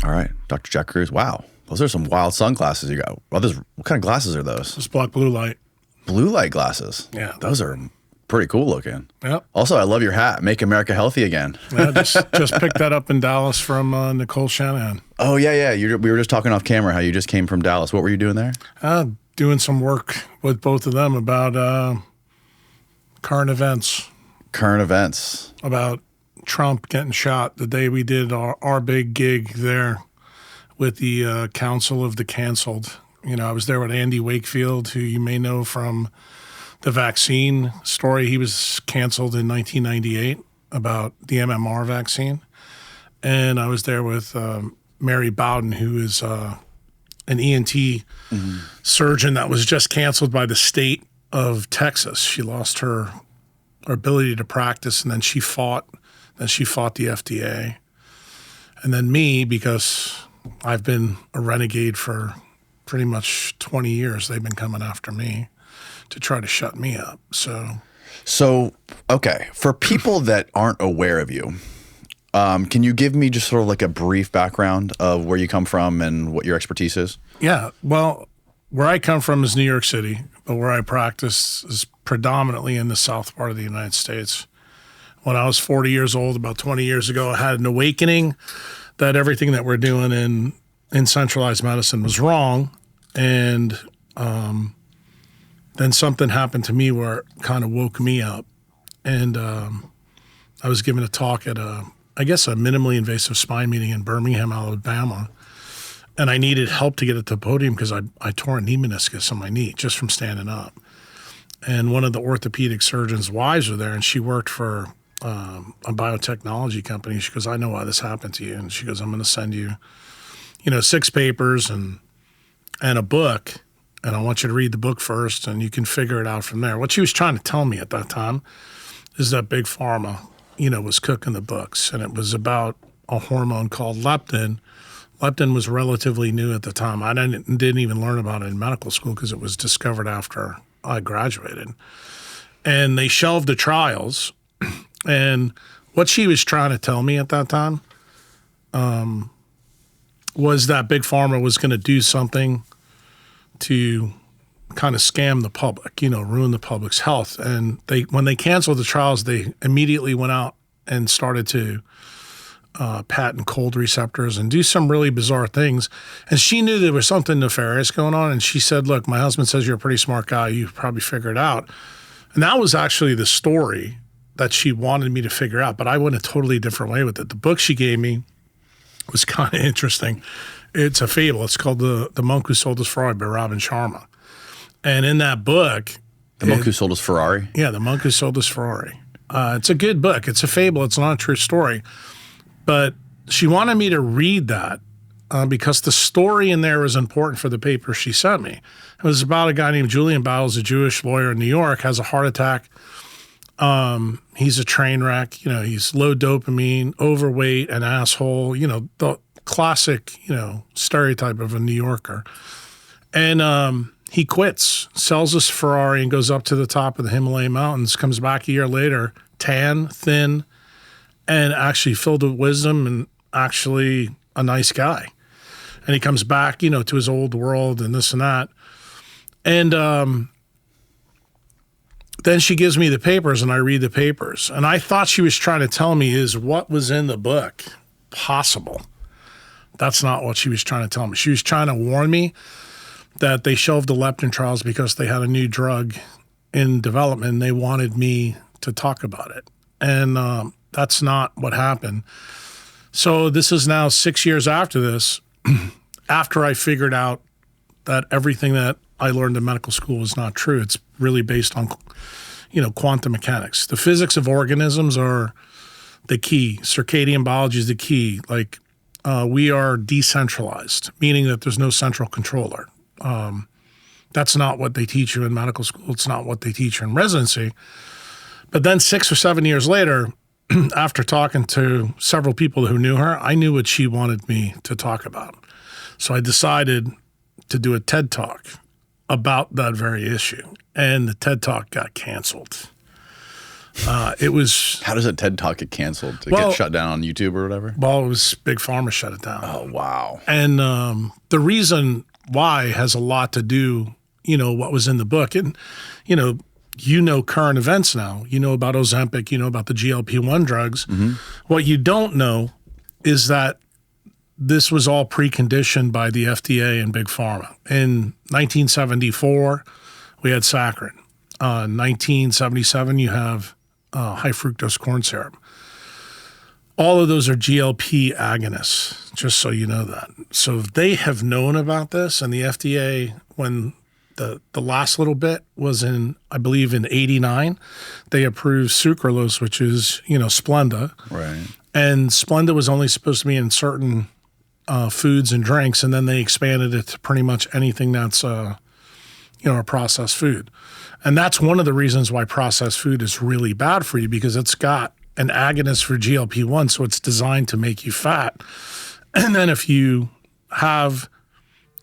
All right, Dr. Jack Kruse. Wow, those are some wild sunglasses you got. What kind of glasses are those? It's black blue light. Blue light glasses. Yeah. Those are pretty cool looking. Yep. Also, I love your hat. Make America healthy again. Yeah, just picked that up in Dallas from Nicole Shanahan. Oh, yeah. We were just talking off camera how you just came from Dallas. What were you doing there? Doing some work with both of them about current events. Current events. About Trump getting shot the day we did our big gig there with the Council of the Canceled. You know, I was there with Andy Wakefield, who you may know from the vaccine story. He was canceled in 1998 about the MMR vaccine. And I was there with Mary Bowden, who is an ENT surgeon that was just canceled by the state of Texas. She lost her ability to practice, and then she fought the FDA. And then me, because I've been a renegade for pretty much 20 years, they've been coming after me to try to shut me up. So okay, for people that aren't aware of you, can you give me just sort of like a brief background of where you come from and what your expertise is? Yeah, well, where I come from is New York City, but where I practice is predominantly in the south part of the United States. When I was 40 years old, about 20 years ago, I had an awakening that everything that we're doing in centralized medicine was wrong. And then something happened to me where it kind of woke me up. And I was given a talk at a minimally invasive spine meeting in Birmingham, Alabama. And I needed help to get at the podium because I tore a knee meniscus on my knee just from standing up. And one of the orthopedic surgeons' wives were there, and she worked for a biotechnology company. She goes, I know why this happened to you. And she goes, I'm going to send you, 6 papers and a book, and I want you to read the book first, and you can figure it out from there. What she was trying to tell me at that time is that Big Pharma, was cooking the books, and it was about a hormone called leptin. Leptin was relatively new at the time. I didn't even learn about it in medical school because it was discovered after I graduated. And they shelved the trials, and what she was trying to tell me at that time was that Big Pharma was going to do something to kind of scam the public, ruin the public's health. And when they canceled the trials, they immediately went out and started to patent cold receptors and do some really bizarre things. And she knew there was something nefarious going on. And she said, look, my husband says you're a pretty smart guy. You probably figure it out. And that was actually the story that she wanted me to figure out. But I went a totally different way with it. The book she gave me was kind of interesting. It's a fable. It's called The Monk Who Sold His Ferrari by Robin Sharma. And in that book... The Monk Who Sold His Ferrari? Yeah, The Monk Who Sold His Ferrari. It's a good book. It's a fable. It's not a true story. But she wanted me to read that because the story in there was important for the paper she sent me. It was about a guy named Julian Battles, a Jewish lawyer in New York, has a heart attack. He's a train wreck. He's low dopamine, overweight, an asshole, the classic, stereotype of a New Yorker. And he quits, sells his Ferrari and goes up to the top of the Himalayan mountains, comes back a year later, tan, thin, and actually filled with wisdom and actually a nice guy. And he comes back, to his old world and this and that. And then she gives me the papers and I read the papers. And I thought she was trying to tell me is what was in the book possible? That's not what she was trying to tell me. She was trying to warn me that they shelved the leptin trials because they had a new drug in development and they wanted me to talk about it. And that's not what happened. So this is now 6 years after this, after I figured out that everything that I learned in medical school was not true. It's really based on, quantum mechanics. The physics of organisms are the key. Circadian biology is the key. We are decentralized, meaning that there's no central controller. That's not what they teach you in medical school. It's not what they teach you in residency. But then 6 or 7 years later, after talking to several people who knew her, I knew what she wanted me to talk about. So I decided to do a TED Talk about that very issue. And the TED Talk got canceled. It was, How does a TED Talk get canceled? To Well- get shut down on YouTube or whatever? well, it was Big Pharma shut it down. Oh, wow. And the reason why has a lot to do, what was in the book. And, current events now. You know about Ozempic, you know about the GLP-1 drugs. What you don't know is that this was all preconditioned by the FDA and Big Pharma. In 1974, we had saccharin. 1977, you have high fructose corn syrup. All of those are GLP agonists, just so you know that. So they have known about this, and the FDA, when the last little bit was in, I believe, in 89, they approved sucralose, which is, Splenda. Right. And Splenda was only supposed to be in certain foods and drinks, and then they expanded it to pretty much anything that's, a processed food. And that's one of the reasons why processed food is really bad for you, because it's got an agonist for GLP-1, so it's designed to make you fat. And then if you have,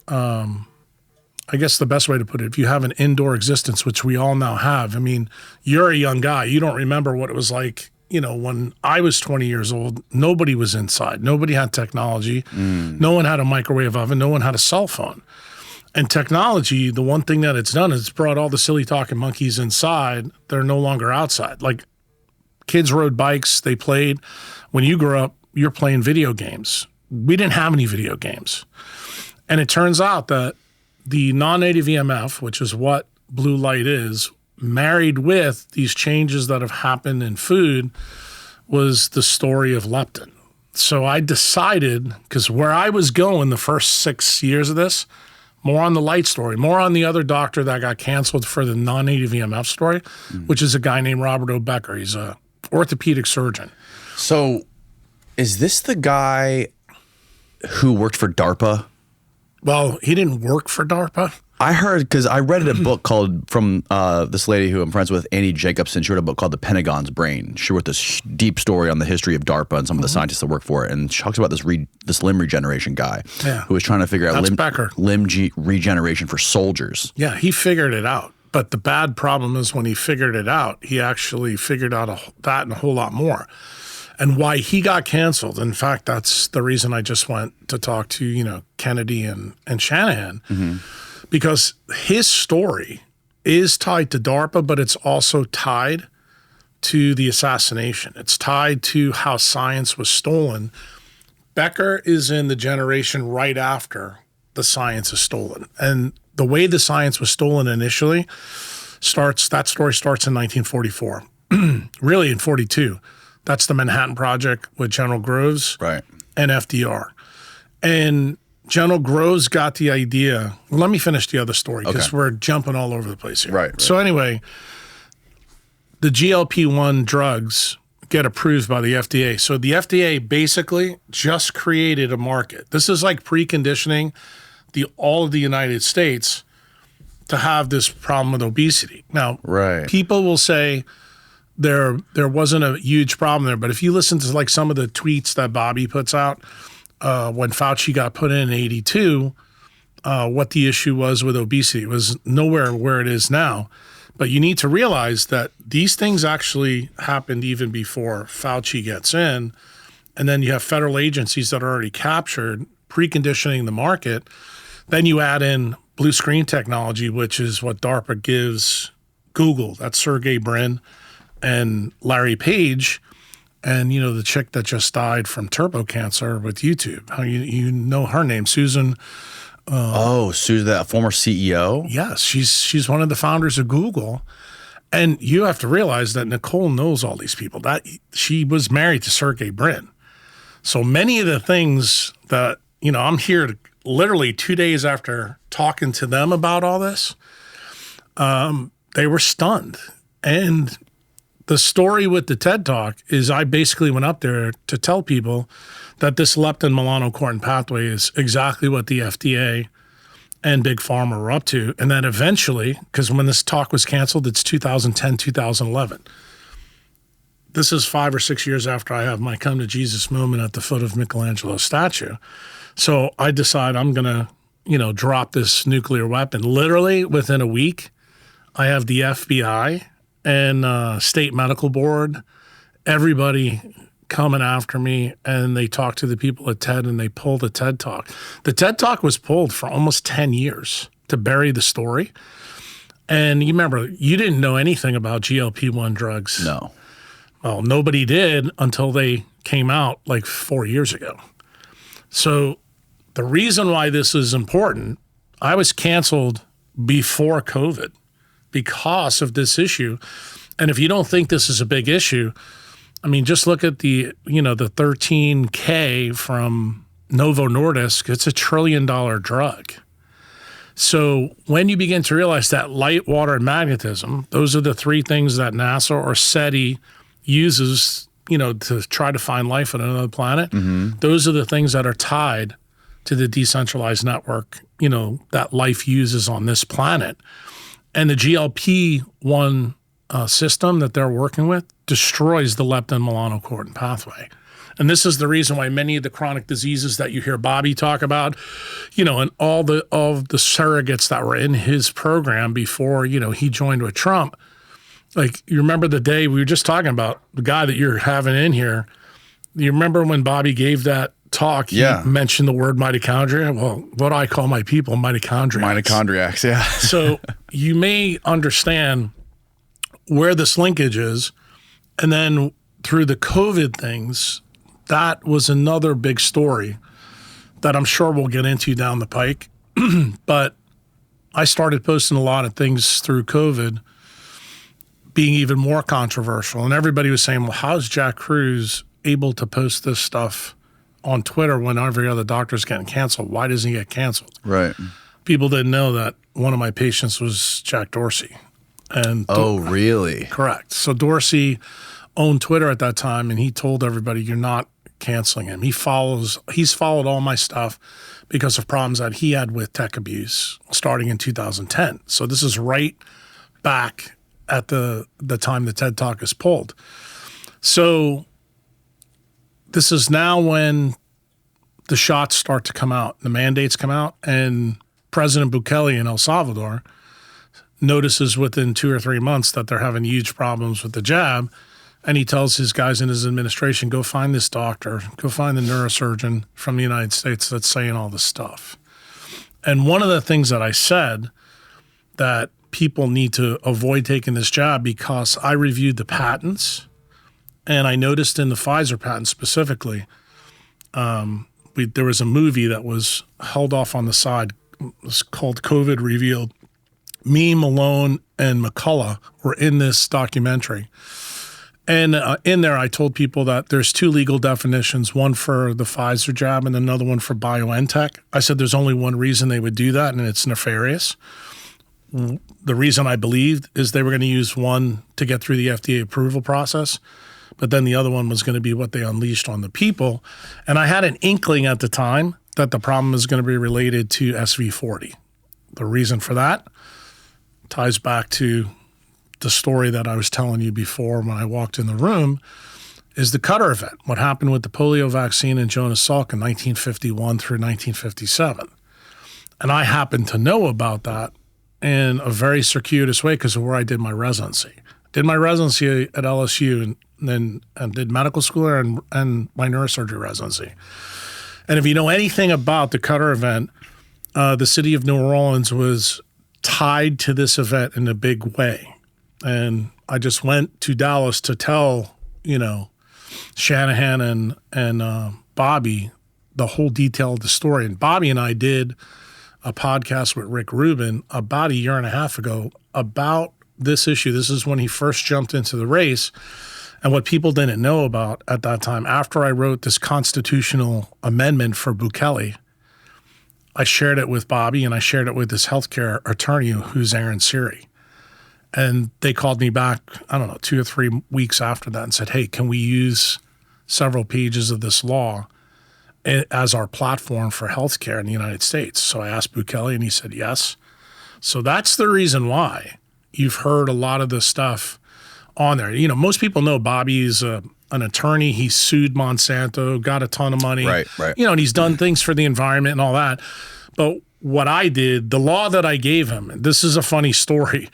I guess the best way to put it, if you have an indoor existence, which we all now have, I mean, you're a young guy. You don't remember what it was like, when I was 20 years old. Nobody was inside. Nobody had technology. No one had a microwave oven. No one had a cell phone. And technology, the one thing that it's done is it's brought all the silly talking monkeys inside. They're no longer outside. Like, kids rode bikes, they played. When you grew up, you're playing video games. We didn't have any video games. And it turns out that the non-native EMF, which is what blue light is, married with these changes that have happened in food, was the story of leptin. So I decided, because where I was going the first 6 years of this, more on the light story, more on the other doctor that got canceled for the non-native EMF story, which is a guy named Robert O. Becker. He's a orthopedic surgeon. So is this the guy who worked for DARPA? Well, he didn't work for DARPA. I heard, because I read a book called, from this lady who I'm friends with, Annie Jacobson. She wrote a book called The Pentagon's Brain. She wrote this deep story on the history of DARPA and some of the scientists that work for it. And she talks about this limb regeneration guy who was trying to figure out limb regeneration for soldiers. Yeah, he figured it out. But the bad problem is when he figured it out, he actually figured out that and a whole lot more. And why he got canceled. In fact, that's the reason I just went to talk to, Kennedy and Shanahan. Because his story is tied to DARPA, but it's also tied to the assassination. It's tied to how science was stolen. Becker is in the generation right after the science is stolen. And the way the science was stolen initially that story starts in 1944, really in 42. That's the Manhattan Project with General Groves and FDR. And General Groves got the idea. Let me finish the other story because we're jumping all over the place here. Right. So anyway, the GLP-1 drugs get approved by the FDA. So the FDA basically just created a market. This is like preconditioning all of the United States to have this problem with obesity. Now, people will say there wasn't a huge problem there, but if you listen to like some of the tweets that Bobby puts out, when Fauci got put in 82, what the issue was with obesity. It was nowhere where it is now. But you need to realize that these things actually happened even before Fauci gets in. And then you have federal agencies that are already captured, preconditioning the market. Then you add in blue screen technology, which is what DARPA gives Google. That's Sergey Brin and Larry Page. And, the chick that just died from turbo cancer with YouTube. How you know her name, Susan. Susan, that former CEO? Yes, she's one of the founders of Google. And you have to realize that Nicole knows all these people. That she was married to Sergey Brin. So many of the things that, I'm here literally 2 days after talking to them about all this, they were stunned. And the story with the TED Talk is I basically went up there to tell people that this leptin-melanocortin pathway is exactly what the FDA and Big Pharma were up to. And then eventually, because when this talk was canceled, it's 2010, 2011. This is 5 or 6 years after I have my come to Jesus moment at the foot of Michelangelo's statue. So I decide I'm going to, drop this nuclear weapon. Literally within a week, I have the FBI and state medical board, everybody coming after me, and they talked to the people at TED, and they pulled the TED Talk. The TED Talk was pulled for almost 10 years to bury the story. And you remember, you didn't know anything about GLP-1 drugs. No. Well, nobody did until they came out like 4 years ago. So the reason why this is important, I was canceled before COVID because of this issue. And if you don't think this is a big issue, I mean, just look at the 13K from Novo Nordisk. It's $1 trillion drug. So when you begin to realize that light, water, and magnetism, those are the three things that NASA or SETI uses, to try to find life on another planet. Mm-hmm. Those are the things that are tied to the decentralized network, that life uses on this planet. And the GLP-1 system that they're working with destroys the leptin-melanocortin pathway. And this is the reason why many of the chronic diseases that you hear Bobby talk about, and all the surrogates that were in his program before, he joined with Trump. Like, you remember the day we were just talking about, the guy that you're having in here. You remember when Bobby gave that talk, he mentioned the word mitochondria? Well, what do I call my people? Mitochondriacs. Mitochondriacs, yeah. So you may understand where this linkage is. And then through the COVID things, that was another big story that I'm sure we'll get into down the pike. But I started posting a lot of things through COVID being even more controversial. And everybody was saying, well, how's Jack Kruse able to post this stuff on Twitter when every other doctor's getting canceled? Why doesn't he get canceled? Right. People didn't know that one of my patients was Jack Dorsey. And really? Correct. So Dorsey owned Twitter at that time, and he told everybody, you're not canceling him. He's followed all my stuff because of problems that he had with tech abuse starting in 2010. So this is right back at the time the TED Talk is pulled. So this is now when the shots start to come out, the mandates come out, and President Bukele in El Salvador notices within 2 or 3 months that they're having huge problems with the jab. And he tells his guys in his administration, go find this doctor, go find the neurosurgeon from the United States that's saying all this stuff. And one of the things that I said that people need to avoid taking this jab, because I reviewed the patents, and I noticed in the Pfizer patent specifically, there was a movie that was held off on the side. It was called COVID Revealed. Me, Malone, and McCullough were in this documentary. And in there, I told people that there's 2 legal definitions, one for the Pfizer jab and another one for BioNTech. I said there's only one reason they would do that, and it's nefarious. The reason I believed is they were going to use one to get through the FDA approval process, but then the other one was going to be what they unleashed on the people. And I had an inkling at the time that the problem is going to be related to SV40. The reason for that ties back to the story that I was telling you before when I walked in the room, is the Cutter event, what happened with the polio vaccine in Jonas Salk in 1951 through 1957. And I happened to know about that in a very circuitous way because of where I did my residency. Did my residency at LSU and did medical school there and my neurosurgery residency. And if you know anything about the Cutter event, the city of New Orleans was tied to this event in a big way. And I just went to Dallas to tell, Shanahan and Bobby the whole detail of the story. And Bobby and I did a podcast with Rick Rubin about 1.5 years ago about this issue. This is when he first jumped into the race. And what people didn't know about at that time, after I wrote this constitutional amendment for Bukele, I shared it with Bobby and I shared it with this healthcare attorney who's Aaron Siri. And they called me back, 2 or 3 weeks after that and said, hey, can we use several pages of this law as our platform for healthcare in the United States? So I asked Bukele and he said yes. So that's the reason why you've heard a lot of this stuff on there. Most people know Bobby's an attorney. He sued Monsanto, got a ton of money. Right. And he's done things for the environment and all that. But what I did, the law that I gave him, and this is a funny story,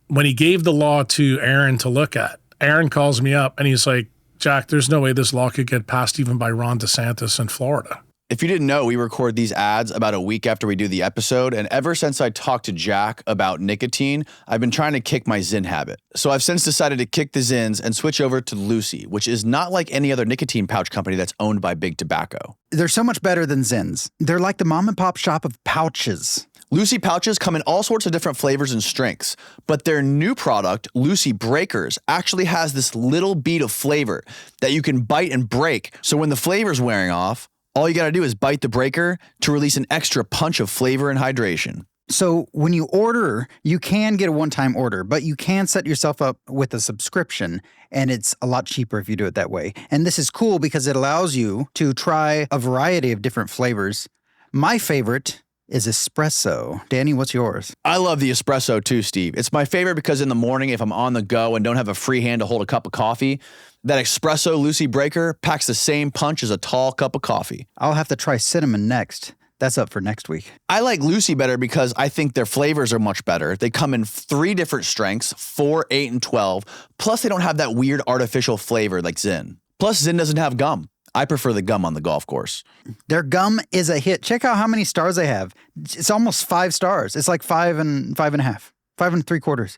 when he gave the law to Aaron to look at, Aaron calls me up and he's like, Jack, there's no way this law could get passed even by Ron DeSantis in Florida. If you didn't know, we record these ads about a week after we do the episode, and ever since I talked to Jack about nicotine, I've been trying to kick my Zyn habit. So I've since decided to kick the Zyns and switch over to Lucy, which is not like any other nicotine pouch company that's owned by Big Tobacco. They're so much better than Zyns. They're like the mom and pop shop of pouches. Lucy pouches come in all sorts of different flavors and strengths, but their new product, Lucy Breakers, actually has this little bead of flavor that you can bite and break. So when the flavor's wearing off, all you got to do is bite the breaker to release an extra punch of flavor and hydration. So when you order, you can get a one-time order, but you can set yourself up with a subscription, and it's a lot cheaper if you do it that way. And this is cool because it allows you to try a variety of different flavors. My favorite is espresso. Danny, what's yours? I love the espresso too, Steve. It's my favorite because in the morning, if I'm on the go and don't have a free hand to hold a cup of coffee, that espresso Lucy Breaker packs the same punch as a tall cup of coffee. I'll have to try cinnamon next. That's up for next week. I like Lucy better because I think their flavors are much better. They come in 3 different strengths, 4, 8, and 12. Plus, they don't have that weird artificial flavor like Zyn. Plus, Zyn doesn't have gum. I prefer the gum on the golf course. Their gum is a hit. Check out how many stars they have. It's almost 5 stars. It's like 5 and 5.5, 5 3/4.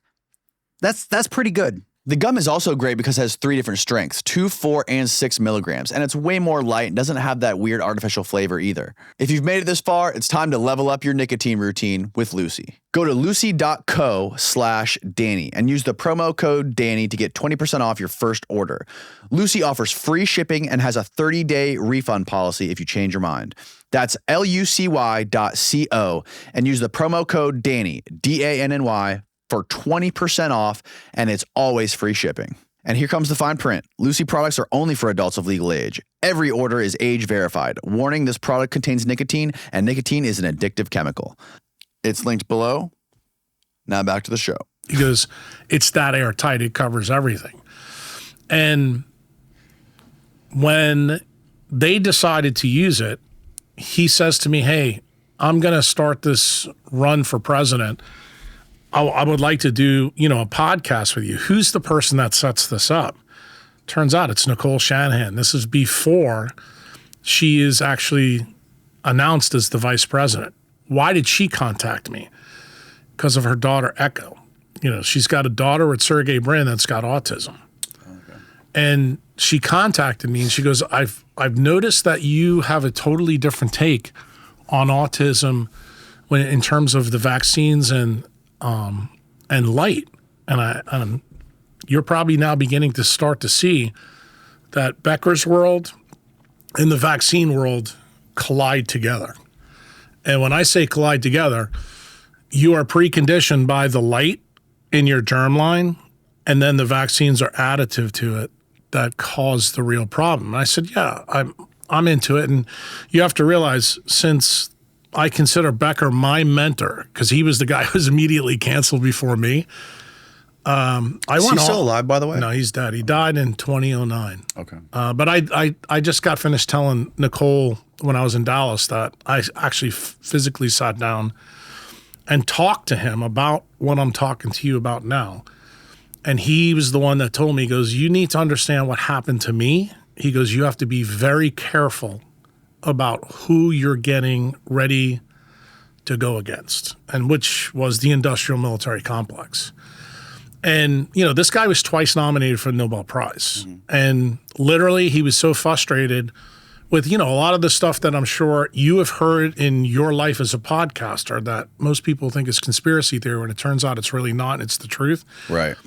That's pretty good. The gum is also great because it has 3 different strengths, 2, 4, and 6 milligrams, and it's way more light and doesn't have that weird artificial flavor either. If you've made it this far, it's time to level up your nicotine routine with Lucy. Go to lucy.co/Danny and use the promo code Danny to get 20% off your first order. Lucy offers free shipping and has a 30-day refund policy if you change your mind. That's lucy.co and use the promo code Danny, DANNY, for 20% off, and it's always free shipping. And here comes the fine print. Lucy products are only for adults of legal age. Every order is age verified. Warning, this product contains nicotine, and nicotine is an addictive chemical. It's linked below. Now back to the show. Because it's that airtight, it covers everything. And when they decided to use it, he says to me, hey, I'm going to start this run for president. I would like to do, a podcast with you. Who's the person that sets this up? Turns out it's Nicole Shanahan. This is before she is actually announced as the vice president. Why did she contact me? Because of her daughter, Echo. She's got a daughter with Sergey Brin that's got autism. Okay. And she contacted me and she goes, I've noticed that you have a totally different take on autism in terms of the vaccines and light. And you're probably now beginning to start to see that Becker's world and the vaccine world collide together. And when I say collide together, you are preconditioned by the light in your germline, and then the vaccines are additive to it that cause the real problem. And I said, yeah, I'm into it. And you have to realize, since I consider Becker my mentor, because he was the guy who was immediately canceled before me. Is he still alive, by the way? No, he's dead. He died in 2009. Okay. But I just got finished telling Nicole when I was in Dallas that I actually physically sat down and talked to him about what I'm talking to you about now. And he was the one that told me, he goes, you need to understand what happened to me. He goes, you have to be very careful about who you're getting ready to go against, and which was the industrial military complex. And, this guy was twice nominated for the Nobel Prize. Mm-hmm. And literally he was so frustrated with, a lot of the stuff that I'm sure you have heard in your life as a podcaster that most people think is conspiracy theory, when it turns out it's really not, and it's the truth. Right.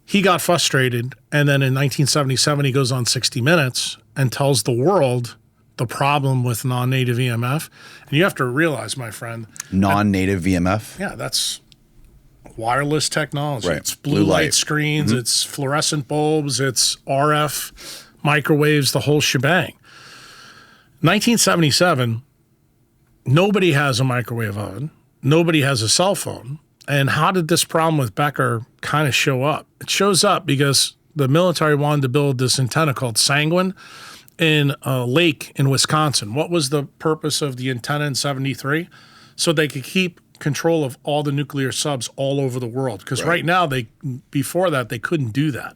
He got frustrated. And then in 1977, he goes on 60 Minutes and tells the world the problem with non-native EMF. And you have to realize, my friend. Non-native VMF? Yeah, that's wireless technology. Right. It's blue light screens, mm-hmm. It's fluorescent bulbs, it's RF, microwaves, the whole shebang. 1977, nobody has a microwave oven. Nobody has a cell phone. And how did this problem with Becker kind of show up? It shows up because the military wanted to build this antenna called Sanguine in a lake in Wisconsin. What was the purpose of the antenna in 73? So they could keep control of all the nuclear subs all over the world. Because right now, before that, they couldn't do that.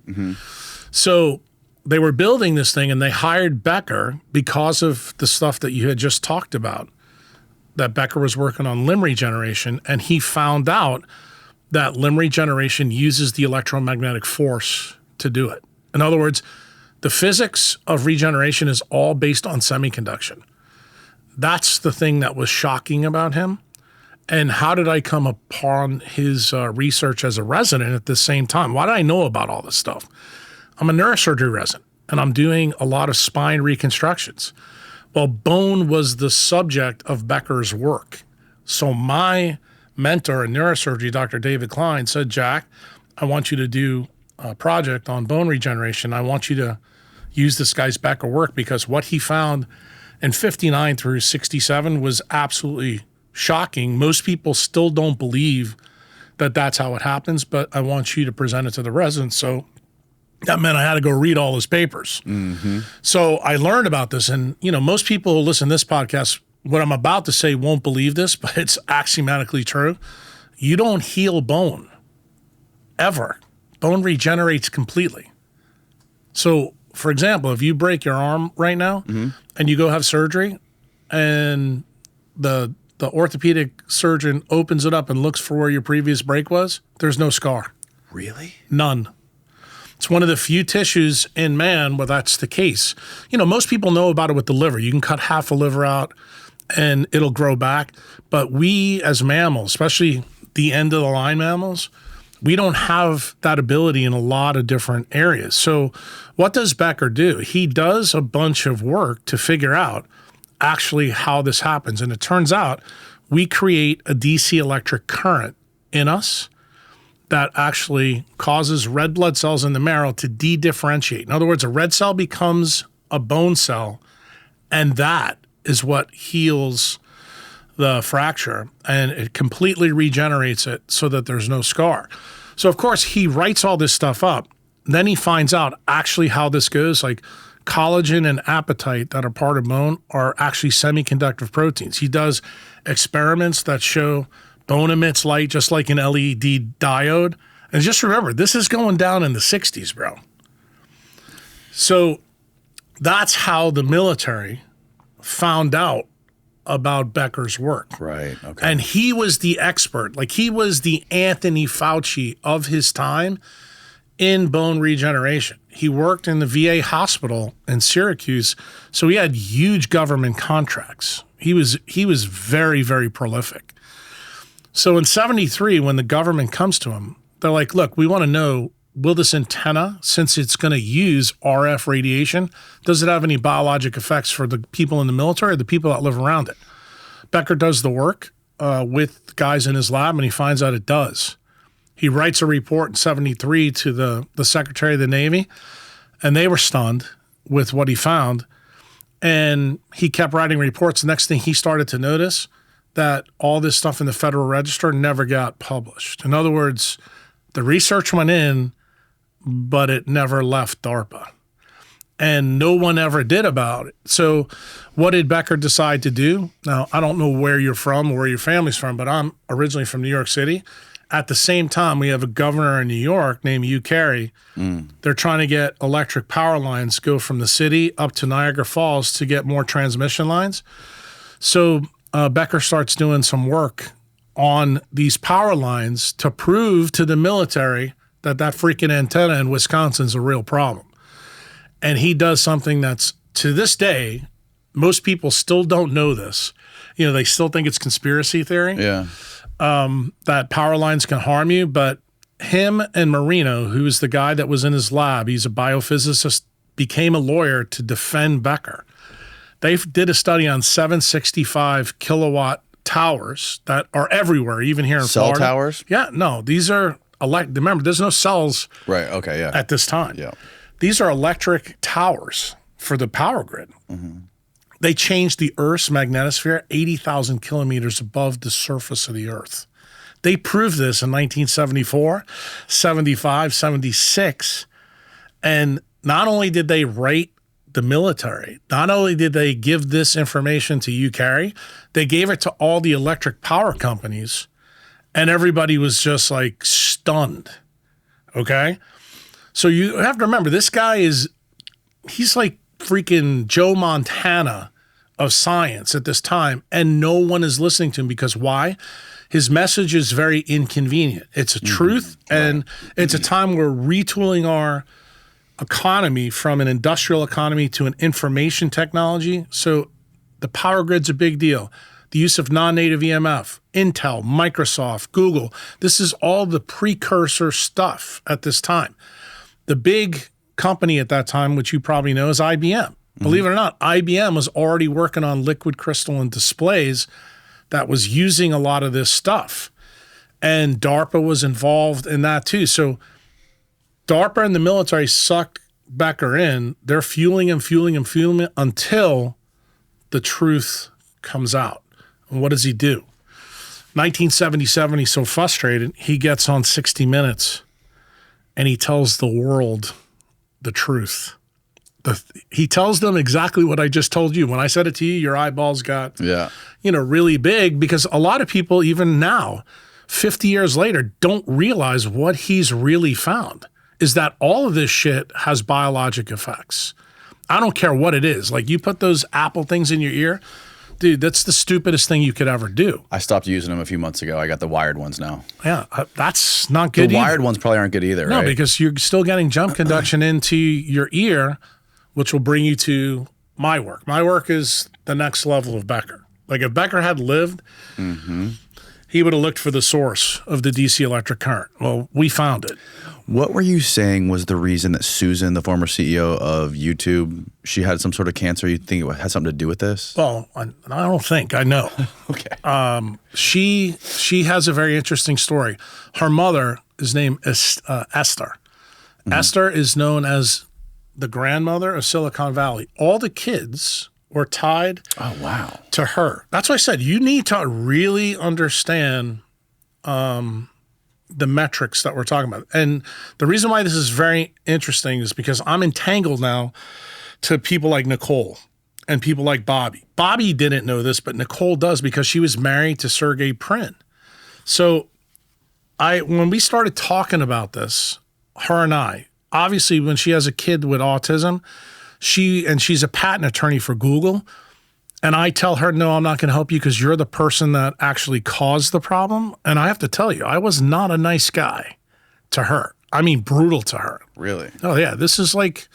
So they were building this thing, and they hired Becker because of the stuff that you had just talked about, that Becker was working on limb regeneration, and he found out that limb regeneration uses the electromagnetic force to do it. In other words, the physics of regeneration is all based on semiconduction. That's the thing that was shocking about him. And how did I come upon his research as a resident at the same time? Why did I know about all this stuff? I'm a neurosurgery resident, and I'm doing a lot of spine reconstructions. Well, bone was the subject of Becker's work. So my mentor in neurosurgery, Dr. David Klein, said, Jack, I want you to do a project on bone regeneration. I want you to use this guy's Becker work, because what he found in 59 through 67 was absolutely shocking. Most people still don't believe that that's how it happens, but I want you to present it to the residents. So that meant I had to go read all his papers. So I learned about this. And, most people who listen to this podcast, what I'm about to say won't believe this, but it's axiomatically true. You don't heal bone, ever. Bone regenerates completely. So, for example, if you break your arm right now and you go have surgery, and the orthopedic surgeon opens it up and looks for where your previous break was, there's no scar. Really? None. It's one of the few tissues in man where that's the case. Most people know about it with the liver. You can cut half a liver out and it'll grow back. But we as mammals, especially the end of the line mammals, we don't have that ability in a lot of different areas. So what does Becker do? He does a bunch of work to figure out actually how this happens. And it turns out we create a DC electric current in us that actually causes red blood cells in the marrow to de-differentiate. In other words, a red cell becomes a bone cell, and that is what heals the fracture, and it completely regenerates it so that there's no scar. So, of course, he writes all this stuff up. Then he finds out actually how this goes. Like collagen and apatite that are part of bone are actually semiconductive proteins. He does experiments that show bone emits light just like an LED diode. And just remember, this is going down in the 60s, bro. So that's how the military found out about Becker's work. Right. Okay. And he was the expert. Like, he was the Anthony Fauci of his time in bone regeneration. He worked in the VA hospital in Syracuse, so he had huge government contracts. He was very, very prolific. So in 73, when the government comes to him, they're like, look, we want to know, will this antenna, since it's going to use RF radiation, does it have any biologic effects for the people in the military or the people that live around it? Becker does the work with guys in his lab, and he finds out it does. He writes a report in 73 to the Secretary of the Navy, and they were stunned with what he found. And he kept writing reports. The next thing he started to notice that all this stuff in the Federal Register never got published. In other words, the research went in, but it never left DARPA. And no one ever did about it. So what did Becker decide to do? Now, I don't know where you're from or where your family's from, but I'm originally from New York City. At the same time, we have a governor in New York named Hugh Carey. They're trying to get electric power lines go from the city up to Niagara Falls to get more transmission lines. So Becker starts doing some work on these power lines to prove to the military that freaking antenna in Wisconsin is a real problem. And he does something that's, to this day, most people still don't know this. They still think it's conspiracy theory. Yeah. That power lines can harm you. But him and Marino, who's the guy that was in his lab, he's a biophysicist, became a lawyer to defend Becker. They did a study on 765 kilowatt towers that are everywhere, even here in Florida. Cell towers? Yeah, no, these are remember, there's no cells Right. Okay. Yeah. at this time. Yeah. These are electric towers for the power grid. They changed the Earth's magnetosphere 80,000 kilometers above the surface of the Earth. They proved this in 1974, 75, 76. And not only did they write the military, not only did they give this information to Hugh Carey, they gave it to all the electric power companies And everybody was just like stunned. Okay. So you have to remember, this guy he's like freaking Joe Montana of science at this time. And no one is listening to him because why? His message is very inconvenient. It's a truth. And it's a time we're retooling our economy from an industrial economy to an information technology. So the power grid's a big deal. The use of non-native EMF, Intel, Microsoft, Google. This is all the precursor stuff at this time. The big company at that time, which you probably know, is IBM. Believe it or not, IBM was already working on liquid crystalline displays that was using a lot of this stuff. And DARPA was involved in that too. So DARPA and the military sucked Becker in. They're fueling him until the truth comes out. And what does he do? 1977, he's so frustrated, he gets on 60 Minutes and he tells the world the truth. He tells them exactly what I just told you. When I said it to you, your eyeballs got really big, because a lot of people, even now, 50 years later, don't realize what he's really found is that all of this shit has biologic effects. I don't care what it is. Like, you put those Apple things in your ear, dude, that's the stupidest thing you could ever do. I stopped using them a few months ago. I got the wired ones now. Yeah, that's not good The either. wired ones probably aren't good either, No, right? because you're still getting jump conduction into your ear, which will bring you to my work. My work is the next level of Becker. Like, if Becker had lived, he would have looked for the source of the DC electric current. Well, we found it. What were you saying was the reason that Susan, the former CEO of YouTube, she had some sort of cancer? You think it had something to do with this? Well, I don't think. I know. Okay. She has a very interesting story. Her mother is named Esther. Esther is known as the grandmother of Silicon Valley. All the kids were tied to her. That's why I said you need to really understand the metrics that we're talking about. And the reason why this is very interesting is because I'm entangled now to people like Nicole and people like Bobby. Bobby didn't know this, but Nicole does, because she was married to Sergey Brin. So when we started talking about this, her and I, obviously when she has a kid with autism, she's a patent attorney for Google. And I tell her, no, I'm not going to help you because you're the person that actually caused the problem. And I have to tell you, I was not a nice guy to her. I mean, brutal to her. Really? Oh, yeah. This is like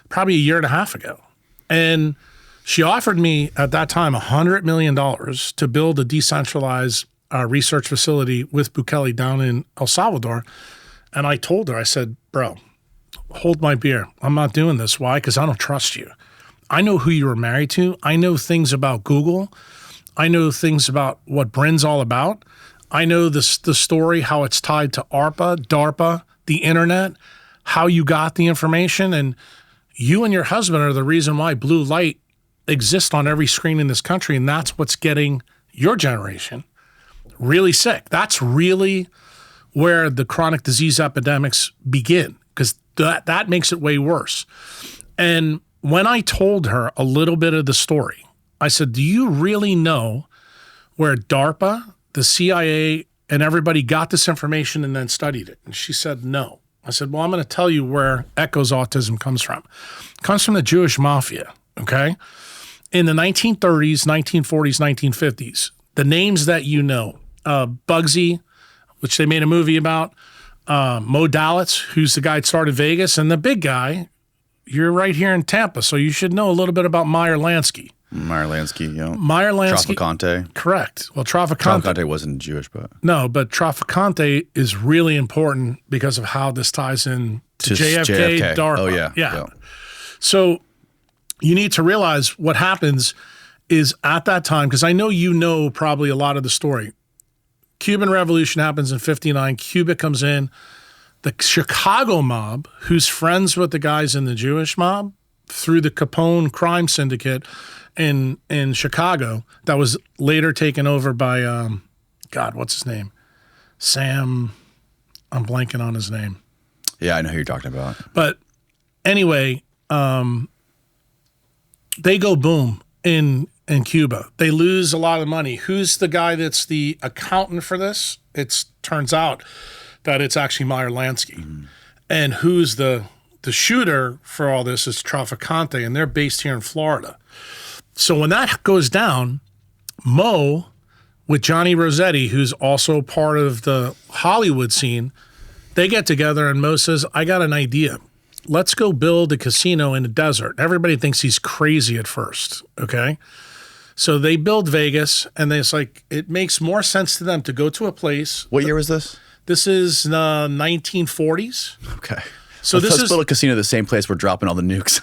probably a year and a half ago. And she offered me at that time $100 million to build a decentralized research facility with Bukele down in El Salvador. And I told her, I said, bro, hold my beer. I'm not doing this. Why? Because I don't trust you. I know who you were married to. I know things about Google. I know things about what Brin's all about. I know the story, how it's tied to DARPA, the internet, how you got the information. And you and your husband are the reason why blue light exists on every screen in this country. And that's what's getting your generation really sick. That's really where the chronic disease epidemics begin, because that makes it way worse. And when I told her a little bit of the story, I said, do you really know where DARPA, the CIA, and everybody got this information and then studied it? And she said, no. I said, well, I'm going to tell you where Echo's autism comes from. It comes from the Jewish mafia, okay? In the 1930s, 1940s, 1950s, the names that you know, Bugsy, which they made a movie about, Mo Dalitz, who's the guy that started Vegas, and the big guy, you're right here in Tampa, so you should know a little bit about Meyer Lansky. Meyer Lansky, yeah. Meyer Lansky. Traficante. Correct. Well, Traficante wasn't Jewish, but... No, but Traficante is really important because of how this ties in to JFK, DARPA. Oh, yeah. Yeah. So you need to realize what happens is at that time, because I know you know probably a lot of the story. Cuban Revolution happens in 59. Cuba comes in. The Chicago mob, who's friends with the guys in the Jewish mob, through the Capone crime syndicate in Chicago, that was later taken over by, what's his name? Sam, I'm blanking on his name. Yeah, I know who you're talking about. But anyway, they go boom in in Cuba. They lose a lot of money. Who's the guy that's the accountant for this? It turns out that it's actually Meyer Lansky. And who's the shooter for all this is Traficante, and they're based here in Florida. So when that goes down, Mo, with Johnny Rossetti, who's also part of the Hollywood scene, they get together and Mo says, I got an idea. Let's go build a casino in the desert. Everybody thinks he's crazy at first, okay? So they build Vegas, and it's like, it makes more sense to them to go to a place. What year was this? This is 1940s. Okay. So let's build a casino the same place we're dropping all the nukes.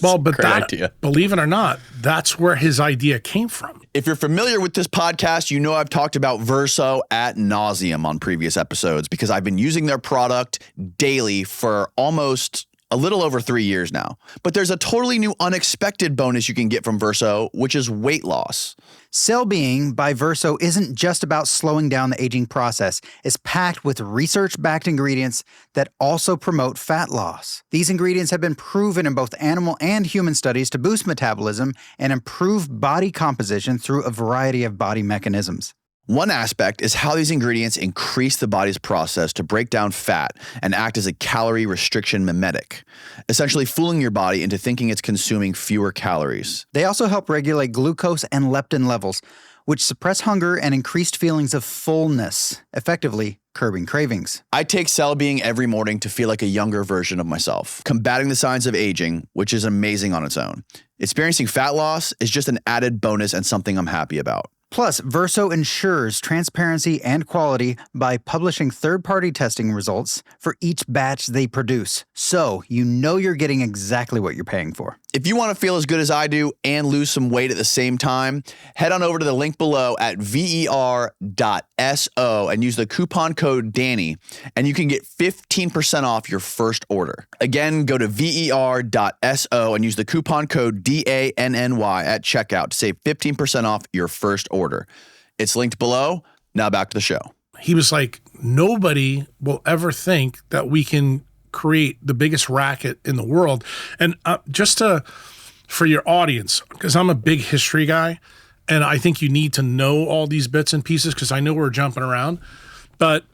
Well, but great idea. Believe it or not, that's where his idea came from. If you're familiar with this podcast, you know I've talked about Verso ad nauseum on previous episodes because I've been using their product daily for almost a little over 3 years now. But there's a totally new unexpected bonus you can get from Verso, which is weight loss. Cell Being by Verso isn't just about slowing down the aging process. It's packed with research-backed ingredients that also promote fat loss. These ingredients have been proven in both animal and human studies to boost metabolism and improve body composition through a variety of body mechanisms. One aspect is how these ingredients increase the body's process to break down fat and act as a calorie restriction mimetic, essentially fooling your body into thinking it's consuming fewer calories. They also help regulate glucose and leptin levels, which suppress hunger and increased feelings of fullness, effectively curbing cravings. I take Cell Being every morning to feel like a younger version of myself, combating the signs of aging, which is amazing on its own. Experiencing fat loss is just an added bonus and something I'm happy about. Plus, Verso ensures transparency and quality by publishing third-party testing results for each batch they produce, so you know you're getting exactly what you're paying for. If you want to feel as good as I do and lose some weight at the same time, head on over to the link below at ver.so and use the coupon code Danny, and you can get 15% off your first order. Again, go to ver.so and use the coupon code DANNY at checkout to save 15% off your first order. It's linked below. Now back to the show. He was like, nobody will ever think that we can create the biggest racket in the world. And for your audience, because I'm a big history guy, and I think you need to know all these bits and pieces because I know we're jumping around. But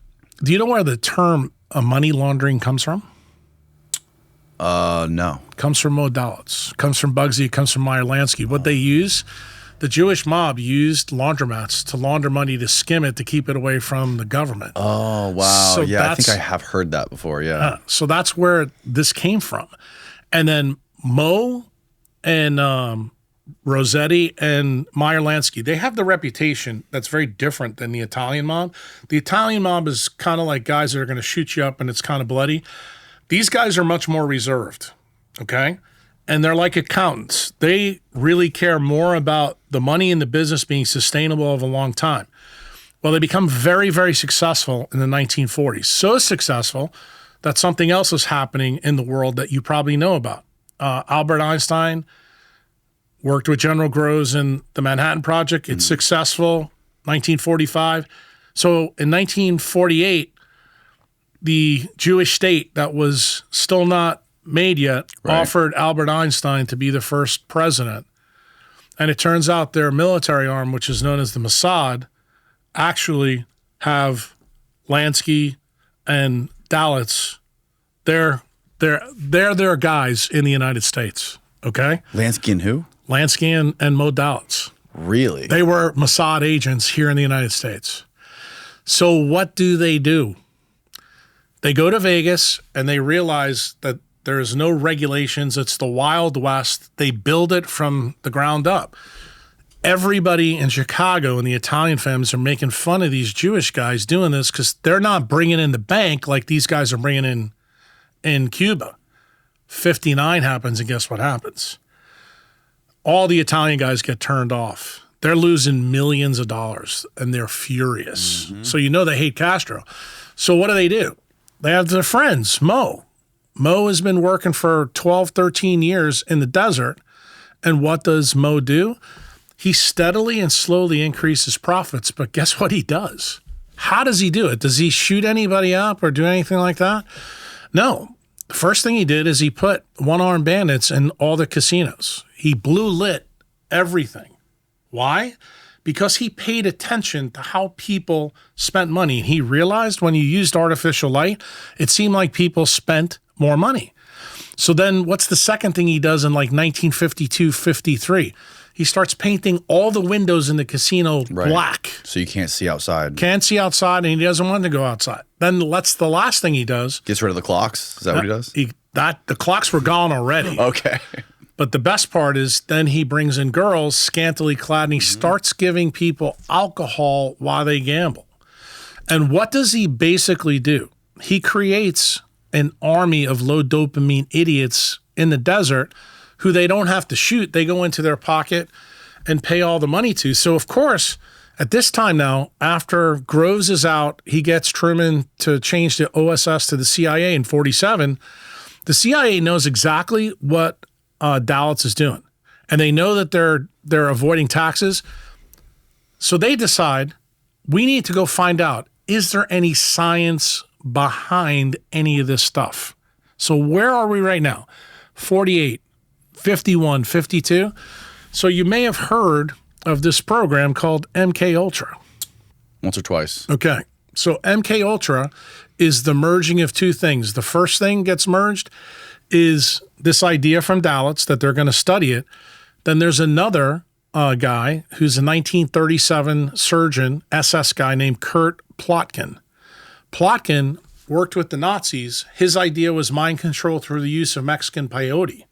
do you know where the term money laundering comes from? No. Comes from Mo Dalitz. Comes from Bugsy. Comes from Meyer Lansky. What they use, the Jewish mob used laundromats to launder money to skim it to keep it away from the government. Oh, wow. So yeah, I think I have heard that before. Yeah. So that's where this came from. And then Mo and Rossetti and Meyer Lansky, they have the reputation that's very different than the Italian mob. The Italian mob is kind of like guys that are going to shoot you up and it's kind of bloody. These guys are much more reserved, okay? And they're like accountants. They really care more about the money in the business being sustainable over a long time. Well, they become very, very successful in the 1940s. So successful that something else is happening in the world that you probably know about. Albert Einstein worked with General Groves in the Manhattan Project. It's successful, 1945. So in 1948, the Jewish state that was still not made yet offered Albert Einstein to be the first president. And it turns out their military arm, which is known as the Mossad, actually have Lansky and Dalitz. They're their guys in the United States, okay? Lansky and who? Lansky and Mo Dalitz. Really? They were Mossad agents here in the United States. So what do? They go to Vegas and they realize that there's no regulations. It's the Wild West. They build it from the ground up. Everybody in Chicago and the Italian families are making fun of these Jewish guys doing this because they're not bringing in the bank like these guys are bringing in Cuba. 59 happens, and guess what happens? All the Italian guys get turned off. They're losing millions of dollars, and they're furious. Mm-hmm. So you know they hate Castro. So what do? They have their friends, Mo. Mo has been working for 12, 13 years in the desert, and what does Mo do? He steadily and slowly increases profits, but guess what he does? How does he do it? Does he shoot anybody up or do anything like that? No. The first thing he did is he put one-armed bandits in all the casinos. He blue lit everything. Why? Because he paid attention to how people spent money. And he realized when you used artificial light, it seemed like people spent more money. So then what's the second thing he does in like 1952, 53? He starts painting all the windows in the casino black. So you can't see outside. Can't see outside, and he doesn't want to go outside. Then that's the last thing he does. Gets rid of the clocks? Is that what he does? The clocks were gone already. Okay. But the best part is then he brings in girls scantily clad, and he starts giving people alcohol while they gamble. And what does he basically do? He creates an army of low dopamine idiots in the desert who they don't have to shoot. They go into their pocket and pay all the money to. So, of course, at this time now, after Groves is out, he gets Truman to change the OSS to the CIA in 47. The CIA knows exactly what Dallas is doing. And they know that they're avoiding taxes. So they decide, we need to go find out, is there any science behind any of this stuff? So where are we right now? 48. 51, 52. So you may have heard of this program called MK Ultra. Once or twice. Okay. So MK Ultra is the merging of two things. The first thing gets merged is this idea from Dallas that they're going to study it. Then there's another guy who's a 1937 surgeon, SS guy named Kurt Plotkin. Plotkin worked with the Nazis. His idea was mind control through the use of Mexican peyote.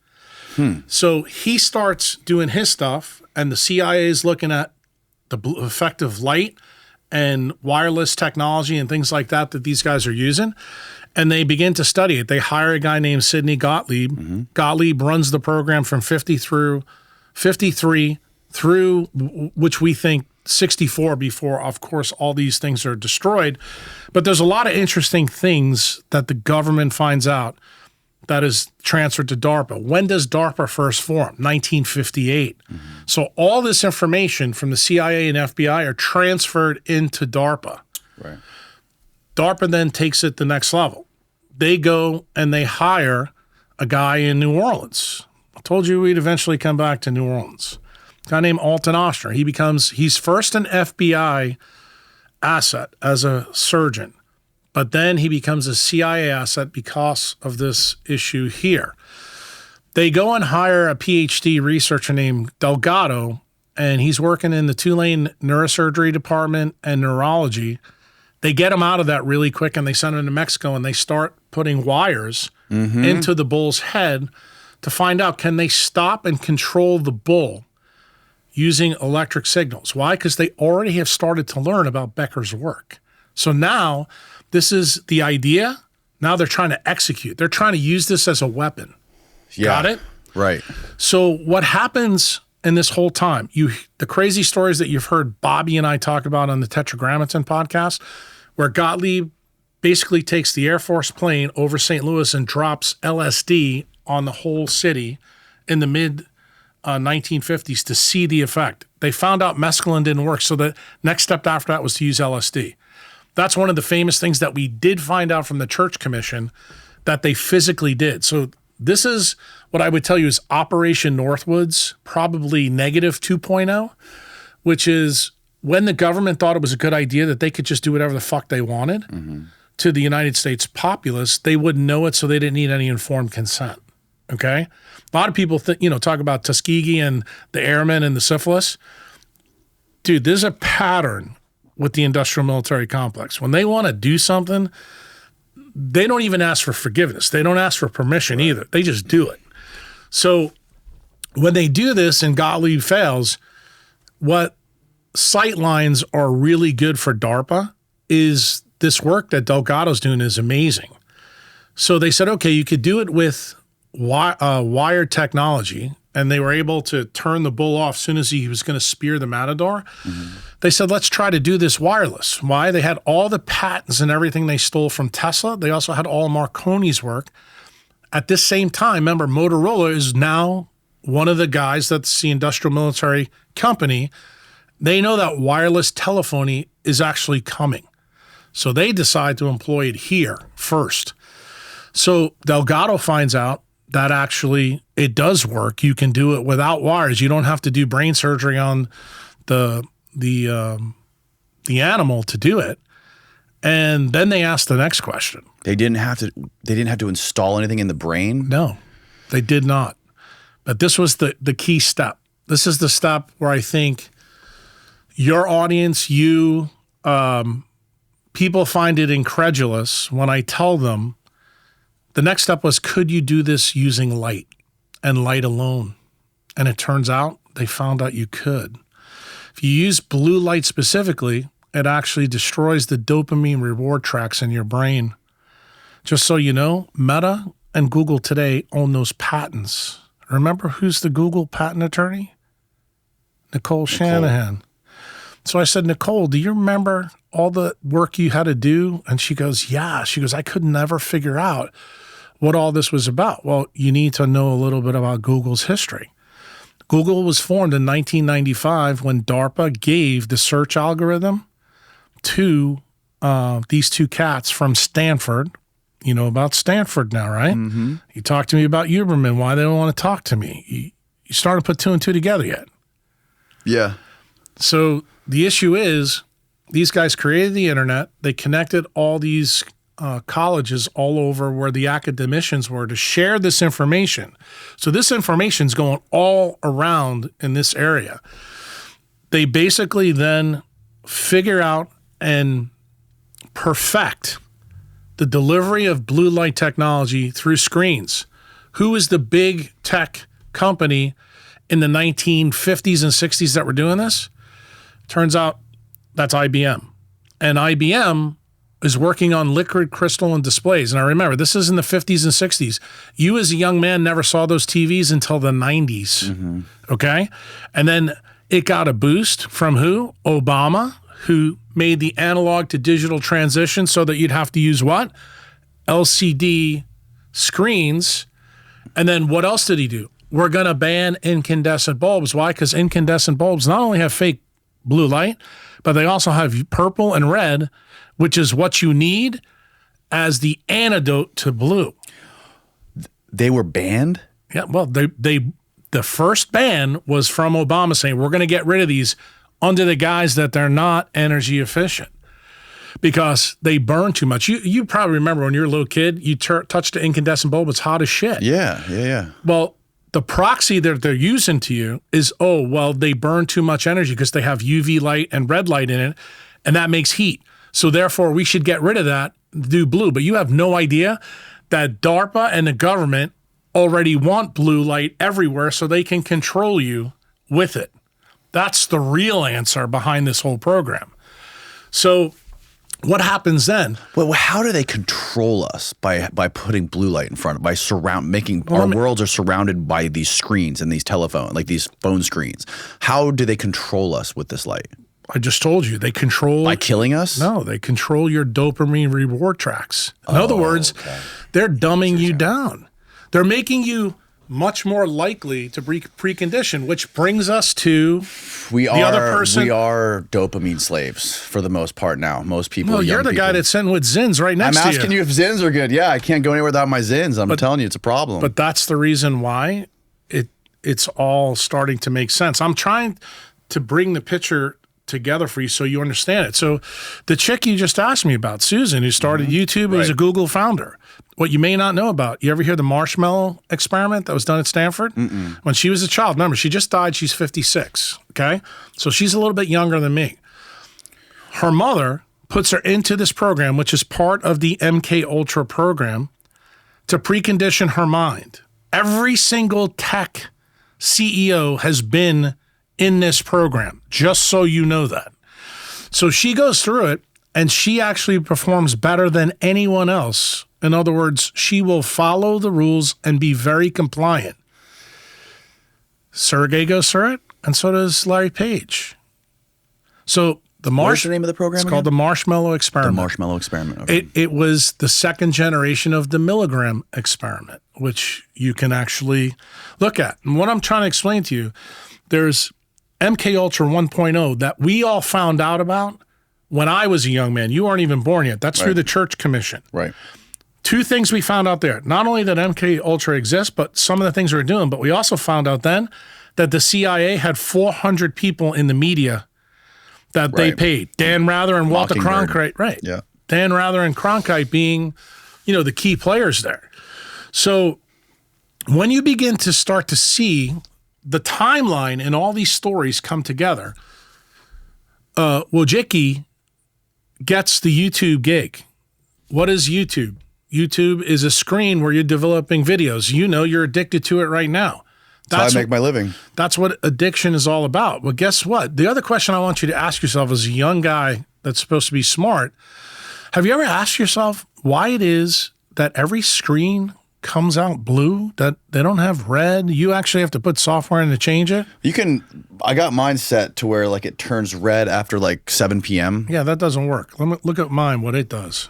So he starts doing his stuff, and the CIA is looking at the effect of light and wireless technology and things like that these guys are using, and they begin to study it. They hire a guy named Sidney Gottlieb. Gottlieb runs the program from 53 through which we think 64 before, of course, all these things are destroyed. But there's a lot of interesting things that the government finds out that is transferred to DARPA. When does DARPA first form? 1958. So all this information from the CIA and FBI are transferred into DARPA. Right. DARPA then takes it the next level. They go and they hire a guy in New Orleans. I told you we'd eventually come back to New Orleans. A guy named Alton Oshner. He's first an FBI asset as a surgeon. But then he becomes a CIA asset because of this issue here. They go and hire a PhD researcher named Delgado, and he's working in the Tulane neurosurgery department and neurology. They get him out of that really quick, and they send him to Mexico, and they start putting wires into the bull's head to find out, can they stop and control the bull using electric signals? Why? Because they already have started to learn about Becker's work. So now this is the idea. Now they're trying to execute. They're trying to use this as a weapon. Yeah. Got it? Right. So what happens in this whole time, the crazy stories that you've heard Bobby and I talk about on the Tetragrammaton podcast, where Gottlieb basically takes the Air Force plane over St. Louis and drops LSD on the whole city in the mid 1950s to see the effect. They found out mescaline didn't work, so the next step after that was to use LSD. That's one of the famous things that we did find out from the Church Commission that they physically did. So this is what I would tell you is Operation Northwoods, probably negative 2.0, which is when the government thought it was a good idea that they could just do whatever the fuck they wanted to the United States populace, they wouldn't know it, so they didn't need any informed consent. Okay? A lot of people talk about Tuskegee and the airmen and the syphilis. Dude, there's a pattern with the industrial military complex. When they want to do something, they don't even ask for forgiveness. They don't ask for permission either. They just do it. So when they do this and Gottlieb fails, what sight lines are really good for DARPA is this work that Delgado's doing is amazing. So they said, okay, you could do it with wired technology, and they were able to turn the bull off as soon as he was going to spear the matador. They said, let's try to do this wireless. Why? They had all the patents and everything they stole from Tesla. They also had all Marconi's work. At this same time, remember, Motorola is now one of the guys that's the industrial military company. They know that wireless telephony is actually coming. So they decide to employ it here first. So Delgado finds out that actually it does work. You can do it without wires. You don't have to do brain surgery on the animal to do it. And then they asked the next question. They didn't have to install anything in the brain? No, they did not. But this was the key step. This is the step where I think your audience, people find it incredulous when I tell them the next step was, could you do this using light and light alone? And it turns out they found out you could. If you use blue light specifically, it actually destroys the dopamine reward tracks in your brain. Just so you know, Meta and Google today own those patents. Remember who's the Google patent attorney? Nicole Shanahan. So I said, Nicole, do you remember all the work you had to do? And she goes, yeah. She goes, I could never figure out what all this was about. Well, you need to know a little bit about Google's history. Google was formed in 1995 when DARPA gave the search algorithm to these two cats from Stanford. You know about Stanford now, right? Mm-hmm. You talked to me about Huberman, why they don't want to talk to me. You started to put two and two together yet? Yeah. So the issue is these guys created the internet. They connected all these colleges all over where the academicians were to share this information. So this information is going all around in this area. They basically then figure out and perfect the delivery of blue light technology through screens. Who is the big tech company in the 1950s and 60s that were doing this? Turns out that's IBM. And IBM is working on liquid crystalline displays. And I remember, this is in the 50s and 60s. You as a young man never saw those TVs until the 90s, okay? And then it got a boost from who? Obama, who made the analog to digital transition so that you'd have to use what? LCD screens. And then what else did he do? We're going to ban incandescent bulbs. Why? Because incandescent bulbs not only have fake blue light, but they also have purple and red, which is what you need as the antidote to blue. They were banned? Yeah, well, the first ban was from Obama saying, we're going to get rid of these under the guise that they're not energy efficient because they burn too much. You probably remember when you were a little kid, you touched the incandescent bulb, it's hot as shit. Yeah. Well, the proxy that they're using to you is, they burn too much energy because they have UV light and red light in it, and that makes heat. So therefore, we should get rid of that, do blue. But you have no idea that DARPA and the government already want blue light everywhere so they can control you with it. That's the real answer behind this whole program. So what happens then? Well, how do they control us by putting blue light in front of, our worlds are surrounded by these screens and these these phone screens. How do they control us with this light? I just told you, they control... By killing us? No, they control your dopamine reward tracks. In other words, they're dumbing you down. They're making you much more likely to be preconditioned, which brings us to the other person. We are dopamine slaves for the most part now. Most people. Well, you're the guy that's sitting with Zins right next to you. I'm asking you if Zins are good. Yeah, I can't go anywhere without my Zins. I'm telling you, it's a problem. But that's the reason why it's all starting to make sense. I'm trying to bring the picture together for you so you understand it. So the chick you just asked me about, Susan, who started YouTube, who's a Google founder. What you may not know about, you ever hear the Marshmello experiment that was done at Stanford? When she was a child, remember, she just died, she's 56, okay? So she's a little bit younger than me. Her mother puts her into this program, which is part of the MK Ultra program, to precondition her mind. Every single tech CEO has been in this program, just so you know that. So she goes through it, and she actually performs better than anyone else. In other words, she will follow the rules and be very compliant. Sergey goes through it, and so does Larry Page. So what's the name of the program? It's called the Marshmello experiment. The Marshmello experiment. Okay. It was the second generation of the milligram experiment, which you can actually look at. And what I'm trying to explain to you, there's MK Ultra 1.0 that we all found out about when I was a young man. You weren't even born yet. That's through the Church Commission. Right. Two things we found out there. Not only that MK Ultra exists, but some of the things we're doing, but we also found out then that the CIA had 400 people in the media that they Right. paid. Dan Rather and Walter Mockingbird. Cronkite, right? Yeah. Dan Rather and Cronkite being, the key players there. So when you begin to start to see the timeline and all these stories come together, Wojcicki gets the YouTube gig. What is YouTube? YouTube is a screen where you're developing videos. You're addicted to it right now. That's how I make my living. That's what addiction is all about. Well, guess what? The other question I want you to ask yourself as a young guy that's supposed to be smart, have you ever asked yourself why it is that every screen comes out blue, that they don't have red? You actually have to put software in to change it? I got mine set to where like it turns red after like 7 p.m. Yeah, that doesn't work. Let me look at mine, what it does.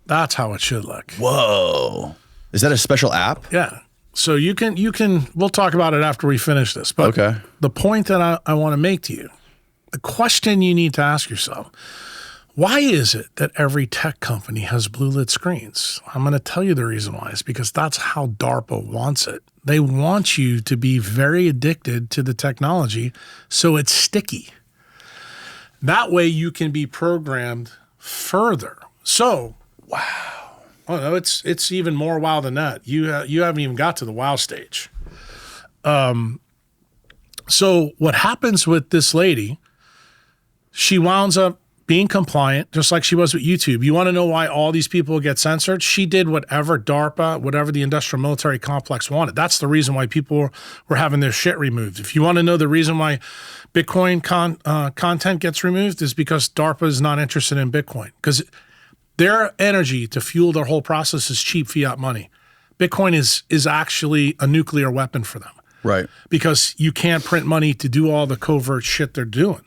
That's how it should look. Whoa. Is that a special app? Yeah. So you can, we'll talk about it after we finish this. But Okay. The point that I want to make to you, the question you need to ask yourself, why is it that every tech company has blue lit screens? I'm going to tell you the reason why. It's because that's how DARPA wants it. They want you to be very addicted to the technology so it's sticky. That way you can be programmed further. So, wow. Oh no, it's even more wow than that. You haven't even got to the wow stage. So what happens with this lady, she wounds up being compliant, just like she was with YouTube. You want to know why all these people get censored? She did whatever DARPA, whatever the industrial military complex wanted. That's the reason why people were having their shit removed. If you want to know the reason why Bitcoin content gets removed, is because DARPA is not interested in Bitcoin, because their energy to fuel their whole process is cheap fiat money. Bitcoin is actually a nuclear weapon for them. Right. Because you can't print money to do all the covert shit they're doing.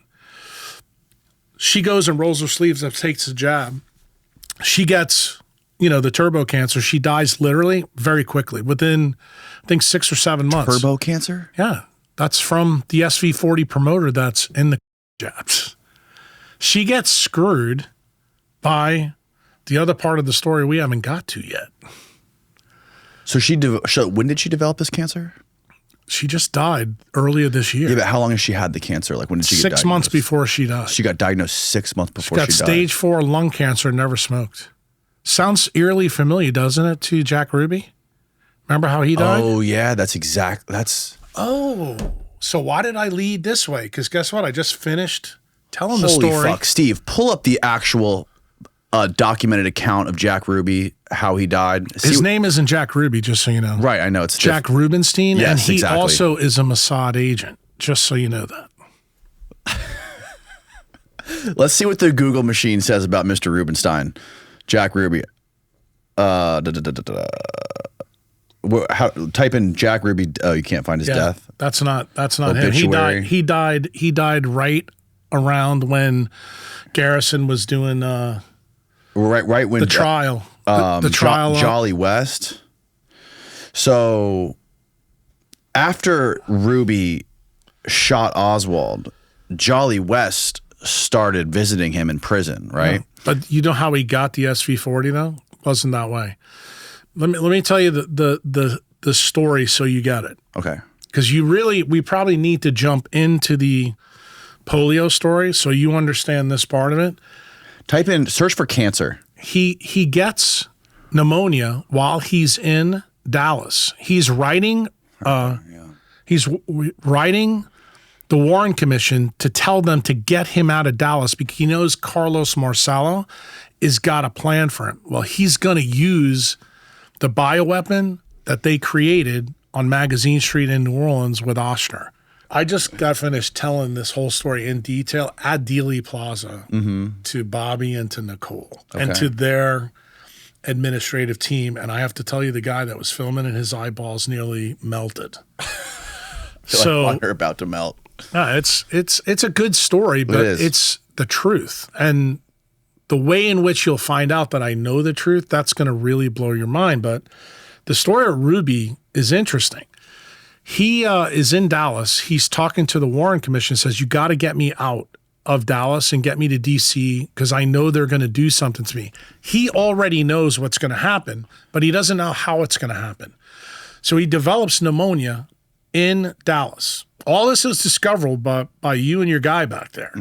She goes and rolls her sleeves up, takes a jab. She gets, the turbo cancer. She dies literally very quickly, within, I think, 6 or 7 months. Turbo cancer? Yeah. That's from the SV40 promoter that's in the jabs. She gets screwed by the other part of the story we haven't got to yet. So when did she develop this cancer? She just died earlier this year. Yeah, but how long has she had the cancer? Like when did she get diagnosed? 6 months before she died. She got diagnosed 6 months before She got she died. stage 4 lung cancer, never smoked. Sounds eerily familiar, doesn't it, to Jack Ruby? Remember how he died? Oh, yeah, Oh, so why did I lead this way? Because guess what? I just finished telling the holy story. fuck. Steve, pull up the actual documented account of Jack Ruby, how he died. His name isn't Jack Ruby, just so you know. Right, I know. It's Jack Rubinstein, Yes, and he exactly. also is a Mossad agent, just so you know that. Let's see what the Google machine says about Mr. Rubinstein. Jack Ruby. Type in Jack Ruby. Oh, you can't find his death. That's not him. Obituary. He died right around when Garrison was doing Right when the trial. The trial. Jolly West. So after Ruby shot Oswald, Jolly West started visiting him in prison, right? Yeah. But you know how he got the SV40 though? Wasn't that way. Let me tell you the story so you get it. Okay. Because we probably need to jump into the polio story so you understand this part of it. Search for cancer. He gets pneumonia while he's in Dallas. He's writing writing the Warren Commission to tell them to get him out of Dallas because he knows Carlos Marcello has got a plan for him. Well, he's going to use the bioweapon that they created on Magazine Street in New Orleans with Oshner. I just got finished telling this whole story in detail at Dealey Plaza to Bobby and to Nicole and to their administrative team. And I have to tell you, the guy that was filming it, his eyeballs nearly melted. So like they're about to melt. It's a good story, but it's the truth. And the way in which you'll find out that I know the truth, that's going to really blow your mind. But the story of Ruby is interesting. He is in Dallas. He's talking to the Warren Commission, says, you got to get me out of Dallas and get me to D.C. because I know they're going to do something to me. He already knows what's going to happen, but he doesn't know how it's going to happen. So he develops pneumonia in Dallas. All this is discovered by you and your guy back there.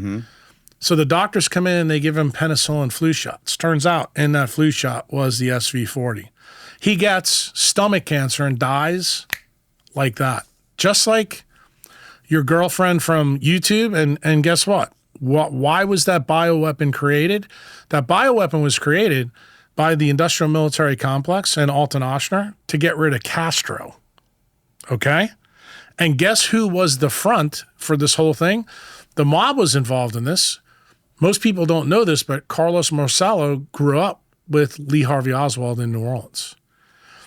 So the doctors come in and they give him penicillin flu shots. Turns out in that flu shot was the SV40. He gets stomach cancer and dies like that. Just like your girlfriend from YouTube. And guess what? Why was that bioweapon created? That bioweapon was created by the industrial military complex and Alton Ochsner to get rid of Castro. Okay? And guess who was the front for this whole thing? The mob was involved in this. Most people don't know this, but Carlos Marshmello grew up with Lee Harvey Oswald in New Orleans.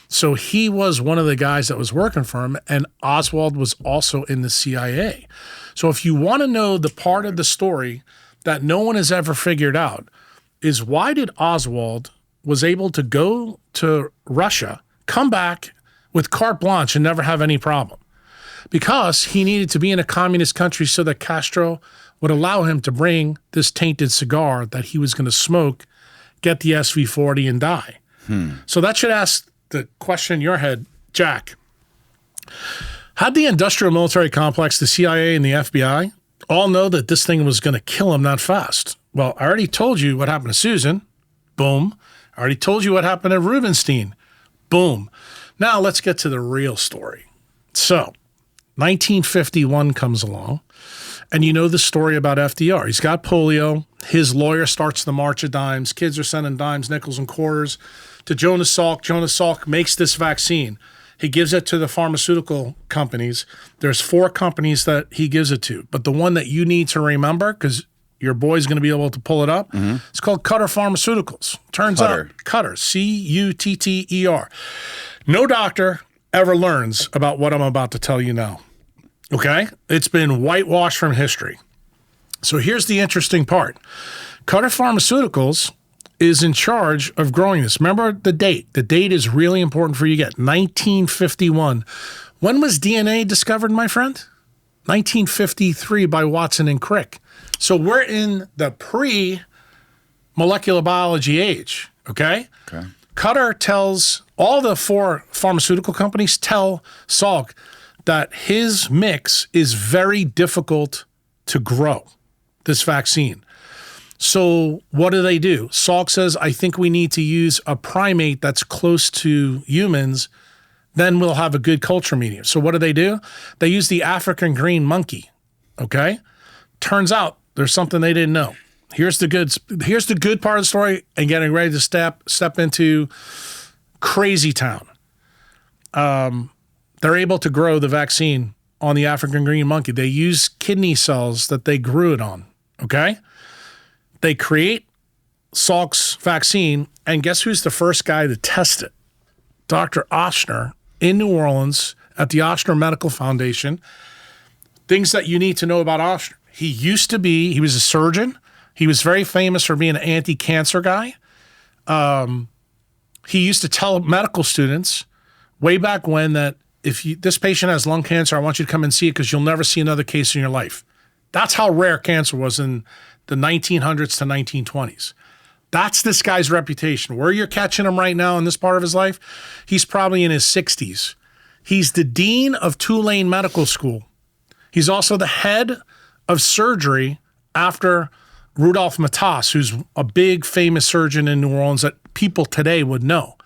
So he was one of the guys that was working for him, and Oswald was also in the CIA. So if you want to know the part of the story that no one has ever figured out, is why did Oswald was able to go to Russia, come back with carte blanche and never have any problem? Because he needed to be in a communist country so that Castro would allow him to bring this tainted cigar that he was going to smoke, get the SV40 and die. So that should ask the question in your head, Jack, how'd the industrial military complex, the CIA and the FBI all know that this thing was going to kill him that fast? Well, I already told you what happened to Susan. Boom. I already told you what happened to Rubenstein. Boom. Now let's get to the real story. So 1951 comes along, and you know the story about FDR. He's got polio. His lawyer starts the March of Dimes. Kids are sending dimes, nickels, and quarters to Jonas Salk. Jonas Salk makes this vaccine. He gives it to the pharmaceutical companies. There's 4 companies that he gives it to. But the one that you need to remember, because your boy's going to be able to pull it up, it's called Cutter Pharmaceuticals. Turns out, Cutter, Cutter. No doctor ever learns about what I'm about to tell you now. Okay? It's been whitewashed from history. So here's the interesting part. Cutter Pharmaceuticals is in charge of growing this. Remember the date. The date is really important for you to get. 1951. When was DNA discovered, my friend? 1953 by Watson and Crick. So we're in the pre-molecular biology age, okay? Cutter tells all the 4 pharmaceutical companies tell Salk that his mix is very difficult to grow, this vaccine. So what do? Salk says, I think we need to use a primate that's close to humans, then we'll have a good culture medium. So what do? They use the African green monkey, okay? Turns out there's something they didn't know. Here's the good part of the story, and getting ready to step into crazy town. They're able to grow the vaccine on the African green monkey. They use kidney cells that they grew it on, okay? They create Salk's vaccine, and guess who's the first guy to test it? Dr. Ochsner in New Orleans at the Ochsner Medical Foundation. Things that you need to know about Ochsner. He was a surgeon. He was very famous for being an anti-cancer guy. He used to tell medical students way back when that if this patient has lung cancer, I want you to come and see it because you'll never see another case in your life. That's how rare cancer was in the 1900s to 1920s. That's this guy's reputation. Where you're catching him right now in this part of his life, he's probably in his 60s. He's the dean of Tulane Medical School. He's also the head of surgery after Rudolph Matas, who's a big famous surgeon in New Orleans that people today would know.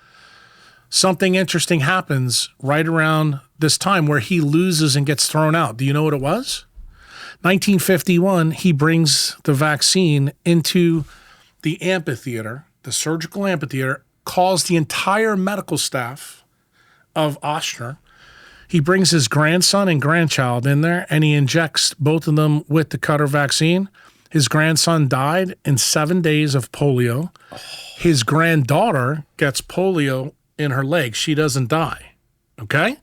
Something interesting happens right around this time where he loses and gets thrown out. Do you know what it was? 1951, he brings the vaccine into the amphitheater, the surgical amphitheater, calls the entire medical staff of Ochsner. He brings his grandson and grandchild in there, and he injects both of them with the Cutter vaccine. His grandson died in 7 days of polio. His granddaughter gets polio in her leg. She doesn't die, okay?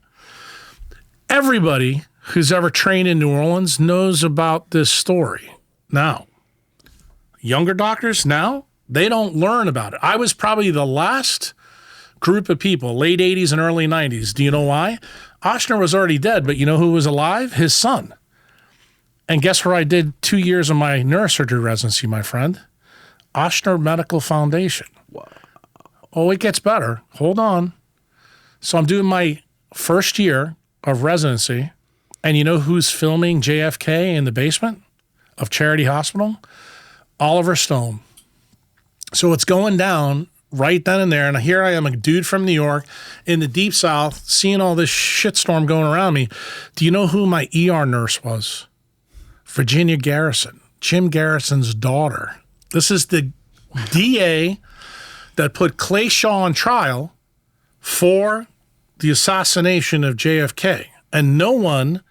Everybody who's ever trained in New Orleans knows about this story. Now, younger doctors now, they don't learn about it. I was probably the last group of people, late 80s and early 90s. Do you know why? Ochsner was already dead, but you know who was alive? His son. And guess where I did 2 years of my neurosurgery residency, my friend? Ochsner Medical Foundation. Wow. Oh, it gets better. Hold on. So I'm doing my first year of residency And you know who's filming JFK in the basement of Charity Hospital? Oliver Stone. So it's going down right then and there. And here I am, a dude from New York in the deep South, seeing all this shitstorm going around me. Do you know who my ER nurse was? Virginia Garrison, Jim Garrison's daughter. This is the DA that put Clay Shaw on trial for the assassination of JFK. And no one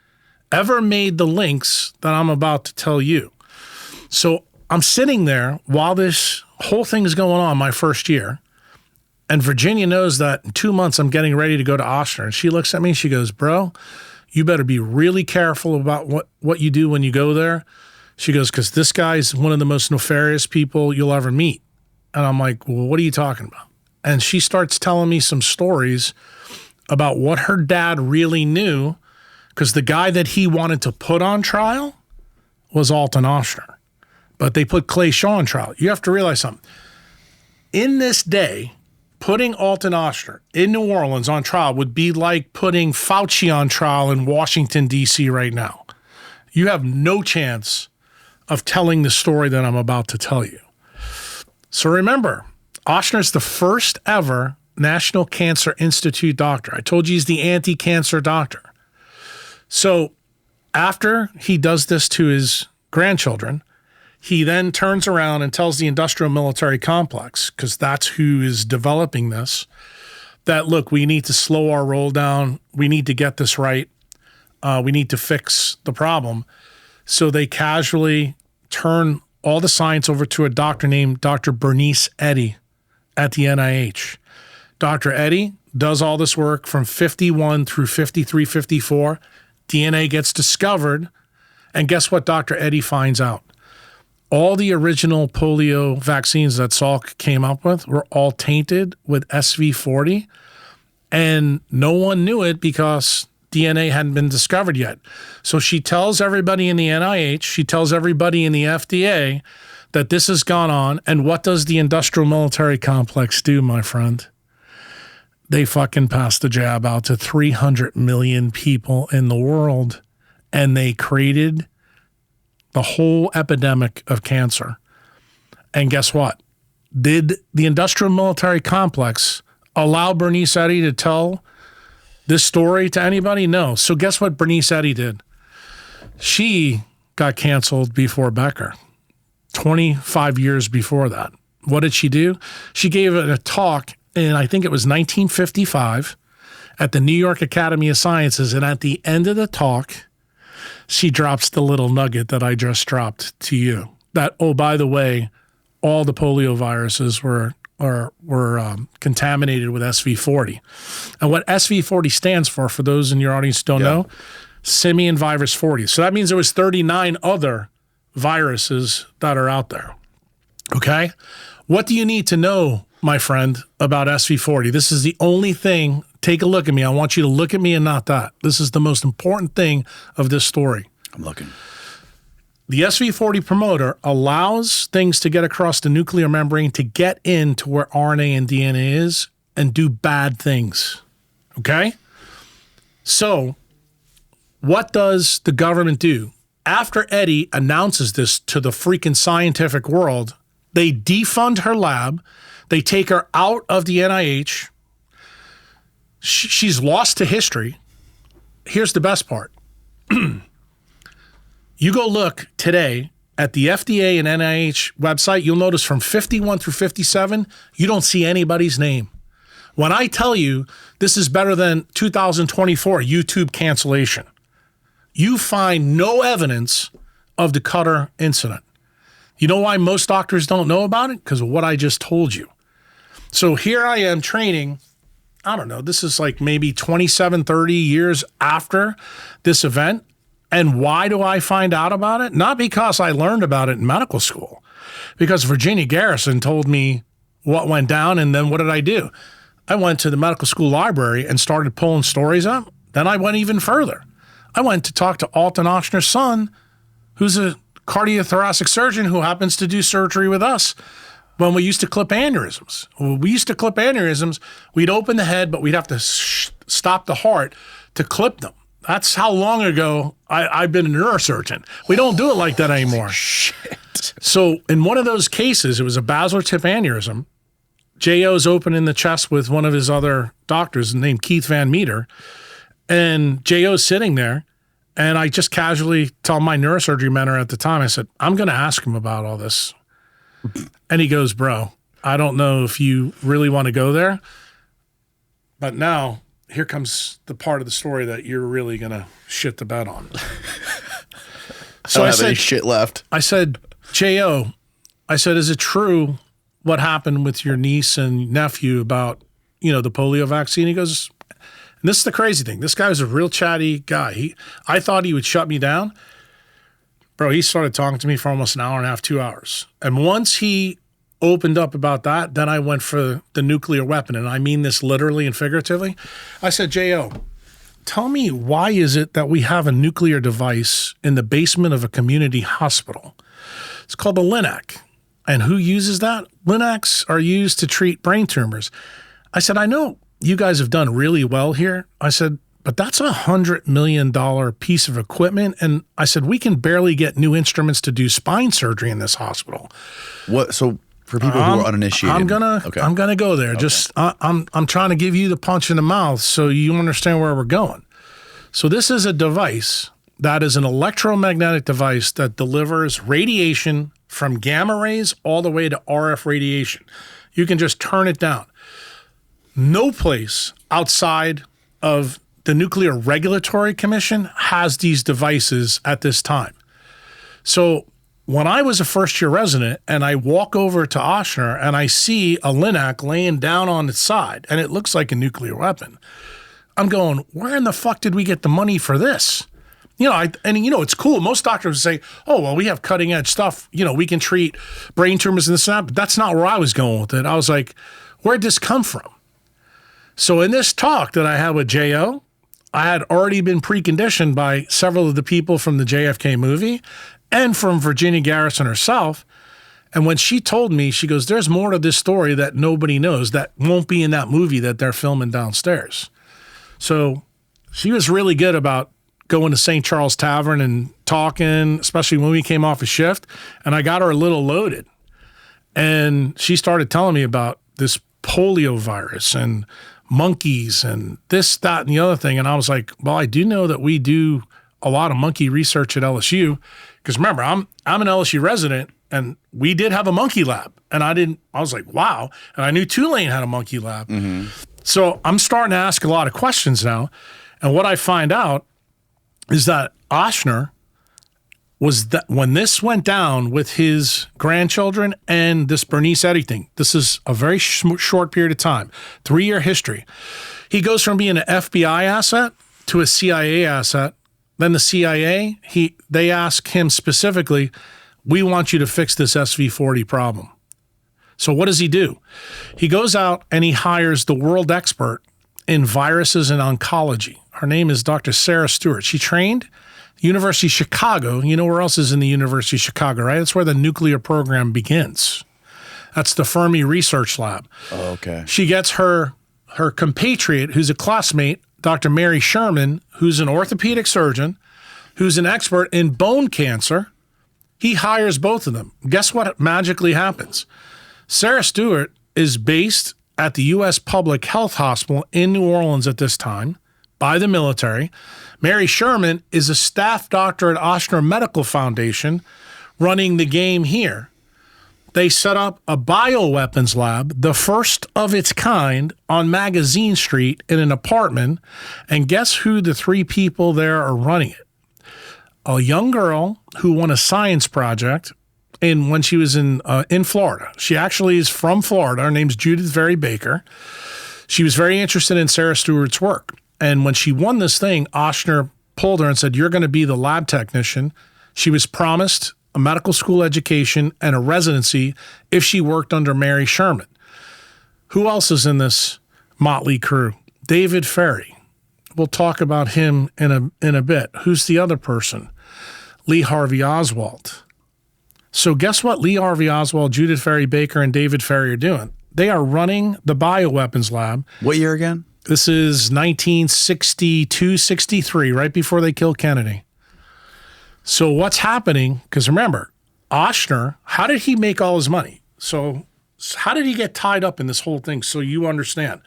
ever made the links that I'm about to tell you. So I'm sitting there while this whole thing is going on my first year. And Virginia knows that in 2 months I'm getting ready to go to Oshner. And she looks at me and she goes, bro, you better be really careful about what you do when you go there. She goes, because this guy's one of the most nefarious people you'll ever meet. And I'm like, well, what are you talking about? And she starts telling me some stories about what her dad really knew, because the guy that he wanted to put on trial was Alton Oshner. But they put Clay Shaw on trial. You have to realize something. In this day, putting Alton Oshner in New Orleans on trial would be like putting Fauci on trial in Washington, D.C. right now. You have no chance of telling the story that I'm about to tell you. So remember, Oshner's the first ever National Cancer Institute doctor. I told you he's the anti-cancer doctor. So after he does this to his grandchildren, he then turns around and tells the industrial military complex, because that's who is developing this, that, look, we need to slow our roll down. We need to get this right. We need to fix the problem. So they casually turn all the science over to a doctor named Dr. Bernice Eddy at the NIH. Dr. Eddy does all this work from 51 through 53, 54. DNA gets discovered. And guess what Dr. Eddy finds out? All the original polio vaccines that Salk came up with were all tainted with SV40, and no one knew it because DNA hadn't been discovered yet. So she tells everybody in the NIH, she tells everybody in the FDA that this has gone on, and what does the industrial military complex do, my friend? They fucking pass the jab out to 300 million people in the world, and they created the whole epidemic of cancer. And guess what? Did the industrial military complex allow Bernice Eddy to tell this story to anybody? No. So guess what Bernice Eddy did? She got canceled before Becker, 25 years before that. What did she do? She gave a talk in, I think it was 1955, at the New York Academy of Sciences. And at the end of the talk, she drops the little nugget that I just dropped to you. That, oh, by the way, all the polio viruses were contaminated with SV40. And what SV40 stands for those in your audience who don't know, simian virus 40. So that means there was 39 other viruses that are out there. Okay? What do you need to know, my friend, about SV40? This is the only thing. Take a look at me. I want you to look at me and not that. This is the most important thing of this story. I'm looking. The SV40 promoter allows things to get across the nuclear membrane to get into where RNA and DNA is and do bad things. Okay? So what does the government do? After Eddy announces this to the freaking scientific world, they defund her lab. They take her out of the NIH. She's lost to history. Here's the best part. You go look today at the FDA and NIH website, you'll notice from 51 through 57, you don't see anybody's name. When I tell you this is better than 2024 YouTube cancellation, you find no evidence of the Cutter incident. You know why most doctors don't know about it? Because of what I just told you. So here I am training, I don't know, this is like maybe 27, 30 years after this event. And why do I find out about it? Not because I learned about it in medical school, because Virginia Garrison told me what went down. And then what did I do? I went to the medical school library and started pulling stories up. Then I went even further. I went to talk to Alton Oshner's son, who's a cardiothoracic surgeon who happens to do surgery with us when we used to clip aneurysms. When we used to clip aneurysms, we'd open the head, but we'd have to stop the heart to clip them. That's how long ago I've been a neurosurgeon. We don't do it like that anymore. Shit. So in one of those cases, it was a basilar tip aneurysm. J.O.'s opening the chest with one of his other doctors named Keith Van Meter. And J.O.'s sitting there. And I just casually tell my neurosurgery mentor at the time, I said, I'm going to ask him about all this. And he goes, bro, I don't know if you really want to go there. But now, here comes the part of the story that you're really going to shit the bed on. So I don't have any shit left. I said, J.O., I said, is it true what happened with your niece and nephew about, the polio vaccine? He goes, and this is the crazy thing. This guy was a real chatty guy. I thought he would shut me down. Bro, he started talking to me for almost an hour and a half, 2 hours. And once he opened up about that, then I went for the nuclear weapon. And I mean this literally and figuratively. I said, J.O., tell me, why is it that we have a nuclear device in the basement of a community hospital? It's called the LINAC. And who uses that? LINACs are used to treat brain tumors. I said, I know you guys have done really well here. I said, but that's $100 million piece of equipment. And I said, we can barely get new instruments to do spine surgery in this hospital. What? So for people who are uninitiated, I'm gonna go there. Okay. Just I'm trying to give you the punch in the mouth so you understand where we're going. So this is a device that is an electromagnetic device that delivers radiation from gamma rays all the way to RF radiation. You can just turn it down. No place outside of the Nuclear Regulatory Commission has these devices at this time. So when I was a first-year resident and I walk over to Ochsner and I see a LINAC laying down on its side and it looks like a nuclear weapon, I'm going, where in the fuck did we get the money for this? It's cool. Most doctors say, oh, well, we have cutting-edge stuff. We can treat brain tumors and this and that. But that's not where I was going with it. I was like, where'd this come from? So in this talk that I had with J.O., I had already been preconditioned by several of the people from the JFK movie and from Virginia Garrison herself. And when she told me, she goes, there's more to this story that nobody knows that won't be in that movie that they're filming downstairs. So she was really good about going to St. Charles Tavern and talking, especially when we came off a shift. And I got her a little loaded. And she started telling me about this polio virus and monkeys and this, that, and the other thing. And I was like, well, I do know that we do a lot of monkey research at LSU. Because remember, I'm an LSU resident and we did have a monkey lab. And I was like, wow. And I knew Tulane had a monkey lab. Mm-hmm. So I'm starting to ask a lot of questions now. And what I find out is that Ochsner was that when this went down with his grandchildren and this Bernice Eddy thing, this is a very short period of time, 3-year history. He goes from being an FBI asset to a CIA asset. Then the CIA, they ask him specifically, we want you to fix this SV40 problem. So what does he do? He goes out and he hires the world expert in viruses and oncology. Her name is Dr. Sarah Stewart. She trained University of Chicago. You know where else is in the University of Chicago, right? That's where the nuclear program begins. That's the Fermi Research Lab. Oh, okay. She gets her compatriot, who's a classmate, Dr. Mary Sherman, who's an orthopedic surgeon, who's an expert in bone cancer. He hires both of them. Guess what magically happens? Sarah Stewart is based at the U.S. Public Health Hospital in New Orleans at this time by the military. Mary Sherman is a staff doctor at Ochsner Medical Foundation running the game here. They set up a bioweapons lab, the first of its kind, on Magazine Street in an apartment. And guess who the 3 people there are running it? A young girl who won a science project when she was in Florida. She actually is from Florida. Her name's Judith Very Baker. She was very interested in Sarah Stewart's work. And when she won this thing, Ochsner pulled her and said, you're going to be the lab technician. She was promised a medical school education and a residency if she worked under Mary Sherman. Who else is in this motley crew? David Ferry. We'll talk about him in a bit. Who's the other person? Lee Harvey Oswald. So guess what Lee Harvey Oswald, Judith Ferry Baker, and David Ferry are doing? They are running the bioweapons lab. What year again? This is 1962, 63, right before they killed Kennedy. So what's happening? Because remember, Ochsner, how did he make all his money? So how did he get tied up in this whole thing? So you understand.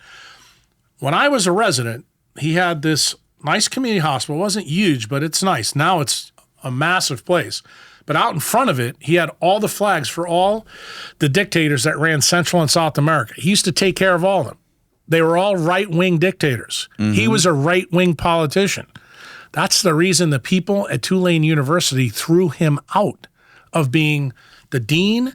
When I was a resident, he had this nice community hospital. It wasn't huge, but it's nice. Now it's a massive place. But out in front of it, he had all the flags for all the dictators that ran Central and South America. He used to take care of all of them. They were all right-wing dictators. Mm-hmm. He was a right-wing politician. That's the reason the people at Tulane University threw him out of being the dean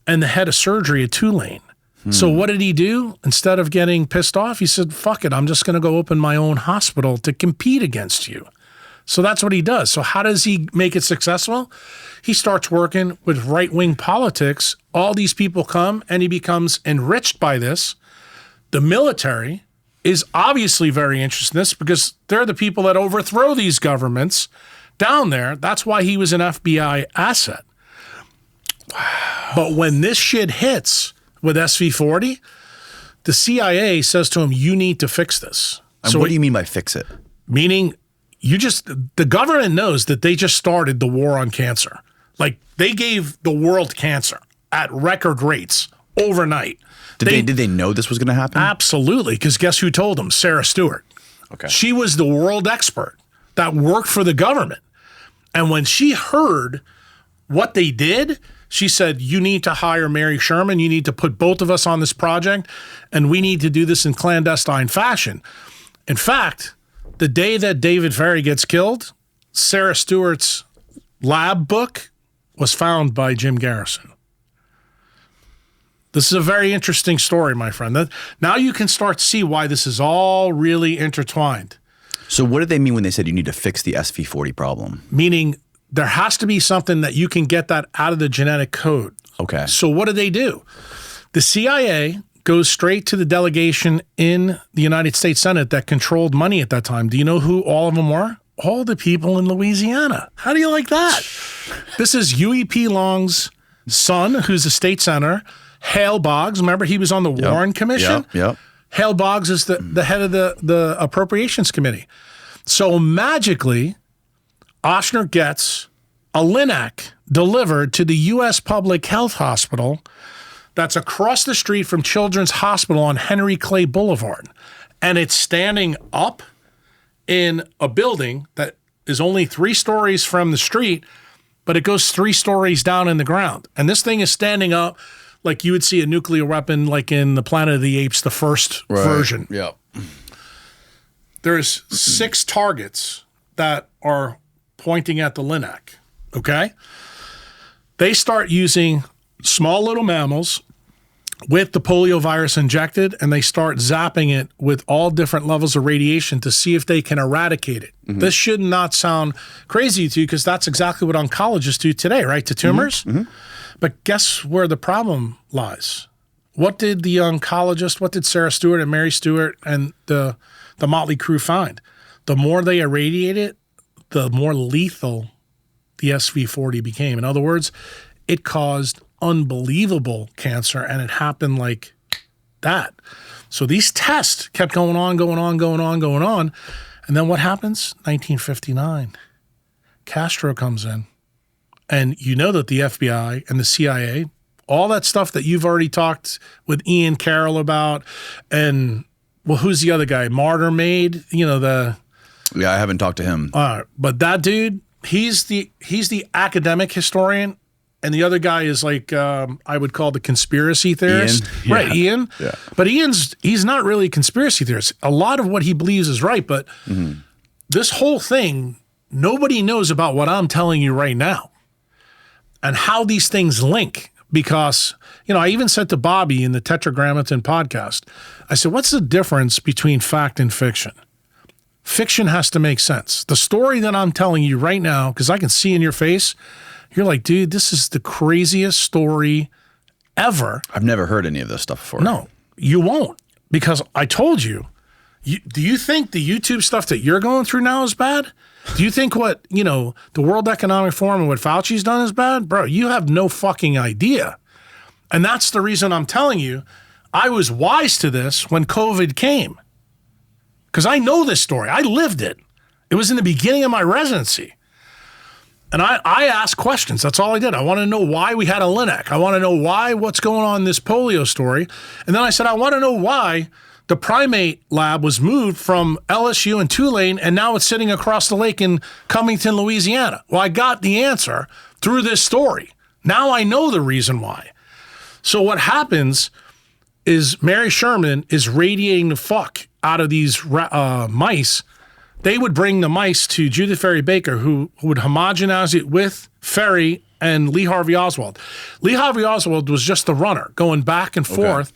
and the head of surgery at Tulane. So what did he do? Instead of getting pissed off, he said, fuck it, I'm just going to go open my own hospital to compete against you. So that's what he does. So how does he make it successful? He starts working with right-wing politics. All these people come, and he becomes enriched by this. The military is obviously very interested in this because they're the people that overthrow these governments down there. That's why he was an FBI asset. Wow. But when this shit hits with SV40, the CIA says to him, you need to fix this. And so what do you mean by fix it? Meaning the government knows that they just started the war on cancer. Like they gave the world cancer at record rates overnight. Did they know this was going to happen? Absolutely, because guess who told them? Sarah Stewart. Okay. She was the world expert that worked for the government. And when she heard what they did, she said, you need to hire Mary Sherman. You need to put both of us on this project, and we need to do this in clandestine fashion. In fact, the day that David Ferrie gets killed, Sarah Stewart's lab book was found by Jim Garrison. This is a very interesting story, my friend. Now you can start to see why this is all really intertwined. So what did they mean when they said you need to fix the SV40 problem? Meaning there has to be something that you can get that out of the genetic code. Okay. So what do? The CIA goes straight to the delegation in the United States Senate that controlled money at that time. Do you know who all of them were? All the people in Louisiana. How do you like that? This is UEP Long's son, who's a state senator. Hale Boggs, remember he was on the Warren Commission? Yep. Hale Boggs is the head of the Appropriations Committee. So magically, Ochsner gets a Linac delivered to the U.S. Public Health Hospital that's across the street from Children's Hospital on Henry Clay Boulevard. And it's standing up in a building that is only 3 stories from the street, but it goes 3 stories down in the ground. And this thing is standing up like you would see a nuclear weapon like in the Planet of the Apes, the first version. Yeah. There's 6 targets that are pointing at the Linac, okay? They start using small little mammals with the polio virus injected, and they start zapping it with all different levels of radiation to see if they can eradicate it. Mm-hmm. This should not sound crazy to you because that's exactly what oncologists do today, right, to tumors? Mm-hmm. But guess where the problem lies? What did the oncologist, what did Sarah Stewart and Mary Stewart and the Motley crew find? The more they irradiate it, the more lethal the SV40 became. In other words, it caused unbelievable cancer, and it happened like that. So these tests kept going on. And then what happens? 1959. Castro comes in. And you know that the FBI and the CIA, all that stuff that you've already talked with Ian Carroll about, and, well, who's the other guy? Martyr Maid, Yeah, I haven't talked to him. But that dude, he's the academic historian, and the other guy is like I would call the conspiracy theorist. Ian? Yeah. Right, Ian. Yeah. But he's not really a conspiracy theorist. A lot of what he believes is right, but this whole thing, nobody knows about what I'm telling you right now and how these things link. Because, I even said to Bobby in the Tetragrammaton podcast, I said, what's the difference between fact and fiction? Fiction has to make sense. The story that I'm telling you right now, because I can see in your face, you're like, dude, this is the craziest story ever. I've never heard any of this stuff before. No, you won't, because I told you. Do you think the YouTube stuff that you're going through now is bad? Do you think what, the World Economic Forum and what Fauci's done is bad? Bro, you have no fucking idea. And that's the reason I'm telling you, I was wise to this when COVID came. because I know this story. I lived it. It was in the beginning of my residency. And I asked questions. That's all I did. I want to know why we had a Linac. I want to know what's going on in this polio story. And then I said, I want to know why the primate lab was moved from LSU and Tulane, and now it's sitting across the lake in Covington, Louisiana. Well, I got the answer through this story. Now I know the reason why. So what happens is Mary Sherman is radiating the fuck out of these mice. They would bring the mice to Judith Ferry Baker, who would homogenize it with Ferry and Lee Harvey Oswald. Lee Harvey Oswald was just the runner, going back and forth.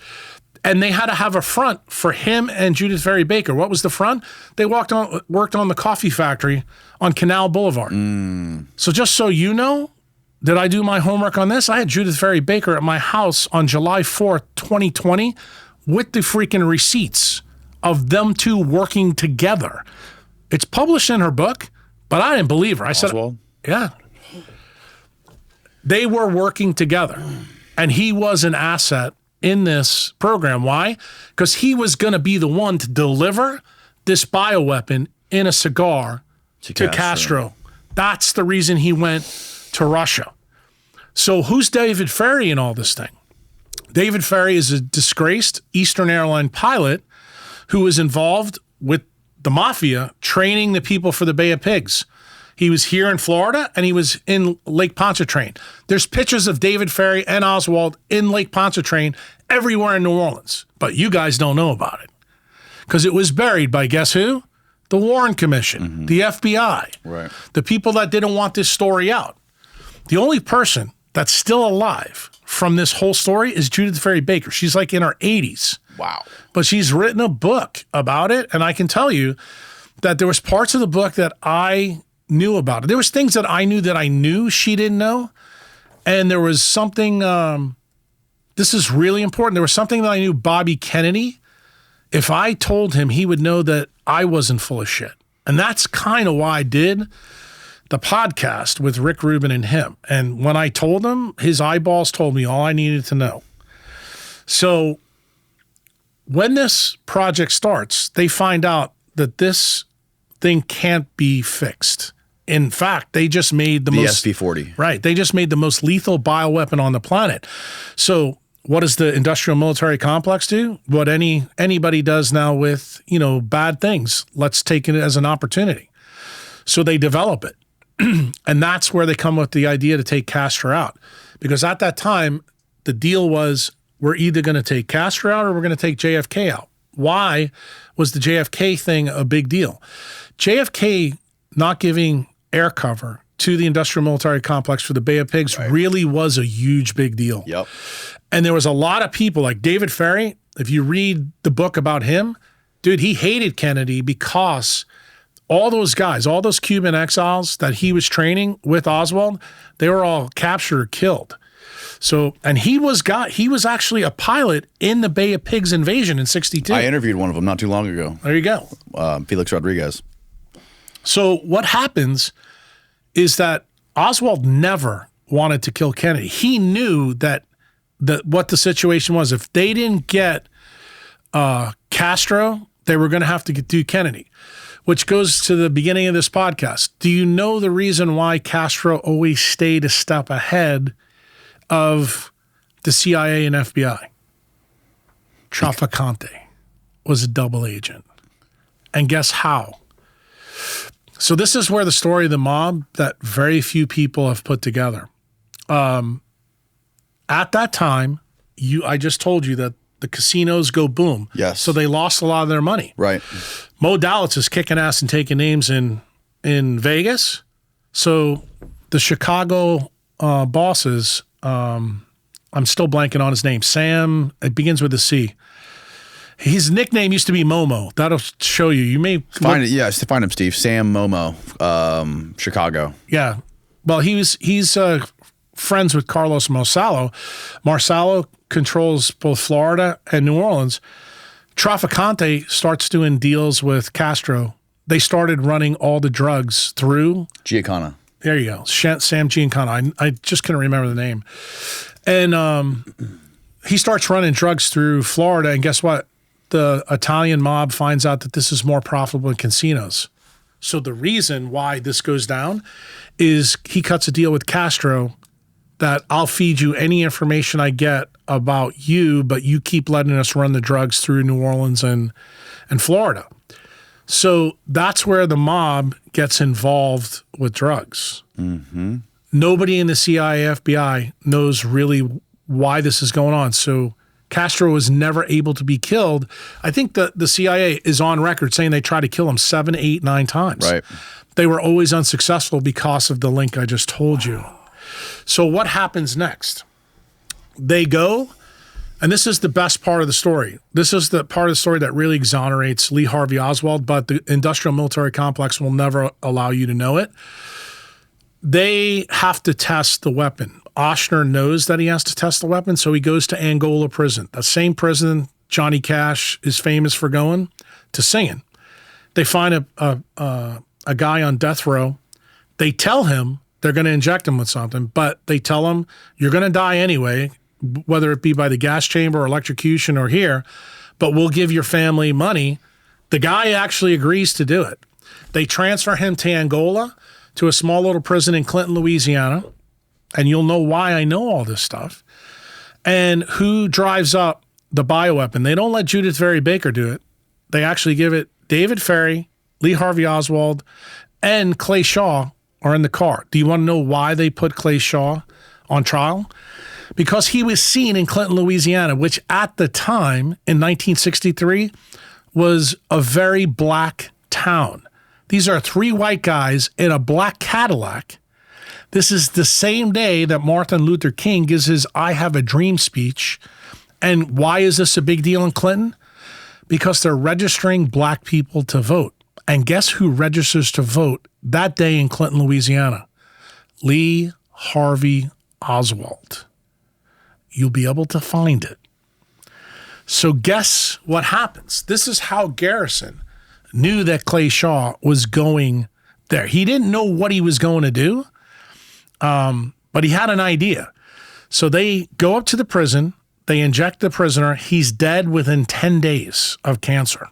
And they had to have a front for him and Judith Ferry Baker. What was the front? They worked on the coffee factory on Canal Boulevard. So just so you know, did I do my homework on this? I had Judith Ferry Baker at my house on July 4th, 2020, with the freaking receipts of them two working together. It's published in her book, but I didn't believe her. I Oswald? said, yeah. They were working together, and he was an asset in this program. Why? Because he was going to be the one to deliver this bioweapon in a cigar to Castro. That's the reason he went to Russia. So who's David Ferry in all this thing? David Ferry is a disgraced Eastern Airline pilot who was involved with the mafia training the people for the Bay of Pigs. He was here in Florida, and he was in Lake Pontchartrain. There's pictures of David Ferry and Oswald in Lake Pontchartrain everywhere in New Orleans. But you guys don't know about it because it was buried by, guess who? The Warren Commission, the FBI, right? The people that didn't want this story out. The only person that's still alive from this whole story is Judith Ferry Baker. She's like in her 80s. Wow. But she's written a book about it, and I can tell you that there was parts of the book that I knew about it. There was things that I knew she didn't know, and there was something, this is really important, there was something that I knew Bobby Kennedy, if I told him, he would know that I wasn't full of shit. And that's kind of why I did the podcast with Rick Rubin and him. And when I told him, his eyeballs told me all I needed to know. So when this project starts, they find out that this thing can't be fixed. In fact, they just made the most SV-40. Right. They just made the most lethal bioweapon on the planet. So what does the industrial military complex do? What anybody does now with, bad things. Let's take it as an opportunity. So they develop it. And that's where they come with the idea to take Castro out. Because at that time, the deal was we're either going to take Castro out or we're going to take JFK out. Why was the JFK thing a big deal? JFK not giving air cover to the industrial military complex for the Bay of Pigs really was a huge big deal. Yep. And there was a lot of people like David Ferry. If you read the book about him, dude, he hated Kennedy because all those guys, all those Cuban exiles that he was training with Oswald, they were all captured or killed. So, and he was actually a pilot in the Bay of Pigs invasion in '62. I interviewed one of them not too long ago. There you go. Felix Rodriguez. So what happens is that Oswald never wanted to kill Kennedy. He knew that what the situation was. If they didn't get Castro, they were going to have to do Kennedy, which goes to the beginning of this podcast. Do you know the reason why Castro always stayed a step ahead of the CIA and FBI? Trafficante was a double agent. And guess how? So this is where the story of the mob that very few people have put together. At that time, I just told you that the casinos go boom. Yes. So they lost a lot of their money. Right. Mo Dalitz is kicking ass and taking names in Vegas. So the Chicago bosses, I'm still blanking on his name. Sam, it begins with a C. His nickname used to be Momo. That'll show you. You may find it. Yeah, find him, Steve. Sam Momo, Chicago. Yeah. Well, he's friends with Carlos Marcello. Marcello controls both Florida and New Orleans. Trafficante starts doing deals with Castro. They started running all the drugs through Giancana. There you go. Sam Giancana. I just couldn't remember the name. And he starts running drugs through Florida, and guess what? the Italian mob finds out that this is more profitable than casinos. So the reason why this goes down is he cuts a deal with Castro that I'll feed you any information I get about you, but you keep letting us run the drugs through New Orleans and Florida. So that's where the mob gets involved with drugs. Mm-hmm. Nobody in the CIA, FBI knows really why this is going on. So Castro was never able to be killed. I think the CIA is on record saying they tried to kill him 7, 8, 9 times. Right. They were always unsuccessful because of the link I just told you. So what happens next? They go, and this is the best part of the story. This is the part of the story that really exonerates Lee Harvey Oswald, but the industrial military complex will never allow you to know it. They have to test the weapon. Oshner knows that he has to test the weapon, so he goes to Angola prison, the same prison Johnny Cash is famous for going to singing. They find a guy on death row. They tell him they're going to inject him with something, but they tell him, you're going to die anyway, whether it be by the gas chamber or electrocution or here, but we'll give your family money. The guy actually agrees to do it. They transfer him to Angola, to a small little prison in Clinton, Louisiana, and you'll know why I know all this stuff. And who drives up the bioweapon? They don't let Judith Very Baker do it. They actually give it David Ferry, Lee Harvey Oswald, and Clay Shaw are in the car. Do you want to know why they put Clay Shaw on trial? Because he was seen in Clinton, Louisiana, which at the time in 1963 was a very black town. These are 3 white guys in a black Cadillac. This is the same day that Martin Luther King gives his I Have a Dream speech. And why is this a big deal in Clinton? Because they're registering black people to vote. And guess who registers to vote that day in Clinton, Louisiana? Lee Harvey Oswald. You'll be able to find it. So guess what happens? This is how Garrison knew that Clay Shaw was going there. He didn't know what he was going to do, but he had an idea. So they go up to the prison. They inject the prisoner. He's dead within 10 days of cancer.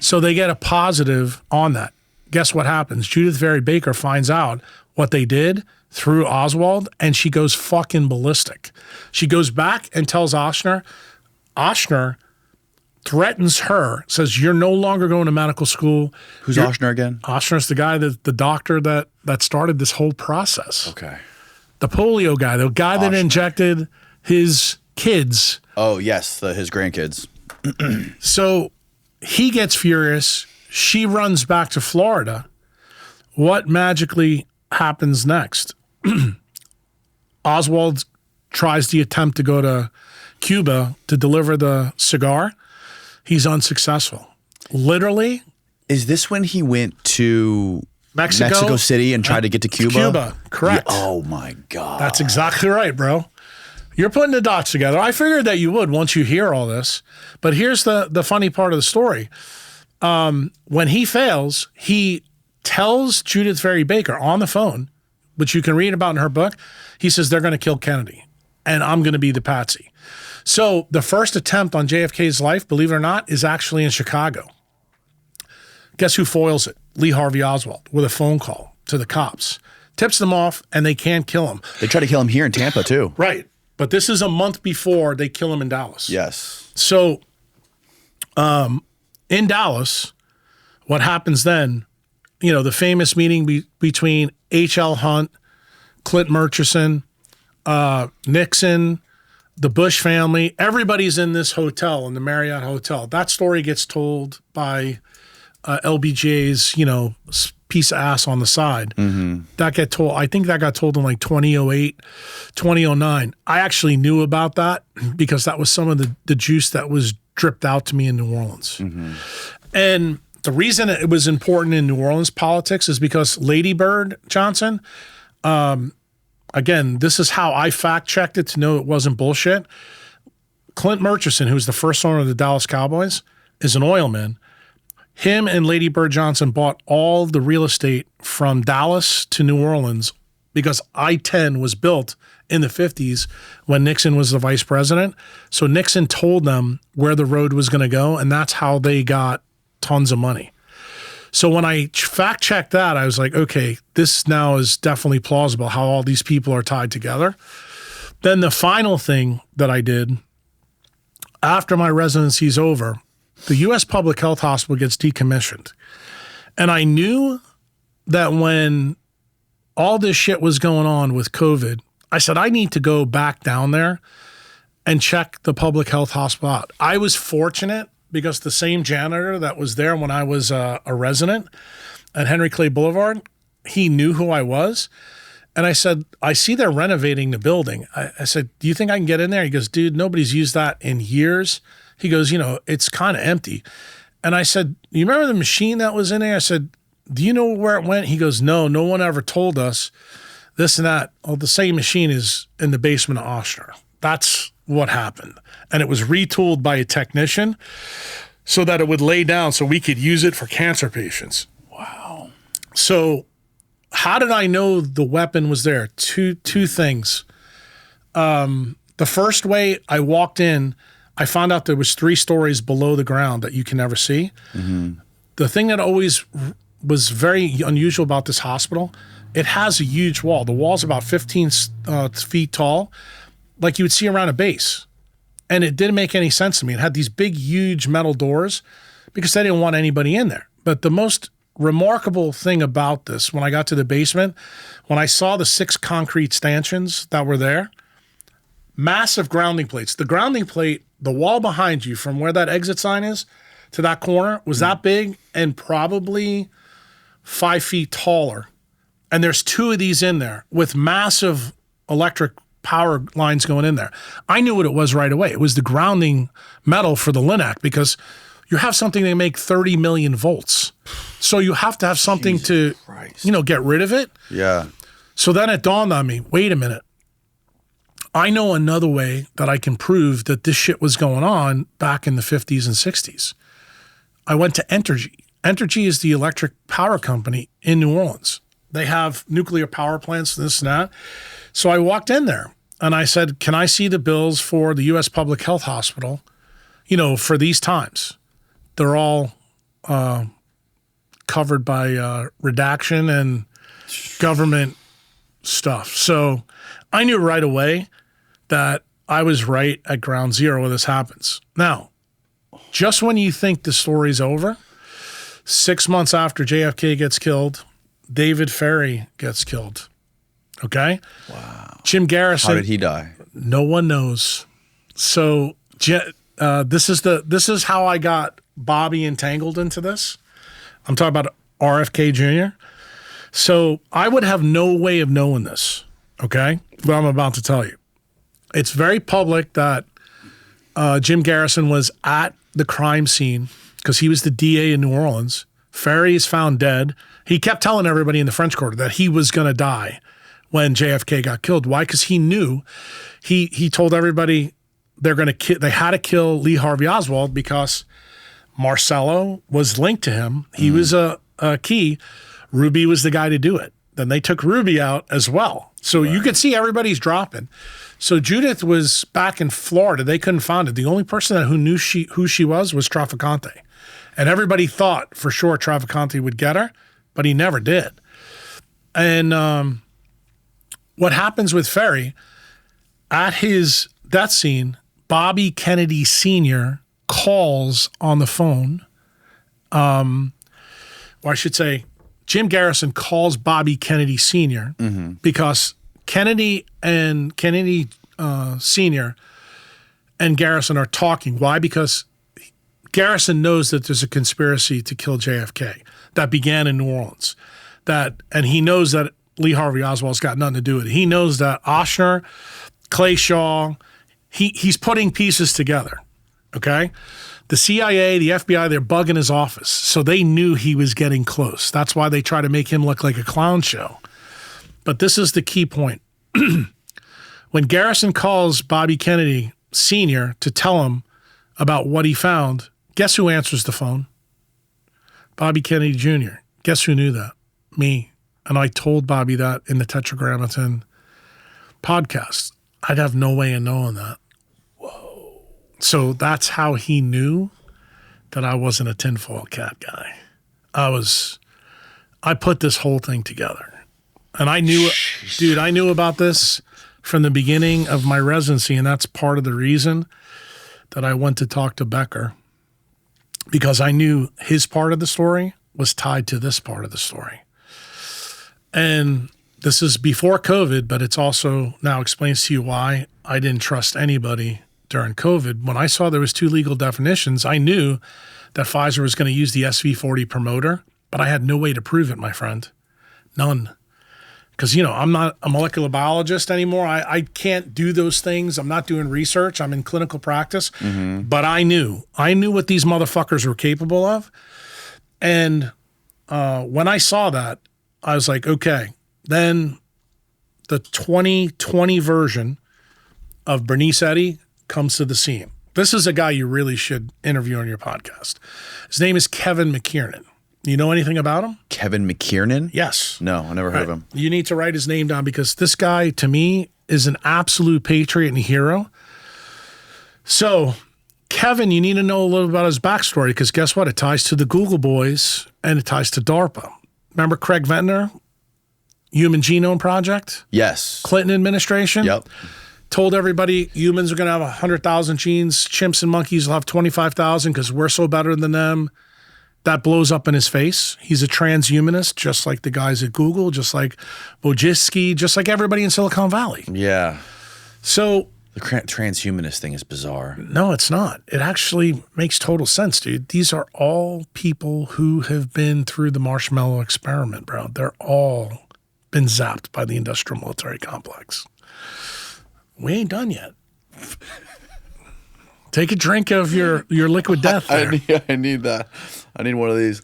So they get a positive on that. Guess what happens? Judith Very Baker finds out what they did through Oswald, and she goes fucking ballistic. She goes back and tells Oshner. Oshner threatens her, says, you're no longer going to medical school. Who's Oshner again? Oshner's the guy, the doctor that started this whole process. Okay. The polio guy, the guy that injected his kids. Oh, yes, his grandkids. So he gets furious. She runs back to Florida. What magically happens next? Oswald tries the attempt to go to Cuba to deliver the cigar. He's unsuccessful. Literally. Is this when he went to Mexico City and tried to get to Cuba? Cuba, correct. Yeah, oh my God. That's exactly right, bro. You're putting the dots together. I figured that you would once you hear all this. But here's the funny part of the story. When he fails, he tells Judith Very Baker on the phone, which you can read about in her book, he says, they're going to kill Kennedy, and I'm going to be the patsy. So the first attempt on JFK's life, believe it or not, is actually in Chicago. Guess who foils it? Lee Harvey Oswald with a phone call to the cops. Tips them off, and they can't kill him. They try to kill him here in Tampa, too. Right. But this is a month before they kill him in Dallas. Yes. So in Dallas, what happens then, you know, the famous meeting between H.L. Hunt, Clint Murchison, Nixon, the Bush family, everybody's in this hotel, in the Marriott Hotel. That story gets told by LBJ's, you know, piece of ass on the side. Mm-hmm. That got told, I think that got told in like 2008, 2009. I actually knew about that because that was some of the juice that was dripped out to me in New Orleans. Mm-hmm. And the reason it was important in New Orleans politics is because Lady Bird Johnson, again, this is how I fact-checked it to know it wasn't bullshit. Clint Murchison, who's the first owner of the Dallas Cowboys, is an oilman. Him and Lady Bird Johnson bought all the real estate from Dallas to New Orleans because I-10 was built in the 50s when Nixon was the vice president. So Nixon told them where the road was going to go, and that's how they got tons of money. So when I fact checked that, I was like, okay, this now is definitely plausible how all these people are tied together. Then the final thing that I did after my residency's over, the U.S. Public Health Hospital gets decommissioned. And I knew that when all this shit was going on with COVID, I said, I need to go back down there and check the public health hospital out. I was fortunate because the same janitor that was there when I was a resident at Henry Clay Boulevard, he knew who I was. And I said, I see they're renovating the building. I said, do you think I can get in there? He goes, dude, nobody's used that in years. He goes, it's kind of empty. And I said, you remember the machine that was in there? I said, do you know where it went? He goes, no one ever told us this and that. Oh, the same machine is in the basement of Oshner. That's what happened. And it was retooled by a technician so that it would lay down so we could use it for cancer patients. Wow. So how did I know the weapon was there? Two things. The first way I walked in, I found out there was 3 stories below the ground that you can never see. Mm-hmm. The thing that always was very unusual about this hospital, it has a huge wall. The wall's about 15 feet tall, like you would see around a base. And it didn't make any sense to me. It had these big, huge metal doors because they didn't want anybody in there. But the most remarkable thing about this, when I got to the basement, when I saw the 6 concrete stanchions that were there, massive grounding plates. The grounding plate, the wall behind you from where that exit sign is to that corner was that big and probably 5 feet taller. And there's 2 of these in there with massive electric power lines going in there. I knew what it was right away. It was the grounding metal for the Linac because you have something that make 30 million volts. So you have to have something to, get rid of it. Yeah. So then it dawned on me, wait a minute. I know another way that I can prove that this shit was going on back in the 50s and 60s. I went to Entergy. Entergy is the electric power company in New Orleans. They have nuclear power plants, this and that. So I walked in there and I said, can I see the bills for the U.S. Public Health Hospital, for these times? They're all covered by redaction and government stuff. So I knew right away that I was right at ground zero when this happens. Now, just when you think the story's over, 6 months after JFK gets killed, David Ferrie gets killed. Okay? Wow. Jim Garrison. How did he die? No one knows. So this is how I got Bobby entangled into this. I'm talking about RFK Jr. So I would have no way of knowing this, okay? What I'm about to tell you. It's very public that Jim Garrison was at the crime scene because he was the DA in New Orleans. Ferrie is found dead. He kept telling everybody in the French Quarter that he was going to die when JFK got killed. Why? Because he knew. He told everybody they had to kill Lee Harvey Oswald because Marshmello was linked to him. He was a key. Ruby was the guy to do it. Then they took Ruby out as well. So you could see everybody's dropping. So Judith was back in Florida. They couldn't find it. The only person who knew who she was Trafficante. And everybody thought for sure Trafficante would get her, but he never did. And what happens with Ferrie, at his death scene, Bobby Kennedy Sr. calls on the phone. Or I should say, Jim Garrison calls Bobby Kennedy Sr. Because Kennedy Sr. and Garrison are talking. Why? Because Garrison knows that there's a conspiracy to kill JFK that began in New Orleans. And he knows that Lee Harvey Oswald's got nothing to do with it. He knows that Oshner, Clay Shaw, he's putting pieces together, okay? The CIA, the FBI, they're bugging his office. So they knew he was getting close. That's why they try to make him look like a clown show. But this is the key point. When Garrison calls Bobby Kennedy Sr. to tell him about what he found, guess who answers the phone? Bobby Kennedy Jr. Guess who knew that? Me. and I told Bobby that in the Tetragrammaton podcast, I'd have no way of knowing that. Whoa. So that's how he knew that I wasn't a tinfoil cat guy. I put this whole thing together. And I knew, dude, I knew about this from the beginning of my residency, and that's part of the reason that I went to talk to Becker, because I knew his part of the story was tied to this part of the story. And this is before COVID, but it's also now explains to you why I didn't trust anybody during COVID. When I saw there was 2 legal definitions, I knew that Pfizer was going to use the SV40 promoter, but I had no way to prove it, my friend. None. Because, I'm not a molecular biologist anymore. I can't do those things. I'm not doing research. I'm in clinical practice. Mm-hmm. But I knew what these motherfuckers were capable of. And when I saw that, I was like, okay. Then the 2020 version of Bernice Eddy comes to the scene. This is a guy you really should interview on your podcast. His name is Kevin McKiernan. You know anything about him? Kevin McKiernan? Yes. No, I never heard of him. You need to write his name down, because this guy, to me, is an absolute patriot and hero. So, Kevin, you need to know a little about his backstory, because guess what? It ties to the Google boys and it ties to DARPA. Remember Craig Ventnor? Human Genome Project? Yes. Clinton administration? Yep. Told everybody humans are going to have 100,000 genes. Chimps and monkeys will have 25,000 because we're so better than them. That blows up in his face. He's a transhumanist, just like the guys at Google, just like Wojcicki, just like everybody in Silicon Valley. Yeah. So the transhumanist thing is bizarre. No, it's not. It actually makes total sense, dude. These are all people who have been through the Marshmello experiment, bro. They're all been zapped by the industrial military complex. We ain't done yet. Take a drink of your liquid death there. I need that. I need one of these.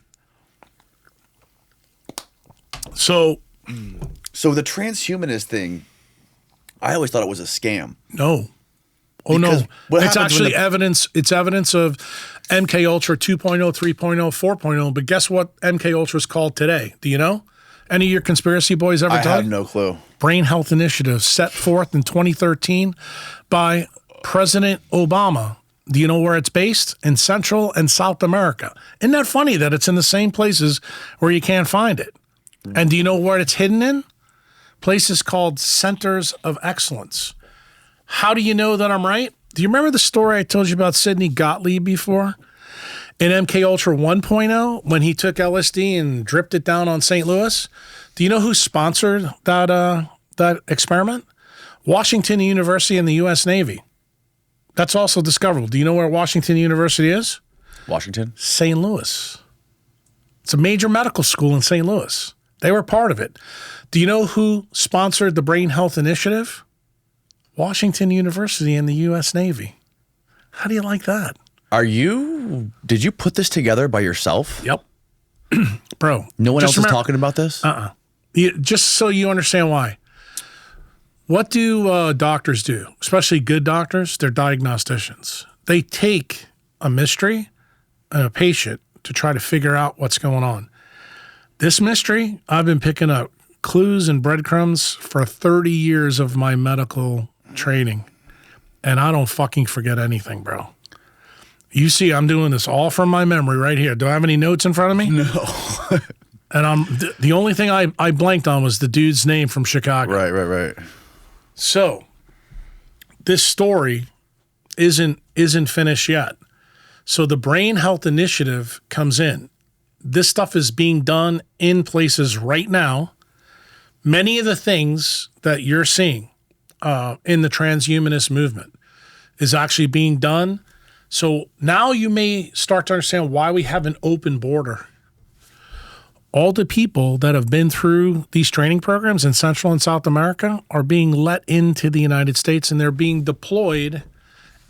So the transhumanist thing, I always thought it was a scam. No. Oh, Because no. It's actually evidence. It's evidence of MK Ultra 2.0, 3.0, 4.0. But guess what MK Ultra is called today? Do you know? Any of your conspiracy boys ever tell you? I have no clue. Brain Health Initiative set forth in 2013 by President Obama. Do you know where it's based? In Central and South America. Isn't that funny that it's in the same places where you can't find it? And do you know where it's hidden in? Places called Centers of Excellence. How do you know that I'm right? Do you remember the story I told you about Sidney Gottlieb before? In MK Ultra 1.0, when he took LSD and dripped it down on St. Louis? Do you know who sponsored that experiment? Washington University and the U.S. Navy. That's also discoverable. Do you know where Washington University is? Washington? St. Louis. It's a major medical school in St. Louis. They were part of it. Do you know who sponsored the Brain Health Initiative? Washington University and the U.S. Navy. How do you like that? Did you put this together by yourself? Yep. Bro. No one else is talking about this? Just so you understand why. What do doctors do? Especially good doctors, they're diagnosticians. They take a mystery and a patient to try to figure out what's going on. This mystery, I've been picking up clues and breadcrumbs for 30 years of my medical training, and I don't fucking forget anything, bro. You see, I'm doing this all from my memory right here. Do I have any notes in front of me? No. And the only thing I blanked on was the dude's name from Chicago. Right. So, this story isn't finished yet. So the Brain Health Initiative comes in. This stuff is being done in places right now. Many of the things that you're seeing in the transhumanist movement is actually being done. So now you may start to understand why we have an open border. All the people that have been through these training programs in Central and South America are being let into the United States, and they're being deployed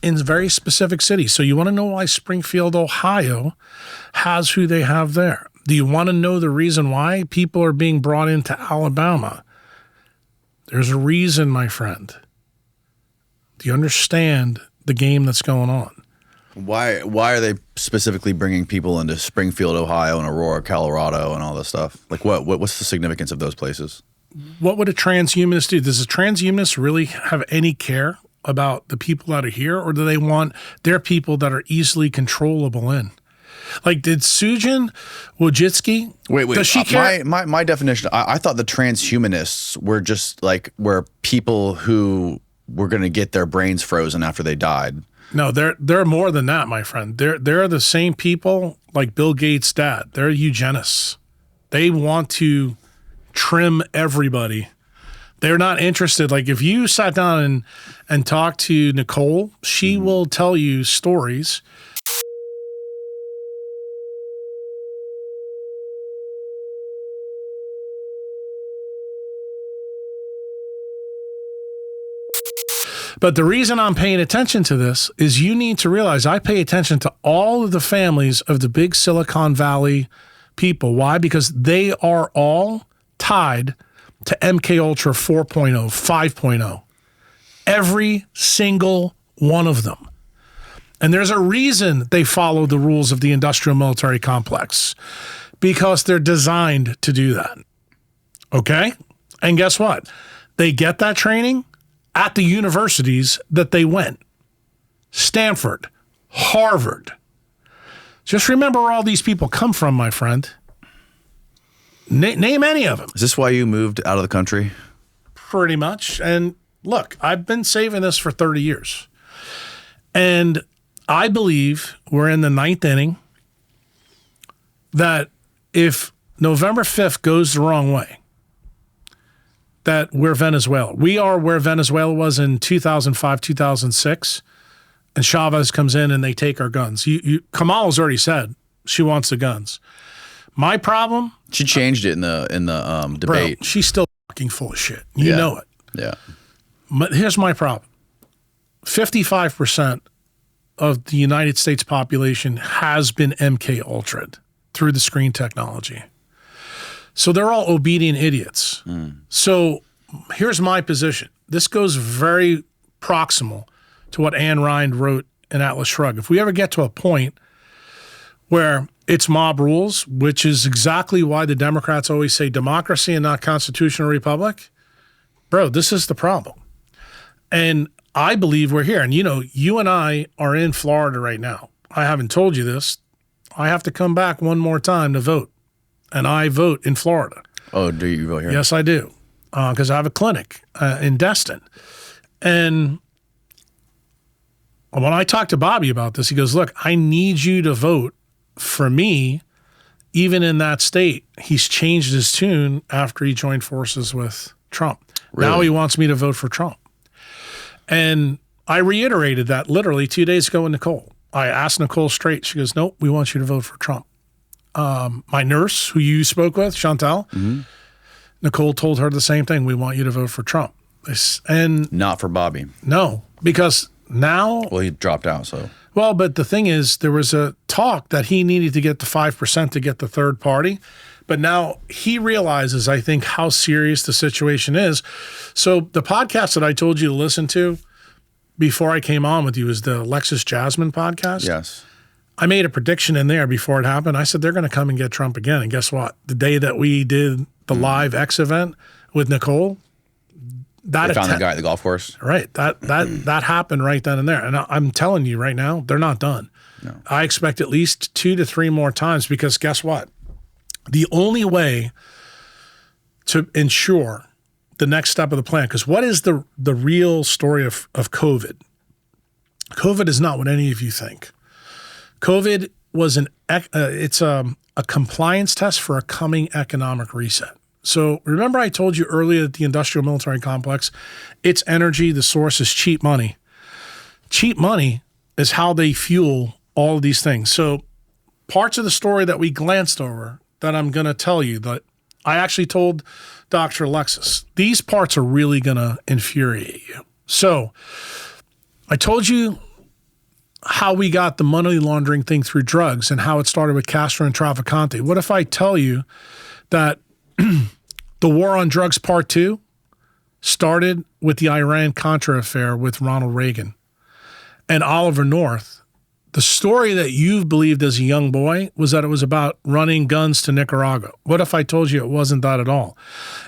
in very specific cities. So you want to know why Springfield, Ohio has who they have there? Do you want to know the reason why people are being brought into Alabama? There's a reason, my friend. Do you understand the game that's going on? Why are they specifically bringing people into Springfield, Ohio, and Aurora, Colorado, and all this stuff? Like, what's the significance of those places? What would a transhumanist do? Does a transhumanist really have any care about the people that are here, or do they want their people that are easily controllable in? Like, did Sujin Wojcicki? Wait. Does she care? My definition. I thought the transhumanists were just like were people who were going to get their brains frozen after they died. No, they're more than that, my friend. They're the same people like Bill Gates' dad. They're eugenists. They want to trim everybody. They're not interested. Like, if you sat down and talked to Nicole, she will tell you stories. But the reason I'm paying attention to this is you need to realize I pay attention to all of the families of the big Silicon Valley people. Why? Because they are all tied to MK Ultra 4.0, 5.0. Every single one of them. And there's a reason they follow the rules of the industrial military complex, because they're designed to do that. Okay? And guess what? They get that training at the universities that they went. Stanford, Harvard. Just remember where all these people come from, my friend. Name any of them. Is this why you moved out of the country? Pretty much. And look, I've been saving this for 30 years. And I believe we're in the 9th inning, that if November 5th goes the wrong way, that we're Venezuela. We are where Venezuela was in 2005, 2006, and Chavez comes in and they take our guns. Kamala's already said she wants the guns. My problem? She changed it in the debate. Bro, she's still fucking full of shit. You know it. Yeah. But here's my problem. 55% of the United States population has been MK Ultra'd through the screen technology. So they're all obedient idiots. So here's my position. This goes very proximal to what Ayn Rand wrote in Atlas Shrugged. If we ever get to a point where it's mob rules, which is exactly why the Democrats always say democracy and not constitutional republic, bro, this is the problem. And I believe we're here. And, you and I are in Florida right now. I haven't told you this. I have to come back one more time to vote. And I vote in Florida. Oh, do you vote here? Yes, I do. Because I have a clinic in Destin. And when I talked to Bobby about this, he goes, look, I need you to vote for me. Even in that state, he's changed his tune after he joined forces with Trump. Really? Now he wants me to vote for Trump. And I reiterated that literally 2 days ago with Nicole. I asked Nicole straight. She goes, nope, we want you to vote for Trump. My nurse, who you spoke with, Chantal, Nicole told her the same thing. We want you to vote for Trump. And not for Bobby. No, because now... Well, he dropped out, so... Well, but the thing is, there was a talk that he needed to get the 5% to get the third party. But now he realizes, I think, how serious the situation is. So the podcast that I told you to listen to before I came on with you is the Alexis Jasmine podcast. Yes. I made a prediction in there before it happened. I said, they're going to come and get Trump again. And guess what? The day that we did the live X event with Nicole, they found the guy at the golf course. Right. That happened right then and there. And I'm telling you right now, they're not done. No. I expect at least 2 to 3 more times, because guess what? The only way to ensure the next step of the plan, because what is the real story of COVID? COVID is not what any of you think. COVID was a compliance test for a coming economic reset. So remember I told you earlier that the industrial military complex, its energy, the source is cheap money. Cheap money is how they fuel all of these things. So parts of the story that we glanced over that I'm going to tell you, that I actually told Dr. Alexis, these parts are really going to infuriate you. So I told you how we got the money laundering thing through drugs and how it started with Castro and Trafficante. What if I tell you that the war on drugs part 2 started with the Iran-Contra affair with Ronald Reagan and Oliver North The story that you believed as a young boy was that it was about running guns to Nicaragua. What if I told you it wasn't that at all?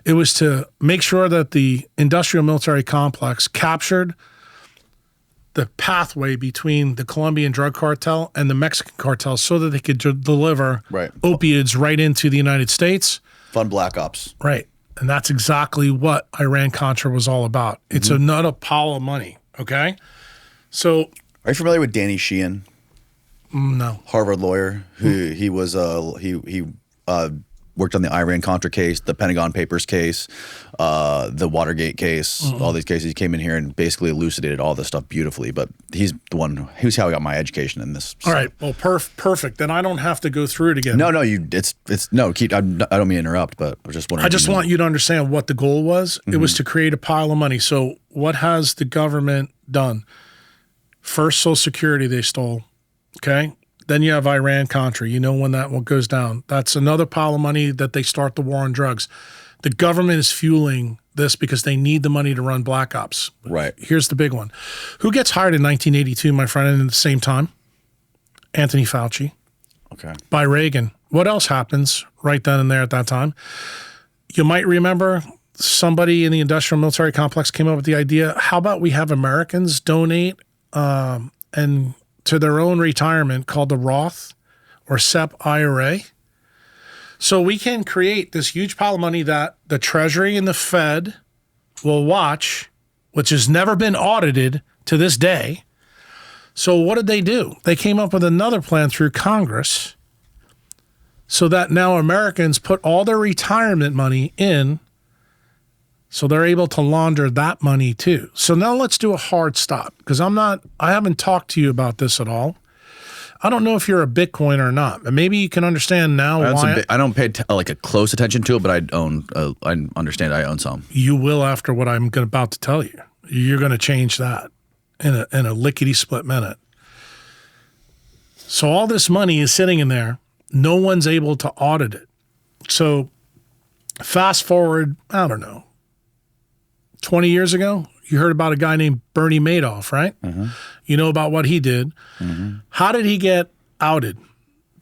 It was to make sure that the industrial military complex captured the pathway between the Colombian drug cartel and the Mexican cartel so that they could deliver opiates right into the United States. Fun black ops. Right. And that's exactly what Iran-Contra was all about. It's another pile of money, okay? So... Are you familiar with Danny Sheehan? No. Harvard lawyer who he was he worked on the Iran-Contra case, the Pentagon Papers case, the Watergate case, all these cases. He came in here and basically elucidated all this stuff beautifully. But he's the one who's how I got my education in this. All right. Well, perfect. Then I don't have to go through it again. No. No. Keith, I don't mean to interrupt, but I was just wondering. I just want you to understand what the goal was. It was to create a pile of money. So what has the government done? First, Social Security they stole. Okay. Then you have Iran-Contra. You know when that one goes down. That's another pile of money that they start the war on drugs. The government is fueling this because they need the money to run black ops. Right. Here's the big one. Who gets hired in 1982, my friend, and at the same time? Anthony Fauci. Okay. By Reagan. What else happens right then and there at that time? You might remember somebody in the industrial military complex came up with the idea, how about we have Americans donate and to their own retirement called the Roth or SEP IRA. So we can create this huge pile of money that the Treasury and the Fed will watch, which has never been audited to this day. So what did they do? They came up with another plan through Congress so that now Americans put all their retirement money in, so they're able to launder that money too. So now let's do a hard stop because I haven't talked to you about this at all. I don't know if you're a Bitcoin or not, but maybe you can understand now why. I don't pay like a close attention to it, but I understand I own some. You will after what I'm about to tell you. You're going to change that in a lickety-split minute. So all this money is sitting in there. No one's able to audit it. So fast forward, I don't know, 20 years ago, you heard about a guy named Bernie Madoff, right? Mm-hmm. You know about what he did. Mm-hmm. How did he get outed?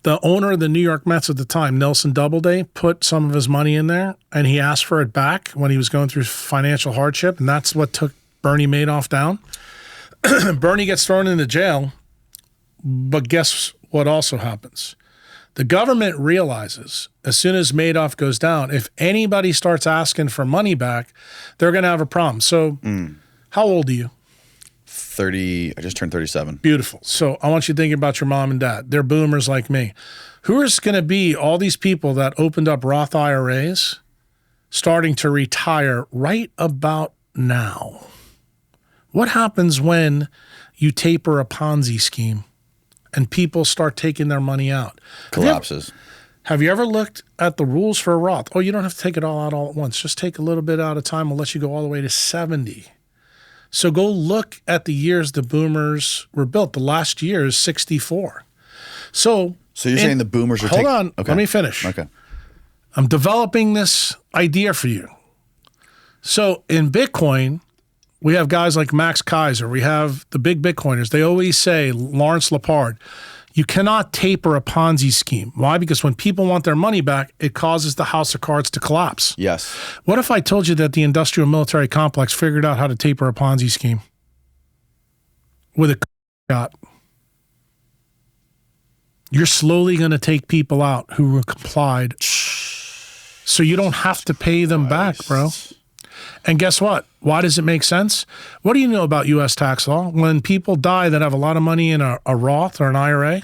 The owner of the New York Mets at the time, Nelson Doubleday, put some of his money in there, and he asked for it back when he was going through financial hardship, and that's what took Bernie Madoff down. Bernie gets thrown into jail, but guess what also happens? The government realizes as soon as Madoff goes down, if anybody starts asking for money back, they're going to have a problem. So how old are you? 30. I just turned 37. Beautiful. So I want you to think about your mom and dad. They're boomers like me. Who is going to be all these people that opened up Roth IRAs starting to retire right about now? What happens when you taper a Ponzi scheme and people start taking their money out? Collapses. Have you ever looked at the rules for a Roth? Oh, you don't have to take it all out all at once. Just take a little bit out of time. We'll let you go all the way to 70. So go look at the years the boomers were built. The last year is 64. So you're saying the boomers are Hold on. Okay. Let me finish. Okay. I'm developing this idea for you. So in Bitcoin, we have guys like Max Kaiser. We have the big Bitcoiners. They always say, Lawrence Lepard, you cannot taper a Ponzi scheme. Why? Because when people want their money back, it causes the house of cards to collapse. Yes. What if I told you that the industrial military complex figured out how to taper a Ponzi scheme with a shot? You're slowly going to take people out who complied, so you don't have to pay them back, bro. And guess what? Why does it make sense? What do you know about U.S. tax law? When people die that have a lot of money in a Roth or an IRA,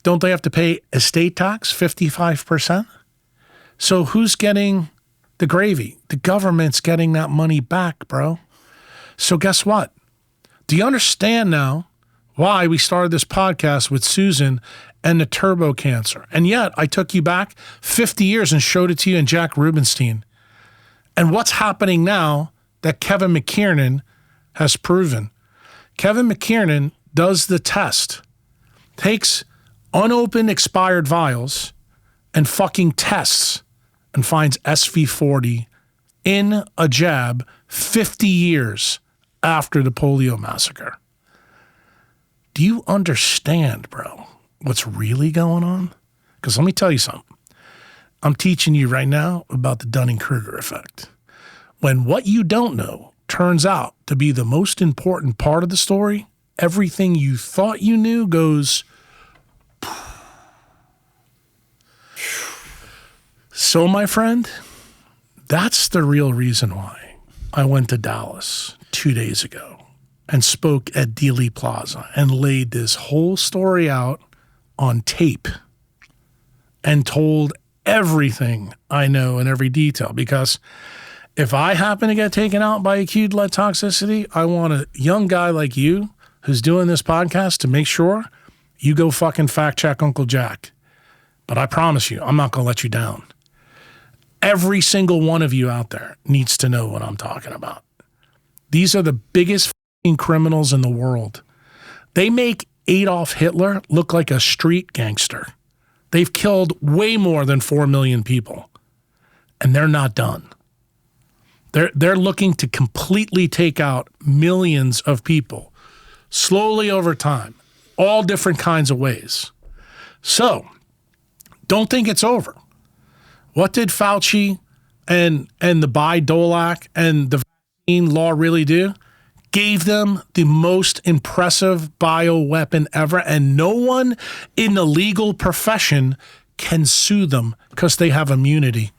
don't they have to pay estate tax, 55%? So who's getting the gravy? The government's getting that money back, bro. So guess what? Do you understand now why we started this podcast with Susan and the turbo cancer? And yet I took you back 50 years and showed it to you in Jack Rubenstein. And what's happening now that Kevin McKiernan has proven? Kevin McKiernan does the test, takes unopened expired vials and fucking tests and finds SV40 in a jab 50 years after the polio massacre. Do you understand, bro, what's really going on? Because let me tell you something. I'm teaching you right now about the Dunning-Kruger effect. When what you don't know turns out to be the most important part of the story, everything you thought you knew goes. So, my friend, that's the real reason why I went to Dallas 2 days ago and spoke at Dealey Plaza and laid this whole story out on tape and told everything I know in every detail. Because if I happen to get taken out by acute lead toxicity, I want a young guy like you who's doing this podcast to make sure you go fucking fact check Uncle Jack. But I promise you, I'm not going to let you down. Every single one of you out there needs to know what I'm talking about. These are the biggest fucking criminals in the world. They make Adolf Hitler look like a street gangster. They've killed way more than 4 million people, and they're not done. They're looking to completely take out millions of people slowly over time, all different kinds of ways. So don't think it's over. What did Fauci and the Bi-Dolac and the vaccine law really do? Gave them the most impressive bioweapon ever, and no one in the legal profession can sue them because they have immunity.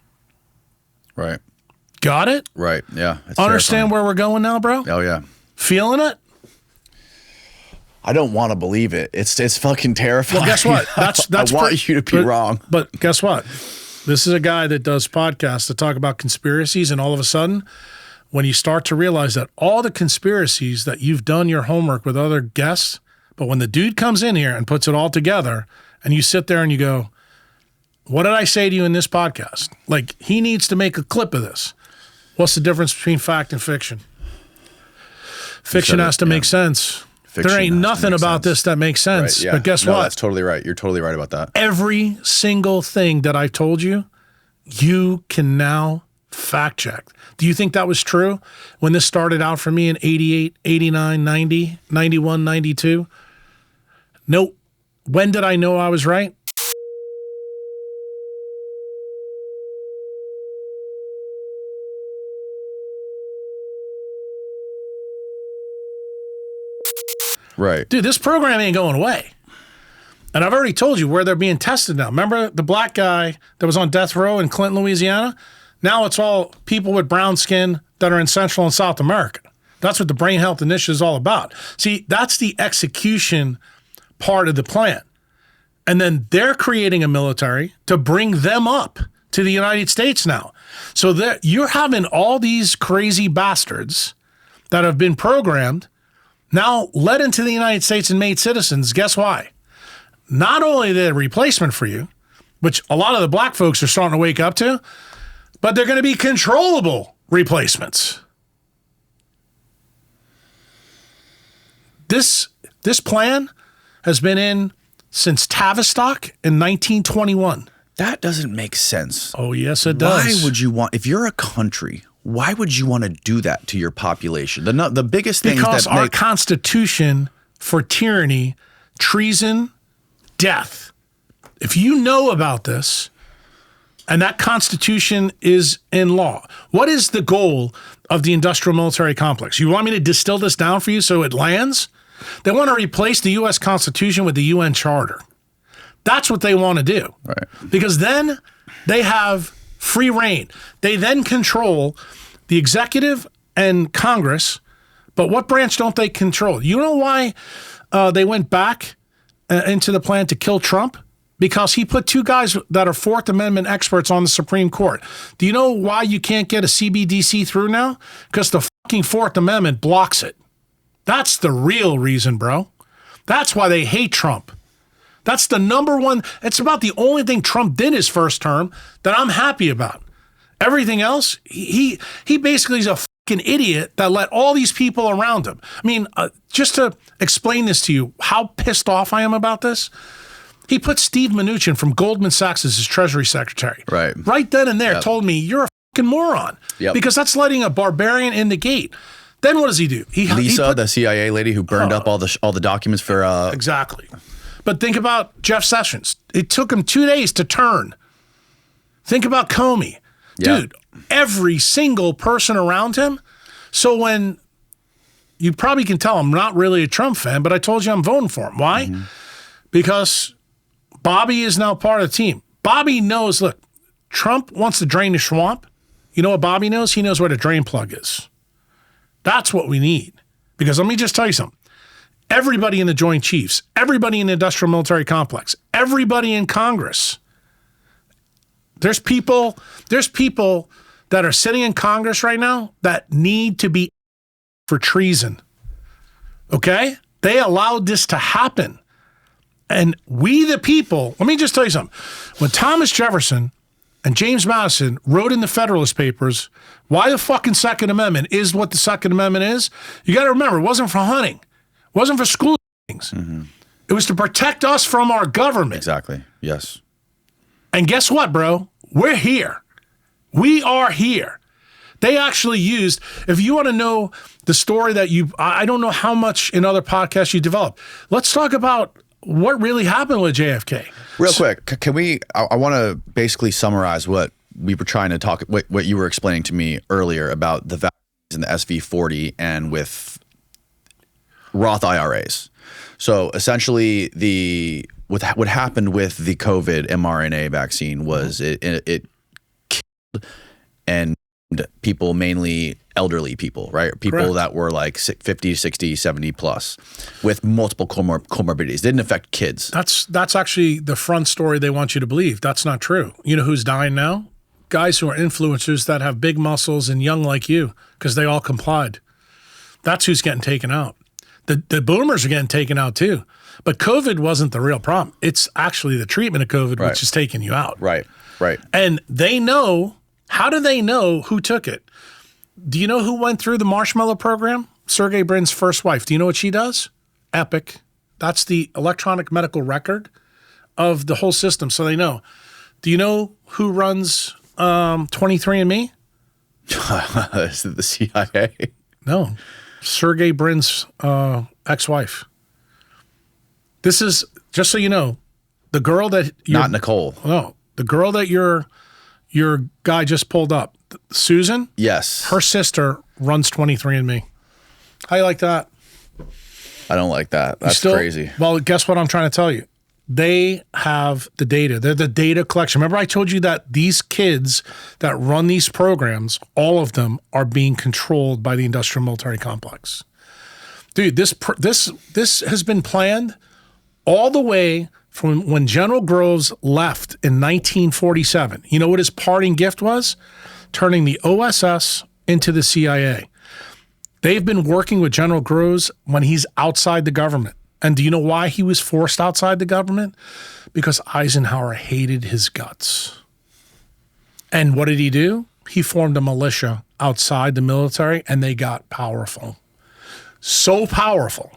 Right. Got it? Right. Yeah. Understand where we're going now, bro? Oh, yeah. Feeling it? I don't want to believe it. It's fucking terrifying. Well, guess what? That's I want you to be wrong. But guess what? This is a guy that does podcasts to talk about conspiracies, and all of a sudden, when you start to realize that all the conspiracies that you've done your homework with other guests, but when the dude comes in here and puts it all together, and you sit there and you go, what did I say to you in this podcast? Like, he needs to make a clip of this. What's the difference between fact and fiction? Fiction has to make sense. There ain't nothing about this that makes sense. Right, yeah. But guess what? That's totally right. You're totally right about that. Every single thing that I told you, you can now fact check. Do you think that was true when this started out for me in 88, 89, 90, 91, 92? Nope. When did I know I was right? Right. Dude, this program ain't going away. And I've already told you where they're being tested now. Remember the black guy that was on death row in Clinton, Louisiana? Now it's all people with brown skin that are in Central and South America. That's what the Brain Health Initiative is all about. See, that's the execution part of the plan. And then they're creating a military to bring them up to the United States now. So that you're having all these crazy bastards that have been programmed now led into the United States and made citizens. Guess why? Not only the replacement for you, which a lot of the black folks are starting to wake up to, but they're going to be controllable replacements. This plan has been in since Tavistock in 1921. That doesn't make sense. Oh, yes, it does. Why would you want, if you're a country, why would you want to do that to your population? The biggest thing because our Constitution for tyranny, treason, death. If you know about this, and that Constitution is in law, what is the goal of the industrial military complex? You want me to distill this down for you so it lands? They want to replace the U.S. Constitution with the UN Charter. That's what they want to do. Right. Because then they have free reign. They then control the executive and Congress, but what branch don't they control? You know why they went back into the plan to kill Trump? Because he put two guys that are Fourth Amendment experts on the Supreme Court. Do you know why you can't get a CBDC through now? Because the fucking Fourth Amendment blocks it. That's the real reason, bro. That's why they hate Trump. That's the number one. It's about the only thing Trump did his first term that I'm happy about. Everything else, he basically is a fucking idiot that let all these people around him. I mean, just to explain this to you, how pissed off I am about this, he put Steve Mnuchin from Goldman Sachs as his Treasury Secretary. Right. Right then and there told me, you're a fucking moron. Yep. Because that's letting a barbarian in the gate. Then what does he do? Lisa, the CIA lady who burned up all the documents for. Exactly. But think about Jeff Sessions. It took him 2 days to turn. Think about Comey. Yeah. Dude, every single person around him. So when you probably can tell I'm not really a Trump fan, but I told you I'm voting for him. Why? Because Bobby is now part of the team. Bobby knows, look, Trump wants to drain the swamp. You know what Bobby knows? He knows where the drain plug is. That's what we need. Because let me just tell you something. Everybody in the Joint Chiefs, everybody in the industrial military complex, everybody in Congress. There's people that are sitting in Congress right now that need to be for treason. Okay? They allowed this to happen. And we the people, let me just tell you something. When Thomas Jefferson and James Madison wrote in the Federalist Papers why the fucking Second Amendment is what the Second Amendment is, you got to remember, it wasn't for hunting. It wasn't for school things. It was to protect us from our government. Exactly. Yes. And guess what, bro? We're here. We are here. They actually used, if you want to know the story that I don't know how much in other podcasts you developed. Let's talk about what really happened with JFK. Real quick, can we, I want to basically summarize what we were trying to talk, what you were explaining to me earlier about the values in the SV40 and with Roth IRAs. So essentially what happened with the COVID mRNA vaccine was it killed and people, mainly elderly people, right? People Correct. that were like 50, 60, 70 plus with multiple comorbidities. Didn't affect kids. That's actually the front story they want you to believe. That's not true. You know who's dying now? Guys who are influencers that have big muscles and young like you because they all complied. That's who's getting taken out. The boomers are getting taken out too. But COVID wasn't the real problem. It's actually the treatment of COVID which is taking you out. Right. And they know, how do they know who took it? Do you know who went through the Marshmello program? Sergey Brin's first wife. Do you know what she does? Epic. That's the electronic medical record of the whole system, so they know. Do you know who runs 23andMe? Is it the CIA? No. Sergey Brin's ex-wife. This is, just so you know, the girl that Not Nicole. No, the girl that your guy just pulled up, Susan. Yes. Her sister runs 23andMe. How you like that? I don't like that. That's crazy. Well, guess what I'm trying to tell you? They have the data. They're the data collection. Remember I told you that these kids that run these programs, all of them are being controlled by the industrial military complex. Dude, this has been planned all the way from when General Groves left in 1947. You know what his parting gift was? Turning the OSS into the CIA. They've been working with General Groves when he's outside the government. And do you know why he was forced outside the government? Because Eisenhower hated his guts. And what did he do? He formed a militia outside the military, and they got powerful. So powerful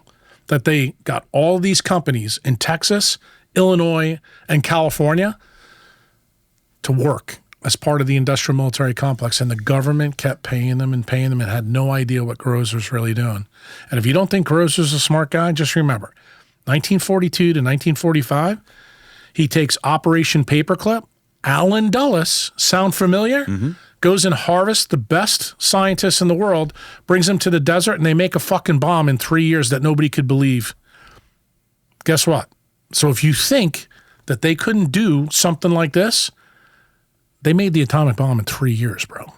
that they got all these companies in Texas, Illinois, and California to work as part of the industrial military complex, and the government kept paying them and had no idea what Groves was really doing. And if you don't think Groves was a smart guy, just remember, 1942 to 1945, he takes Operation Paperclip. Allen Dulles, sound familiar? Goes and harvests the best scientists in the world, brings them to the desert, and they make a fucking bomb in 3 years that nobody could believe. Guess what? So if you think that they couldn't do something like this, they made the atomic bomb in 3 years, bro.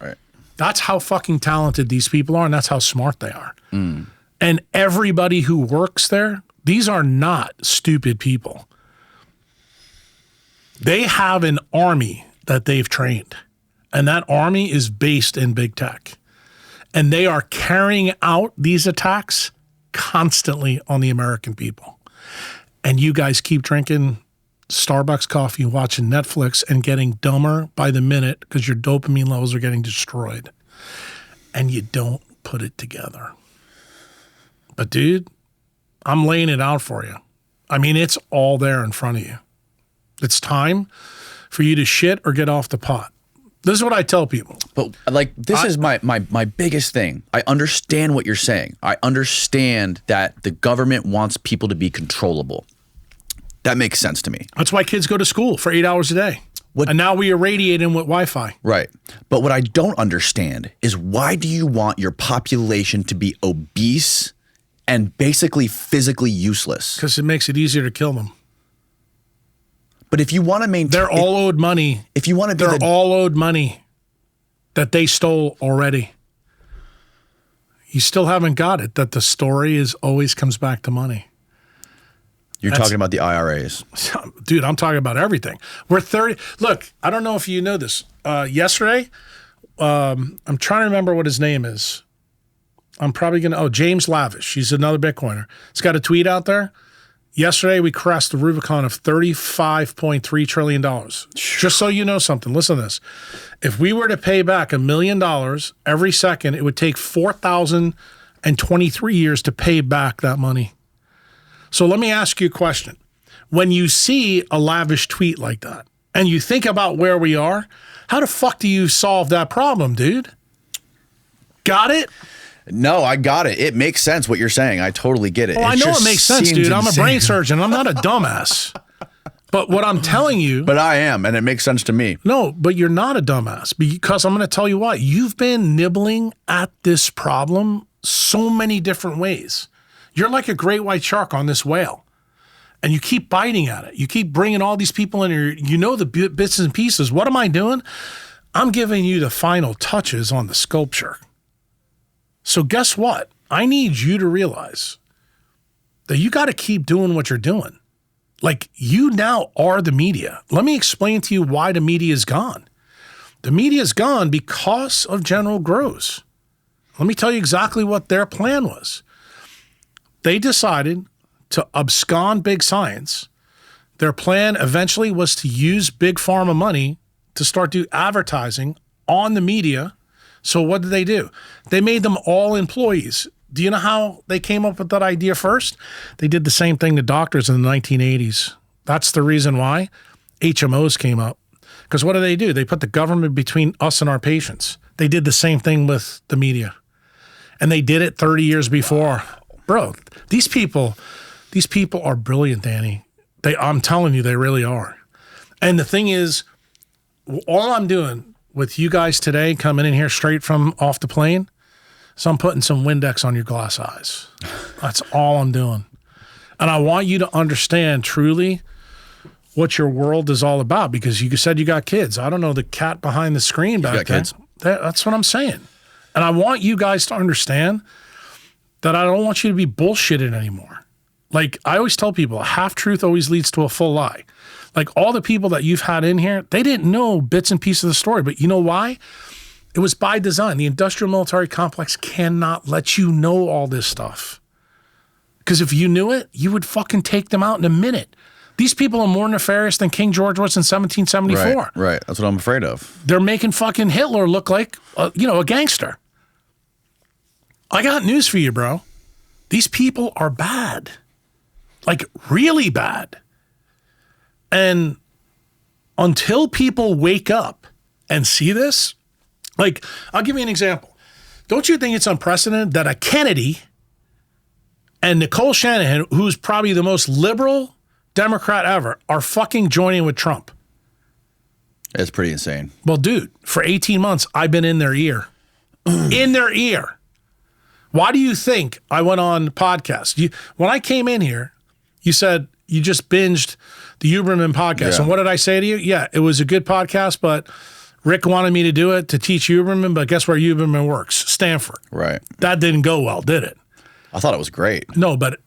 Right. That's how fucking talented these people are, and that's how smart they are. And everybody who works there, these are not stupid people. They have an army that they've trained, and that army is based in big tech. And they are carrying out these attacks constantly on the American people. And you guys keep drinking Starbucks coffee, watching Netflix, and getting dumber by the minute because your dopamine levels are getting destroyed. And you don't put it together. But dude, I'm laying it out for you. I mean, it's all there in front of you. It's time for you to shit or get off the pot. This is what I tell people. But like, this is my biggest thing. I understand what you're saying. I understand that the government wants people to be controllable. That makes sense to me. That's why kids go to school for 8 hours a day. And now we irradiate them with Wi-Fi. Right. But what I don't understand is, why do you want your population to be obese and basically physically useless? Because it makes it easier to kill them. But if you want to maintain... They're all owed money. If you want to be They're all owed money that they stole already. You still haven't got it, that the story always comes back to money. You're talking about the IRAs. Dude, I'm talking about everything. We're 30. Look, I don't know if you know this. Yesterday, I'm trying to remember what his name is. I'm probably going to, James Lavish. He's another Bitcoiner. He's got a tweet out there. Yesterday, we crossed the Rubicon of $35.3 trillion. Just so you know something, listen to this. If we were to pay back $1 million every second, it would take 4,023 years to pay back that money. So let me ask you a question. When you see a lavish tweet like that and you think about where we are, how the fuck do you solve that problem, dude? Got it? No, I got it. It makes sense what you're saying. I totally get it. Well, I know it makes sense, dude. I'm a brain surgeon. I'm not a dumbass. But what I'm telling you... But I am, and it makes sense to me. No, but you're not a dumbass, because I'm going to tell you why. You've been nibbling at this problem so many different ways. You're like a great white shark on this whale, and you keep biting at it. You keep bringing all these people in here. You know the bits and pieces. What am I doing? I'm giving you the final touches on the sculpture. So guess what? I need you to realize that you got to keep doing what you're doing. Like, you now are the media. Let me explain to you why the media is gone. The media is gone because of General Kruse. Let me tell you exactly what their plan was. They decided to abscond big science. Their plan eventually was to use big pharma money to start do advertising on the media. So what did they do? They made them all employees. Do you know how they came up with that idea first? They did the same thing to doctors in the 1980s. That's the reason why HMOs came up. Because what do? They put the government between us and our patients. They did the same thing with the media. And they did it 30 years before. Bro, these people are brilliant, Danny. I'm telling you, they really are. And the thing is, all I'm doing with you guys today, coming in here straight from off the plane, so I'm putting some Windex on your glass eyes. That's all I'm doing. And I want you to understand truly what your world is all about, because you said you got kids. I don't know the cat behind the screen back there. Kids? That's what I'm saying. And I want you guys to understand that I don't want you to be bullshitted anymore. Like, I always tell people, a half-truth always leads to a full lie. Like, all the people that you've had in here, they didn't know bits and pieces of the story. But you know why? It was by design. The industrial military complex cannot let you know all this stuff. Because if you knew it, you would fucking take them out in a minute. These people are more nefarious than King George was in 1774. Right. That's what I'm afraid of. They're making fucking Hitler look like, a gangster. I got news for you, bro. These people are bad. Like, really bad. And until people wake up and see this, like, I'll give you an example. Don't you think it's unprecedented that a Kennedy and Nicole Shanahan, who's probably the most liberal Democrat ever, are fucking joining with Trump? It's pretty insane. Well, dude, for 18 months, I've been in their ear. In their ear. Why do you think I went on podcast? When I came in here, you said you just binged the Huberman podcast. Yeah. And what did I say to you? Yeah, it was a good podcast, but Rick wanted me to do it to teach Huberman, but guess where Huberman works? Stanford. Right. That didn't go well, did it? I thought it was great. No, but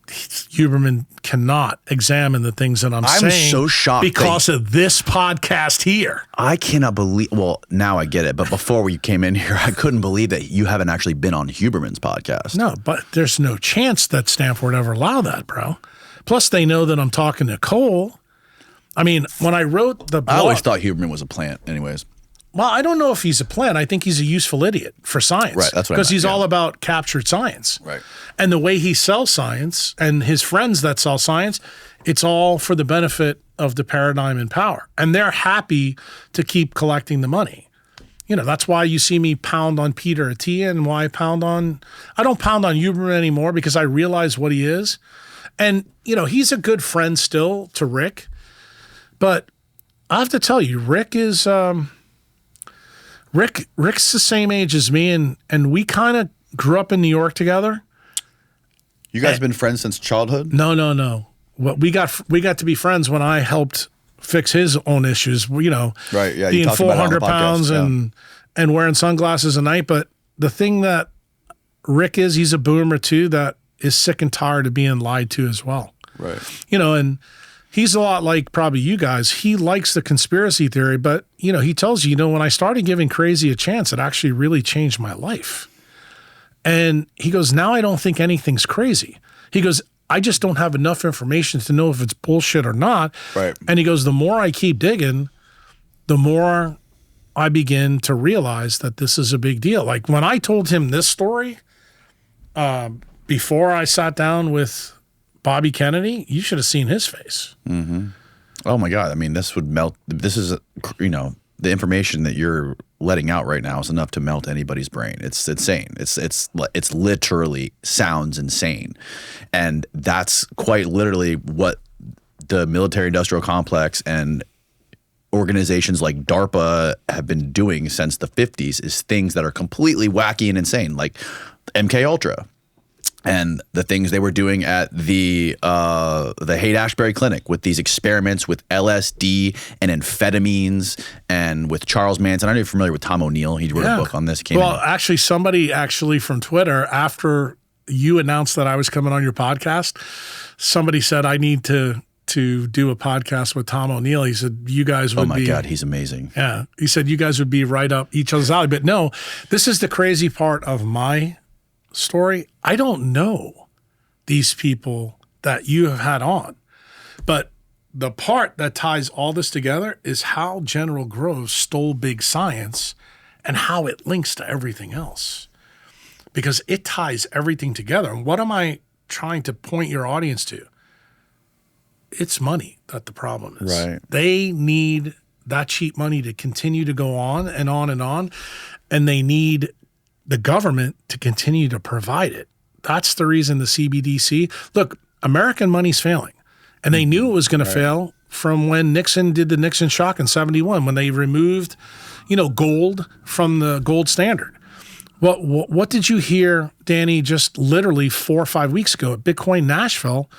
Huberman cannot examine the things that I'm saying. I'm so shocked because of this podcast here. I cannot believe, well, now I get it, but before we came in here, I couldn't believe that you haven't actually been on Huberman's podcast. No, but there's no chance that Stanford ever allow that, bro. Plus, they know that I'm talking to Cole. I mean, when I wrote the blog, I always thought Huberman was a plant anyways. Well, I don't know if he's a plant. I think he's a useful idiot for science. Right, that's what I meant, because he's all about captured science. Right. And the way he sells science and his friends that sell science, it's all for the benefit of the paradigm in power. And they're happy to keep collecting the money. That's why you see me pound on Peter Attia and why I don't pound on Huberman anymore because I realize what he is. And, he's a good friend still to Rick. But I have to tell you, Rick is Rick's the same age as me, and we kind of grew up in New York together. You guys have been friends since childhood? No. Well, we got to be friends when I helped fix his own issues. Right? Yeah, being 400 pounds and wearing sunglasses at night. But the thing that Rick is, he's a boomer too. That is sick and tired of being lied to as well. Right. And he's a lot like probably you guys. He likes the conspiracy theory, but, he tells you, when I started giving crazy a chance, it actually really changed my life. And he goes, now I don't think anything's crazy. He goes, I just don't have enough information to know if it's bullshit or not. Right. And he goes, the more I keep digging, the more I begin to realize that this is a big deal. Like when I told him this story, before I sat down with Bobby Kennedy, you should have seen his face. Mm-hmm. Oh my God. I mean, this would melt. This is, the information that you're letting out right now is enough to melt anybody's brain. It's insane. It's literally sounds insane. And that's quite literally what the military industrial complex and organizations like DARPA have been doing since the 50s is things that are completely wacky and insane, like MK Ultra. And the things they were doing at the Haight-Ashbury Clinic with these experiments with LSD and amphetamines and with Charles Manson. I don't know if you're familiar with Tom O'Neill. He wrote a book on this. Actually, somebody from Twitter, after you announced that I was coming on your podcast, somebody said I need to do a podcast with Tom O'Neill. He said, you guys would be... Oh my God, he's amazing. Yeah. He said, you guys would be right up each other's alley. But no, this is the crazy part of my story. I don't know these people that you have had on, but the part that ties all this together is how General Groves stole big science and how it links to everything else, because it ties everything together. And what am I trying to point your audience to? It's money that the problem is. Right. They need that cheap money to continue to go on and on and on, and they need the government to continue to provide it. That's the reason the CBDC, look, American money's failing. And they knew it was going to fail from when Nixon did the Nixon shock in 71, when they removed, gold from the gold standard. What did you hear, Danny, just literally 4 or 5 weeks ago at Bitcoin Nashville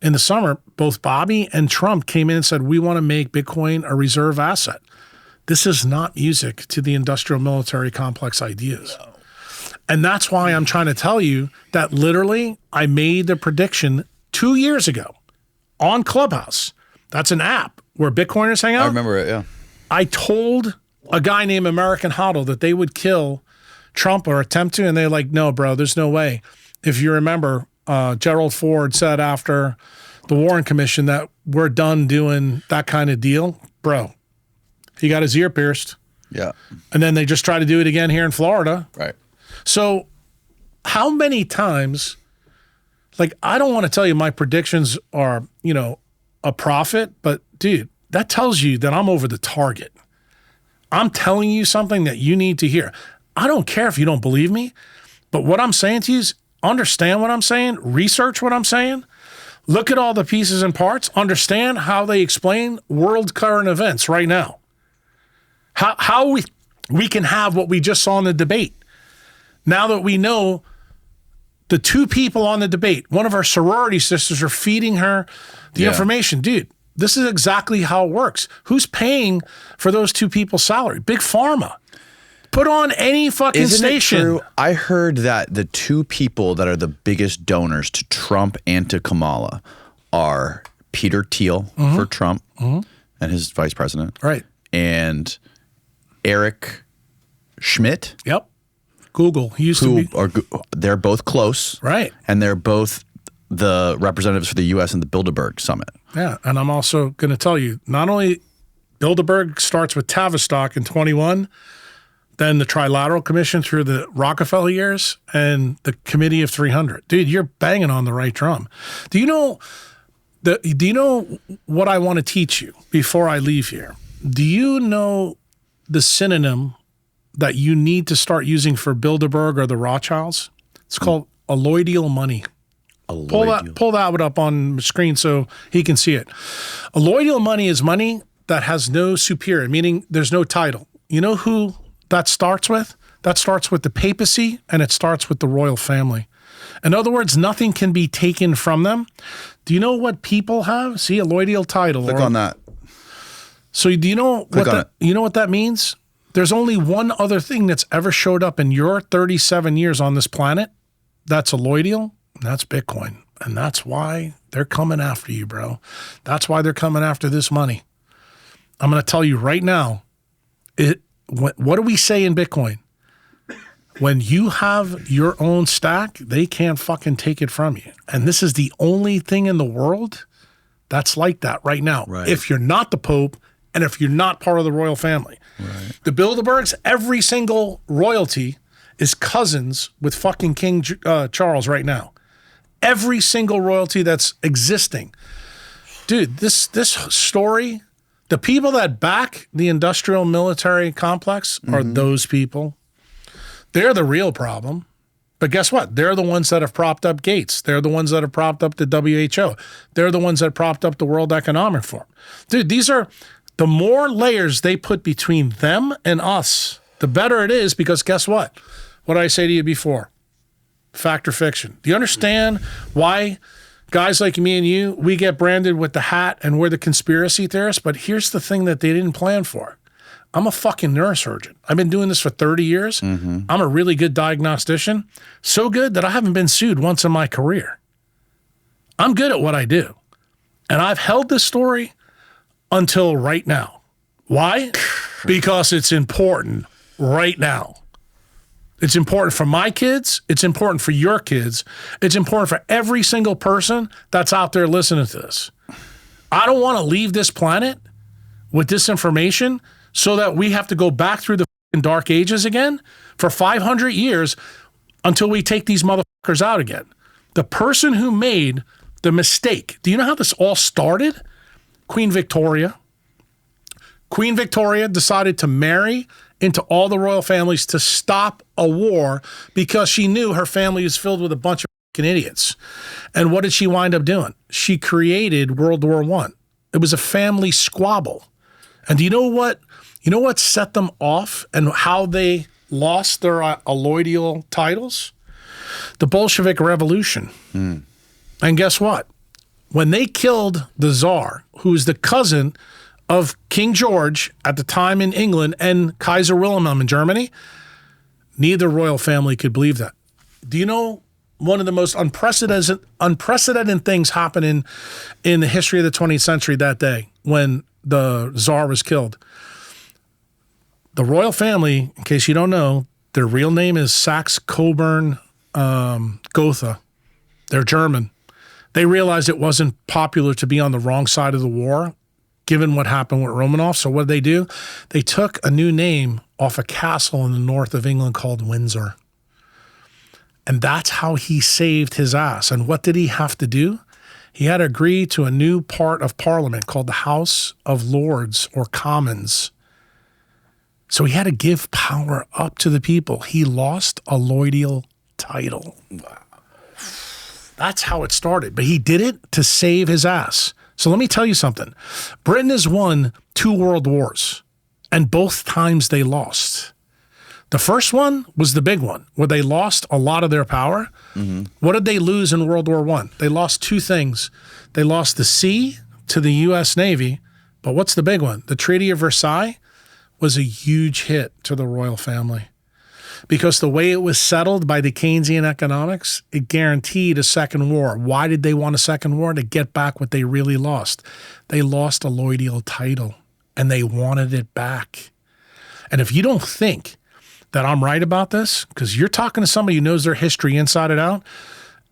in the summer? Both Bobby and Trump came in and said, we want to make Bitcoin a reserve asset. This is not music to the industrial military complex ideas. No. And that's why I'm trying to tell you that literally I made the prediction 2 years ago on Clubhouse. That's an app where Bitcoiners hang out. I remember it, yeah. I told a guy named American Hodl that they would kill Trump or attempt to, and they're like, no, bro, there's no way. If you remember, Gerald Ford said after the Warren Commission that we're done doing that kind of deal. Bro, he got his ear pierced. Yeah. And then they just try to do it again here in Florida. Right. So how many times, I don't want to tell you my predictions are, a profit, but dude, that tells you that I'm over the target. I'm telling you something that you need to hear. I don't care if you don't believe me, but what I'm saying to you is understand what I'm saying, research what I'm saying, look at all the pieces and parts, understand how they explain world current events right now. How we can have what we just saw in the debate. Now that we know the two people on the debate, one of our sorority sisters are feeding her the information. Dude, this is exactly how it works. Who's paying for those two people's salary? Big Pharma. Put on any fucking station. Isn't it true? I heard that the two people that are the biggest donors to Trump and to Kamala are Peter Thiel for Trump and his vice president. Right. And Eric Schmidt. Yep. Google. He used to be. They're both close. Right. And they're both the representatives for the U.S. in the Bilderberg Summit. Yeah. And I'm also going to tell you, not only Bilderberg starts with Tavistock in 21, then the Trilateral Commission through the Rockefeller years, and the Committee of 300. Dude, you're banging on the right drum. Do you know what I want to teach you before I leave here? Do you know the synonym that you need to start using for Bilderberg or the Rothschilds. It's called Allodial money. Pull that up on the screen so he can see it. Allodial money is money that has no superior, meaning there's no title. You know who that starts with? That starts with the papacy, and it starts with the royal family. In other words, nothing can be taken from them. Do you know what people have? See, Allodial title. Click on that. So do you know what that means? There's only one other thing that's ever showed up in your 37 years on this planet. That's Allodial, and that's Bitcoin. And that's why they're coming after you, bro. That's why they're coming after this money. I'm going to tell you right now, what do we say in Bitcoin? When you have your own stack, they can't fucking take it from you. And this is the only thing in the world that's like that right now. Right. If you're not the Pope and if you're not part of the royal family. Right. The Bilderbergs, every single royalty is cousins with fucking King Charles right now. Every single royalty that's existing. Dude, this story, the people that back the industrial military complex are those people. They're the real problem. But guess what? They're the ones that have propped up Gates. They're the ones that have propped up the WHO. They're the ones that propped up the World Economic Forum. Dude, these are the more layers they put between them and us, the better it is, because guess what? What did I say to you before? Fact or fiction. Do you understand why guys like me and you, we get branded with the hat and we're the conspiracy theorists? But here's the thing that they didn't plan for. I'm a fucking neurosurgeon. I've been doing this for 30 years. I'm a really good diagnostician. So good that I haven't been sued once in my career. I'm good at what I do. And I've held this story until right now. Why? Because it's important right now. It's important for my kids. It's important for your kids. It's important for every single person that's out there listening to this. I don't want to leave this planet with this information so that we have to go back through the dark ages again for 500 years until we take these motherfuckers out again. The person who made the mistake, do you know how this all started? Queen Victoria. Queen Victoria decided to marry into all the royal families to stop a war because she knew her family was filled with a bunch of fucking idiots. And what did she wind up doing? She created World War I. It was a family squabble. And do you know what? You know what set them off and how they lost their allodial titles? The Bolshevik Revolution. And guess what? When they killed the Tsar, who's the cousin of King George at the time in England and Kaiser Wilhelm in Germany, neither royal family could believe that. Do you know one of the most unprecedented things happened in the history of the 20th century that day when the Tsar was killed? The royal family, in case you don't know, their real name is Saxe-Coburg Gotha. They're German. They realized it wasn't popular to be on the wrong side of the war, given what happened with Romanov. So what did they do? They took a new name off a castle in the north of England called Windsor. And that's how he saved his ass. And what did he have to do? He had to agree to a new part of Parliament called the House of Lords or Commons. So he had to give power up to the people. He lost a allodial title. Wow. That's how it started. But he did it to save his ass. So let me tell you something. Britain has won 2 world wars, and both times they lost. The first one was the big one, where they lost a lot of their power. What did they lose in World War I? They lost 2 things. They lost the sea to the U.S. Navy, but what's the big one? The Treaty of Versailles was a huge hit to the royal family because the way it was settled by the Keynesian economics, it guaranteed a second war. Why did they want a second war? To get back what they really lost. They lost a allodial title and they wanted it back. And if you don't think that I'm right about this, because you're talking to somebody who knows their history inside and out,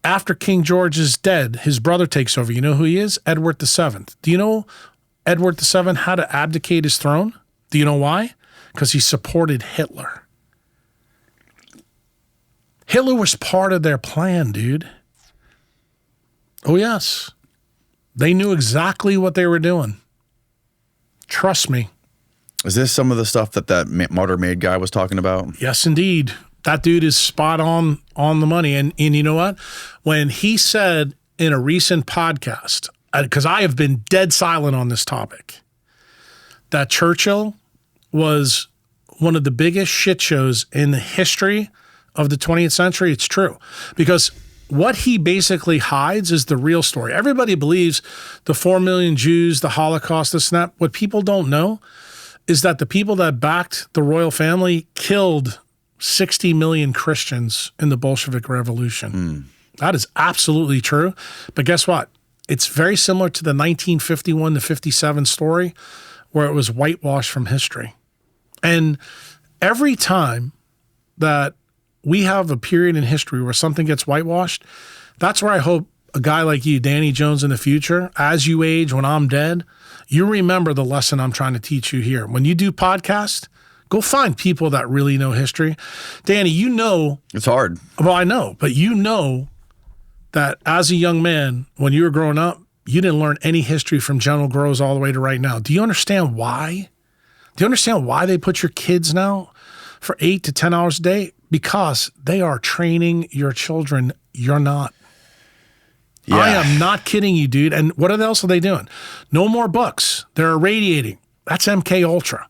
after King George is dead, his brother takes over. You know who he is? Edward VII. Do you know Edward VII had to abdicate his throne? Do you know why? Because he supported Hitler. Hitler was part of their plan, dude. Oh, yes. They knew exactly what they were doing. Trust me. Is this some of the stuff that Martyr Maid guy was talking about? Yes, indeed. That dude is spot on the money. And you know what? When he said in a recent podcast, because I have been dead silent on this topic, that Churchill was one of the biggest shit shows in the history of the 20th century, it's true. Because what he basically hides is the real story. Everybody believes the 4 million Jews, the Holocaust, this and that. What people don't know is that the people that backed the royal family killed 60 million Christians in the Bolshevik Revolution. That is absolutely true. But guess what? It's very similar to the 1951 to 57 story where it was whitewashed from history. And every time that we have a period in history where something gets whitewashed, that's where I hope a guy like you, Danny Jones, in the future, as you age, when I'm dead, you remember the lesson I'm trying to teach you here. When you do podcasts, go find people that really know history. Danny, you know. It's hard. Well, I know, but you know that as a young man, when you were growing up, you didn't learn any history from General Groves all the way to right now. Do you understand why? Do you understand why they put your kids now for 8 to 10 hours a day? Because they are training your children. You're not. Yeah. I am not kidding you, dude. And what else are they doing? No more books. They're irradiating. That's MK Ultra.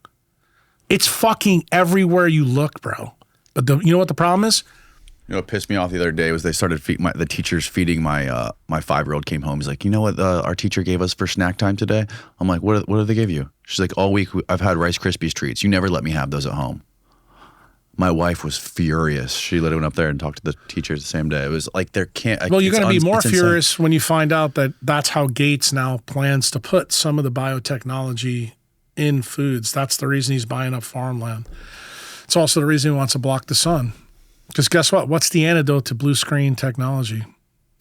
It's fucking everywhere you look, bro. But you know what the problem is? You know what pissed me off the other day was they started the teachers feeding my 5-year-old came home. He's like, you know what our teacher gave us for snack time today? I'm like, what did they give you? She's like, all week I've had Rice Krispies treats. You never let me have those at home. My wife was furious. She literally went up there and talked to the teachers the same day. It was like there can't. Well, you're going to be more furious when you find out that that's how Gates now plans to put some of the biotechnology in foods. That's the reason he's buying up farmland. It's also the reason he wants to block the sun. Because guess what? What's the antidote to blue screen technology?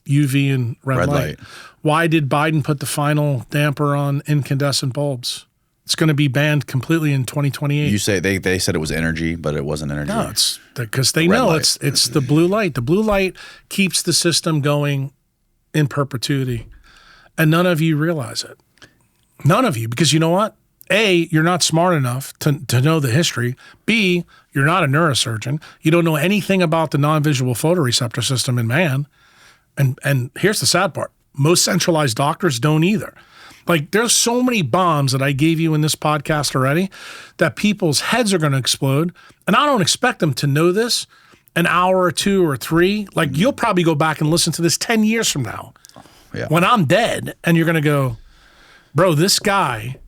UV and red light. Why did Biden put the final damper on incandescent bulbs? It's going to be banned completely in 2028. You say they said it was energy, but it wasn't energy. No, it's because they know it's the blue light. The blue light keeps the system going in perpetuity. And none of you realize it. None of you, because you know what? A, you're not smart enough to know the history. B, you're not a neurosurgeon. You don't know anything about the non-visual photoreceptor system in man. And here's the sad part. Most centralized doctors don't either. Like, there's so many bombs that I gave you in this podcast already that people's heads are going to explode. And I don't expect them to know this an hour or 2 or 3. Like, you'll probably go back and listen to this 10 years from now. Yeah. When I'm dead, and you're going to go, bro, this guy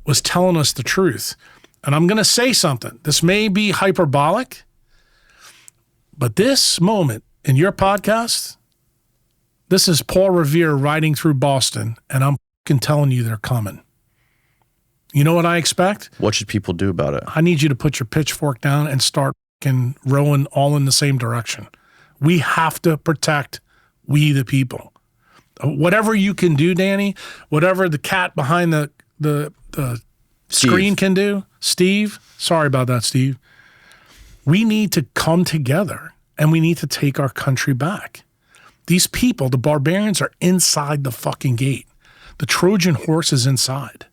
was telling us the truth. And I'm going to say something. This may be hyperbolic, but this moment in your podcast, this is Paul Revere riding through Boston, and I'm telling you they're coming. You know what I expect? What should people do about it? I need you to put your pitchfork down and start rowing all in the same direction. We have to protect we the people. Whatever you can do, Danny, whatever the cat behind the screen can do, Steve, sorry about that, Steve. We need to come together and we need to take our country back. These people, the barbarians, are inside the fucking gate. The Trojan horse is inside.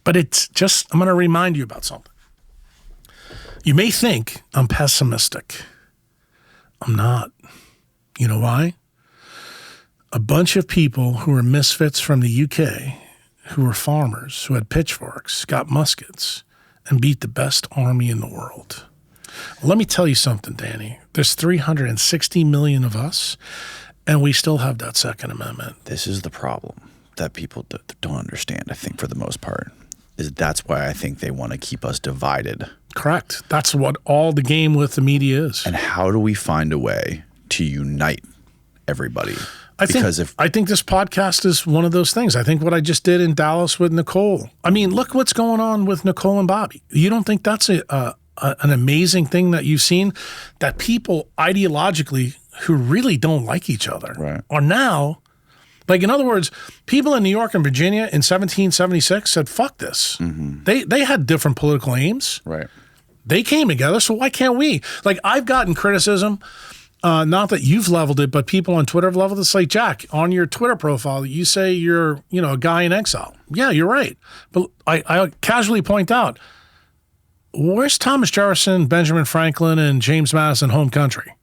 But it's just, I'm going to remind you about something. You may think I'm pessimistic. I'm not. You know why? A bunch of people who are misfits from the UK, who were farmers, who had pitchforks, got muskets, and beat the best army in the world. Let me tell you something, Danny. There's 360 million of us, and we still have that Second Amendment. This is the problem that people don't understand, I think, for the most part, is that's why I think they want to keep us divided. Correct. That's what all the game with the media is. And how do we find a way to unite everybody? I think this podcast is one of those things. I think what I just did in Dallas with Nicole. I mean, look what's going on with Nicole and Bobby. You don't think that's an amazing thing that you've seen? That people ideologically who really don't like each other are now, like, in other words, people in New York and Virginia in 1776 said, fuck this. Mm-hmm. They had different political aims. Right. They came together, so why can't we? Like, I've gotten criticism. Not that you've leveled it, but people on Twitter have leveled it. It's like, Jack, on your Twitter profile, you say you're, a guy in exile. Yeah, you're right. But I casually point out, where's Thomas Jefferson, Benjamin Franklin, and James Madison home country?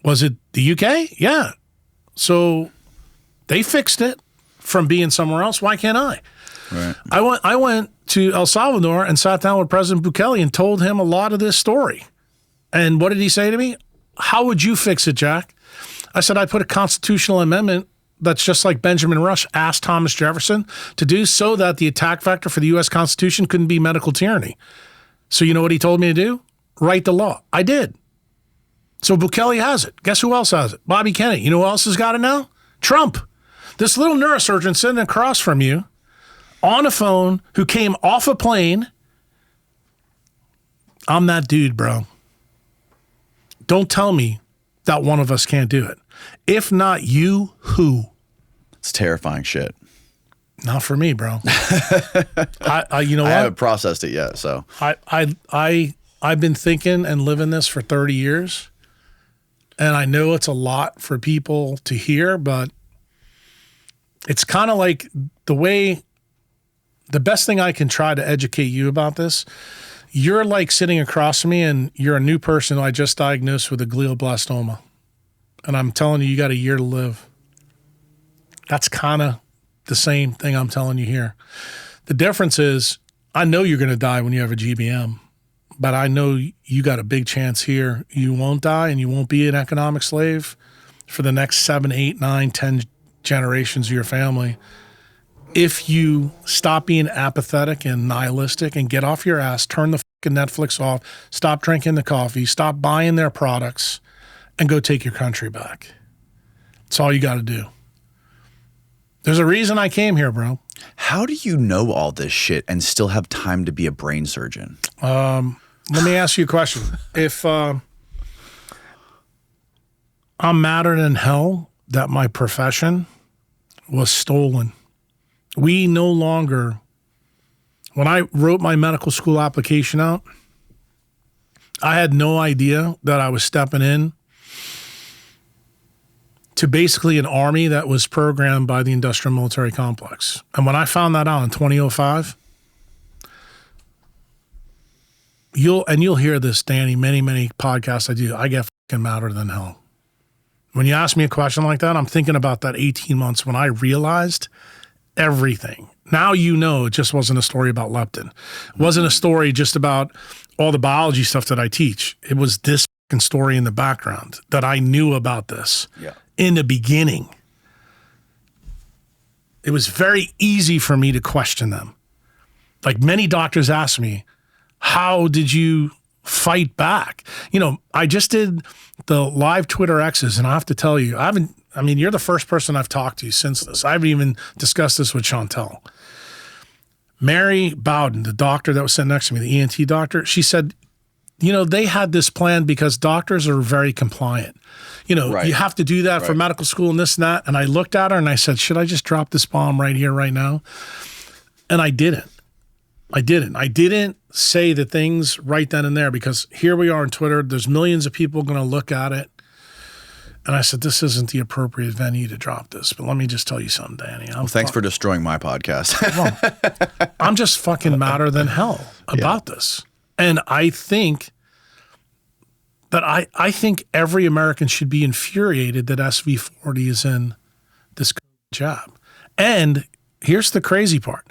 Was it the UK? Yeah. So they fixed it from being somewhere else. Why can't I? Right. I went to El Salvador and sat down with President Bukele and told him a lot of this story. And what did he say to me? How would you fix it, Jack? I said, I'd put a constitutional amendment that's just like Benjamin Rush asked Thomas Jefferson to do, so that the attack vector for the U.S. Constitution couldn't be medical tyranny. So you know what he told me to do? Write the law. I did. So Bukele has it. Guess who else has it? Bobby Kennedy. You know who else has got it now? Trump. This little neurosurgeon sitting across from you on a phone who came off a plane. I'm that dude, bro. Don't tell me that one of us can't do it. If not you, who? It's terrifying shit. Not for me, bro. You know what? I haven't processed it yet, so. I've been thinking and living this for 30 years, and I know it's a lot for people to hear, but it's kind of like the best thing I can try to educate you about this. You're like sitting across from me and you're a new person who I just diagnosed with a glioblastoma. And I'm telling you, you got a year to live. That's kind of the same thing I'm telling you here. The difference is I know you're going to die when you have a GBM, but I know you got a big chance here. You won't die and you won't be an economic slave for the next 7, 8, 9, 10 generations of your family. If you stop being apathetic and nihilistic and get off your ass, turn the fucking Netflix off, stop drinking the coffee, stop buying their products, and go take your country back. That's all you got to do. There's a reason I came here, bro. How do you know all this shit and still have time to be a brain surgeon? Let me ask you a question. If I'm madder than hell that my profession was stolen. We no longer, when I wrote my medical school application out, I had no idea that I was stepping in to basically an army that was programmed by the industrial military complex. And when I found that out in 2005, you'll hear this, Danny, many podcasts I do, I get fucking madder than hell. When you ask me a question like that, I'm thinking about that 18 months when I realized everything. Now you know it just wasn't a story about leptin. It wasn't a story just about all the biology stuff that I teach. It was this fucking story in the background that I knew about this in the beginning. It was very easy for me to question them. Like many doctors ask me, how did you fight back? You know, I just did the live Twitter X's, and I have to tell you, you're the first person I've talked to since this. I haven't even discussed this with Chantel. Mary Bowden, the doctor that was sitting next to me, the ENT doctor, she said, you know, they had this plan because doctors are very compliant. You know, you have to do that for medical school and this and that. And I looked at her and I said, should I just drop this bomb right here, right now? And I didn't. I didn't say the things right then and there because here we are on Twitter. There's millions of people going to look at it. And I said, this isn't the appropriate venue to drop this. But let me just tell you something, Danny. Thanks for destroying my podcast. Well, I'm just fucking madder than hell about this. And I think that I think every American should be infuriated that SV40 is in this jab. And here's the crazy part.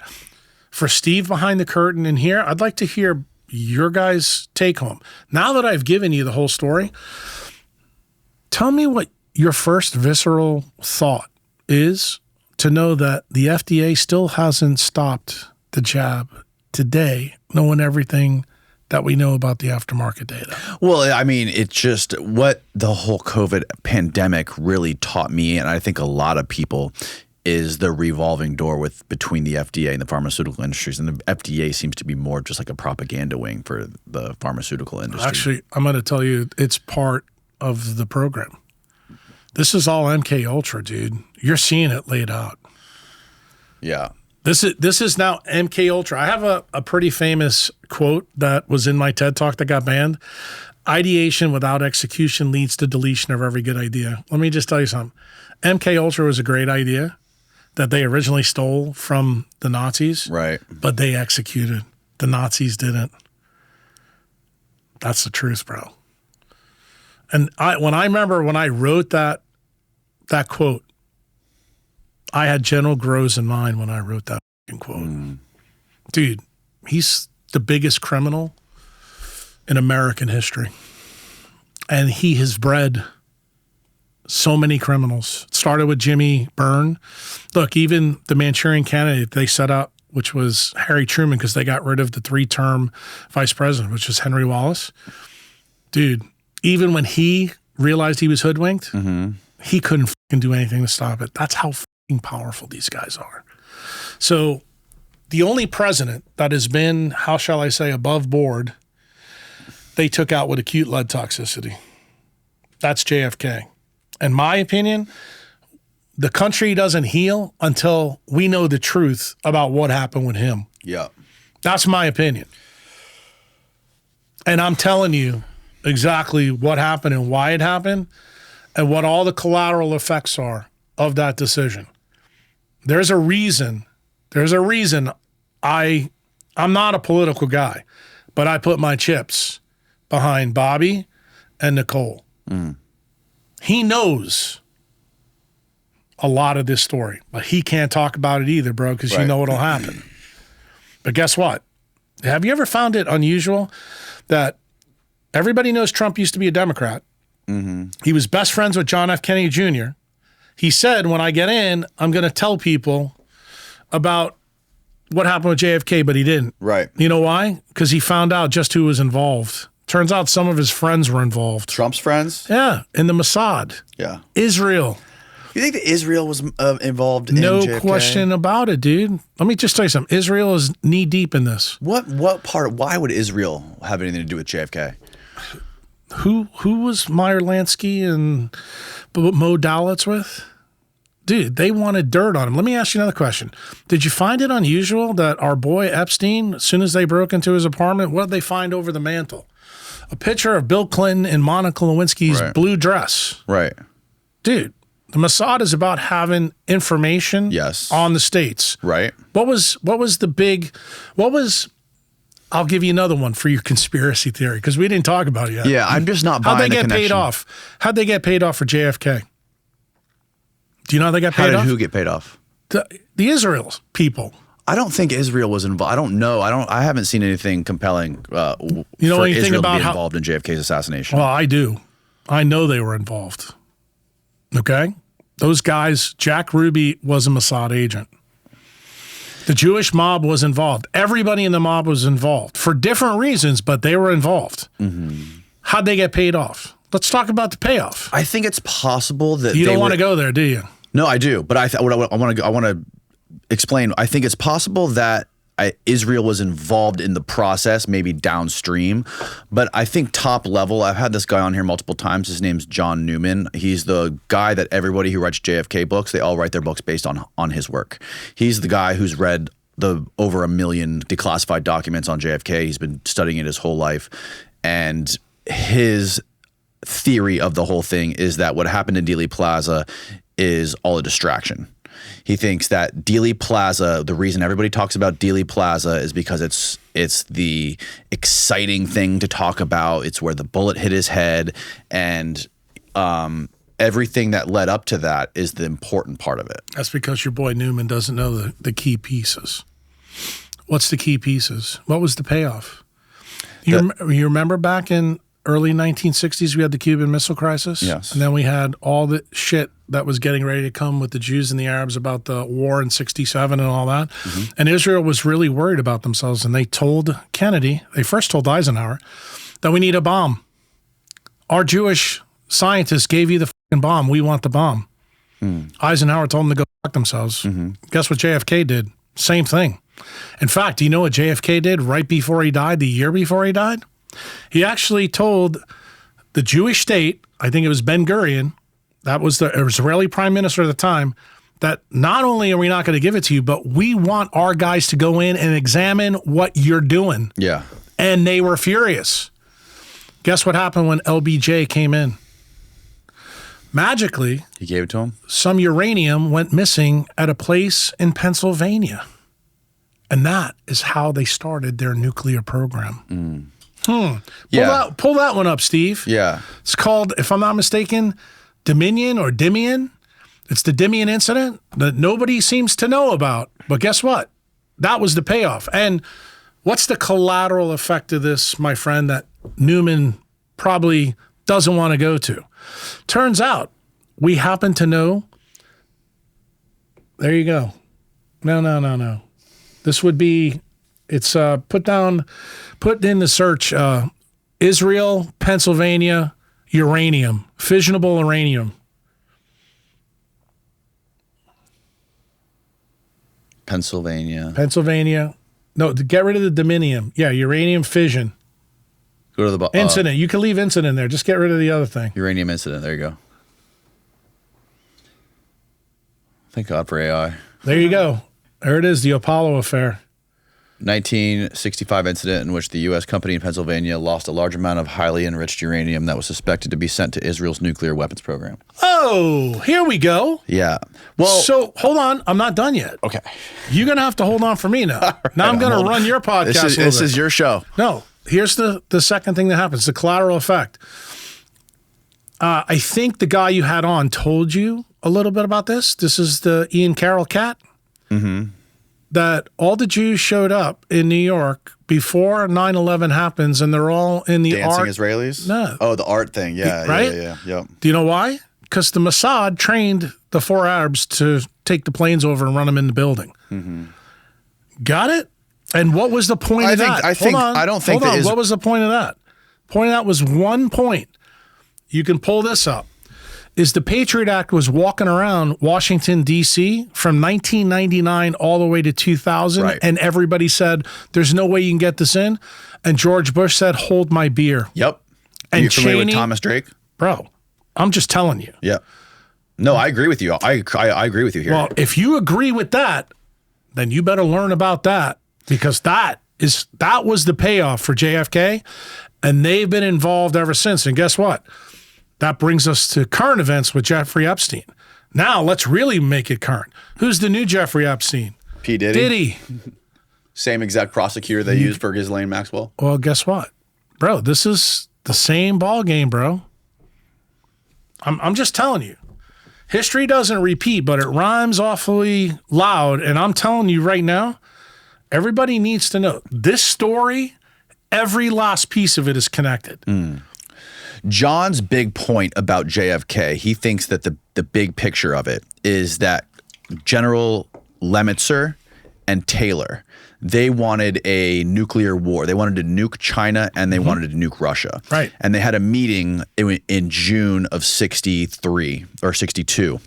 For Steve behind the curtain in here, I'd like to hear your guys' take home. Now that I've given you the whole story, tell me what your first visceral thought is to know that the FDA still hasn't stopped the jab today, knowing everything that we know about the aftermarket data. Well, I mean, it's just what the whole COVID pandemic really taught me, and I think a lot of people, is the revolving door between the FDA and the pharmaceutical industries. And the FDA seems to be more just like a propaganda wing for the pharmaceutical industry. Actually, I'm going to tell you, it's part of the program. This is all MK Ultra, dude. You're seeing it laid out. Yeah. This is now MK Ultra. I have a pretty famous quote that was in my TED Talk that got banned. Ideation without execution leads to deletion of every good idea. Let me just tell you something. MK Ultra was a great idea that they originally stole from the Nazis. Right. But they executed. The Nazis didn't. That's the truth, bro. And when I wrote that quote, I had General Groves in mind when I wrote that quote. Dude, he's the biggest criminal in American history. And he has bred so many criminals. It started with Jimmy Byrne. Look, even the Manchurian candidate they set up, which was Harry Truman, because they got rid of the 3-term vice president, which was Henry Wallace. Dude, even when he realized he was hoodwinked, he couldn't fucking do anything to stop it. That's how fucking powerful these guys are. So the only president that has been, how shall I say, above board, they took out with acute lead toxicity. That's JFK. In my opinion, the country doesn't heal until we know the truth about what happened with him. Yeah. That's my opinion. And I'm telling you exactly what happened and why it happened and what all the collateral effects are of that decision. There's a reason. I'm not a political guy, but I put my chips behind Bobby and Nicole. He knows a lot of this story, but he can't talk about it either, bro, because you know what'll happen. But guess what? Have you ever found it unusual that everybody knows Trump used to be a Democrat? He was best friends with John F. Kennedy Jr. He said, when I get in, I'm going to tell people about what happened with JFK, but he didn't. Right. You know why? Because he found out just who was involved. Turns out some of his friends were involved. Trump's friends? Yeah, in the Mossad. Yeah. Israel. You think that Israel was involved in No JFK? question about it, dude. Let me just tell you something. Israel is knee deep in this. What part? Why would Israel have anything to do with JFK? Who was Meyer Lansky and Mo Dowlitz with? Dude, they wanted dirt on him. Let me ask you another question. Did you find it unusual that our boy Epstein, as soon as they broke into his apartment, what did they find over the mantle? A picture of Bill Clinton in Monica Lewinsky's blue dress. Right. Dude, the Mossad is about having information on the states. Right. What was I'll give you another one for your conspiracy theory, because we didn't talk about it yet. Yeah, I'm just not buying How'd they get connection. paid off? How'd they get paid off for JFK? Do you know how they got paid off? Who get paid off? The Israel people. I don't think Israel was involved. I don't know. I haven't seen anything compelling for anything Israel about to be involved in JFK's assassination. Well, I do. I know they were involved. Okay? Those guys, Jack Ruby was a Mossad agent. The Jewish mob was involved. Everybody in the mob was involved for different reasons, but they were involved. How'd they get paid off? Let's talk about the payoff. I think it's possible that you don't want to go there, do you? No, I do. But I want to explain. I think it's possible that Israel was involved in the process, maybe downstream. But I think top level, I've had this guy on here multiple times. His name's John Newman. He's the guy that everybody who writes JFK books, they all write their books based on his work. He's the guy who's read the over 1 million declassified documents on JFK. He's been studying it his whole life. And his theory of the whole thing is that what happened in Dealey Plaza is all a distraction. He thinks that Dealey Plaza, the reason everybody talks about Dealey Plaza is because it's the exciting thing to talk about. It's where the bullet hit his head, and everything that led up to that is the important part of it. That's because your boy Newman doesn't know the key pieces. What's the key pieces? What was the payoff? You remember back in early 1960s, we had the Cuban Missile Crisis? Yes. And then we had all the shit that was getting ready to come with the Jews and the Arabs about the war in 67 and all that. And Israel was really worried about themselves. And they told Kennedy, they first told Eisenhower, that we need a bomb. Our Jewish scientists gave you the fucking bomb. We want the bomb. Eisenhower told them to go fuck themselves. Guess what JFK did? Same thing. In fact, do you know what JFK did right before he died, the year before he died? He actually told the Jewish state, I think it was Ben Gurion, that was the Israeli prime minister at the time, that not only are we not going to give it to you, but we want our guys to go in and examine what you're doing. Yeah. And they were furious. Guess what happened when LBJ came in? Magically, He gave it to him? some uranium went missing at a place in Pennsylvania. And that is how they started their nuclear program. Yeah. Pull that one up, Steve. Yeah. It's called, if I'm not mistaken, Dominion or Dimian. It's the Dimian incident that nobody seems to know about. But guess what? That was the payoff. And what's the collateral effect of this, my friend, that Newman probably doesn't want to go to? Turns out we happen to know. There you go. No. This would be, it's put in the search, Israel, Pennsylvania, uranium, fissionable uranium. Pennsylvania. No, get rid of the dominium. Yeah, uranium fission. Go to the Incident. You can leave incident there. Just get rid of the other thing. uranium incident. There you go. Thank God for AI. There you go. There it is, the Apollo affair. 1965 incident in which the U.S. company in Pennsylvania lost a large amount of highly enriched uranium that was suspected to be sent to Israel's nuclear weapons program. Oh, here we go. Yeah. Well, So hold on. I'm not done yet. okay. You're going to have to hold on for me now. Now I'm going to run your podcast. This is your show. No, here's the second thing that happens, the collateral effect. I think the guy you had on told you a little bit about this. This is the Ian Carroll cat. Mm-hmm. That all the Jews showed up in New York before 9/11 happens, and they're all in the Dancing art. Israelis? No. Oh, the art thing. Yeah. Right? Yeah. Yep. Do you know why? Because the Mossad trained the 4 Arabs to take the planes over and run them in the building. Mm-hmm. Got it? And what was the point of that? What was the point of that? Point of that was one point. You can pull this up. Is the Patriot Act was walking around Washington, D.C. from 1999 all the way to 2000, right. And everybody said, there's no way you can get this in. And George Bush said, hold my beer. Yep. And you familiar with Cheney, Thomas Drake? Bro, I'm just telling you. Yeah. No, I agree with you. I agree with you here. Well, if you agree with that, then you better learn about that, because that was the payoff for JFK, and they've been involved ever since. And guess what? That brings us to current events with Jeffrey Epstein. Now, let's really make it current. Who's the new Jeffrey Epstein? P. Diddy. Diddy. Same exact prosecutor they used for Ghislaine Maxwell. Well, guess what? Bro, this is the same ball game, bro. I'm just telling you. History doesn't repeat, but it rhymes awfully loud. And I'm telling you right now, everybody needs to know this story, every last piece of it is connected. John's big point about JFK, he thinks that the big picture of it is that General Lemitzer and Taylor, they wanted a nuclear war. They wanted to nuke China and they wanted to nuke Russia. Right. And they had a meeting in June of 63 or 62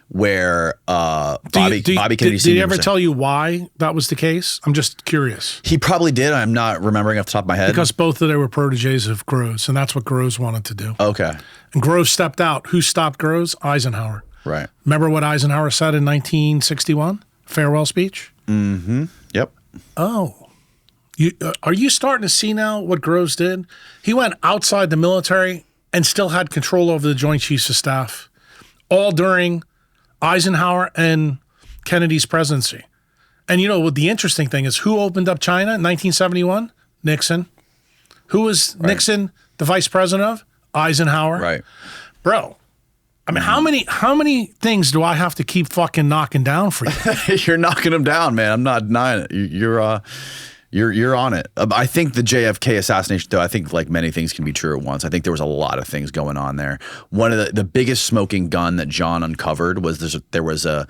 where Bobby Kennedy Did he Sr. ever was tell you why that was the case? I'm just curious. He probably did. I'm not remembering off the top of my head. Because both of them were proteges of Kruse, and that's what Kruse wanted to do. Okay. And Kruse stepped out. Who stopped Kruse? Eisenhower. Right. Remember what Eisenhower said in 1961? Farewell speech? Mm-hmm. Yep. Oh. Are you starting to see now what Kruse did? He went outside the military and still had control over the Joint Chiefs of Staff, all during Eisenhower and Kennedy's presidency. And you know what the interesting thing is, who opened up China in 1971? Nixon. Who was Nixon the vice president of? Eisenhower. Right. Bro, I mean, how many things do I have to keep fucking knocking down for you? You're knocking them down, man. I'm not denying it. You're on it. I think the JFK assassination, though, I think like many things can be true at once. I think there was a lot of things going on there. One of the biggest smoking gun that John uncovered was there was an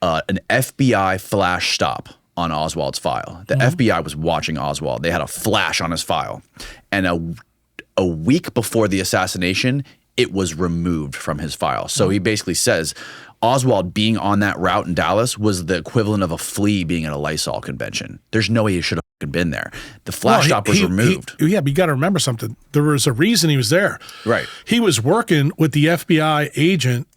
FBI flash stop on Oswald's file. The FBI was watching Oswald. They had a flash on his file. And a week before the assassination, it was removed from his file. So he basically says Oswald being on that route in Dallas was the equivalent of a flea being at a Lysol convention. There's no way he should have been there. The flash stop was removed. Yeah, but you got to remember something. There was a reason he was there. Right. He was working with the FBI agent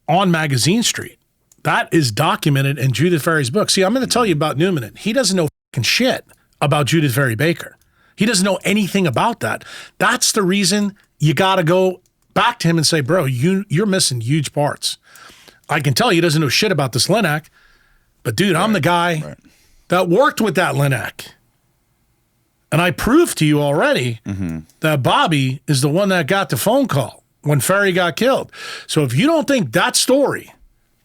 on Magazine Street. That is documented in Judith Ferry's book. See, I'm going to tell you about Newman. He doesn't know fucking shit about Judith Ferry Baker. He doesn't know anything about that. That's the reason you got to go back to him and say, bro, you're missing huge parts. I can tell he doesn't know shit about this Linak, but dude, I'm the guy. Right. that worked with that Linek. And I proved to you already that Bobby is the one that got the phone call when Ferry got killed. So if you don't think that story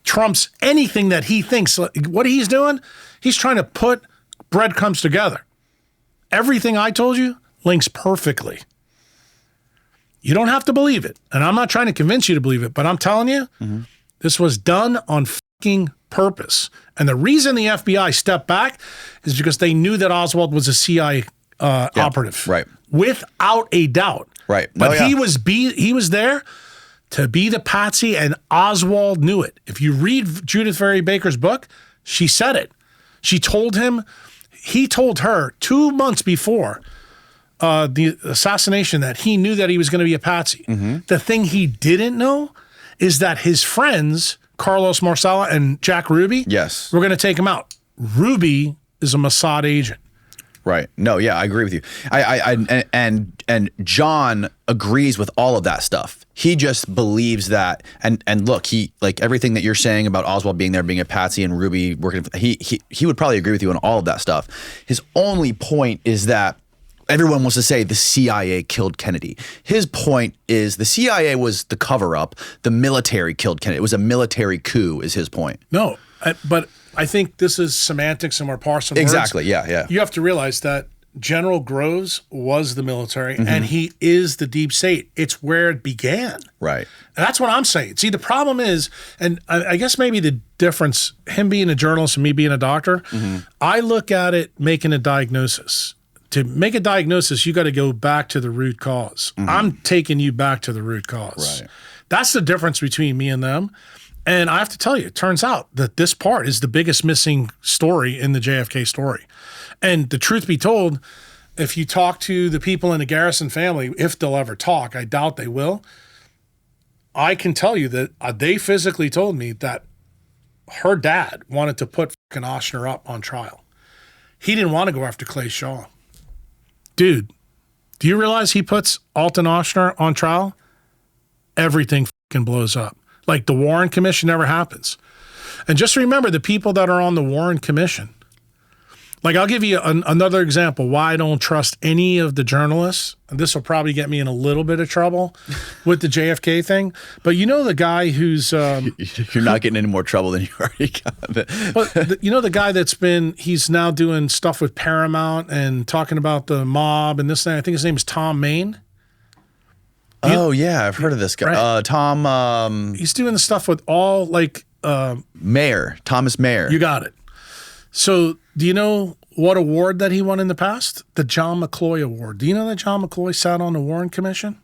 trumps anything that he thinks, what he's doing, he's trying to put breadcrumbs together. Everything I told you links perfectly. You don't have to believe it. And I'm not trying to convince you to believe it, but I'm telling you, this was done on fucking purpose. And the reason the FBI stepped back is because they knew that Oswald was a CIA operative. Right. Without a doubt. Right. But he was there to be the patsy, and Oswald knew it. If you read Judith Vary Baker's book, she said it. She told him, he told her 2 months before the assassination that he knew that he was going to be a patsy. The thing he didn't know is that his friends, Carlos Marsala and Jack Ruby, Yes. were going to take him out. Ruby is a Mossad agent. Right. No, yeah, I agree with you. And John agrees with all of that stuff. He just believes that, and look, he, like everything that you're saying about Oswald being there, being a patsy, and Ruby working, he would probably agree with you on all of that stuff. His only point is that everyone wants to say the CIA killed Kennedy. His point is the CIA was the cover-up. The military killed Kennedy. It was a military coup, is his point. No, but I think this is semantics and we're parsing words. Exactly, yeah. You have to realize that General Groves was the military and he is the deep state. It's where it began. Right. And that's what I'm saying. See, the problem is, and I guess maybe the difference, him being a journalist and me being a doctor, I look at it making a diagnosis. To make a diagnosis, you got to go back to the root cause. I'm taking you back to the root cause. Right. That's the difference between me and them. And I have to tell you, it turns out that this part is the biggest missing story in the JFK story. And the truth be told, if you talk to the people in the Garrison family, if they'll ever talk, I doubt they will, I can tell you that they physically told me that her dad wanted to put fucking Oshner up on trial. He didn't want to go after Clay Shaw. Dude, do you realize he puts Alton Oshner on trial? Everything fucking blows up. Like the Warren Commission never happens. And just remember the people that are on the Warren Commission. Like I'll give you another example why I don't trust any of the journalists. And this will probably get me in a little bit of trouble with the JFK thing. But you know the guy who's... You're not getting any more trouble than you already got. But you know the guy he's now doing stuff with Paramount and talking about the mob and this thing. I think his name is Tom Maine. Yeah, I've heard of this guy. Right. Tom... he's doing the stuff with all like... Mayer, Thomas Mayer. You got it. So do you know what award that he won in the past? The John McCloy Award. Do you know that John McCloy sat on the Warren Commission?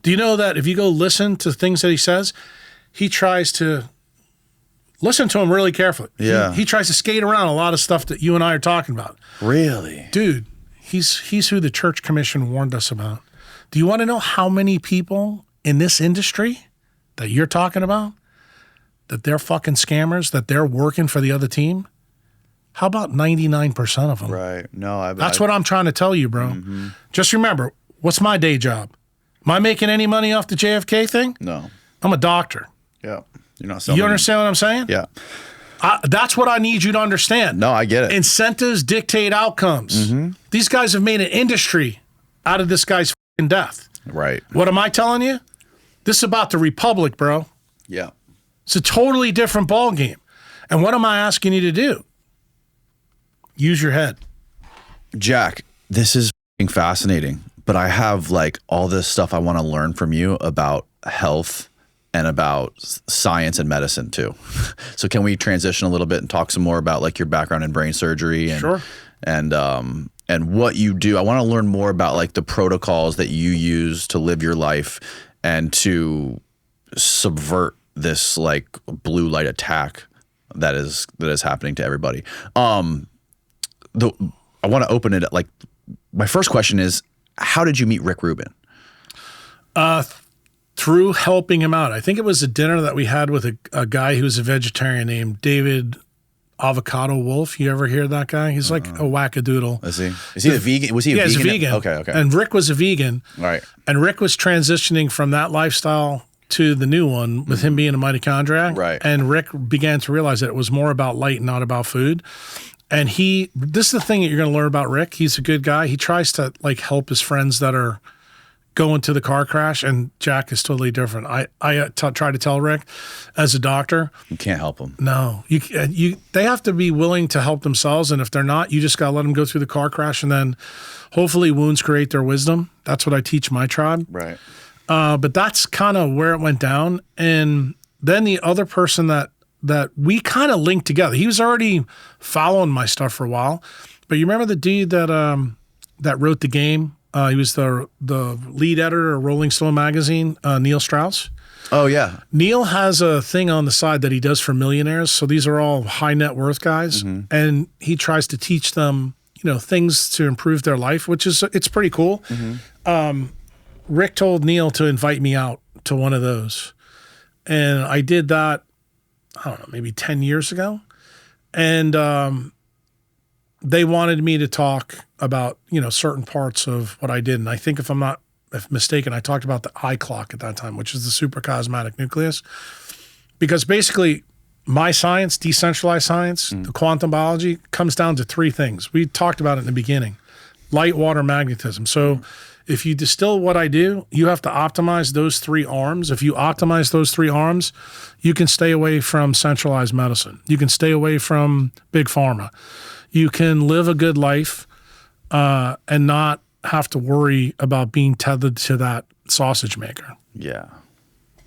Do you know that if you go listen to things that he says, he tries to listen to him really carefully. Yeah. He tries to skate around a lot of stuff that you and I are talking about. Really? Dude, he's who the Church Commission warned us about. Do you want to know how many people in this industry that you're talking about, that they're fucking scammers, that they're working for the other team? How about 99% of them? Right. No, That's what I'm trying to tell you, bro. Just remember, what's my day job? Am I making any money off the JFK thing? No. I'm a doctor. Yeah. You're not selling. You understand what I'm saying? Yeah. That's what I need you to understand. No, I get it. Incentives dictate outcomes. These guys have made an industry out of this guy's fucking death. Right. What am I telling you? This is about the Republic, bro. Yeah. It's a totally different ballgame. And what am I asking you to do? Use your head. Jack, this is f***ing fascinating, but I have like all this stuff I want to learn from you about health and about science and medicine too. So can we transition a little bit and talk some more about like your background in brain surgery and Sure. And what you do? I want to learn more about like the protocols that you use to live your life and to subvert this like blue light attack that is happening to everybody. I want to open it like my first question is, how did you meet Rick Rubin? Through helping him out. I think it was a dinner that we had with a guy who's a vegetarian named David Avocado Wolf. You ever hear that guy? He's like a wackadoodle. Is he? Is he a vegan? Was he a vegan? Yeah, he's a vegan. Okay. And Rick was a vegan. Right. And Rick was transitioning from that lifestyle to the new one with him being a mitochondriac. Right. And Rick began to realize that it was more about light and not about food. And this is the thing that you're going to learn about Rick. He's a good guy. He tries to like help his friends that are going to the car crash, and Jack is totally different. I try to tell Rick, as a doctor, You can't help them. no, they have to be willing to help themselves, and if they're not, you just got to let them go through the car crash, and then hopefully wounds create their wisdom. That's what I teach my tribe. Right. But that's kind of where it went down. And then the other person that we kind of linked together, he was already following my stuff for a while. But you remember the dude that wrote the game? He was the lead editor of Rolling Stone magazine, Neil Strauss. Oh, yeah. Neil has a thing on the side that he does for millionaires. So these are all high net worth guys. And he tries to teach them, things to improve their life, it's pretty cool. Rick told Neil to invite me out to one of those. And I did that, I don't know, maybe 10 years ago. And they wanted me to talk about, certain parts of what I did. And I think if I'm not mistaken, I talked about the I clock at that time, which is the supracosmatic nucleus. Because basically my science, decentralized science, the quantum biology, comes down to three things. We talked about it in the beginning: light, water, magnetism. So if you distill what I do, you have to optimize those three arms. If you optimize those three arms, you can stay away from centralized medicine. You can stay away from big pharma. You can live a good life and not have to worry about being tethered to that sausage maker. Yeah.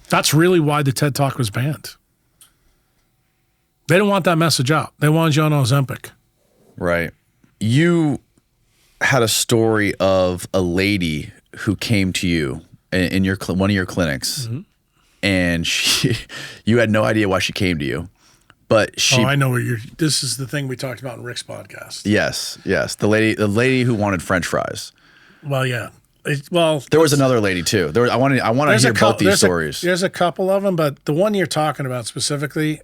That's really why the TED Talk was banned. They didn't want that message out. They wanted you on Ozempic. Right. You had a story of a lady who came to you in your one of your clinics, and you had no idea why she came to you, but she. Oh, I know what this is the thing we talked about in Rick's podcast. Yes, the lady who wanted French fries. Well, yeah. There was another lady too. I want to hear both these stories. There's a couple of them, but the one you're talking about specifically,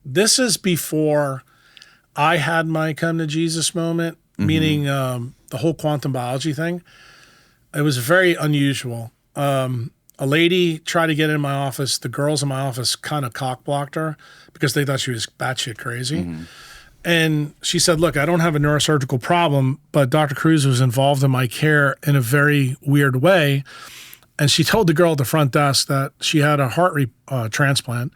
this is before I had my come to Jesus moment, meaning the whole quantum biology thing. It was very unusual. A lady tried to get in my office. The girls in my office kind of cock blocked her because they thought she was batshit crazy. And she said, look, I don't have a neurosurgical problem, but Dr. Kruse was involved in my care in a very weird way. And she told the girl at the front desk that she had a heart transplant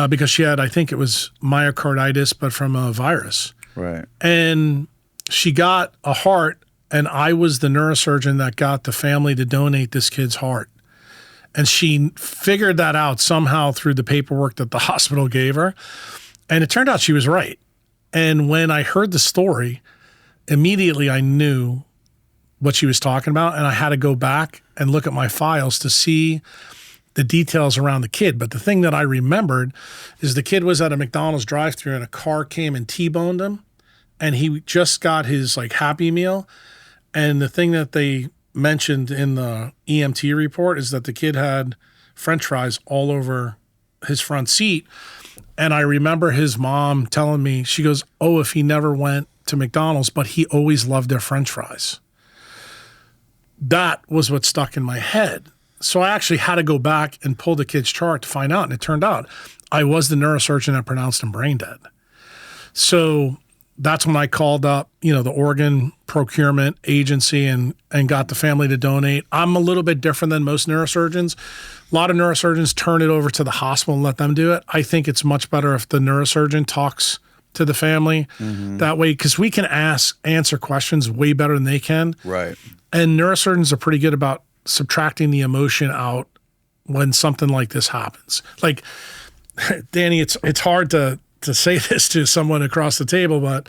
because she had, I think it was myocarditis, but from a virus. Right. And she got a heart, and I was the neurosurgeon that got the family to donate this kid's heart. And she figured that out somehow through the paperwork that the hospital gave her. And it turned out she was right. And when I heard the story, immediately I knew what she was talking about, and I had to go back and look at my files to see the details around the kid. But the thing that I remembered is the kid was at a McDonald's drive-thru, and a car came and T-boned him, and he just got his Happy Meal. And the thing that they mentioned in the EMT report is that the kid had French fries all over his front seat. And I remember his mom telling me, she goes, oh, if he never went to McDonald's, but he always loved their French fries. That was what stuck in my head. So I actually had to go back and pull the kid's chart to find out. And it turned out I was the neurosurgeon that pronounced him brain dead. So that's when I called up, the Oregon Procurement Agency and got the family to donate. I'm a little bit different than most neurosurgeons. A lot of neurosurgeons turn it over to the hospital and let them do it. I think it's much better if the neurosurgeon talks to the family that way, because we can answer questions way better than they can. Right. And neurosurgeons are pretty good about subtracting the emotion out when something like this happens. Like, Danny, it's hard to say this to someone across the table, but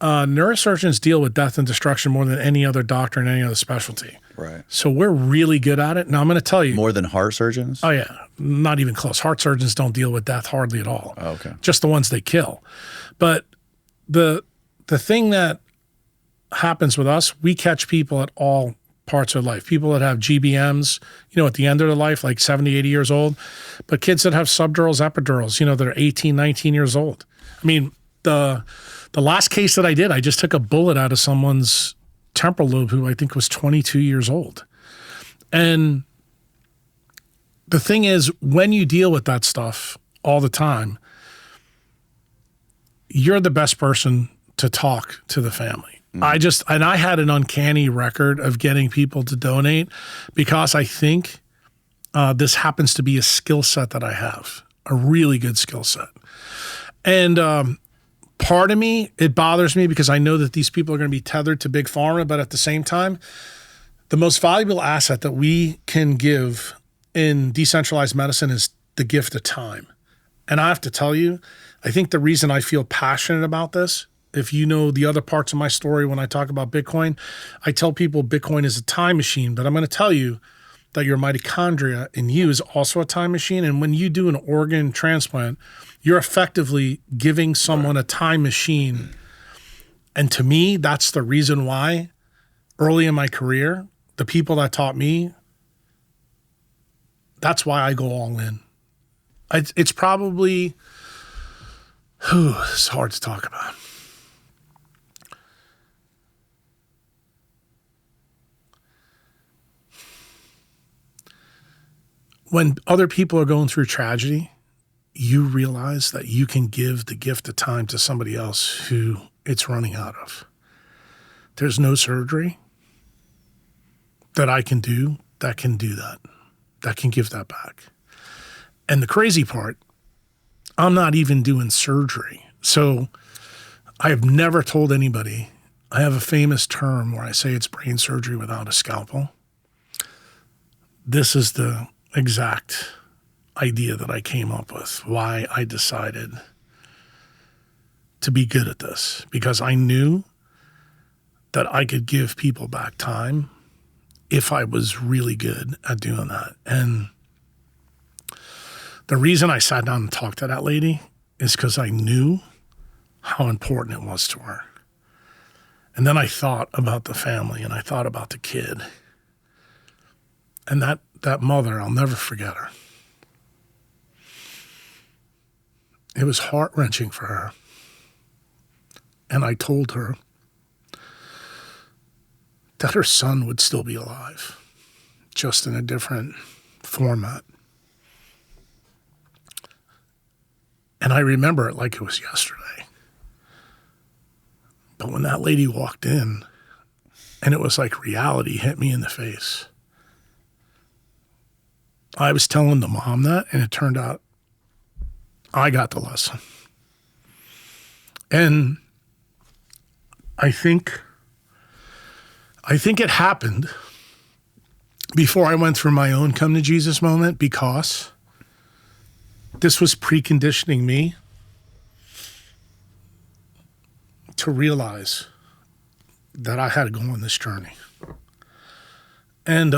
neurosurgeons deal with death and destruction more than any other doctor in any other specialty. Right. So we're really good at it. Now I'm going to tell you. More than heart surgeons? Oh, yeah. Not even close. Heart surgeons don't deal with death hardly at all. Oh, okay. Just the ones they kill. But the thing that happens with us, we catch people at all parts of life. People that have GBMs, at the end of their life, like 70, 80 years old. But kids that have subdurals, epidurals, that are 18, 19 years old. I mean, the last case that I did, I just took a bullet out of someone's temporal lobe who I think was 22 years old. And the thing is, when you deal with that stuff all the time, you're the best person to talk to the family. I had an uncanny record of getting people to donate because I think this happens to be a skill set that I have, a really good skill set. And part of me, it bothers me because I know that these people are going to be tethered to big pharma, but at the same time, the most valuable asset that we can give in decentralized medicine is the gift of time. And I have to tell you, I think the reason I feel passionate about this, if you know the other parts of my story when I talk about Bitcoin, I tell people Bitcoin is a time machine, but I'm going to tell you that your mitochondria in you is also a time machine. And when you do an organ transplant, you're effectively giving someone a time machine. And to me, that's the reason why early in my career, the people that taught me, that's why I go all in. It's probably, it's hard to talk about. When other people are going through tragedy, you realize that you can give the gift of time to somebody else who it's running out of. There's no surgery that I can do that, that can give that back. And the crazy part, I'm not even doing surgery. So I have never told anybody. I have a famous term where I say it's brain surgery without a scalpel. This is the exact idea that I came up with, why I decided to be good at this, because I knew that I could give people back time if I was really good at doing that. And the reason I sat down and talked to that lady is because I knew how important it was to her. And then I thought about the family and I thought about the kid. And that mother, I'll never forget her. It was heart-wrenching for her. And I told her that her son would still be alive, just in a different format. And I remember it like it was yesterday. But when that lady walked in, and it was like reality hit me in the face. I was telling the mom that, and it turned out I got the lesson. And I think it happened before I went through my own come to Jesus moment, because this was preconditioning me to realize that I had to go on this journey. And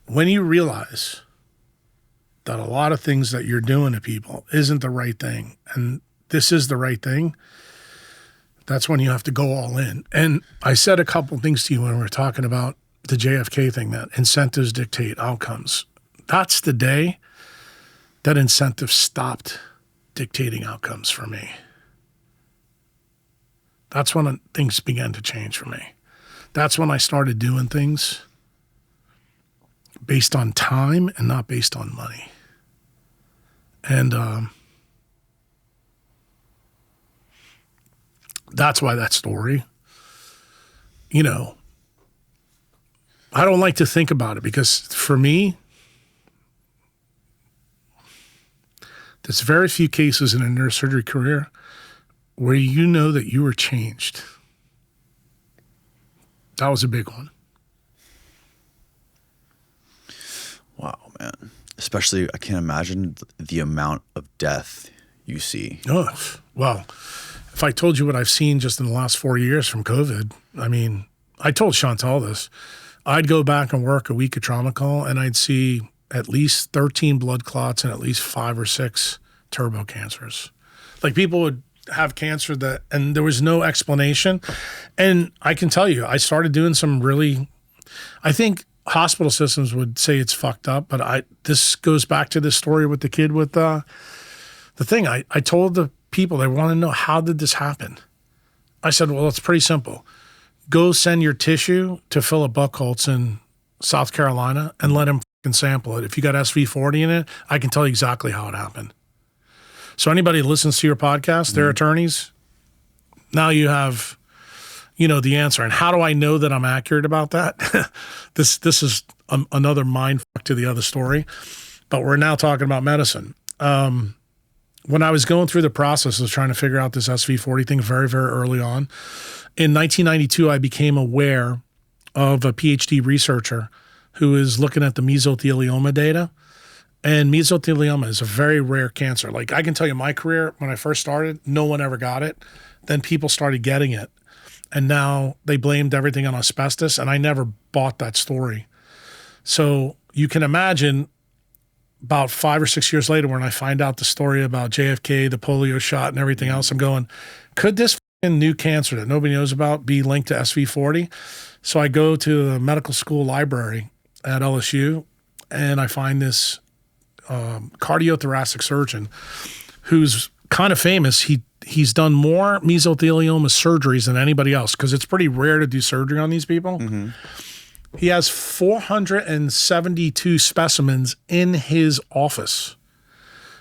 when you realize that a lot of things that you're doing to people isn't the right thing, and this is the right thing, that's when you have to go all in. And I said a couple things to you when we were talking about the JFK thing, that incentives dictate outcomes. That's the day that incentives stopped dictating outcomes for me. That's when things began to change for me. That's when I started doing things based on time and not based on money. And that's why that story, you know, I don't like to think about it, because for me, there's very few cases in a neurosurgery career where you know that you were changed. That was a big one. Wow, man. Especially, I can't imagine the amount of death you see. Oh, well, if I told you what I've seen just in the last 4 years from COVID, I mean, I told Chantal this. I'd go back and work a week of trauma call, and I'd see at least 13 blood clots and at least 5 or 6 turbo cancers. Like, people would have cancer and there was no explanation. And I can tell you, I started doing some really, I think hospital systems would say it's fucked up, but this goes back to this story with the kid with the thing. I told the people, they want to know, how did this happen? I said, well, it's pretty simple. Go send your tissue to Philip Buchholz in South Carolina and let him fucking sample it. If you got SV40 in it, I can tell you exactly how it happened. So anybody who listens to your podcast, they're attorneys. Now you have, the answer. And how do I know that I'm accurate about that? This is another mind fuck to the other story. But we're now talking about medicine. When I was going through the process of trying to figure out this SV40 thing very, very early on, in 1992, I became aware of a PhD researcher who is looking at the mesothelioma data. And mesothelioma is a very rare cancer. Like I can tell you my career, when I first started, no one ever got it. Then people started getting it. And now they blamed everything on asbestos. And I never bought that story. So you can imagine about 5 or 6 years later when I find out the story about JFK, the polio shot and everything else, I'm going, could this new cancer that nobody knows about be linked to SV40? So I go to the medical school library at LSU and I find this cardiothoracic surgeon who's kind of famous. He's done more mesothelioma surgeries than anybody else because it's pretty rare to do surgery on these people. Mm-hmm. He has 472 specimens in his office.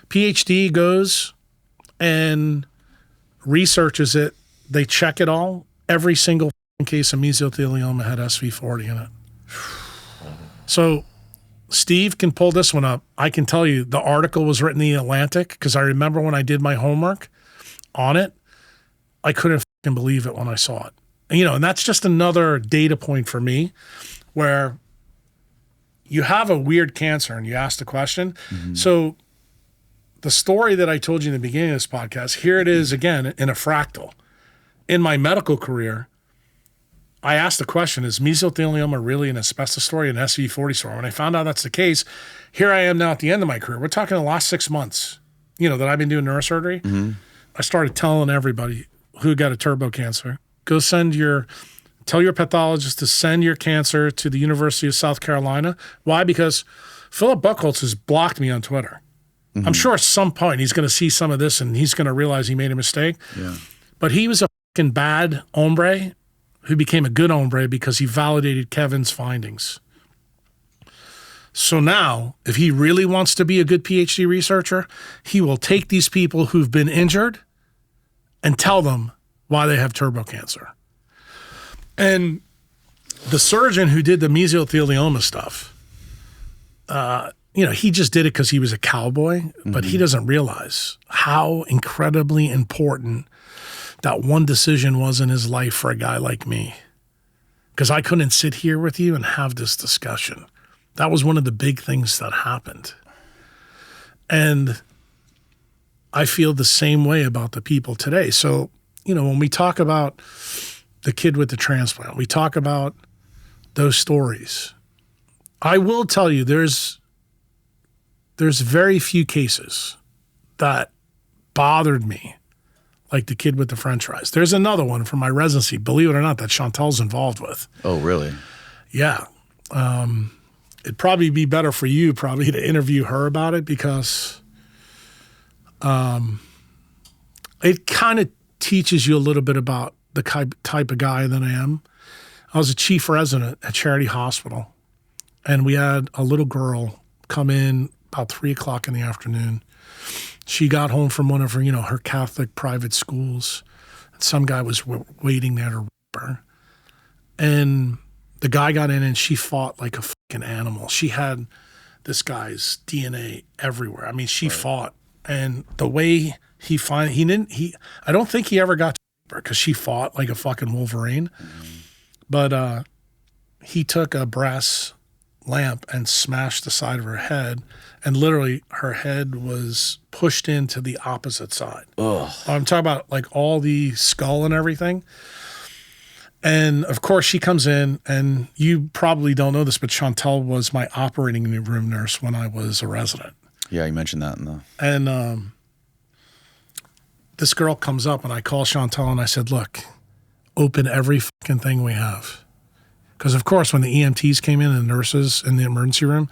PhD goes and researches it. They check it all. Every single case of mesothelioma had SV40 in it. So Steve can pull this one up. I can tell you the article was written in the Atlantic because I remember when I did my homework on it, I couldn't believe it when I saw it. And that's just another data point for me where you have a weird cancer and you ask the question. Mm-hmm. So the story that I told you in the beginning of this podcast, here it is again in a fractal. In my medical career, I asked the question, is mesothelioma really an asbestos story, an SV40 story? When I found out that's the case, here I am now at the end of my career. We're talking the last 6 months, that I've been doing neurosurgery. Mm-hmm. I started telling everybody who got a turbo cancer, tell your pathologist to send your cancer to the University of South Carolina. Why? Because Philip Buchholz has blocked me on Twitter. Mm-hmm. I'm sure at some point he's going to see some of this and he's going to realize he made a mistake. Yeah. But he was a fucking bad hombre who became a good hombre because he validated Kevin's findings. So now, if he really wants to be a good PhD researcher, he will take these people who've been injured and tell them why they have turbo cancer. And the surgeon who did the mesothelioma stuff, he just did it because he was a cowboy, but he doesn't realize how incredibly important that one decision was in his life for a guy like me. Because I couldn't sit here with you and have this discussion. That was one of the big things that happened. And I feel the same way about the people today. So, when we talk about the kid with the transplant, we talk about those stories. I will tell you, there's very few cases that bothered me like the kid with the french fries. There's another one from my residency, believe it or not, that Chantel's involved with. Oh, really? Yeah. It'd probably be better for you probably to interview her about it because it kind of teaches you a little bit about the type of guy that I am. I was a chief resident at Charity Hospital, and we had a little girl come in about 3 o'clock in the afternoon. She got home from one of her, her Catholic private schools. And some guy was waiting there to rape her. And the guy got in and she fought like a fucking animal. She had this guy's DNA everywhere. I mean, she fought. And the way I don't think he ever got to rape her because she fought like a fucking Wolverine. Mm-hmm. But he took a brass lamp and smashed the side of her head, and literally her head was pushed into the opposite side. Ugh. I'm talking about like all the skull and everything. And of course she comes in, and you probably don't know this, but Chantel was my operating room nurse when I was a resident. Yeah, you mentioned that. And this girl comes up, and I call Chantel and I said, look, open every fucking thing we have. Because, of course, when the EMTs came in and the nurses in the emergency room,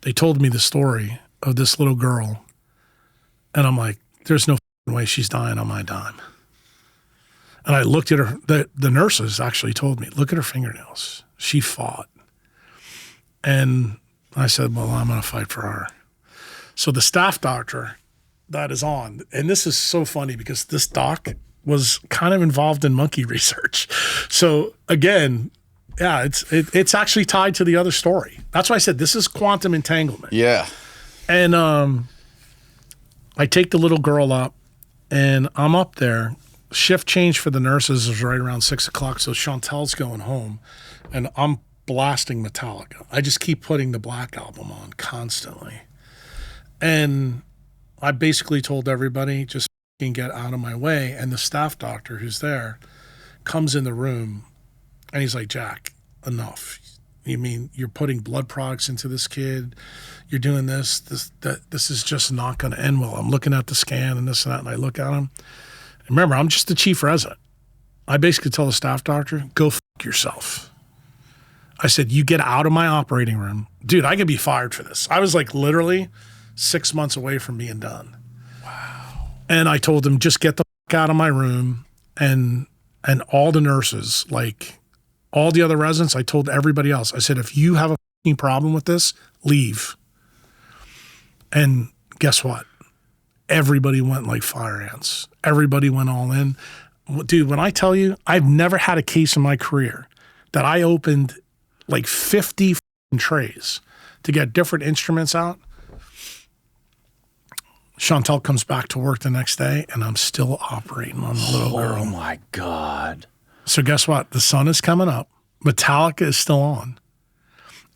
they told me the story of this little girl. And I'm like, there's no way she's dying on my dime. And I looked at her. The nurses actually told me, look at her fingernails. She fought. And I said, well, I'm going to fight for her. So the staff doctor that is on. And this is so funny because this doc was kind of involved in monkey research. So again, yeah, it's actually tied to the other story. That's why I said this is quantum entanglement. Yeah. And I take the little girl up, and I'm up there. Shift change for the nurses is right around 6 o'clock, so Chantel's going home, and I'm blasting Metallica. I just keep putting the Black Album on constantly. And I basically told everybody, just fucking get out of my way. And the staff doctor who's there comes in the room, and he's like, Jack, enough. You mean you're putting blood products into this kid? You're doing this is just not going to end well. I'm looking at the scan and this and that, and I look at him. And remember, I'm just the chief resident. I basically tell the staff doctor, go fuck yourself. I said, you get out of my operating room. Dude, I could be fired for this. I was like literally 6 months away from being done. Wow. And I told him, just get the fuck out of my room. And all the nurses, like all the other residents, I told everybody else, I said, if you have a fucking problem with this, leave. And guess what? Everybody went like fire ants. Everybody went all in. Dude, when I tell you, I've never had a case in my career that I opened like 50 trays to get different instruments out. Chantel comes back to work the next day, and I'm still operating on the little girl. Oh my God. So guess what? The sun is coming up. Metallica is still on.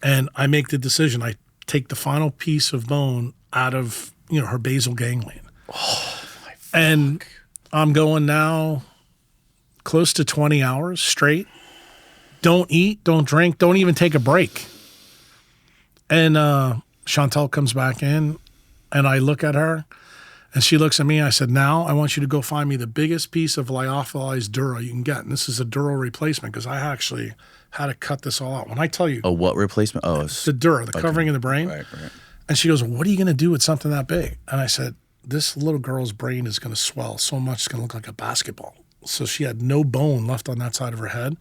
And I make the decision. I take the final piece of bone out of, her basal ganglion. Oh my fuck. And I'm going now close to 20 hours straight. Don't eat, don't drink, don't even take a break. And Chantel comes back in, and I look at her, and she looks at me. I said, now I want you to go find me the biggest piece of lyophilized dura you can get. And this is a dural replacement because I actually had to cut this all out. When I tell you. A what replacement? Oh, the dura, the covering in the brain. Right. And she goes, what are you going to do with something that big? And I said, this little girl's brain is going to swell so much it's going to look like a basketball. So she had no bone left on that side of her head.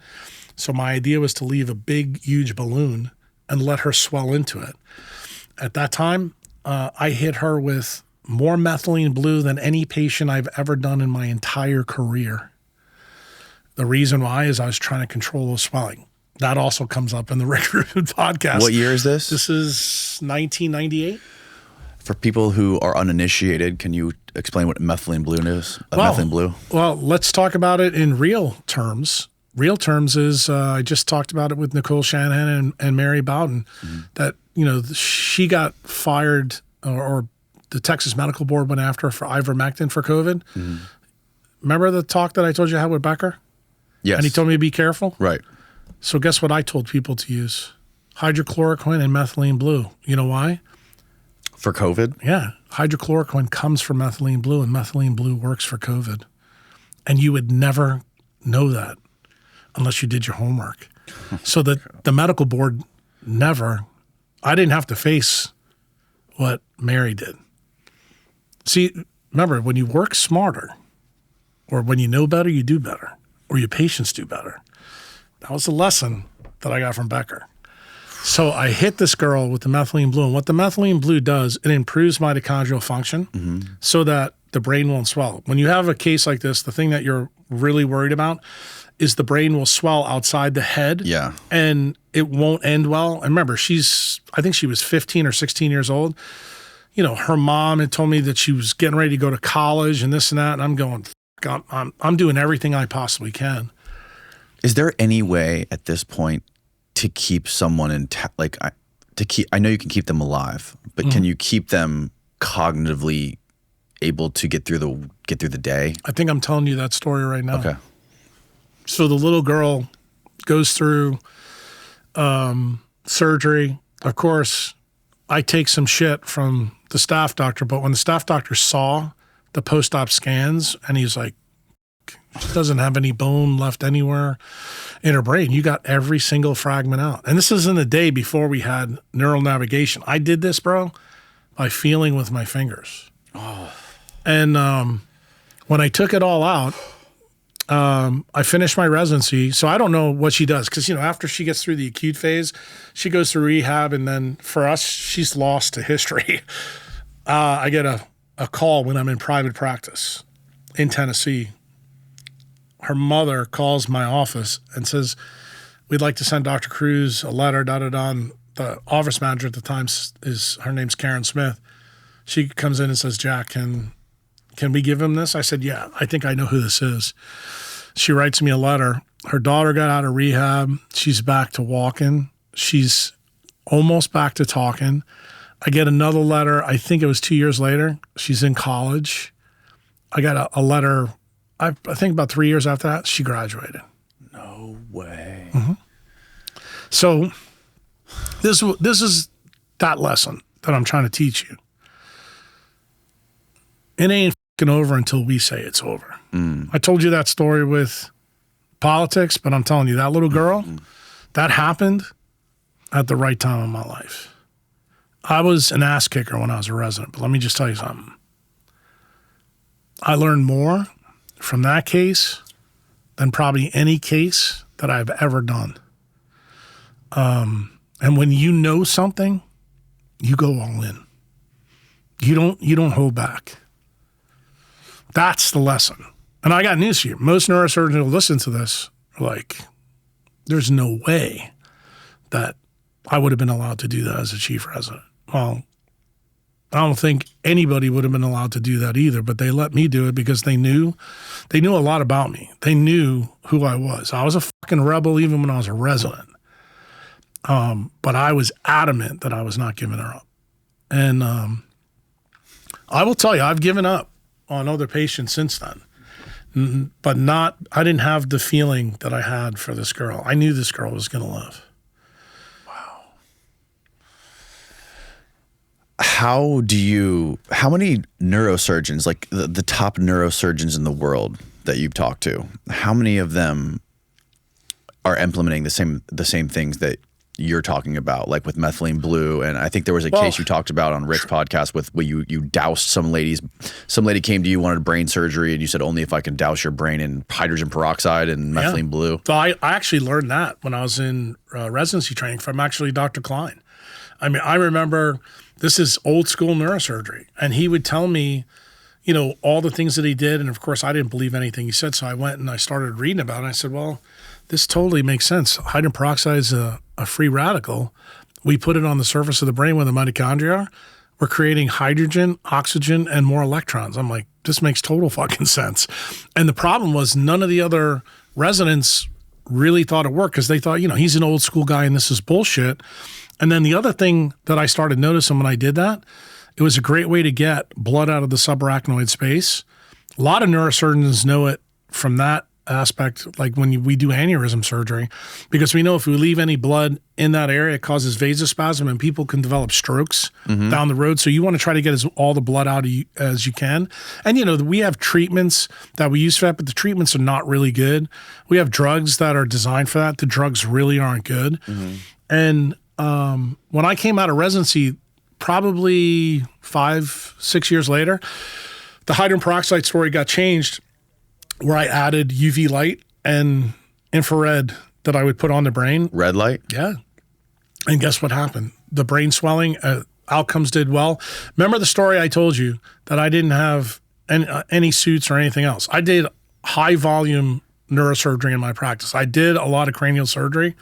So my idea was to leave a big, huge balloon and let her swell into it. At that time, I hit her with more methylene blue than any patient I've ever done in my entire career. The reason why is I was trying to control the swelling. That also comes up in the Rick Rubin podcast. What year is this? This is 1998. For people who are uninitiated, can you explain what methylene blue is? Methylene blue? Well, let's talk about it in real terms. Real terms is I just talked about it with Nicole Shanahan and Mary Bowden, that she got fired, or the Texas Medical Board went after her for ivermectin for COVID. Remember the talk that I told you I had with Becker? Yes. And he told me to be careful? Right. So guess what I told people to use? Hydrochloroquine and methylene blue. You know why? For COVID? Yeah. Hydrochloroquine comes from methylene blue, and methylene blue works for COVID. And you would never know that unless you did your homework. So the medical board I didn't have to face what Mary did. See, remember, when you work smarter, or when you know better, you do better, or your patients do better. That was the lesson that I got from Becker. So I hit this girl with the methylene blue. And what the methylene blue does, it improves mitochondrial function so that the brain won't swell. When you have a case like this, the thing that you're really worried about is the brain will swell outside the head. Yeah. And it won't end well. And remember, I think she was 15 or 16 years old. Her mom had told me that she was getting ready to go to college and this and that. And I'm going, I'm doing everything I possibly can. Is there any way at this point to keep someone I know you can keep them alive, but can you keep them cognitively able to get through the day? I think I'm telling you that story right now. Okay. So the little girl goes through surgery. Of course, I take some shit from the staff doctor, but when the staff doctor saw the post-op scans and he's like, she doesn't have any bone left anywhere in her brain. You got every single fragment out. And this is in the day before we had neural navigation. I did this, bro, by feeling with my fingers. Oh. And when I took it all out, I finished my residency. So I don't know what she does because, after she gets through the acute phase, she goes through rehab. And then for us, she's lost to history. I get a a call when I'm in private practice in Tennessee. Her mother calls my office and says, we'd like to send Dr. Kruse a letter, and the office manager at the time her name's Karen Smith. She comes in and says, Jack, can we give him this? I said, yeah, I think I know who this is. She writes me a letter. Her daughter got out of rehab. She's back to walking. She's almost back to talking. I get another letter. I think it was 2 years later. She's in college. I got a letter, I think about 3 years after that, she graduated. No way. Mm-hmm. So this is that lesson that I'm trying to teach you. It ain't fucking over until we say it's over. I told you that story with politics, but I'm telling you, that little girl, that happened at the right time in my life. I was an ass kicker when I was a resident, but let me just tell you something. I learned more from that case than probably any case that I've ever done. And when you know something, you go all in. You don't hold back. That's the lesson. And I got news for you. Most neurosurgeons who listen to this are like, there's no way that I would have been allowed to do that as a chief resident. Well, I don't think anybody would have been allowed to do that either, but they let me do it because they knew a lot about me. They knew who I was. I was a fucking rebel even when I was a resident. But I was adamant that I was not giving her up. And I will tell you, I've given up on other patients since then, but I didn't have the feeling that I had for this girl. I knew this girl was going to live. How many neurosurgeons, like the top neurosurgeons in the world that you've talked to, how many of them are implementing the same things that you're talking about, like with methylene blue? And I think there was a case you talked about on Rick's podcast with where you doused some lady came to you, wanted brain surgery, and you said, only if I can douse your brain in hydrogen peroxide and methylene blue. So I actually learned that when I was in residency training from actually Dr. Klein. I mean, I remember this is old school neurosurgery, and he would tell me, all the things that he did. And of course, I didn't believe anything he said. So I went and I started reading about it. And I said, well, this totally makes sense. Hydrogen peroxide is a free radical. We put it on the surface of the brain where the mitochondria are. We're creating hydrogen, oxygen, and more electrons. I'm like, this makes total fucking sense. And the problem was none of the other residents really thought it worked because they thought, he's an old school guy and this is bullshit. And then the other thing that I started noticing when I did that, it was a great way to get blood out of the subarachnoid space. A lot of neurosurgeons know it from that aspect, like when we do aneurysm surgery, because we know if we leave any blood in that area, it causes vasospasm and people can develop strokes down the road. So you want to try to get all the blood out as you can. And, we have treatments that we use for that, but the treatments are not really good. We have drugs that are designed for that. The drugs really aren't good. And when I came out of residency, probably 5-6 years later, the hydrogen peroxide story got changed, where I added UV light and infrared that I would put on the brain. Red light? Yeah. And guess what happened? The brain swelling, outcomes did well. Remember the story I told you that I didn't have any suits or anything else? I did high volume neurosurgery in my practice. I did a lot of cranial surgery.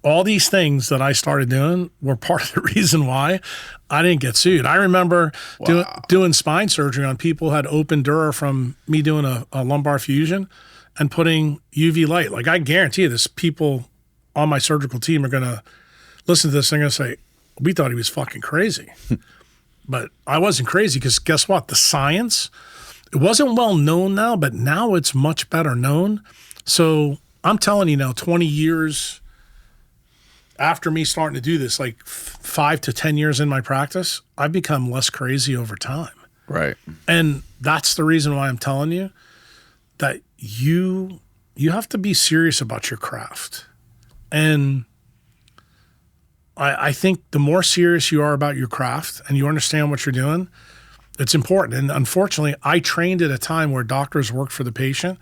All these things that I started doing were part of the reason why I didn't get sued. I remember doing spine surgery on people who had open dura from me doing a lumbar fusion and putting UV light. Like, I guarantee you, this people on my surgical team are going to listen to this and they're going to say, we thought he was fucking crazy. But I wasn't crazy because guess what? The science, it wasn't well known now, but now it's much better known. So I'm telling you now, 20 years after me starting to do this, like 5 to 10 years in my practice, I've become less crazy over time. Right. And that's the reason why I'm telling you that you have to be serious about your craft. And I think the more serious you are about your craft and you understand what you're doing, it's important. And unfortunately, I trained at a time where doctors worked for the patient.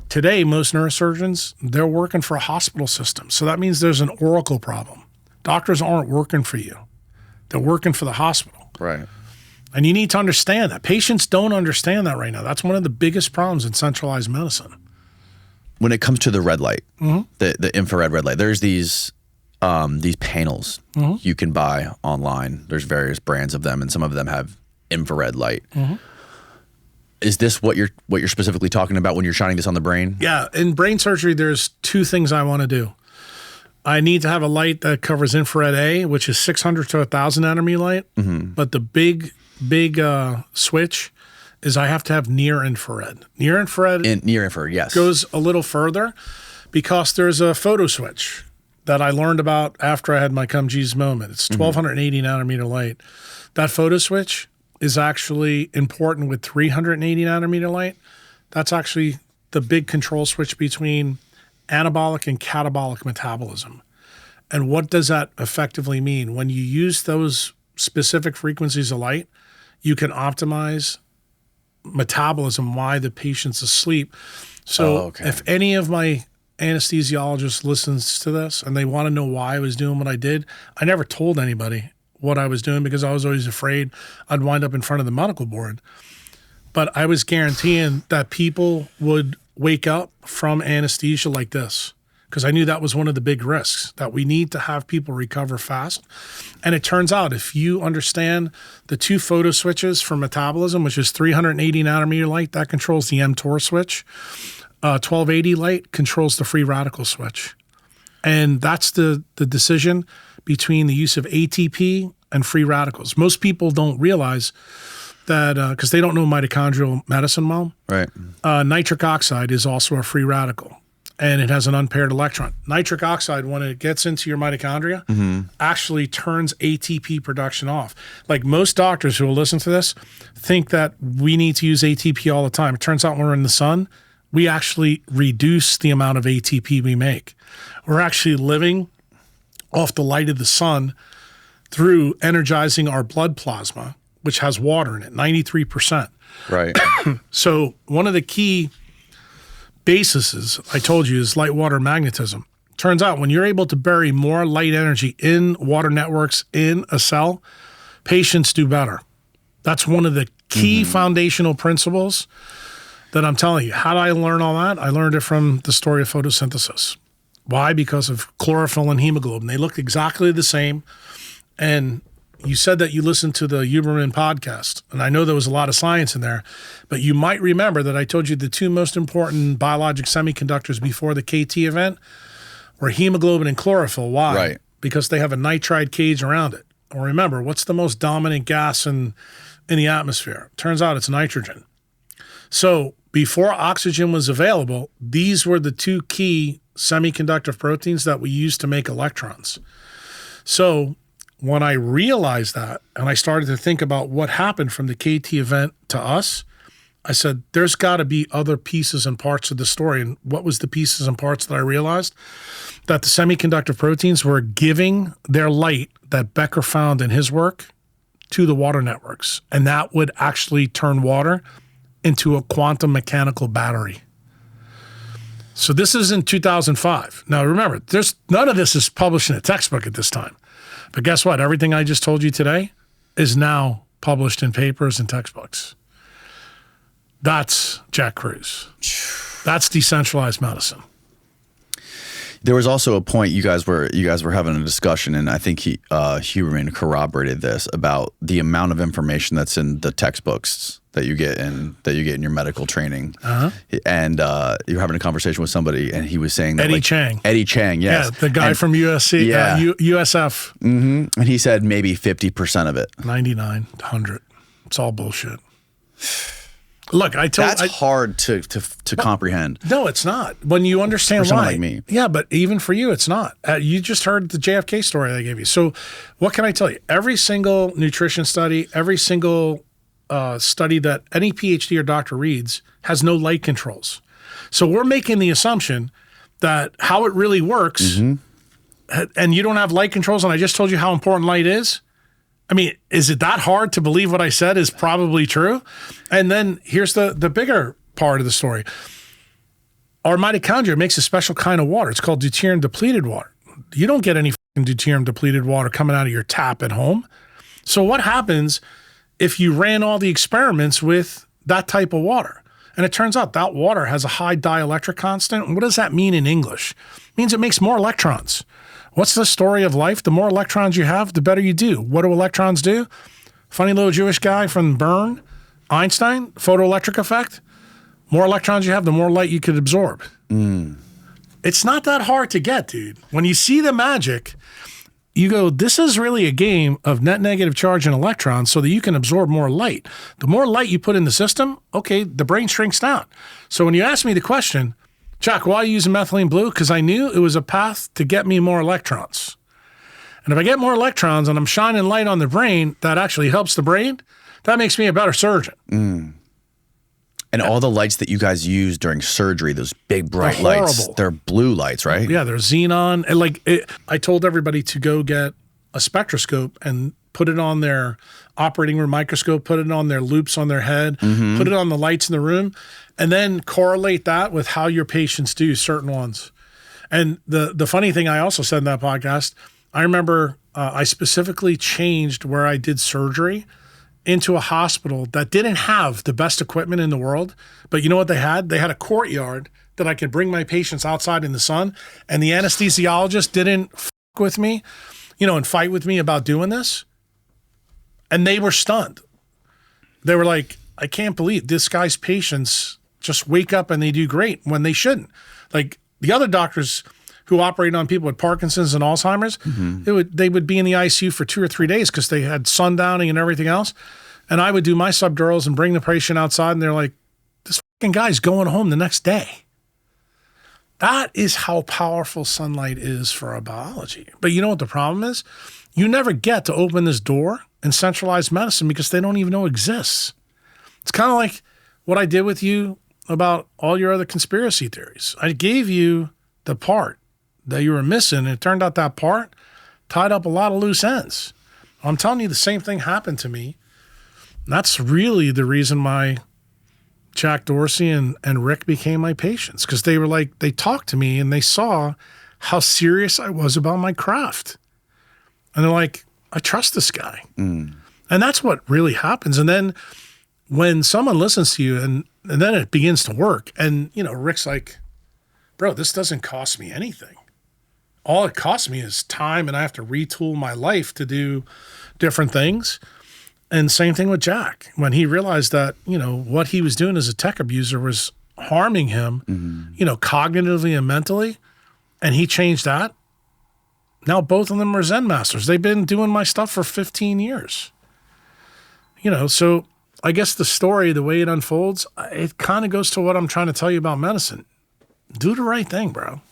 Today, most neurosurgeons, they're working for a hospital system. So that means there's an oracle problem. Doctors aren't working for you. They're working for the hospital. Right. And you need to understand that. Patients don't understand that right now. That's one of the biggest problems in centralized medicine. When it comes to the red light, the infrared red light, there's these panels you can buy online. There's various brands of them, and some of them have infrared light. Is this what you're specifically talking about when you're shining this on the brain? Yeah, in brain surgery, there's two things I want to do. I need to have a light that covers infrared A, which is 600 to 1,000 nanometer light. But the big switch is I have to have near infrared. Near infrared, yes, goes a little further because there's a photo switch that I learned about after I had my come Jesus moment. It's 1,280 nanometer light. That photo switch is actually important with 380 nanometer light. That's actually the big control switch between anabolic and catabolic metabolism. And what does that effectively mean? When you use those specific frequencies of light, you can optimize metabolism while the patient's asleep. So if any of my anesthesiologists listens to this and they want to know why I was doing what I did, I never told anybody what I was doing because I was always afraid I'd wind up in front of the medical board. But I was guaranteeing that people would wake up from anesthesia like this because I knew that was one of the big risks, that we need to have people recover fast. And it turns out if you understand the two photo switches for metabolism, which is 380 nanometer light, that controls the mTOR switch. 1280 light controls the free radical switch. And that's the decision between the use of ATP and free radicals. Most people don't realize that because they don't know mitochondrial medicine well. Right. Nitric oxide is also a free radical, and it has an unpaired electron. Nitric oxide, when it gets into your mitochondria, actually turns ATP production off. Like most doctors who will listen to this think that we need to use ATP all the time. It turns out when we're in the sun, we actually reduce the amount of ATP we make. We're actually living off the light of the sun through energizing our blood plasma, which has water in it, 93%. Right. So one of the key bases, I told you, is light water magnetism. Turns out when you're able to bury more light energy in water networks in a cell, patients do better. That's one of the key foundational principles that I'm telling you. How did I learn all that? I learned it from the story of photosynthesis. Why? Because of chlorophyll and hemoglobin. They look exactly the same. And you said that you listened to the Huberman podcast, and I know there was a lot of science in there, but you might remember that I told you the two most important biologic semiconductors before the KT event were hemoglobin and chlorophyll. Why? Right. Because they have a nitride cage around it. Or remember, what's the most dominant gas in the atmosphere? Turns out it's nitrogen. So before oxygen was available, these were the two key semiconductor proteins that we use to make electrons. So when I realized that, and I started to think about what happened from the KT event to us, I said, there's got to be other pieces and parts of the story. And what was the pieces and parts that I realized? That the semiconductor proteins were giving their light that Becker found in his work to the water networks. And that would actually turn water into a quantum mechanical battery. So this is in 2005. Now remember, none of this is published in a textbook at this time. But guess what? Everything I just told you today is now published in papers and textbooks. That's Jack Kruse. That's decentralized medicine. There was also a point you guys were having a discussion, and I think Huberman corroborated this about the amount of information that's in the textbooks that you get in your medical training. And you were having a conversation with somebody, and he was saying that Eddie Chang, yes, yeah, the guy from USC, USF, and he said maybe 50% of it, 99, 100. It's all bullshit. Look, that's hard to comprehend. No, it's not. When you understand for why. Like me. Yeah, but even for you, it's not. You just heard the JFK story I gave you. So what can I tell you? Every single nutrition study, every single study that any PhD or doctor reads has no light controls. So we're making the assumption that how it really works, and you don't have light controls, and I just told you how important light is. I mean, is it that hard to believe what I said is probably true? And then here's the bigger part of the story. Our mitochondria makes a special kind of water. It's called deuterium depleted water. You don't get any deuterium depleted water coming out of your tap at home. So what happens if you ran all the experiments with that type of water. And it turns out that water has a high dielectric constant. What does that mean in English? It means it makes more electrons. What's the story of life? The more electrons you have, the better you do. What do electrons do? Funny little Jewish guy from Bern, Einstein, photoelectric effect. More electrons you have, the more light you could absorb. It's not that hard to get, dude. When you see the magic, you go, this is really a game of net negative charge and electrons so that you can absorb more light. The more light you put in the system, okay, the brain shrinks down. So when you ask me the question, Chuck, why are you using methylene blue? Because I knew it was a path to get me more electrons. And if I get more electrons and I'm shining light on the brain, that actually helps the brain. That makes me a better surgeon. And all the lights that you guys use during surgery, those big bright lights, they're blue lights, right? Yeah, they're xenon. And I told everybody to go get a spectroscope and put it on their operating room microscope, put it on their loops on their head, put it on the lights in the room, and then correlate that with how your patients do certain ones. And the funny thing I also said in that podcast, I remember I specifically changed where I did surgery into a hospital that didn't have the best equipment in the world. But you know what they had? They had a courtyard that I could bring my patients outside in the sun. And the anesthesiologist didn't f with me, and fight with me about doing this. And they were stunned. They were like, I can't believe this guy's patients just wake up and they do great when they shouldn't. Like the other doctors who operate on people with Parkinson's and Alzheimer's, they would be in the ICU for 2 or 3 days because they had sundowning and everything else. And I would do my subdurals and bring the patient outside, and they're like, this fucking guy's going home the next day. That is how powerful sunlight is for our biology. But you know what the problem is? You never get to open this door in centralized medicine because they don't even know it exists. It's kind of like what I did with you about all your other conspiracy theories. I gave you the part that you were missing, and it turned out that part tied up a lot of loose ends. I'm telling you, the same thing happened to me. And that's really the reason why Jack Dorsey and Rick became my patients, because they were like, they talked to me and they saw how serious I was about my craft. And they're like, I trust this guy. And that's what really happens. And then when someone listens to you and then it begins to work, and Rick's like, bro, this doesn't cost me anything. All it costs me is time, and I have to retool my life to do different things. And same thing with Jack. When he realized that, what he was doing as a tech abuser was harming him, cognitively and mentally, and he changed that. Now both of them are Zen masters. They've been doing my stuff for 15 years. So I guess the story, the way it unfolds, it kind of goes to what I'm trying to tell you about medicine. Do the right thing, bro.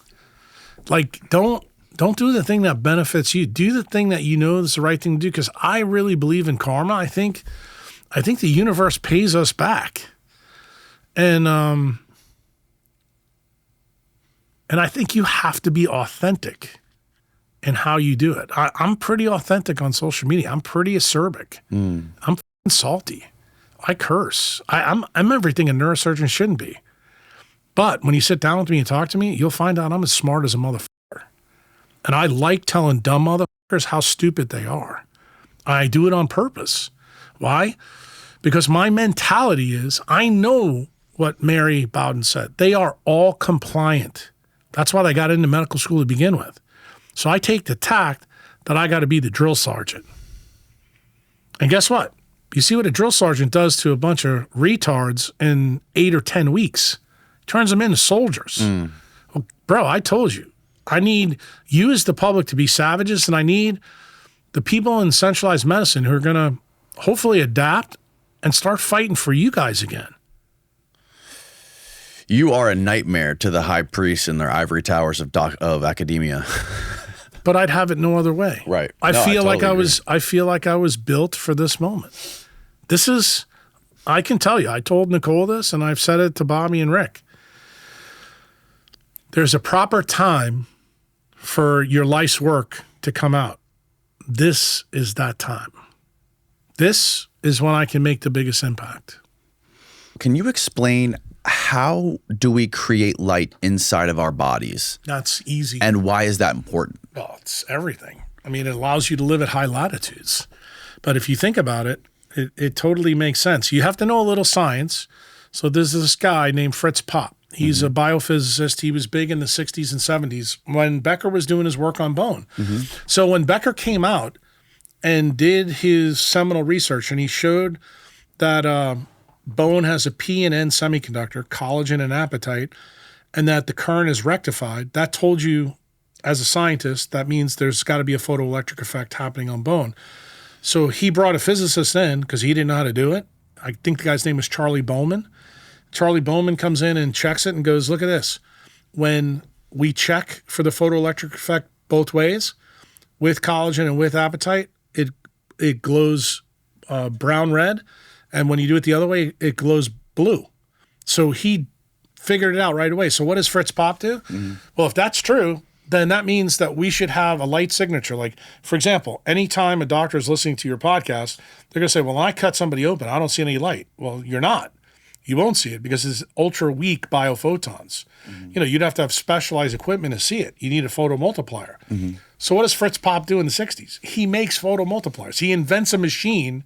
Like, don't do the thing that benefits you. Do the thing that you know is the right thing to do. Because I really believe in karma. I think the universe pays us back, and I think you have to be authentic in how you do it. I'm pretty authentic on social media. I'm pretty acerbic. I'm f***ing salty. I curse. I'm everything a neurosurgeon shouldn't be. But when you sit down with me and talk to me, you'll find out I'm as smart as a motherfucker. And I like telling dumb motherfuckers how stupid they are. I do it on purpose. Why? Because my mentality is, I know what Mary Bowden said. They are all compliant. That's why they got into medical school to begin with. So I take the tact that I got to be the drill sergeant. And guess what? You see what a drill sergeant does to a bunch of retards in 8 or 10 weeks. Turns them into soldiers. Well, bro, I told you. I need you as the public to be savages, and I need the people in centralized medicine who are going to hopefully adapt and start fighting for you guys again. You are a nightmare to the high priests in their ivory towers of academia. But I'd have it no other way. Right. I feel like I was built for this moment. This is, I can tell you, I told Nicole this, and I've said it to Bobby and Rick. There's a proper time for your life's work to come out. This is that time. This is when I can make the biggest impact. Can you explain, how do we create light inside of our bodies? That's easy. And why is that important? Well, it's everything. I mean, it allows you to live at high latitudes. But if you think about it, It totally makes sense. You have to know a little science. So there's this guy named Fritz Popp. He's a biophysicist. He was big in the 60s and 70s when Becker was doing his work on bone. So when Becker came out and did his seminal research, and he showed that bone has a P and N semiconductor, collagen and apatite, and that the current is rectified, that told you, as a scientist, that means there's got to be a photoelectric effect happening on bone. So he brought a physicist in because he didn't know how to do it. I think the guy's name was Charlie Bowman. Charlie Bowman comes in and checks it and goes, look at this. When we check for the photoelectric effect both ways, with collagen and with apatite, it glows brown-red. And when you do it the other way, it glows blue. So he figured it out right away. So what does Fritz Popp do? Well, if that's true, then that means that we should have a light signature. Like, for example, anytime a doctor is listening to your podcast, they're going to say, well, when I cut somebody open, I don't see any light. Well, you're not. You won't see it because it's ultra weak biophotons. You'd have to have specialized equipment to see it. You need a photomultiplier. So what does Fritz Popp do in the 60s? He makes photomultipliers. He invents a machine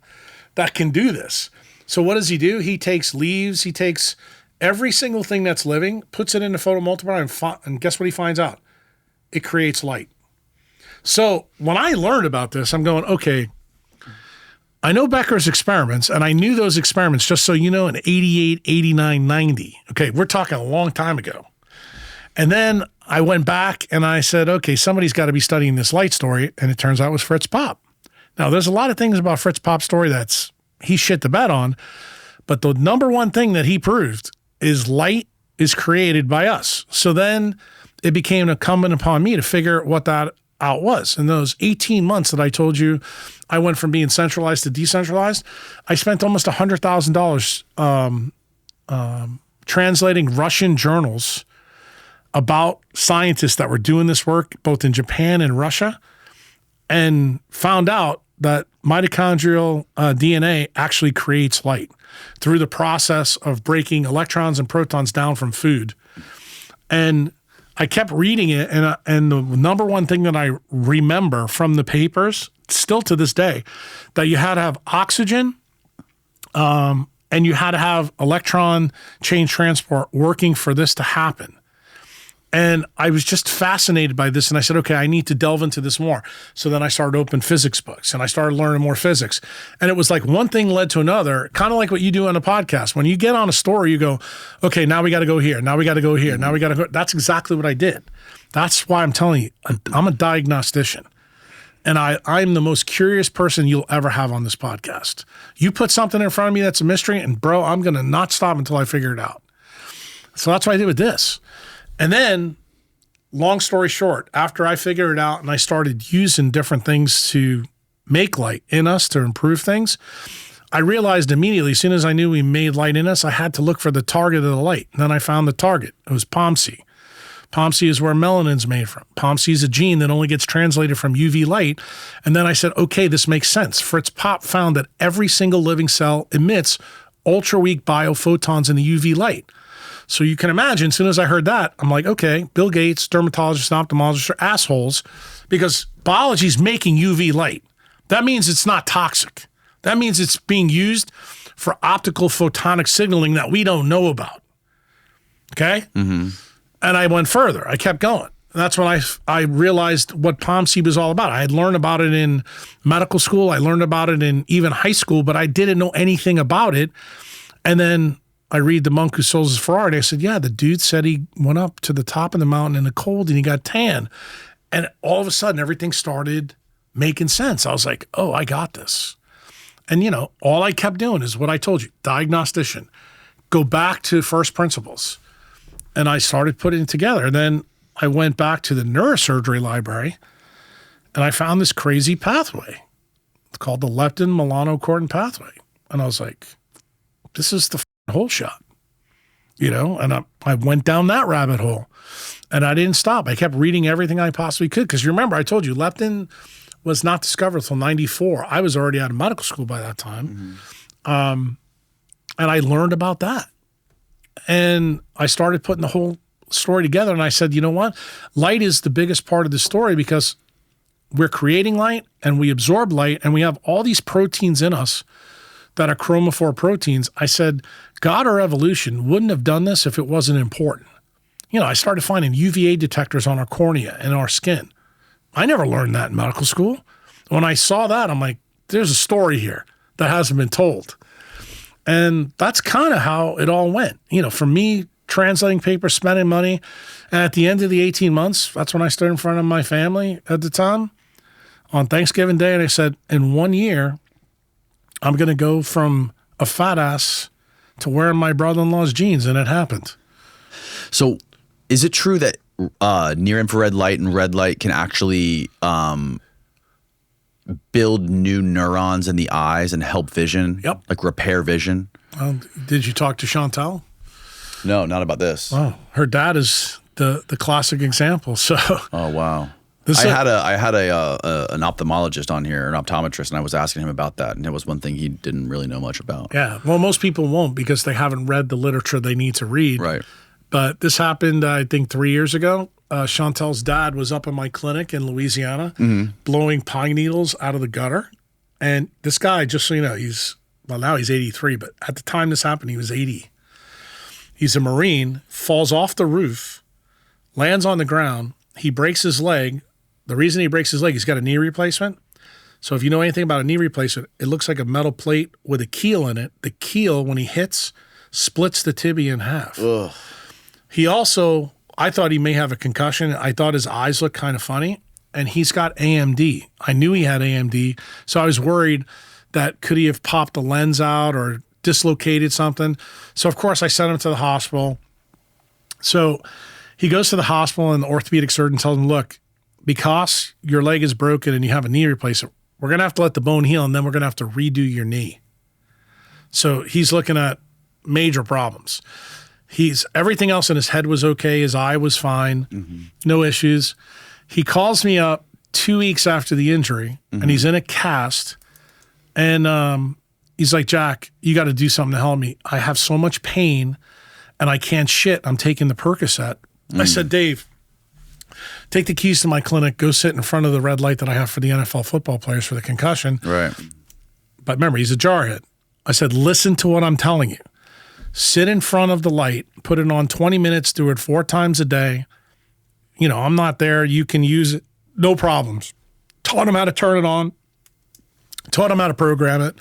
that can do this. So what does he do? He takes leaves, he takes every single thing that's living, puts it in a photomultiplier, and guess what he finds out? It creates light. So when I learned about this, I'm going, okay, I know Becker's experiments, and I knew those experiments, just so you know, in 88, 89, 90. Okay, we're talking a long time ago. And then I went back and I said, okay, somebody's got to be studying this light story, and it turns out it was Fritz Popp. Now, there's a lot of things about Fritz Popp's story that's he shit the bed on, but the number one thing that he proved is light is created by us. So then it became incumbent upon me to figure what that out was. In those 18 months that I told you, I went from being centralized to decentralized. I spent almost $100,000 translating Russian journals about scientists that were doing this work both in Japan and Russia, and found out that mitochondrial DNA actually creates light through the process of breaking electrons and protons down from food. And I kept reading it, and the number one thing that I remember from the papers, still to this day, that you had to have oxygen and you had to have electron chain transport working for this to happen. And I was just fascinated by this, and I said, okay, I need to delve into this more. So then I started open physics books, and I started learning more physics. And it was like one thing led to another, kind of like what you do on a podcast. When you get on a story, you go, okay, now we got to go here. Now we got to go here. Now we got to go. That's exactly what I did. That's why I'm telling you, I'm a diagnostician. And I'm the most curious person you'll ever have on this podcast. You put something in front of me that's a mystery, and bro, I'm going to not stop until I figure it out. So that's what I did with this. And then, long story short, after I figured it out and I started using different things to make light in us to improve things, I realized immediately, as soon as I knew we made light in us, I had to look for the target of the light. And then I found the target. It was POMC. POMC is where melanin's made from. POMC is a gene that only gets translated from UV light. And then I said, okay, this makes sense. Fritz Popp found that every single living cell emits ultra-weak biophotons in the UV light. So you can imagine, as soon as I heard that, I'm like, okay, Bill Gates, dermatologists, and ophthalmologists are assholes because biology is making UV light. That means it's not toxic. That means it's being used for optical photonic signaling that we don't know about. Okay? And I went further. I kept going. And that's when I realized what POMC was all about. I had learned about it in medical school. I learned about it in even high school, but I didn't know anything about it. And then I read The Monk Who Sold His Ferrari. I said, yeah, the dude said he went up to the top of the mountain in the cold and he got tan. And all of a sudden, everything started making sense. I was like, oh, I got this. And, all I kept doing is what I told you, diagnostician. Go back to first principles. And I started putting it together. And then I went back to the neurosurgery library and I found this crazy pathway. It's called the leptin-melanocortin pathway. And I was like, this is the whole shot, and I went down that rabbit hole and I didn't stop. I kept reading everything I possibly could. Because you remember, I told you leptin was not discovered until 94. I was already out of medical school by that time. And I learned about that. And I started putting the whole story together. And I said, you know what? Light is the biggest part of the story because we're creating light and we absorb light and we have all these proteins in us that are chromophore proteins. I said, God or evolution wouldn't have done this if it wasn't important. I started finding UVA detectors on our cornea and our skin. I never learned that in medical school. When I saw that, I'm like, there's a story here that hasn't been told. And that's kind of how it all went. For me, translating papers, spending money. And at the end of the 18 months, that's when I stood in front of my family at the time on Thanksgiving Day. And I said, in 1 year, I'm going to go from a fat ass to wearing my brother-in-law's jeans. And it happened. So is it true that near infrared light and red light can actually build new neurons in the eyes and help vision? Yep. Like repair vision? Did you talk to Chantal? No, not about this. Oh, her dad is the classic example. So, oh wow, I had an ophthalmologist on here, an optometrist, and I was asking him about that, and it was one thing he didn't really know much about. Yeah, well, most people won't because they haven't read the literature they need to read. Right. But this happened, I think, 3 years ago. Chantal's dad was up in my clinic in Louisiana, blowing pine needles out of the gutter, and this guy, just so you know, now he's 83, but at the time this happened, he was 80. He's a Marine, falls off the roof, lands on the ground. He breaks his leg. The reason he breaks his leg, he's got a knee replacement. So if you know anything about a knee replacement, it looks like a metal plate with a keel in it. The keel, when he hits, splits the tibia in half. Ugh. He also, I thought he may have a concussion. I thought his eyes looked kind of funny. And he's got AMD. I knew he had AMD. So I was worried that could he have popped the lens out or dislocated something. So, of course, I sent him to the hospital. So he goes to the hospital and the orthopedic surgeon tells him, look, because your leg is broken and you have a knee replacement, we're going to have to let the bone heal and then we're going to have to redo your knee. So he's looking at major problems. Everything else in his head was okay. His eye was fine. No issues. He calls me up 2 weeks after the injury and he's in a cast and he's like, Jack, you got to do something to help me. I have so much pain and I can't shit. I'm taking the Percocet. I said, Dave, take the keys to my clinic, go sit in front of the red light that I have for the NFL football players for the concussion. Right. But remember, he's a jarhead. I said, listen to what I'm telling you. Sit in front of the light, put it on 20 minutes, do it 4 times a day. I'm not there. You can use it. No problems. Taught him how to turn it on. Taught him how to program it.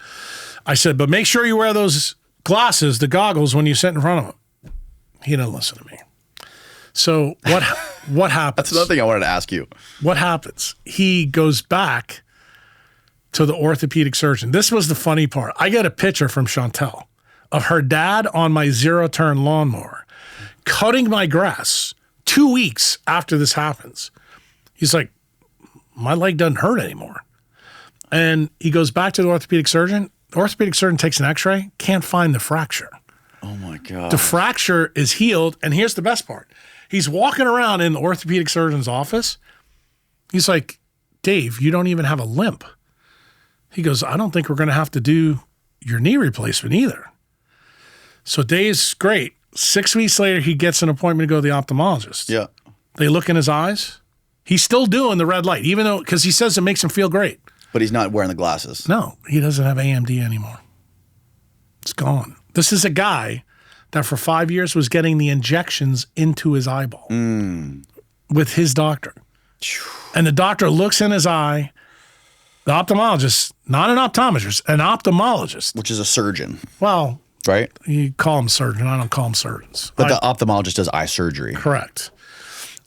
I said, but make sure you wear those glasses, the goggles, when you sit in front of him. He didn't listen to me. So what happens? That's another thing I wanted to ask you. What happens? He goes back to the orthopedic surgeon. This was the funny part. I get a picture from Chantal of her dad on my zero-turn lawnmower cutting my grass 2 weeks after this happens. He's like, my leg doesn't hurt anymore. And he goes back to the orthopedic surgeon. The orthopedic surgeon takes an x-ray, can't find the fracture. Oh my God. The fracture is healed. And here's the best part. He's walking around in the orthopedic surgeon's office. He's like, Dave, you don't even have a limp. He goes, I don't think we're going to have to do your knee replacement either. So Dave's great. 6 weeks later, he gets an appointment to go to the ophthalmologist. Yeah. They look in his eyes. He's still doing the red light, even though, because he says it makes him feel great. But he's not wearing the glasses. No, he doesn't have AMD anymore. It's gone. This is a guy that for 5 years was getting the injections into his eyeball with his doctor. And the doctor looks in his eye, the ophthalmologist, not an optometrist, an ophthalmologist. Which is a surgeon. Well, right? You call them surgeon. I don't call them surgeons. But the ophthalmologist does eye surgery. Correct.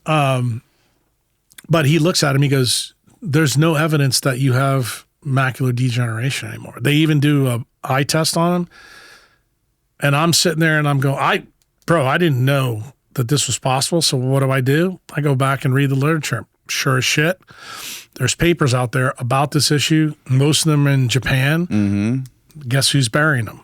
But he looks at him, he goes, there's no evidence that you have macular degeneration anymore. They even do an eye test on him. And I'm sitting there and I'm going, I didn't know that this was possible. So what do? I go back and read the literature. Sure as shit. There's papers out there about this issue. Most of them in Japan. Guess who's burying them?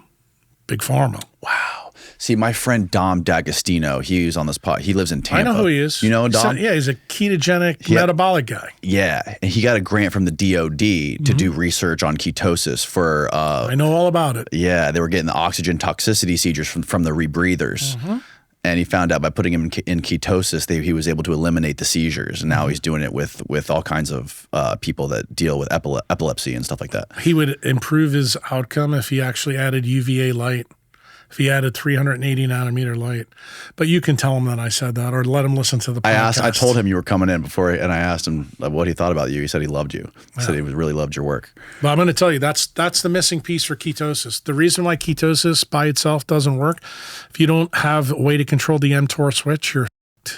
Big Pharma. Wow. See, my friend Dom D'Agostino, he was on this pod. He lives in Tampa. I know who he is. You know Dom? He's a ketogenic metabolic guy. Yeah. And he got a grant from the DOD to do research on ketosis for... I know all about it. Yeah. They were getting the oxygen toxicity seizures from the rebreathers. And he found out by putting him in ketosis, he was able to eliminate the seizures. And now he's doing it with all kinds of people that deal with epilepsy and stuff like that. He would improve his outcome if he actually added UVA light, if he added 380 nanometer light. But you can tell him that I said that, or let him listen to the podcast. I told him you were coming in before, and I asked him what he thought about you. He said he loved you. He said he really loved your work. But I'm going to tell you, that's the missing piece for ketosis. The reason why ketosis by itself doesn't work, if you don't have a way to control the mTOR switch, you're f***ed.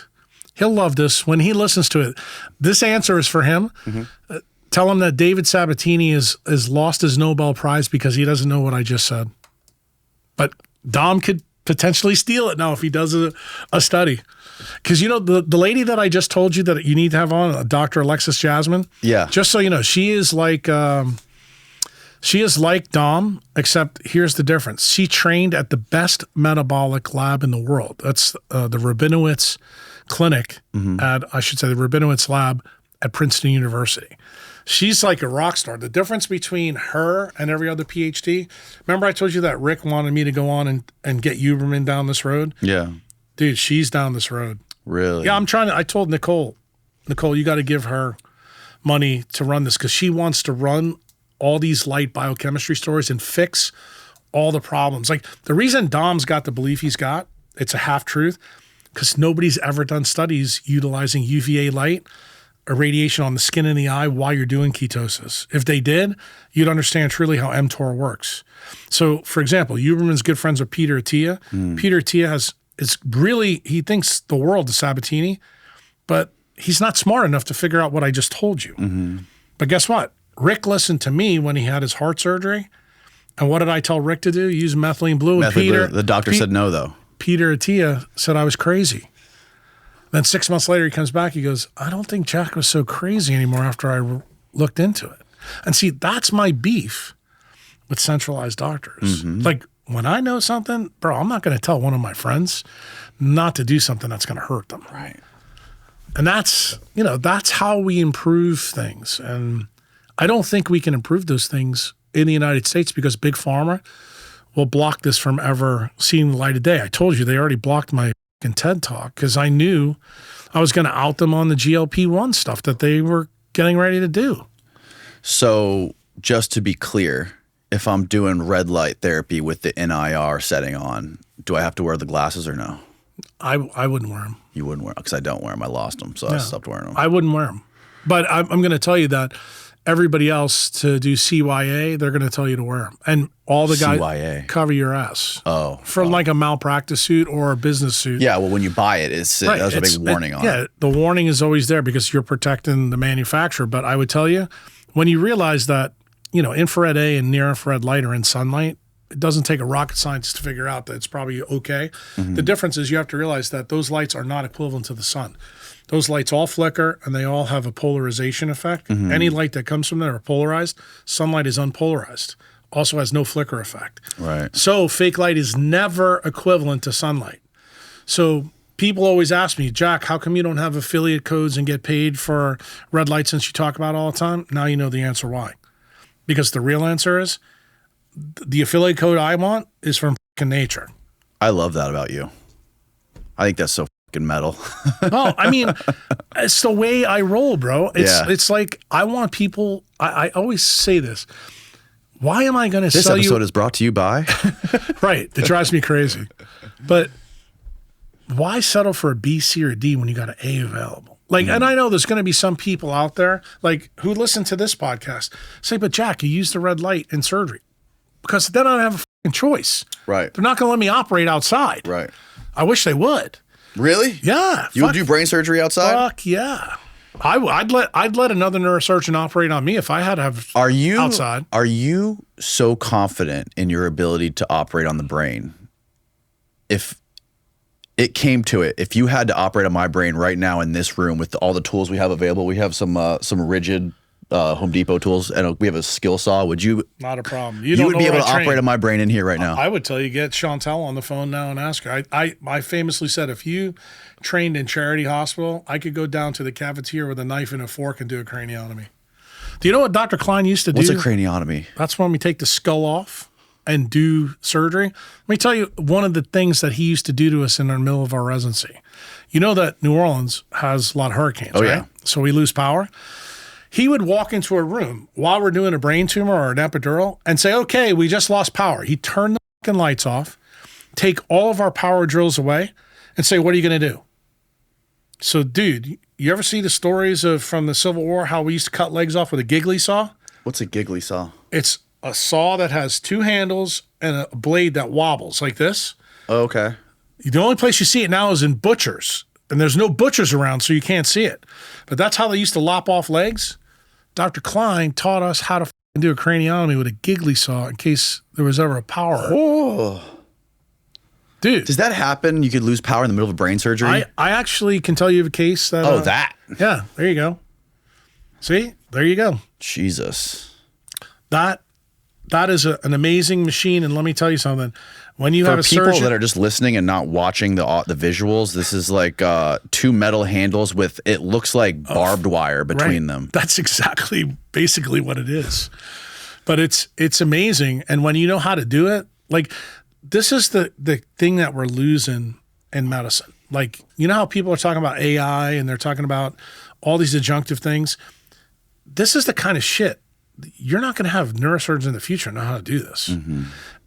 He'll love this. When he listens to it, this answer is for him. Tell him that David Sabatini has lost his Nobel Prize because he doesn't know what I just said. But Dom could potentially steal it now if he does a study. Because, you know, the lady that I just told you that you need to have on, Dr. Alexis Jasmine. Yeah. Just so you know, she is like Dom, except here's the difference. She trained at the best metabolic lab in the world. That's the Rabinowitz Clinic the Rabinowitz lab at Princeton University. She's like a rock star. The difference between her and every other PhD, remember I told you that Rick wanted me to go on and get Huberman down this road? Yeah. Dude, she's down this road. Really? Yeah, I told Nicole, you got to give her money to run this because she wants to run all these light biochemistry stories and fix all the problems. Like the reason Dom's got the belief he's got, it's a half truth, because nobody's ever done studies utilizing UVA light irradiation on the skin and the eye while you're doing ketosis. If they did, you'd understand truly how mTOR works. So, for example, Huberman's good friends with Peter Attia. Peter Attia he thinks the world of Sabatini, but he's not smart enough to figure out what I just told you. But guess what? Rick listened to me when he had his heart surgery. And what did I tell Rick to do? Use methylene blue. The doctor said no, though. Peter Attia said I was crazy. Then 6 months later, he comes back. He goes, I don't think Jack was so crazy anymore after I looked into it. And see, that's my beef with centralized doctors. Like when I know something, bro, I'm not going to tell one of my friends not to do something that's going to hurt them. Right. And that's how we improve things. And I don't think we can improve those things in the United States because Big Pharma will block this from ever seeing the light of day. I told you they already blocked my TED Talk because I knew I was going to out them on the GLP-1 stuff that they were getting ready to do. So just to be clear, if I'm doing red light therapy with the NIR setting on, do I have to wear the glasses or no? I wouldn't wear them. You wouldn't wear them because I don't wear them. I lost them, so I stopped wearing them. I wouldn't wear them. But I'm going to tell you that everybody else to do CYA, they're going to tell you to wear them. And all the guys CYA. Cover your ass. Oh. From like a malpractice suit or a business suit. Yeah, well, when you buy it, there's a big warning on it. Yeah, the warning is always there because you're protecting the manufacturer. But I would tell you, when you realize that, infrared A and near infrared light are in sunlight, it doesn't take a rocket scientist to figure out that it's probably okay. The difference is you have to realize that those lights are not equivalent to the sun. Those lights all flicker and they all have a polarization effect. Any light that comes from there are polarized. Sunlight is unpolarized. Also has no flicker effect. Right. So fake light is never equivalent to sunlight. So people always ask me, Jack, how come you don't have affiliate codes and get paid for red light since you talk about it all the time? Now you know the answer why. Because the real answer is the affiliate code I want is from nature. I love that about you. I think that's so fucking metal. Well, I mean, it's the way I roll, bro. It's like I want people. I always say this. Why am I going to sell you? This episode is brought to you by. Right. It drives me crazy. But why settle for a B, C, or D when you got an A available? Like, and I know there's going to be some people out there like who listen to this podcast say, but Jack, you used the red light in surgery because then I don't have a fucking choice. Right. They're not going to let me operate outside. Right. I wish they would. Really? Yeah. You would do brain surgery outside? Fuck yeah. I'd let another neurosurgeon operate on me if I had to have outside. Are you so confident in your ability to operate on the brain? If it came to it, if you had to operate on my brain right now in this room with all the tools we have available, we have some rigid Home Depot tools, and we have a skill saw. Would you? Not a problem. You would be able to operate on my brain in here right now. I would tell you, get Chantel on the phone now and ask her. I famously said, if you trained in Charity Hospital, I could go down to the cafeteria with a knife and a fork and do a craniotomy. Do you know what Dr. Klein used to do? What's a craniotomy? That's when we take the skull off and do surgery. Let me tell you one of the things that he used to do to us in the middle of our residency. You know that New Orleans has a lot of hurricanes, right? Yeah. So we lose power. He would walk into a room while we're doing a brain tumor or an epidural and say, okay, we just lost power. He'd turn the fucking lights off, take all of our power drills away, and say, what are you going to do? So, dude, you ever see the stories from the Civil War, how we used to cut legs off with a giggly saw? What's a giggly saw? It's a saw that has two handles and a blade that wobbles like this. Oh, okay. The only place you see it now is in butchers, and there's no butchers around, so you can't see it. But that's how they used to lop off legs. Dr. Klein taught us how to do a craniotomy with a giggly saw in case there was ever a power hurt. Oh. Dude. Does that happen? You could lose power in the middle of a brain surgery? I actually can tell you of a case that... Oh, that. Yeah, there you go. See? There you go. Jesus. That is an amazing machine, and let me tell you something. When you have a people surgeon... that are just listening and not watching the visuals, this is like two metal handles with, it looks like barbed wire between them. That's basically what it is. But it's amazing, and when you know how to do it, like this is the thing that we're losing in medicine. Like, you know how people are talking about AI and they're talking about all these adjunctive things? This is the kind of shit. You're not going to have neurosurgeons in the future know how to do this. Mm-hmm.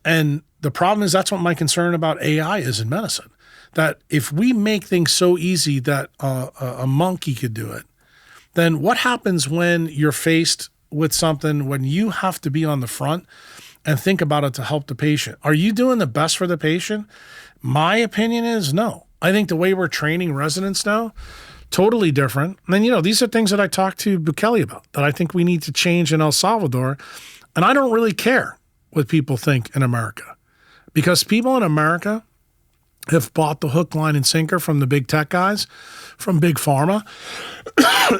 And the problem is that's what my concern about AI is in medicine. That if we make things so easy that a monkey could do it, then what happens when you're faced with something when you have to be on the front and think about it to help the patient? Are you doing the best for the patient? My opinion is no. I think the way we're training residents now, totally different. And then, these are things that I talked to Bukele about that I think we need to change in El Salvador. And I don't really care what people think in America, because people in America have bought the hook, line, and sinker from the big tech guys, from big pharma,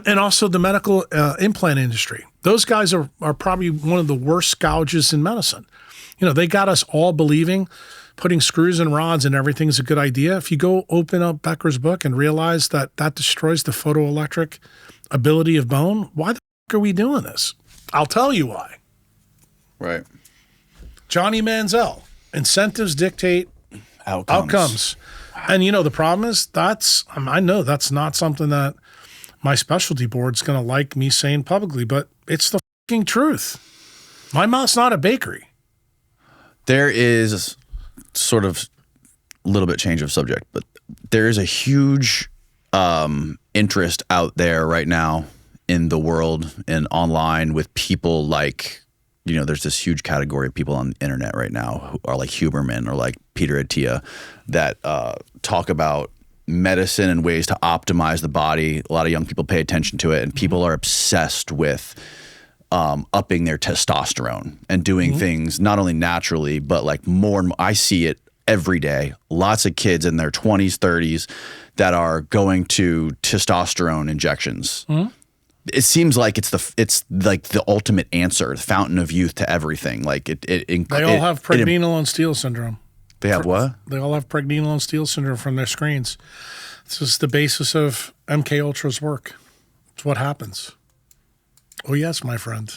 and also the medical implant industry. Those guys are probably one of the worst gouges in medicine. They got us all believing putting screws and rods and everything is a good idea. If you go open up Becker's book and realize that destroys the photoelectric ability of bone, why the fuck are we doing this? I'll tell you why. Right. Johnny Manziel, incentives dictate outcomes. And the problem is I know that's not something that my specialty board's going to like me saying publicly, but it's the fucking truth. My mouth's not a bakery. There is sort of a little bit change of subject, but there is a huge interest out there right now in the world and online with people like, there's this huge category of people on the internet right now who are like Huberman or like Peter Attia that talk about medicine and ways to optimize the body. A lot of young people pay attention to it, and people are obsessed with upping their testosterone and doing things not only naturally, but like more and more. I see it every day. Lots of kids in their 20s, 30s that are going to testosterone injections. It seems like it's like the ultimate answer, the fountain of youth to everything. Like they all have pregnanal and Steele syndrome. They have what? They all have pregnanal and Steele syndrome from their screens. This is the basis of MK Ultra's work. It's what happens. Oh yes, my friend.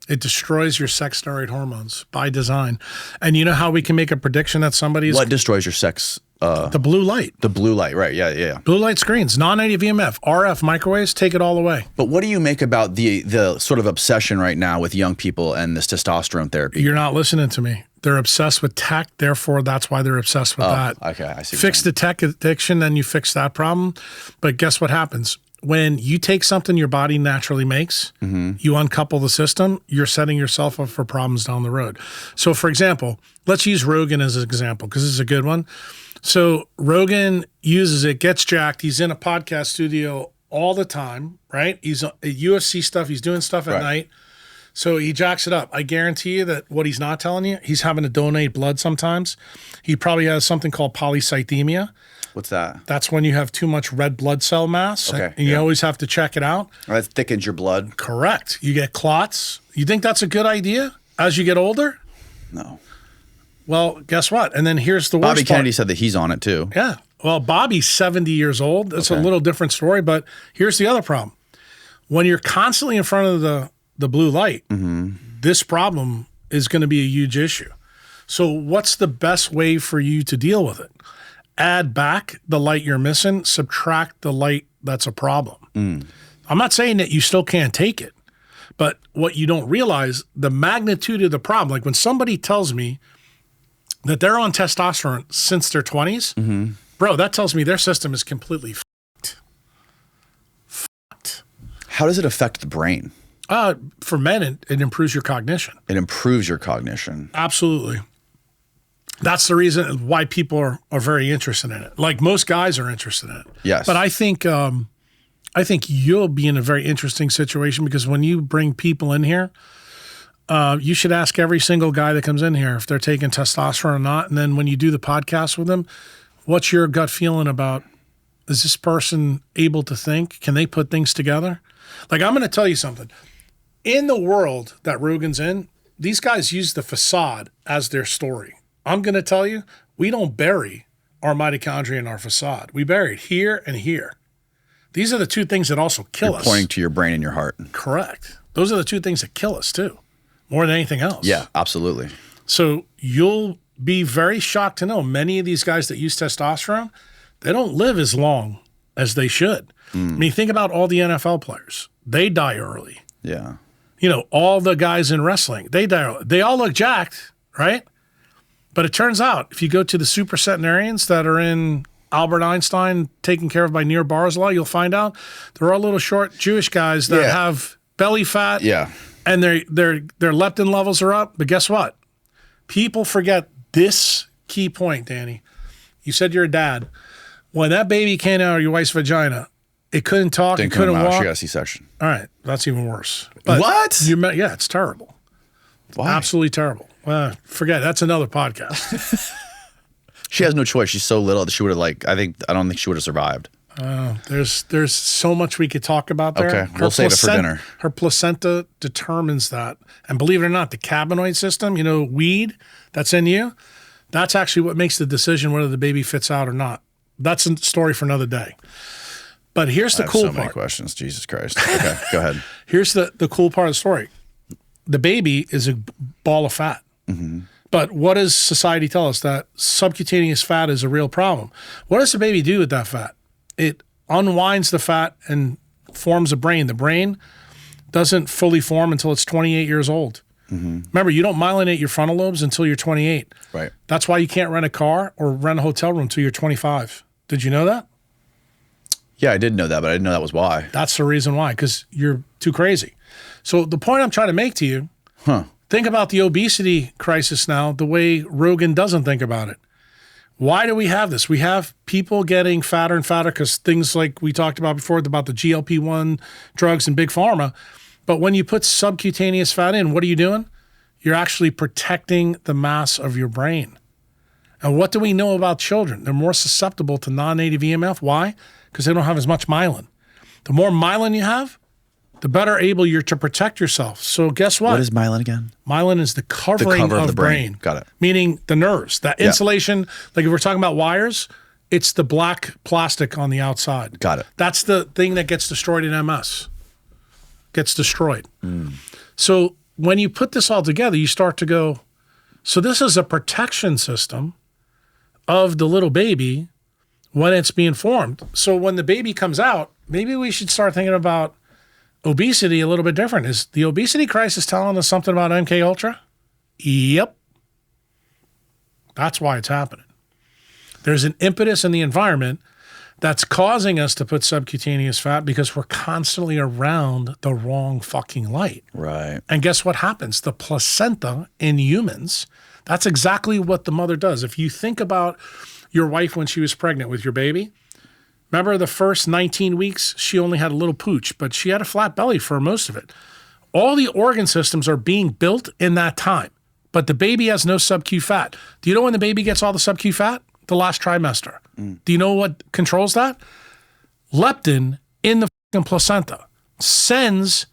It destroys your sex steroid hormones by design. And you know how we can make a prediction that somebody's... What destroys your sex? The blue light. The blue light, right. Yeah. Blue light screens, non-native EMF, RF, microwaves, take it all away. But what do you make about the sort of obsession right now with young people and this testosterone therapy? You're not listening to me. They're obsessed with tech, therefore that's why they're obsessed with that. Okay, I see. Fix the tech addiction, then you fix that problem. But guess what happens? When you take something your body naturally makes, you uncouple the system, you're setting yourself up for problems down the road. So for example, let's use Rogan as an example because this is a good one. So Rogan uses it, gets jacked. He's in a podcast studio all the time, right? He's at UFC stuff. He's doing stuff at night. So he jacks it up. I guarantee you that what he's not telling you, he's having to donate blood sometimes. He probably has something called polycythemia. What's that? That's when you have too much red blood cell mass, and you always have to check it out. That thickens your blood. Correct. You get clots. You think that's a good idea as you get older? No. Well, guess what? And then here's the worst Bobby part. Kennedy said that he's on it too. Yeah. Well, Bobby's 70 years old. That's a little different story, but here's the other problem. When you're constantly in front of the blue light, this problem is going to be a huge issue. So what's the best way for you to deal with it? Add back the light you're missing, subtract the light that's a problem. I'm not saying that you still can't take it, but what you don't realize, the magnitude of the problem, like when somebody tells me that they're on testosterone since their 20s, bro, that tells me their system is completely fucked. How does it affect the brain? For men, it improves your cognition. It improves your cognition. Absolutely. That's the reason why people are very interested in it. Like most guys are interested in it. Yes. But I think you'll be in a very interesting situation because when you bring people in here, you should ask every single guy that comes in here if they're taking testosterone or not. And then when you do the podcast with them, what's your gut feeling about, is this person able to think? Can they put things together? Like, I'm going to tell you something. In the world that Rogan's in, these guys use the facade as their story. I'm going to tell you, we don't bury our mitochondria in our facade. We bury it here and here. These are the two things that also kill us. Pointing to your brain and your heart. Correct. Those are the two things that kill us too, more than anything else. Yeah, absolutely. So you'll be very shocked to know many of these guys that use testosterone, they don't live as long as they should. I mean, think about all the NFL players. They die early. Yeah. You know, all the guys in wrestling, they die early. They all look jacked, right? But it turns out, if you go to the super centenarians that are in Albert Einstein taken care of by Nir Barzilai, you'll find out there are little short Jewish guys that have belly fat. Yeah. And their leptin levels are up. But guess what? People forget this key point, Danny. You said you're a dad. When that baby came out of your wife's vagina, it couldn't talk, it couldn't walk. She got a C-section. All right. That's even worse. But what? Yeah, it's terrible. Why? Absolutely terrible. Well, forget it. That's another podcast. She has no choice. She's so little that she would have I don't think she would have survived. There's so much we could talk about there. Okay, we'll save it for dinner. Her placenta determines that. And believe it or not, the cannabinoid system, you know, weed that's in you, that's actually what makes the decision whether the baby fits out or not. That's a story for another day. But here's the cool part. So many questions. Jesus Christ. Okay, go ahead. Here's the cool part of the story. The baby is a ball of fat. But what does society tell us? That subcutaneous fat is a real problem. What does the baby do with that fat? It unwinds the fat and forms a brain. The brain doesn't fully form until it's 28 years old. Remember, you don't myelinate your frontal lobes until you're 28. Right. That's why you can't rent a car or rent a hotel room until you're 25. Did you know that? Yeah, I did know that, but I didn't know that was why. That's the reason why, because you're too crazy. So the point I'm trying to make to you, think about the obesity crisis now the way Rogan doesn't think about it. Why do we have this? We have people getting fatter and fatter because things like we talked about before about the GLP-1 drugs and big pharma. But when you put subcutaneous fat in, what are you doing? You're actually protecting the mass of your brain. And what do we know about children? They're more susceptible to non-native EMF. Why? Because they don't have as much myelin. The more myelin you have, the better able you're to protect yourself. So guess what? What is myelin again? Myelin is the covering of the brain. Got it. Meaning the nerves, that insulation. Like if we're talking about wires, it's the black plastic on the outside. Got it. That's the thing that gets destroyed in MS. Gets destroyed. So when you put this all together, you start to go, so this is a protection system of the little baby when it's being formed. So when the baby comes out, maybe we should start thinking about obesity a little bit different. Is the obesity crisis telling us something about MK Ultra? Yep. That's why it's happening. There's an impetus in the environment that's causing us to put subcutaneous fat because we're constantly around the wrong fucking light. Right. And guess what happens? The placenta in humans, that's exactly what the mother does. If you think about your wife when she was pregnant with your baby, remember the first 19 weeks, she only had a little pooch, but she had a flat belly for most of it. All the organ systems are being built in that time, but the baby has no sub-Q fat. Do you know when the baby gets all the sub-Q fat? The last trimester. Do you know what controls that? Leptin in the fucking placenta sends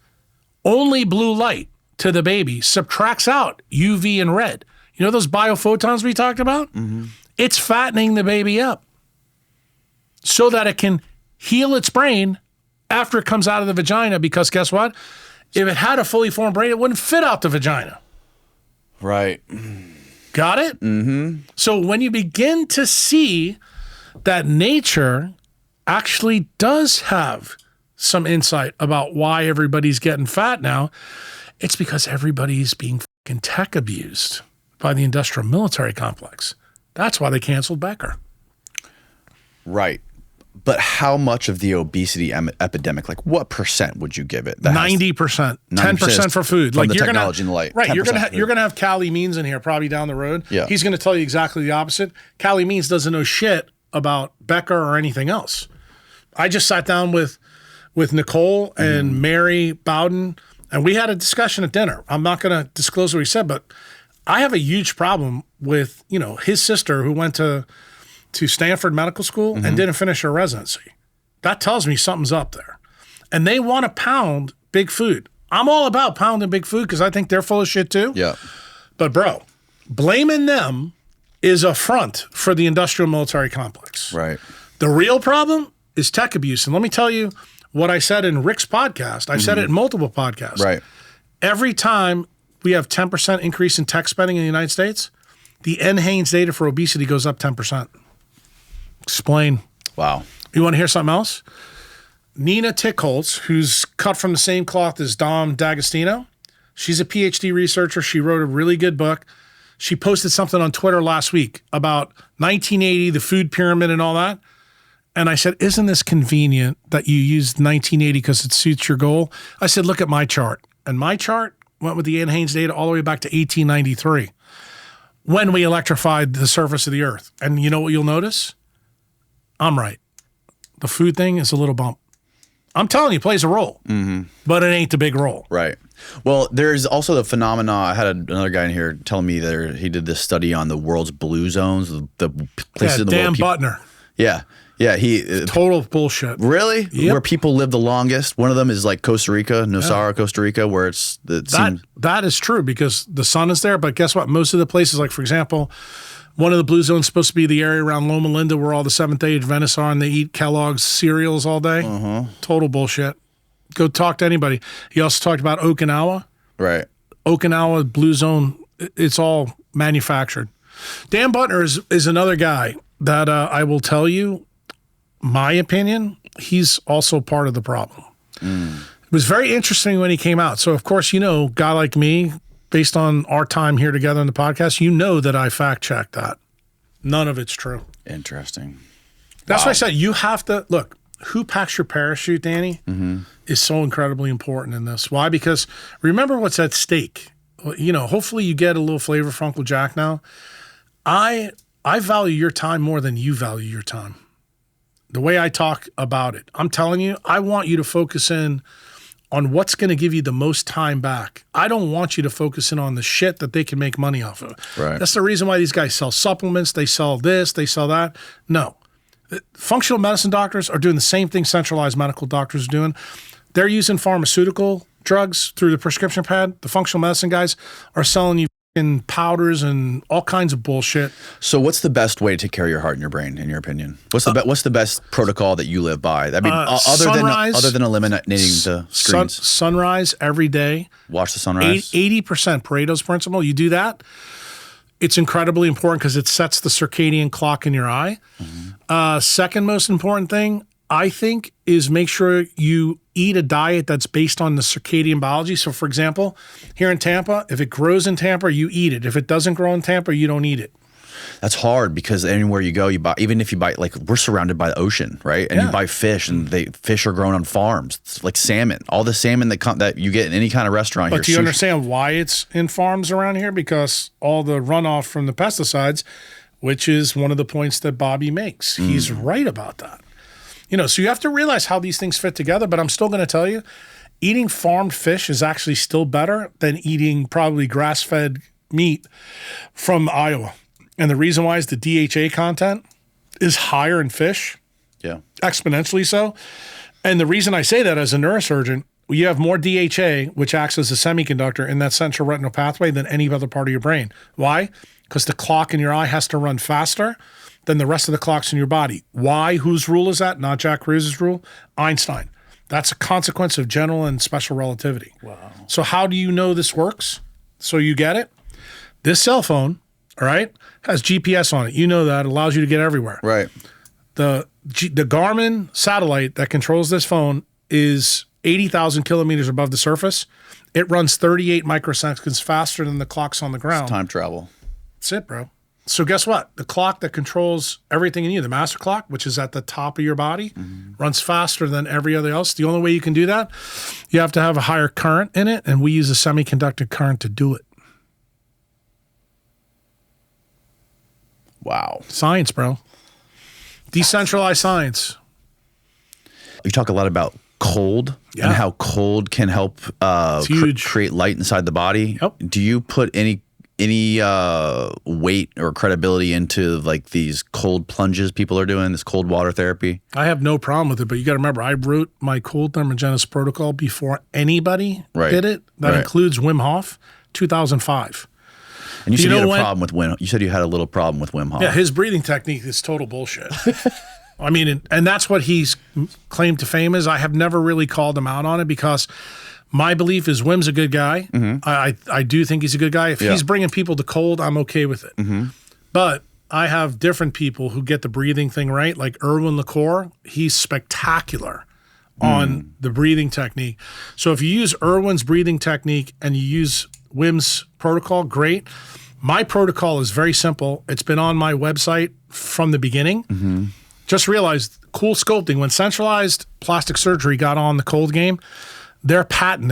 only blue light to the baby, subtracts out UV and red. You know those biophotons we talked about? It's fattening the baby up so that it can heal its brain after it comes out of the vagina, because guess what? If it had a fully formed brain, it wouldn't fit out the vagina. Right. Got it? Mm-hmm. So when you begin to see that nature actually does have some insight about why everybody's getting fat now, it's because everybody's being fucking tech abused by the industrial military complex. That's why they canceled Becker. Right. But how much of the obesity epidemic, like what percent would you give it? 90%, 10% for food. From Like the you're technology gonna, and the light. right? 10% You're gonna have Callie Means in here probably down the road. Yeah. He's gonna tell you exactly the opposite. Callie Means doesn't know shit about Becker or anything else. I just sat down with Nicole and Mary Bowden, and we had a discussion at dinner. I'm not gonna disclose what he said, but I have a huge problem with his sister who went to Stanford Medical School and didn't finish her residency. That tells me something's up there. And they want to pound big food. I'm all about pounding big food because I think they're full of shit too. Yeah. But bro, blaming them is a front for the industrial military complex. Right. The real problem is tech abuse. And let me tell you what I said in Rick's podcast. I've said it in multiple podcasts. Right. Every time we have 10% increase in tech spending in the United States, the NHANES data for obesity goes up 10%. Explain. Wow. You want to hear something else? Nina Tickholz, who's cut from the same cloth as Dom D'Agostino, she's a PhD researcher. She wrote a really good book. She posted something on Twitter last week about 1980, the food pyramid and all that. And I said, isn't this convenient that you used 1980 because it suits your goal? I said, look at my chart. And my chart went with the NHANES data all the way back to 1893 when we electrified the surface of the earth. And you know what you'll notice? I'm right. The food thing is a little bump. I'm telling you, it plays a role, but it ain't the big role. Right. Well, there's also the phenomena. I had another guy in here telling me that he did this study on the world's blue zones, the places in the Dan world. Butner. Yeah. Total bullshit. Really? Yep. Where people live the longest. One of them is like Costa Rica, Nosara, Costa Rica, where that is true because the sun is there. But guess what? Most of the places, like for example, one of the blue zones is supposed to be the area around Loma Linda where all the Seventh-day Adventists are and they eat Kellogg's cereals all day. Total bullshit. Go talk to anybody. He also talked about Okinawa. Right. Okinawa blue zone. It's all manufactured. Dan Butner is another guy that I will tell you, my opinion, he's also part of the problem. It was very interesting when he came out. So, of course, guy like me, based on our time here together on the podcast, that I fact-checked that. None of it's true. Interesting. That's why I said you have to, look, who packs your parachute, Danny, is so incredibly important in this. Why? Because remember what's at stake. Hopefully you get a little flavor from Uncle Jack now. I value your time more than you value your time. The way I talk about it, I'm telling you, I want you to focus in on what's going to give you the most time back. I don't want you to focus in on the shit that they can make money off of. Right. That's the reason why these guys sell supplements. They sell this, they sell that. No. Functional medicine doctors are doing the same thing centralized medical doctors are doing. They're using pharmaceutical drugs through the prescription pad. The functional medicine guys are selling you in powders and all kinds of bullshit. So what's the best way to take care of your heart and your brain, in your opinion? What's the best protocol that you live by? I mean, other than eliminating the screens. Sunrise every day. Watch the sunrise. 80% Pareto's principle. You do that. It's incredibly important because it sets the circadian clock in your eye. Second most important thing, I think, is make sure you eat a diet that's based on the circadian biology. So, for example, here in Tampa, if it grows in Tampa, you eat it. If it doesn't grow in Tampa, you don't eat it. That's hard because anywhere you go, you buy. Even if you buy, like we're surrounded by the ocean, right? And you buy fish, and fish are grown on farms. It's like salmon, all the salmon that you get in any kind of restaurant. But do you understand why it's in farms around here? Because all the runoff from the pesticides, which is one of the points that Bobby makes. He's right about that. So you have to realize how these things fit together, but I'm still going to tell you, eating farmed fish is actually still better than eating probably grass-fed meat from Iowa. And the reason why is the DHA content is higher in fish, exponentially so. And the reason I say that as a neurosurgeon, you have more DHA, which acts as a semiconductor in that central retinal pathway than any other part of your brain. Why? Because the clock in your eye has to run faster than the rest of the clocks in your body. Why? Whose rule is that? Not Jack Kruse's rule. Einstein. That's a consequence of general and special relativity. Wow. So how do you know this works? So you get it? This cell phone all right? Has GPS on it. You know that. It allows you to get everywhere. Right. The Garmin satellite that controls this phone is 80,000 kilometers above the surface. It runs 38 microseconds faster than the clocks on the ground. It's time travel. That's it, bro. So guess what? The clock that controls everything in you, the master clock, which is at the top of your body, runs faster than every other else. The only way you can do that, you have to have a higher current in it, and we use a semiconductor current to do it. Wow. Science, bro. Decentralized science. You talk a lot about cold and how cold can help create light inside the body. Yep. Do you put any weight or credibility into like these cold plunges people are doing, this cold water therapy? I have no problem with it, but you got to remember, I wrote my cold thermogenesis protocol before anybody did it. That includes Wim Hof, 2005. And you said you had a problem with Wim. You said you had a little problem with Wim Hof. Yeah, his breathing technique is total bullshit. I mean, and that's what he's claimed to fame is. I have never really called him out on it because my belief is Wim's a good guy. I do think he's a good guy. If he's bringing people to cold, I'm okay with it. But I have different people who get the breathing thing right, like Erwin LaCour. He's spectacular on the breathing technique. So if you use Erwin's breathing technique and you use Wim's protocol, great. My protocol is very simple. It's been on my website from the beginning. Just realized cool sculpting, when centralized plastic surgery got on the cold game, their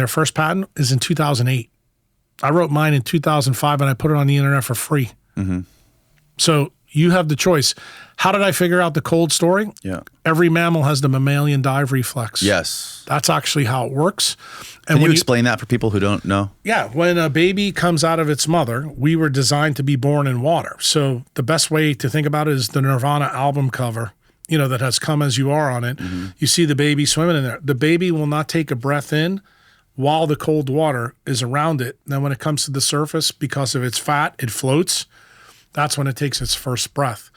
first patent is in 2008. I wrote mine in 2005 and I put it on the internet for free. So you have the choice. How did I figure out the cold story? Yeah. Every mammal has the mammalian dive reflex. Yes. That's actually how it works. And Can you explain that for people who don't know? Yeah. When a baby comes out of its mother, we were designed to be born in water. So the best way to think about it is the Nirvana album cover, you know, that has Come As You Are on it. You see the baby swimming in there. The baby will not take a breath in while the cold water is around it. Then when it comes to the surface, because of its fat, it floats. That's when it takes its first breath.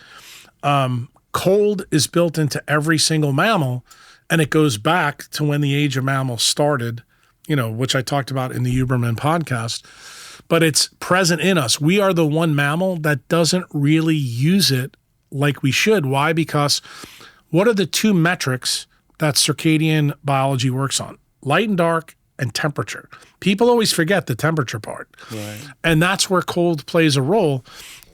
Cold is built into every single mammal, and it goes back to when the age of mammals started, you know, which I talked about in the Huberman podcast. But it's present in us. We are the one mammal that doesn't really use it like we should. Why? Because what are the two metrics that circadian biology works on? Light and dark and temperature. People always forget the temperature part. Right. And that's where cold plays a role.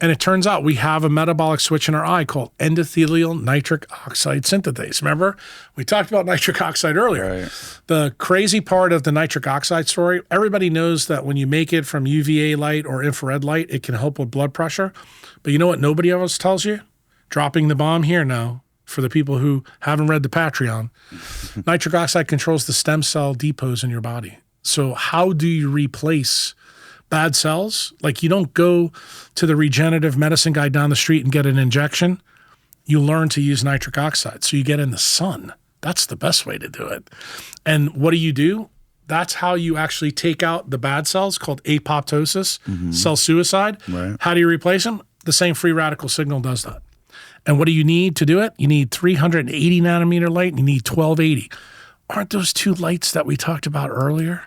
And it turns out we have a metabolic switch in our eye called endothelial nitric oxide synthetase. Remember? We talked about nitric oxide earlier. Right. The crazy part of the nitric oxide story, everybody knows that when you make it from UVA light or infrared light, it can help with blood pressure. But you know what nobody else tells you? Dropping the bomb here now for the people who haven't read the Patreon. Nitric oxide controls the stem cell depots in your body. So how do you replace bad cells? Like, you don't go to the regenerative medicine guy down the street and get an injection. You learn to use nitric oxide. So you get in the sun. That's the best way to do it. And what do? That's how you actually take out the bad cells, called apoptosis, cell suicide. Right. How do you replace them? The same free radical signal does that. And what do you need to do it? You need 380 nanometer light and you need 1280. Aren't those two lights that we talked about earlier?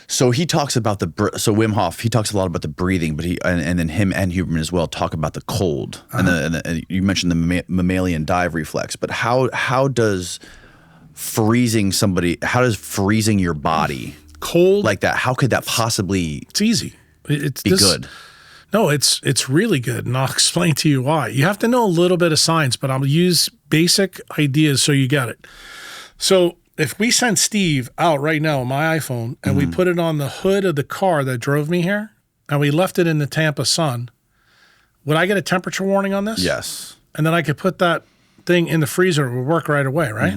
So he talks about Wim Hof, he talks a lot about the breathing, but and then him and Huberman as well talk about the cold. And you mentioned the mammalian dive reflex, but how does freezing your body cold like that, how could that possibly It's easy. It's be good? No, it's really good, and I'll explain to you why. You have to know a little bit of science, but I'll use basic ideas so you get it. So if we send Steve out right now on my iPhone and we put it on the hood of the car that drove me here and we left it in the Tampa sun, would I get a temperature warning on this? Yes. And then I could put that thing in the freezer. It would work right away, right?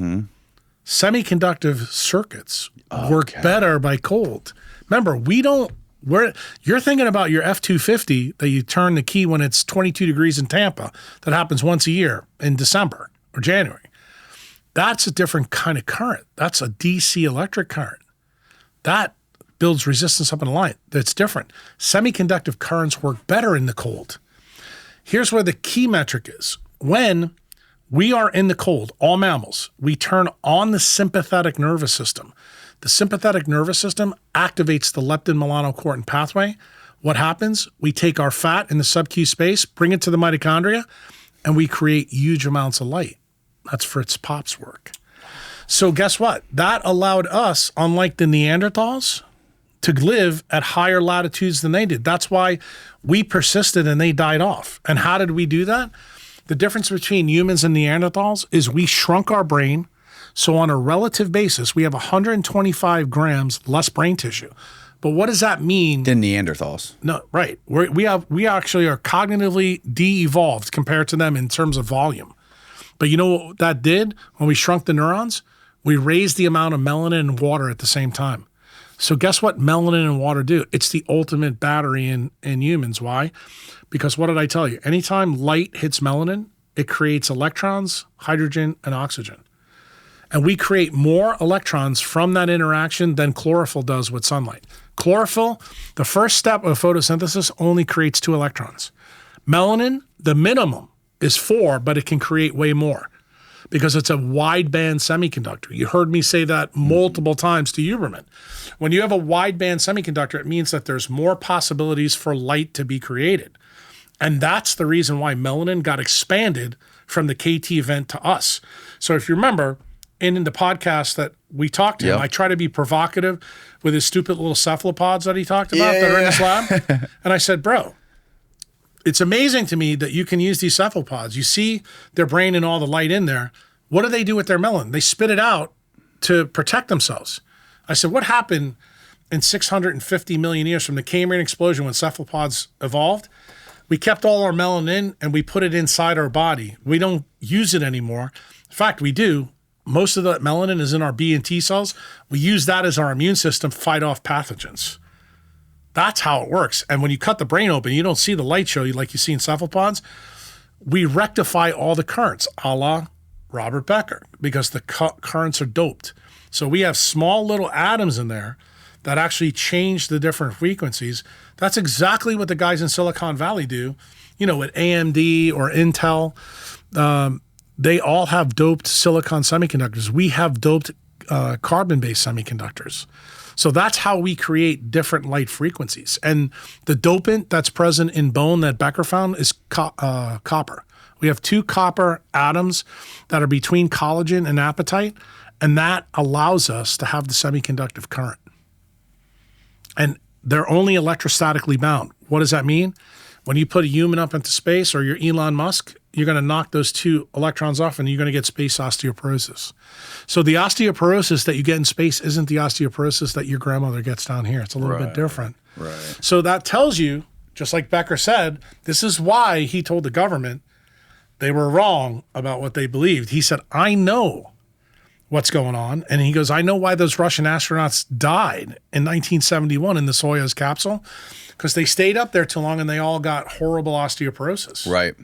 Semiconductive circuits work better by cold. Remember, you're thinking about your F-250 that you turn the key when it's 22 degrees in Tampa. That happens once a year in December or January. That's a different kind of current. That's a DC electric current. That builds resistance up in a line. That's different. Semiconductive currents work better in the cold. Here's where the key metric is. When we are in the cold, all mammals, we turn on the sympathetic nervous system. The sympathetic nervous system activates the leptin melanocortin pathway. What happens? We take our fat in the sub-Q space, bring it to the mitochondria, and we create huge amounts of light. That's Fritz Pop's work. So guess what? That allowed us, unlike the Neanderthals, to live at higher latitudes than they did. That's why we persisted and they died off. And how did we do that? The difference between humans and Neanderthals is we shrunk our brain. So on a relative basis, we have 125 grams less brain tissue. But what does that mean? Than Neanderthals. No, right. We actually are cognitively de-evolved compared to them in terms of volume. But you know what that did when we shrunk the neurons? We raised the amount of melanin and water at the same time. So guess what melanin and water do? It's the ultimate battery in humans. Why? Because what did I tell you? Anytime light hits melanin, it creates electrons, hydrogen, and oxygen. And we create more electrons from that interaction than chlorophyll does with sunlight. Chlorophyll, the first step of photosynthesis, only creates 2 electrons. Melanin, the minimum is 4, but it can create way more because it's a wideband semiconductor. You heard me say that multiple times to Huberman. When you have a wideband semiconductor, it means that there's more possibilities for light to be created. And that's the reason why melanin got expanded from the KT event to us. So if you remember, in the podcast that we talked to him, I try to be provocative with his stupid little cephalopods that he talked about that are in his lab. And I said, bro, it's amazing to me that you can use these cephalopods. You see their brain and all the light in there. What do they do with their melanin? They spit it out to protect themselves. I said, what happened in 650 million years from the Cambrian explosion when cephalopods evolved? We kept all our melanin in and we put it inside our body. We don't use it anymore. In fact, we do. Most of that melanin is in our B and T cells. We use that as our immune system to fight off pathogens. That's how it works. And when you cut the brain open, you don't see the light show like you see in cephalopods. We rectify all the currents, a la Robert Becker, because the currents are doped. So we have small little atoms in there that actually change the different frequencies. That's exactly what the guys in Silicon Valley do. You know, at AMD or Intel, they all have doped silicon semiconductors. We have doped carbon-based semiconductors. So that's how we create different light frequencies. And the dopant that's present in bone that Becker found is copper. We have 2 copper atoms that are between collagen and apatite, and that allows us to have the semiconductive current. And they're only electrostatically bound. What does that mean? When you put a human up into space or you're Elon Musk, you're going to knock those 2 electrons off and you're going to get space osteoporosis. So the osteoporosis that you get in space isn't the osteoporosis that your grandmother gets down here. It's a little bit different. Right. So that tells you, just like Becker said, this is why he told the government they were wrong about what they believed. He said, I know what's going on. And he goes, I know why those Russian astronauts died in 1971 in the Soyuz capsule, because they stayed up there too long and they all got horrible osteoporosis. Right.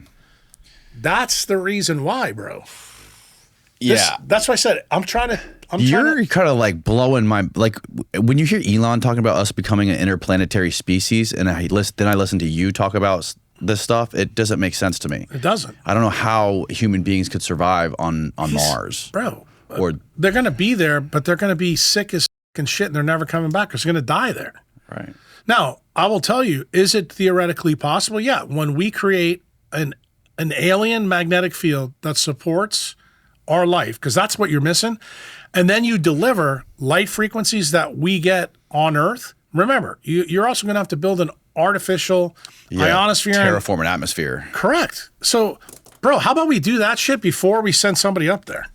That's the reason why, bro. Yeah. That's why I said, You're kind of like blowing my, like when you hear Elon talking about us becoming an interplanetary species and then I listen to you talk about this stuff, it doesn't make sense to me. It doesn't. I don't know how human beings could survive on Mars. Bro. Or they're going to be there, but they're going to be sick as fucking shit and they're never coming back because they're going to die there. Right. Now, I will tell you, is it theoretically possible? Yeah. When we create an alien magnetic field that supports our life, because that's what you're missing, and then you deliver light frequencies that we get on Earth, remember, you're also going to have to build an artificial ionosphere. Terraform an atmosphere. Correct. So, bro, how about we do that shit before we send somebody up there?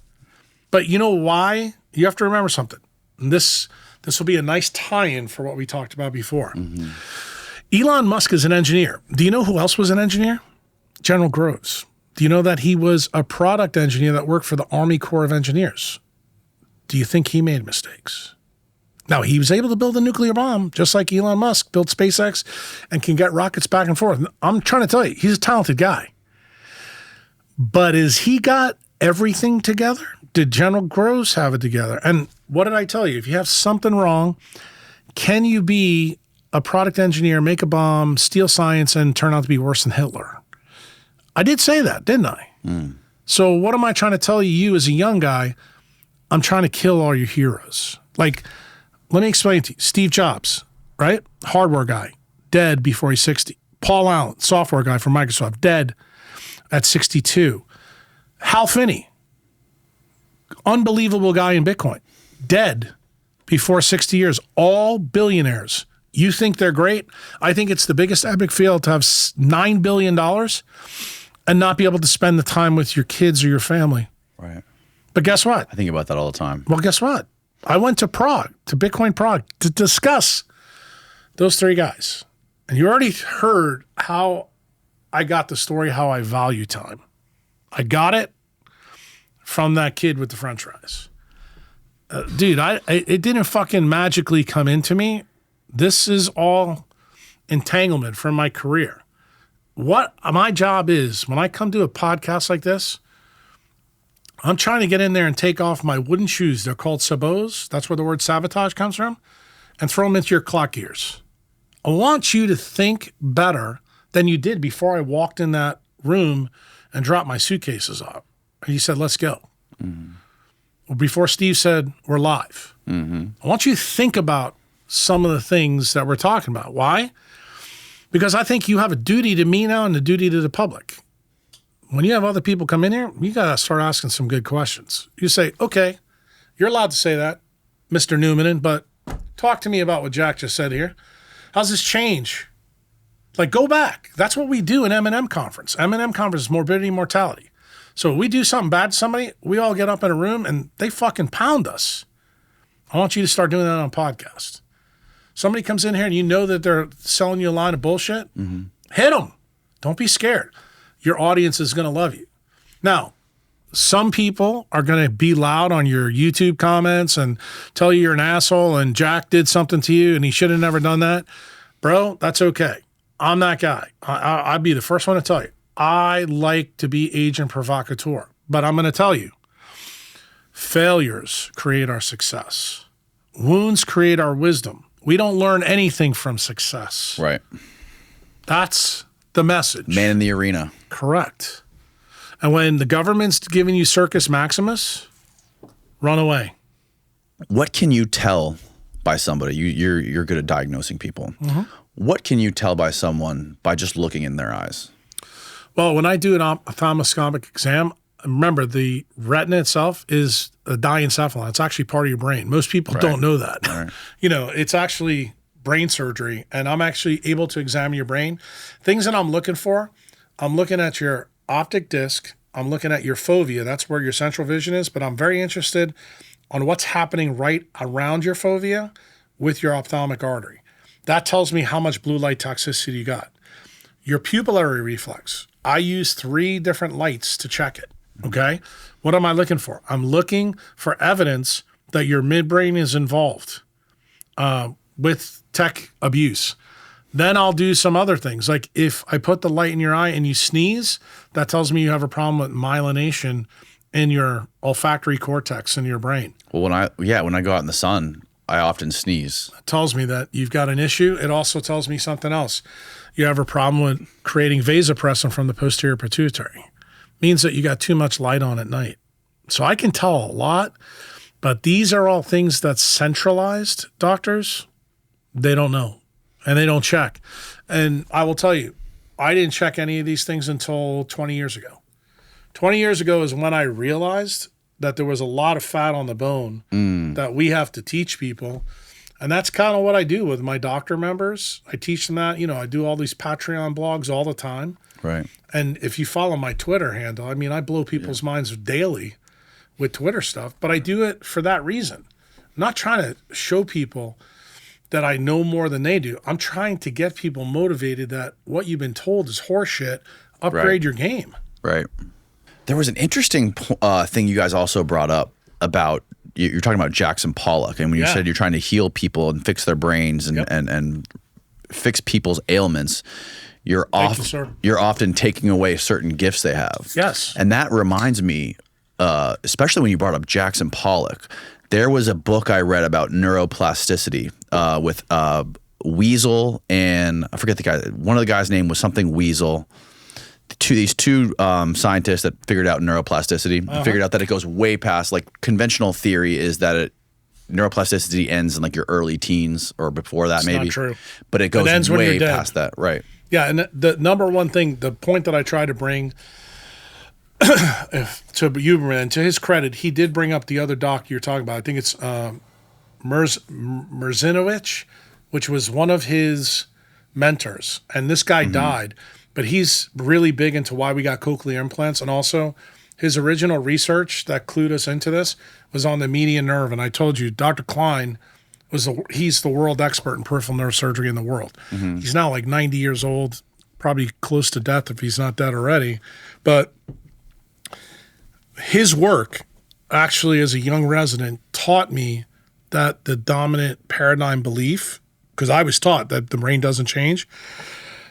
But you know why? You have to remember something. And this will be a nice tie-in for what we talked about before. Mm-hmm. Elon Musk is an engineer. Do you know who else was an engineer? General Groves. Do you know that he was a product engineer that worked for the Army Corps of Engineers? Do you think he made mistakes? Now, he was able to build a nuclear bomb, just like Elon Musk built SpaceX and can get rockets back and forth. I'm trying to tell you, he's a talented guy. But has he got everything together? Did General Groves have it together? And what did I tell you? If you have something wrong, can you be a product engineer, make a bomb, steal science, and turn out to be worse than Hitler? I did say that, didn't I? Mm. So what am I trying to tell you as a young guy? I'm trying to kill all your heroes. Like, Let me explain to you. Steve Jobs, right? Hardware guy, dead before he's 60. Paul Allen, software guy from Microsoft, dead at 62. Hal Finney, unbelievable guy in Bitcoin, dead before 60 years. All billionaires. You think they're great? I think it's the biggest epic fail to have $9 billion and not be able to spend the time with your kids or your family. Right. But guess what? I think about that all the time. Well, guess what? I went to Prague, to Bitcoin Prague, to discuss those three guys. And you already heard how I got the story, how I value time. I got it from that kid with the french fries. Dude, it didn't fucking magically come into me. This is all entanglement from my career. What my job is, when I come to a podcast like this, I'm trying to get in there and take off my wooden shoes. They're called sabots. That's where the word sabotage comes from. And throw them into your clock gears. I want you to think better than you did before I walked in that room and dropped my suitcases off. And you said, let's go. Mm-hmm. Well, before Steve said, we're live. Mm-hmm. I want you to think about some of the things that we're talking about. Why? Because I think you have a duty to me now and a duty to the public. When you have other people come in here, you got to start asking some good questions. You say, okay, you're allowed to say that, Mr. Newman, but talk to me about what Jack just said here. How's this change? Like, go back. That's what we do in M&M conference. M&M conference is morbidity and mortality. So we do something bad to somebody, we all get up in a room and they fucking pound us. I want you to start doing that on a podcast. Somebody comes in here and you know that they're selling you a line of bullshit, hit them. Don't be scared. Your audience is going to love you. Now, some people are going to be loud on your YouTube comments and tell you you're an asshole and Jack did something to you and he should have never done that. Bro, that's okay. I'm that guy. I'd be the first one to tell you. I like to be agent provocateur, but I'm going to tell you, failures create our success. Wounds create our wisdom. We don't learn anything from success. Right. That's the message. Man in the arena. Correct. And when the government's giving you Circus Maximus, run away. What can you tell by somebody? You're good at diagnosing people. Mm-hmm. What can you tell by someone by just looking in their eyes? Well, when I do an ophthalmoscopic exam, remember the retina itself is a diencephalon. It's actually part of your brain. Most people don't know that. Right. You know, it's actually brain surgery, and I'm actually able to examine your brain. Things that I'm looking for, I'm looking at your optic disc. I'm looking at your fovea. That's where your central vision is, but I'm very interested on what's happening right around your fovea with your ophthalmic artery. That tells me how much blue light toxicity you got. Your pupillary reflex. I use 3 different lights to check it, okay? What am I looking for? I'm looking for evidence that your midbrain is involved with tech abuse. Then I'll do some other things. Like if I put the light in your eye and you sneeze, that tells me you have a problem with myelination in your olfactory cortex in your brain. Well, when I go out in the sun, I often sneeze. It tells me that you've got an issue. It also tells me something else. You have a problem with creating vasopressin from the posterior pituitary. Means that you got too much light on at night. So I can tell a lot, but these are all things that centralized doctors, they don't know and they don't check. And I will tell you, I didn't check any of these things until 20 years ago. 20 years ago is when I realized that there was a lot of fat on the bone that we have to teach people. And that's kind of what I do with my doctor members. I teach them that, I do all these Patreon blogs all the time. Right. And if you follow my Twitter handle, I mean, I blow people's minds daily with Twitter stuff, but I do it for that reason. I'm not trying to show people that I know more than they do. I'm trying to get people motivated that what you've been told is horseshit. Upgrade your game. Right. There was an interesting thing you guys also brought up about, you're talking about Jackson Pollock, and when you said you're trying to heal people and fix their brains and fix people's ailments, you're often taking away certain gifts they have. Yes. And that reminds me, especially when you brought up Jackson Pollock, there was a book I read about neuroplasticity with Weasel and I forget the guy. One of the guys' name was something Weasel. These two scientists that figured out neuroplasticity figured out that it goes way past, like conventional theory is that neuroplasticity ends in like your early teens or before that, maybe. Not true. But it goes ends when way you're dead. past that, right? Yeah, and the number one thing, the point that I try to bring to Huberman, to his credit, he did bring up the other doc you're talking about. I think it's Merzinovich, which was one of his mentors. And this guy died, but he's really big into why we got cochlear implants. And also his original research that clued us into this was on the median nerve. And I told you, Dr. Klein he's the world expert in peripheral neurosurgery in the world. He's now like 90 years old, probably close to death if he's not dead already. But his work actually as a young resident taught me that the dominant paradigm belief, because I was taught that the brain doesn't change,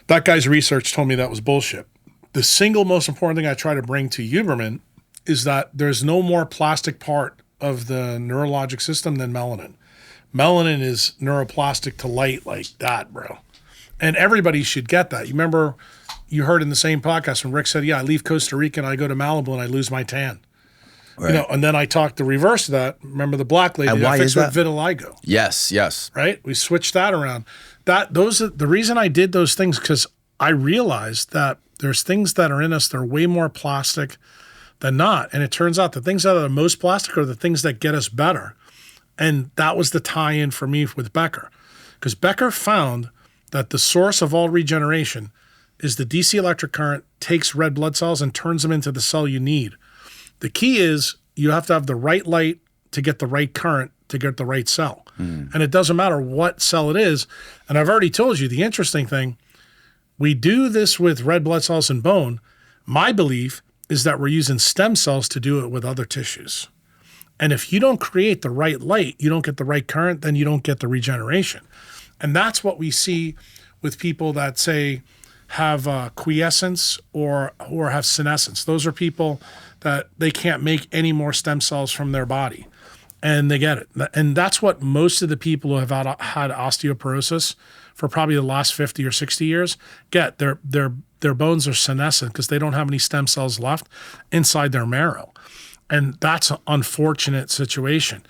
that guy's research told me that was bullshit. The single most important thing I try to bring to Huberman is that there's no more plastic part of the neurologic system than melanin. Melanin is neuroplastic to light like that, bro. And everybody should get that. You remember, you heard in the same podcast when Rick said, yeah, I leave Costa Rica and I go to Malibu and I lose my tan. Right. And then I talked the reverse of that. Remember the black lady and why that fixed is that? with vitiligo? Yes. Right? We switched that around. The reason I did those things, because I realized that there's things that are in us that are way more plastic than not. And it turns out the things that are the most plastic are the things that get us better. And that was the tie-in for me with Becker. Because Becker found that the source of all regeneration is the DC electric current takes red blood cells and turns them into the cell you need. The key is you have to have the right light to get the right current to get the right cell. And it doesn't matter what cell it is. And I've already told you the interesting thing, we do this with red blood cells and bone. My belief is that we're using stem cells to do it with other tissues. And if you don't create the right light, you don't get the right current, then you don't get the regeneration. And that's what we see with people that say have quiescence or have senescence. Those are people that they can't make any more stem cells from their body. And they get it. And that's what most of the people who have had osteoporosis for probably the last 50 or 60 years get. Their bones are senescent because they don't have any stem cells left inside their marrow. And that's an unfortunate situation.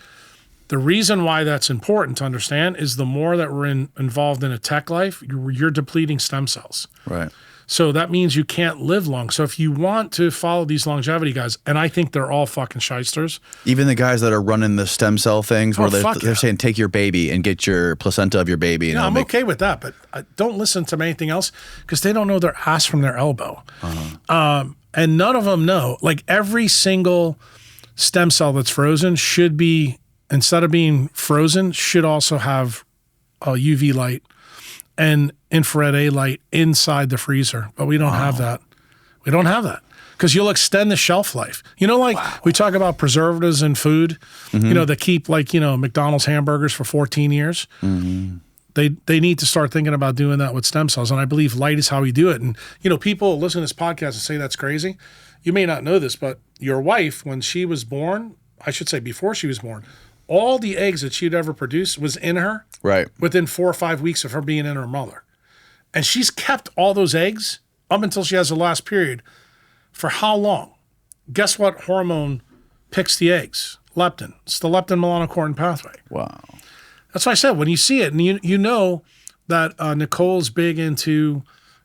The reason why that's important to understand is the more that we're involved in a tech life, you're depleting stem cells. Right. So that means you can't live long. So if you want to follow these longevity guys, and I think they're all fucking shysters. Even the guys that are running the stem cell things where they're saying take your baby and get your placenta of your baby. Yeah, I'm okay with that, but don't listen to anything else because they don't know their ass from their elbow. And none of them know. Like every single stem cell that's frozen should be, instead of being frozen, should also have a UV light and infrared A light inside the freezer. But we don't have that. We don't have that because you'll extend the shelf life. You know, like we talk about preservatives in food, you know, that keep like, you know, McDonald's hamburgers for 14 years. They need to start thinking about doing that with stem cells. And I believe light is how we do it. And, you know, people listen to this podcast and say that's crazy. You may not know this, but your wife, when she was born, I should say before she was born, all the eggs that she'd ever produced was in her within 4 or 5 weeks of her being in her mother. And she's kept all those eggs up until she has the last period. For how long? Guess what hormone picks the eggs? Leptin. It's the leptin melanocortin pathway. Wow. That's why I said, when you see it, and you know that Nicole's big into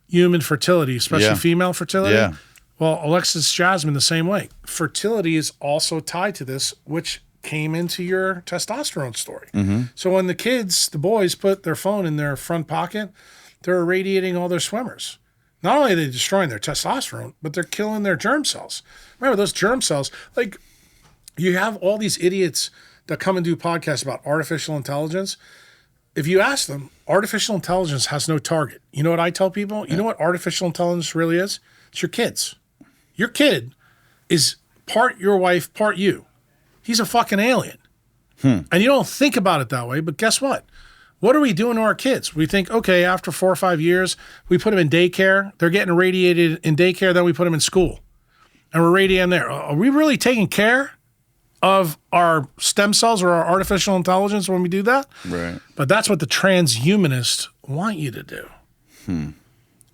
human fertility, especially female fertility. Yeah. Well, Alexis Jasmine the same way. Fertility is also tied to this, which came into your testosterone story. So when the boys put their phone in their front pocket, they're irradiating all their swimmers. Not only are they destroying their testosterone, but they're killing their germ cells. Remember those germ cells, like you have all these idiots that come and do podcasts about artificial intelligence. If you ask them, artificial intelligence has no target. You know what I tell people? You know what artificial intelligence really is? It's your kids. Your kid is part your wife, part you. He's a fucking alien. And you don't think about it that way, but guess what? What are we doing to our kids? We think, okay, after 4 or 5 years, we put them in daycare. They're getting irradiated in daycare, then we put them in school. And we're radiating there. Are we really taking care of our stem cells or our artificial intelligence when we do that? Right. But that's what the transhumanists want you to do.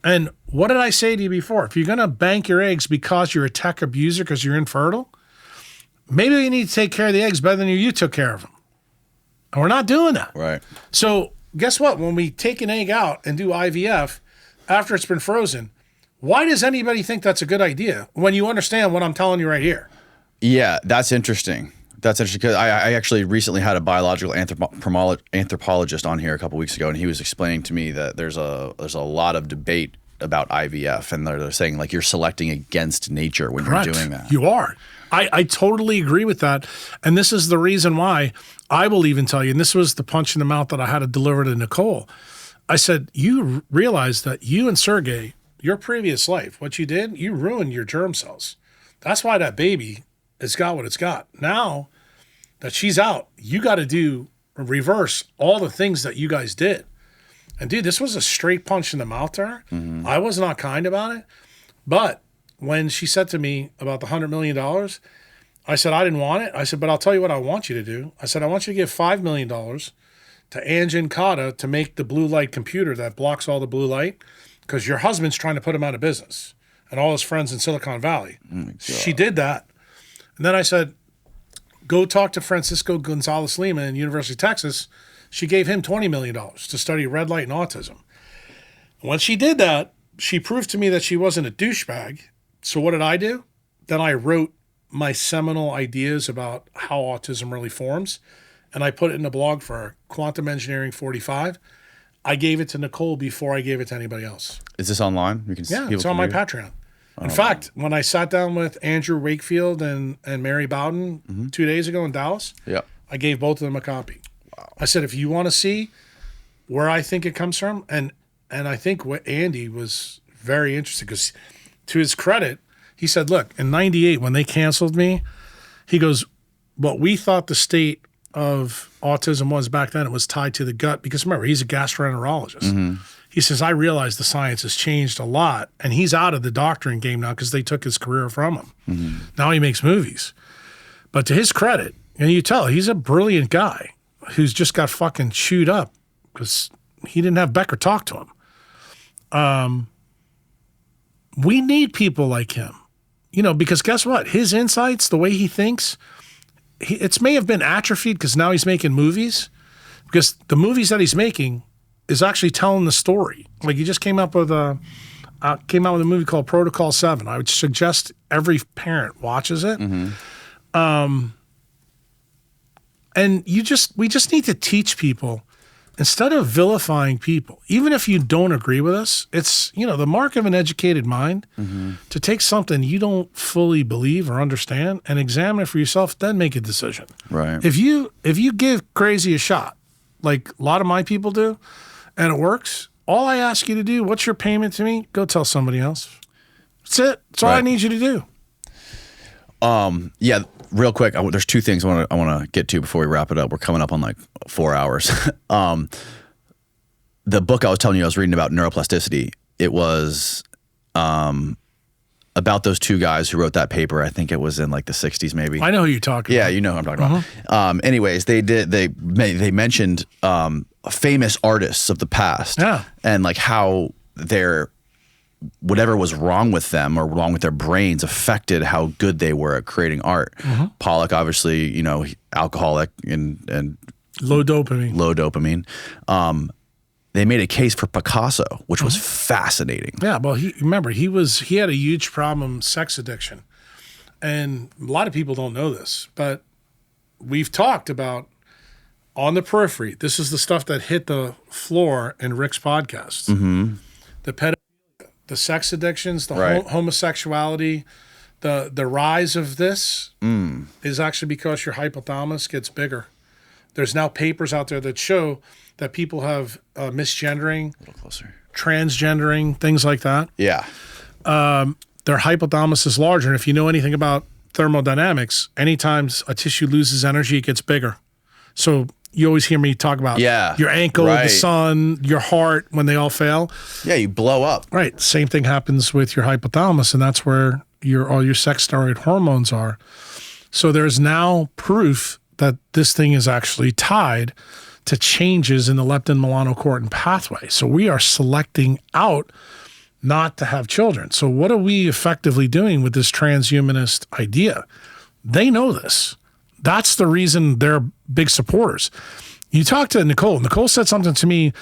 And what did I say to you before? If you're going to bank your eggs because you're a tech abuser because you're infertile, maybe you need to take care of the eggs better than you took care of them. And we're not doing that. Right. So guess what? When we take an egg out and do IVF after it's been frozen, why does anybody think that's a good idea when you understand what I'm telling you right here? Yeah, that's interesting. That's interesting because I actually recently had a biological anthropologist on here a couple weeks ago, and he was explaining to me that there's a lot of debate about IVF, and they're saying like you're selecting against nature when Correct. you're doing that. You are. I totally agree with that. And this is the reason why I will even tell you, and this was the punch in the mouth that I had to deliver to Nicole. I said, you realize that you and Sergey, your previous life, what you did, you ruined your germ cells. That's why that baby has got what it's got. Now that she's out, you got to reverse all the things that you guys did. And dude, this was a straight punch in the mouth to her. Mm-hmm. I was not kind about it. But when she said to me about the $100 million, I said, I didn't want it. I said, but I'll tell you what I want you to do. I said, I want you to give $5 million to Anjan Kata to make the blue light computer that blocks all the blue light because your husband's trying to put him out of business and all his friends in Silicon Valley. She did that. And then I said, go talk to Francisco Gonzalez Lima in University of Texas. She gave him $20 million to study red light and autism. When she did that, she proved to me that she wasn't a douchebag. So what did I do? Then I wrote my seminal ideas about how autism really forms, and I put it in a blog for her, Quantum Engineering 45. I gave it to Nicole before I gave it to anybody else. Is this online? It's on my Patreon. In fact, when I sat down with Andrew Wakefield and Mary Bowden 2 days ago in Dallas, I gave both of them a copy. Wow. I said, if you want to see where I think it comes from, and I think what Andy was very interested because to his credit, he said, look, in 98, when they canceled me, he goes, what we thought the state of autism was back then, it was tied to the gut. Because remember, he's a gastroenterologist. Mm-hmm. He says, I realize the science has changed a lot. And he's out of the doctoring game now because they took his career from him. Mm-hmm. Now he makes movies. But to his credit, and you tell, he's a brilliant guy who's just got fucking chewed up because he didn't have Becker talk to him. We need people like him, because guess what? His insights, the way he thinks, it may have been atrophied because now he's making movies because the movies that he's making is actually telling the story. Like he just came out with a movie called Protocol 7. I would suggest every parent watches it. Mm-hmm. And we just need to teach people. Instead of vilifying people, even if you don't agree with us, it's, the mark of an educated mind to take something you don't fully believe or understand and examine it for yourself, then make a decision. Right. If you give crazy a shot, like a lot of my people do, and it works, all I ask you to do, what's your payment to me? Go tell somebody else. That's it. That's all I need you to do. Yeah, real quick, there's two things I want to get to before we wrap it up. We're coming up on like 4 hours. The book I was telling you I was reading about neuroplasticity, it was about those two guys who wrote that paper. I think it was in like the 60s maybe. I know who you're talking about. Yeah, you know who I'm talking about. Anyways, they mentioned famous artists of the past and like how their whatever was wrong with them or wrong with their brains affected how good they were at creating art. Mm-hmm. Pollock, obviously, alcoholic and low dopamine. They made a case for Picasso, which was fascinating. Yeah, well, he had a huge problem, sex addiction. And a lot of people don't know this, but we've talked about on the periphery. This is the stuff that hit the floor in Rick's podcast. Mm-hmm. The pedophilia, the sex addictions, the homosexuality, the rise of this is actually because your hypothalamus gets bigger. There's now papers out there that show that people have misgendering, a little closer, transgendering, things like that. Yeah. Their hypothalamus is larger. And if you know anything about thermodynamics, anytime a tissue loses energy, it gets bigger. So you always hear me talk about your ankle, the sun, your heart, when they all fail. Yeah, you blow up. Right. Same thing happens with your hypothalamus, and that's where all your sex steroid hormones are. So there's now proof that this thing is actually tied to changes in the leptin melanocortin pathway. So we are selecting out not to have children. So what are we effectively doing with this transhumanist idea? They know this. That's the reason they're big supporters. You talk to Nicole. Nicole said something to me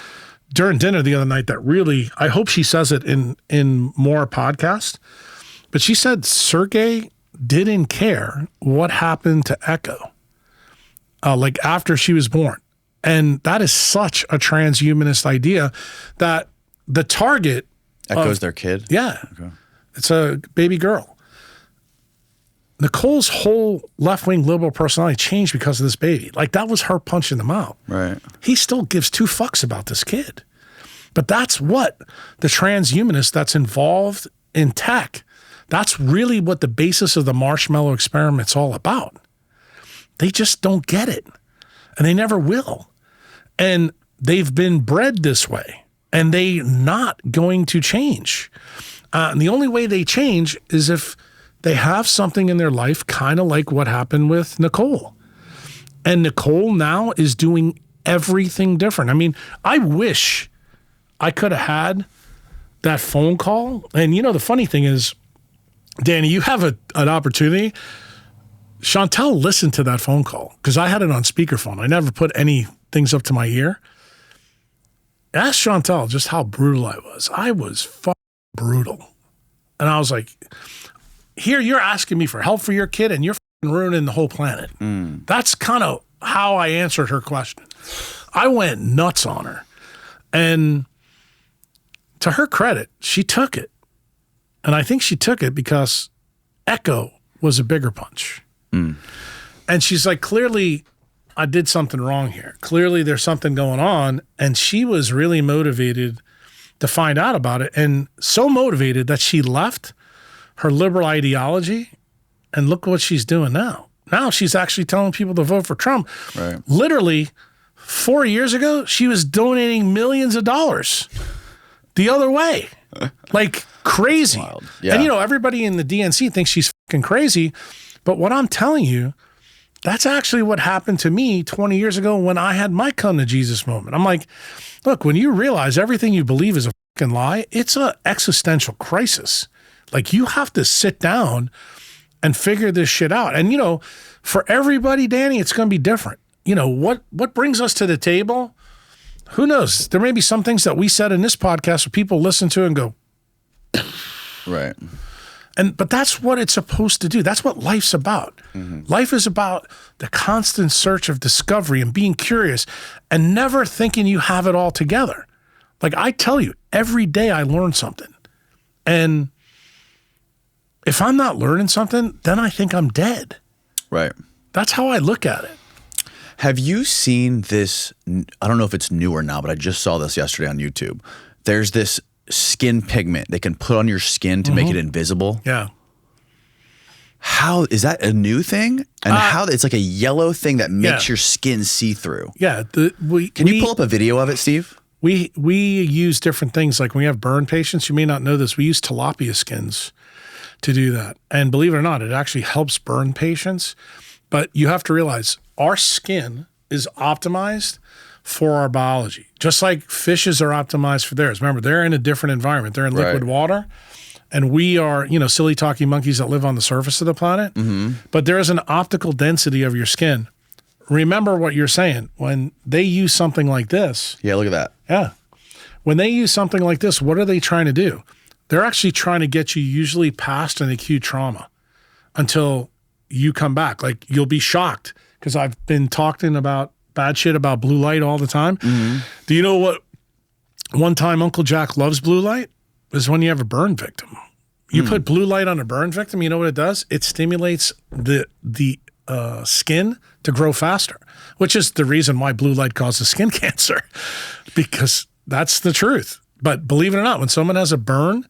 during dinner the other night that really, I hope she says it in more podcasts. But she said Sergey didn't care what happened to Echo, like after she was born. And that is such a transhumanist idea that the target Echo's their kid? Yeah. Okay. It's a baby girl. Nicole's whole left-wing liberal personality changed because of this baby. Like, that was her punch in the mouth. Right. He still gives two fucks about this kid. But that's what the transhumanist that's involved in tech, that's really what the basis of the Marshmello experiment's all about. They just don't get it. And they never will. And they've been bred this way. And they're not going to change. And the only way they change is if they have something in their life, kind of like what happened with Nicole. And Nicole now is doing everything different. I mean, I wish I could have had that phone call. And you know, the funny thing is, Danny, you have an opportunity. Chantel listened to that phone call because I had it on speakerphone. I never put any things up to my ear. Ask Chantel just how brutal I was. I was fucking brutal. And I was like, here you're asking me for help for your kid and you're ruining the whole planet. That's kind of how I answered her question. I went nuts on her. And to her credit, she took it. And I think she took it because Echo was a bigger punch. And she's like, clearly I did something wrong here. Clearly there's something going on. And she was really motivated to find out about it. And so motivated that she left her liberal ideology, and look what she's doing now. Now she's actually telling people to vote for Trump. Right. Literally 4 years ago, she was donating millions of dollars the other way. Like crazy. Wild. Yeah. And you know, everybody in the DNC thinks she's fucking crazy. But what I'm telling you, that's actually what happened to me 20 years ago when I had my come to Jesus moment. I'm like, look, when you realize everything you believe is a fucking lie, it's an existential crisis. Like, you have to sit down and figure this shit out. And, you know, for everybody, Danny, it's going to be different. You know, what brings us to the table? Who knows? There may be some things that we said in this podcast where people listen to and go, right. But that's what it's supposed to do. That's what life's about. Life is about the constant search of discovery and being curious and never thinking you have it all together. Like, I tell you, every day I learn something. And if I'm not learning something, then I think I'm dead. Right. That's how I look at it. Have you seen this? I don't know if it's new or not, but I just saw this yesterday on YouTube. There's this skin pigment they can put on your skin to make it invisible. Yeah. How is that a new thing? And how it's like a yellow thing that makes your skin see through. Yeah. Can you pull up a video of it, Steve? We use different things. Like when we have burn patients, you may not know this, we use tilapia skins to do that. And believe it or not, it actually helps burn patients. But you have to realize our skin is optimized for our biology, just like fishes are optimized for theirs. Remember, they're in a different environment. They're in liquid water. And we are, you know, silly talking monkeys that live on the surface of the planet. But there is an optical density of your skin. Remember what you're saying. When they use something like this. Yeah, look at that. Yeah. When they use something like this, what are they trying to do? They're actually trying to get you usually past an acute trauma until you come back. Like, you'll be shocked because I've been talking about bad shit about blue light all the time. Do you know what one time Uncle Jack loves blue light? Is when you have a burn victim. You put blue light on a burn victim, you know what it does? It stimulates the skin to grow faster, which is the reason why blue light causes skin cancer, because that's the truth. But believe it or not, when someone has a burn,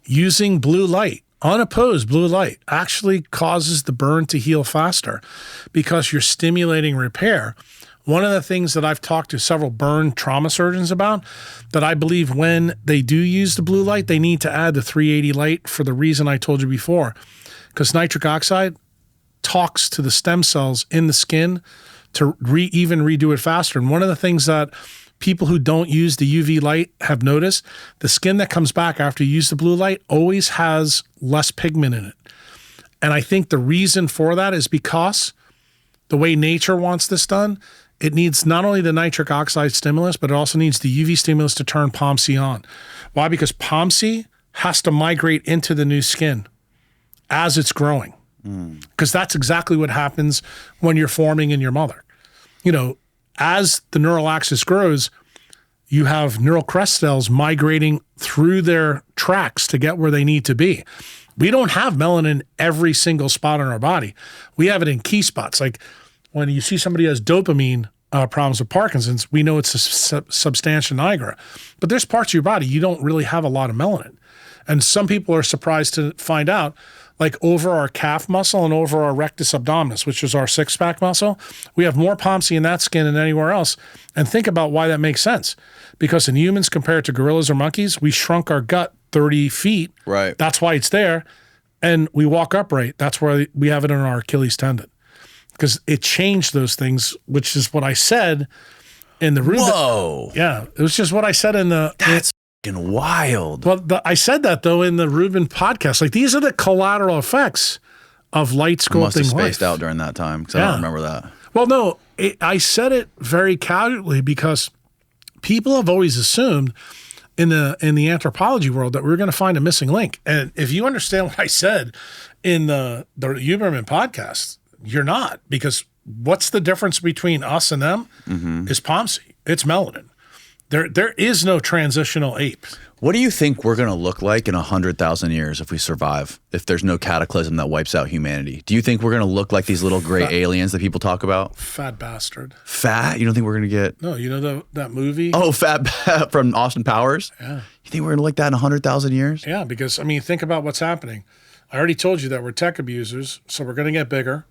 using blue light, unopposed blue light, actually causes the burn to heal faster because you're stimulating repair. One of the things that I've talked to several burn trauma surgeons about, that I believe when they do use the blue light, they need to add the 380 light for the reason I told you before, because nitric oxide talks to the stem cells in the skin to even redo it faster. And one of the things that people who don't use the UV light have noticed, the skin that comes back after you use the blue light always has less pigment in it. And I think the reason for that is because the way nature wants this done it needs not only the nitric oxide stimulus, but it also needs the UV stimulus to turn POMC on. Why? Because POMC has to migrate into the new skin as it's growing. Because that's exactly what happens when you're forming in your mother. You know, as the neural axis grows, you have neural crest cells migrating through their tracks to get where they need to be. We don't have melanin in every single spot on our body. We have it in key spots. Like when you see somebody who has dopamine problems with Parkinson's, we know it's a substantia nigra. But there's parts of your body you don't really have a lot of melanin. And some people are surprised to find out, like over our calf muscle and over our rectus abdominis, which is our six-pack muscle, we have more POMC in that skin than anywhere else. And think about why that makes sense. Because in humans compared to gorillas or monkeys, we shrunk our gut 30 feet. Right. That's why it's there. And we walk upright. That's why we have it in our Achilles tendon. Because it changed those things, which is what I said in the Rubin. Whoa. Yeah, it was just what I said in the... That's fucking wild. Well, I said that, though, in the Rubin podcast. Like, these are the collateral effects of light sculpting I must have spaced life. out during that time because I don't remember that. Well, no, I said it very casually because people have always assumed in the anthropology world that we were going to find a missing link. And if you understand what I said in the Huberman podcast, you're not. Because what's the difference between us and them is POMC. It's melanin. There is no transitional ape. What do you think we're going to look like in 100,000 years if we survive, if there's no cataclysm that wipes out humanity? Do you think we're going to look like these little gray aliens that people talk about? Fat bastard. Fat? You don't think we're going to get... No, you know that movie? Oh, Fat from Austin Powers? Yeah. You think we're going to look like that in 100,000 years? Yeah, because, I mean, think about what's happening. I already told you that we're tech abusers, so we're going to get bigger.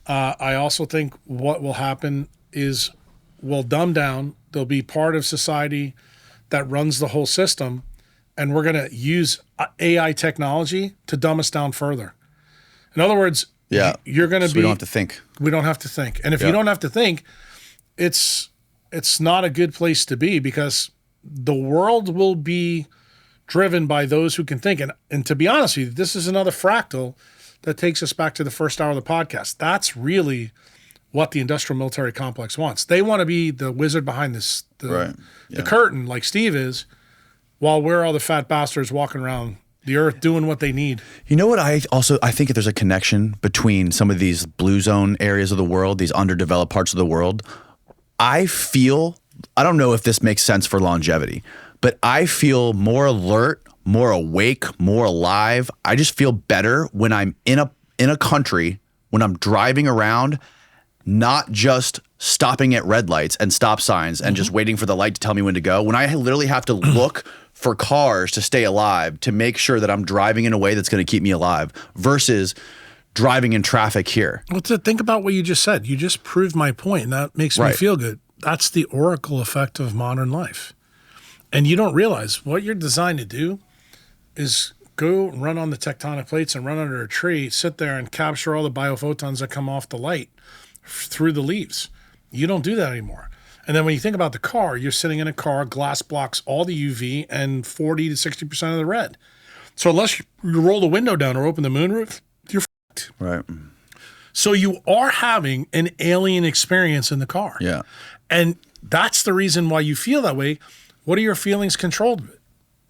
I also think what will happen is we'll dumb down. There'll be part of society that runs the whole system, and we're going to use AI technology to dumb us down further. In other words, you're going to be... we don't have to think. We don't have to think. And if you don't have to think, it's not a good place to be because the world will be driven by those who can think. And to be honest with you, this is another fractal that takes us back to the first hour of the podcast. That's really what the industrial military complex wants. They want to be the wizard behind the curtain like Steve is, while we're all the fat bastards walking around the earth doing what they need. You know what I think there's a connection between some of these blue zone areas of the world, these underdeveloped parts of the world. I don't know if this makes sense for longevity, but I feel more alert, more awake, more alive. I just feel better when I'm in a country, when I'm driving around, not just stopping at red lights and stop signs and just waiting for the light to tell me when to go. When I literally have to look for cars to stay alive, to make sure that I'm driving in a way that's going to keep me alive versus driving in traffic here. Well, think about what you just said. You just proved my point, and that makes me feel good. That's the oracle effect of modern life. And you don't realize what you're designed to do is go run on the tectonic plates and run under a tree, sit there and capture all the biophotons that come off the light through the leaves. You don't do that anymore. And then when you think about the car, you're sitting in a car, glass blocks all the UV and 40 to 60% of the red. So unless you roll the window down or open the moonroof, you're fucked. Right. So you are having an alien experience in the car. Yeah. And that's the reason why you feel that way. What are your feelings controlled with?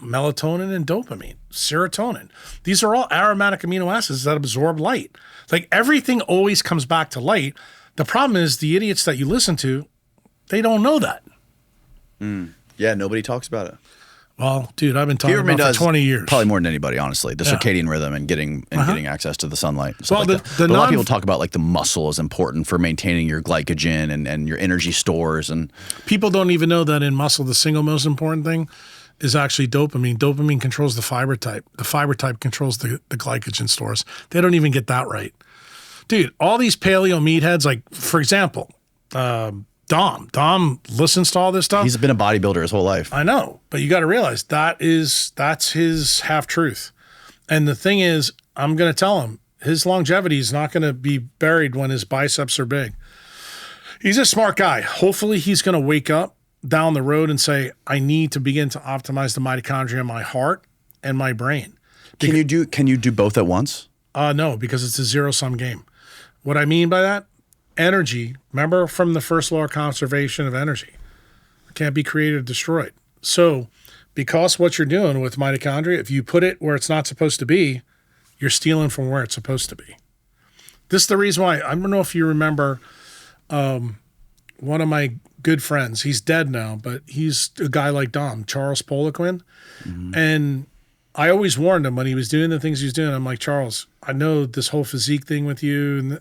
Melatonin and dopamine, serotonin. These are all aromatic amino acids that absorb light. Like everything always comes back to light. The problem is the idiots that you listen to, they don't know that. Yeah, nobody talks about it. Well, dude, I've been talking about it for 20 years. Probably more than anybody, honestly. The circadian rhythm and getting access to the sunlight. Well, like but a lot of people talk about like the muscle is important for maintaining your glycogen and your energy stores. And people don't even know that in muscle, the single most important thing is actually dopamine. Dopamine controls the fiber type. The fiber type controls the glycogen stores. They don't even get that right. Dude, all these paleo meatheads, like, for example, Dom listens to all this stuff. He's been a bodybuilder his whole life. I know, but you got to realize that's his half truth. And the thing is, I'm going to tell him his longevity is not going to be buried when his biceps are big. He's a smart guy. Hopefully he's going to wake up down the road and say, I need to begin to optimize the mitochondria in my heart and my brain. Can you do both at once? No, because it's a zero-sum game. What I mean by that, energy, remember from the first law of conservation of energy, it can't be created or destroyed. So because what you're doing with mitochondria, if you put it where it's not supposed to be, you're stealing from where it's supposed to be. This is the reason why, I don't know if you remember one of my good friends, he's dead now, but he's a guy like Dom, Charles Poliquin. Mm-hmm. And I always warned him when he was doing the things he was doing. I'm like, Charles, I know this whole physique thing with you. And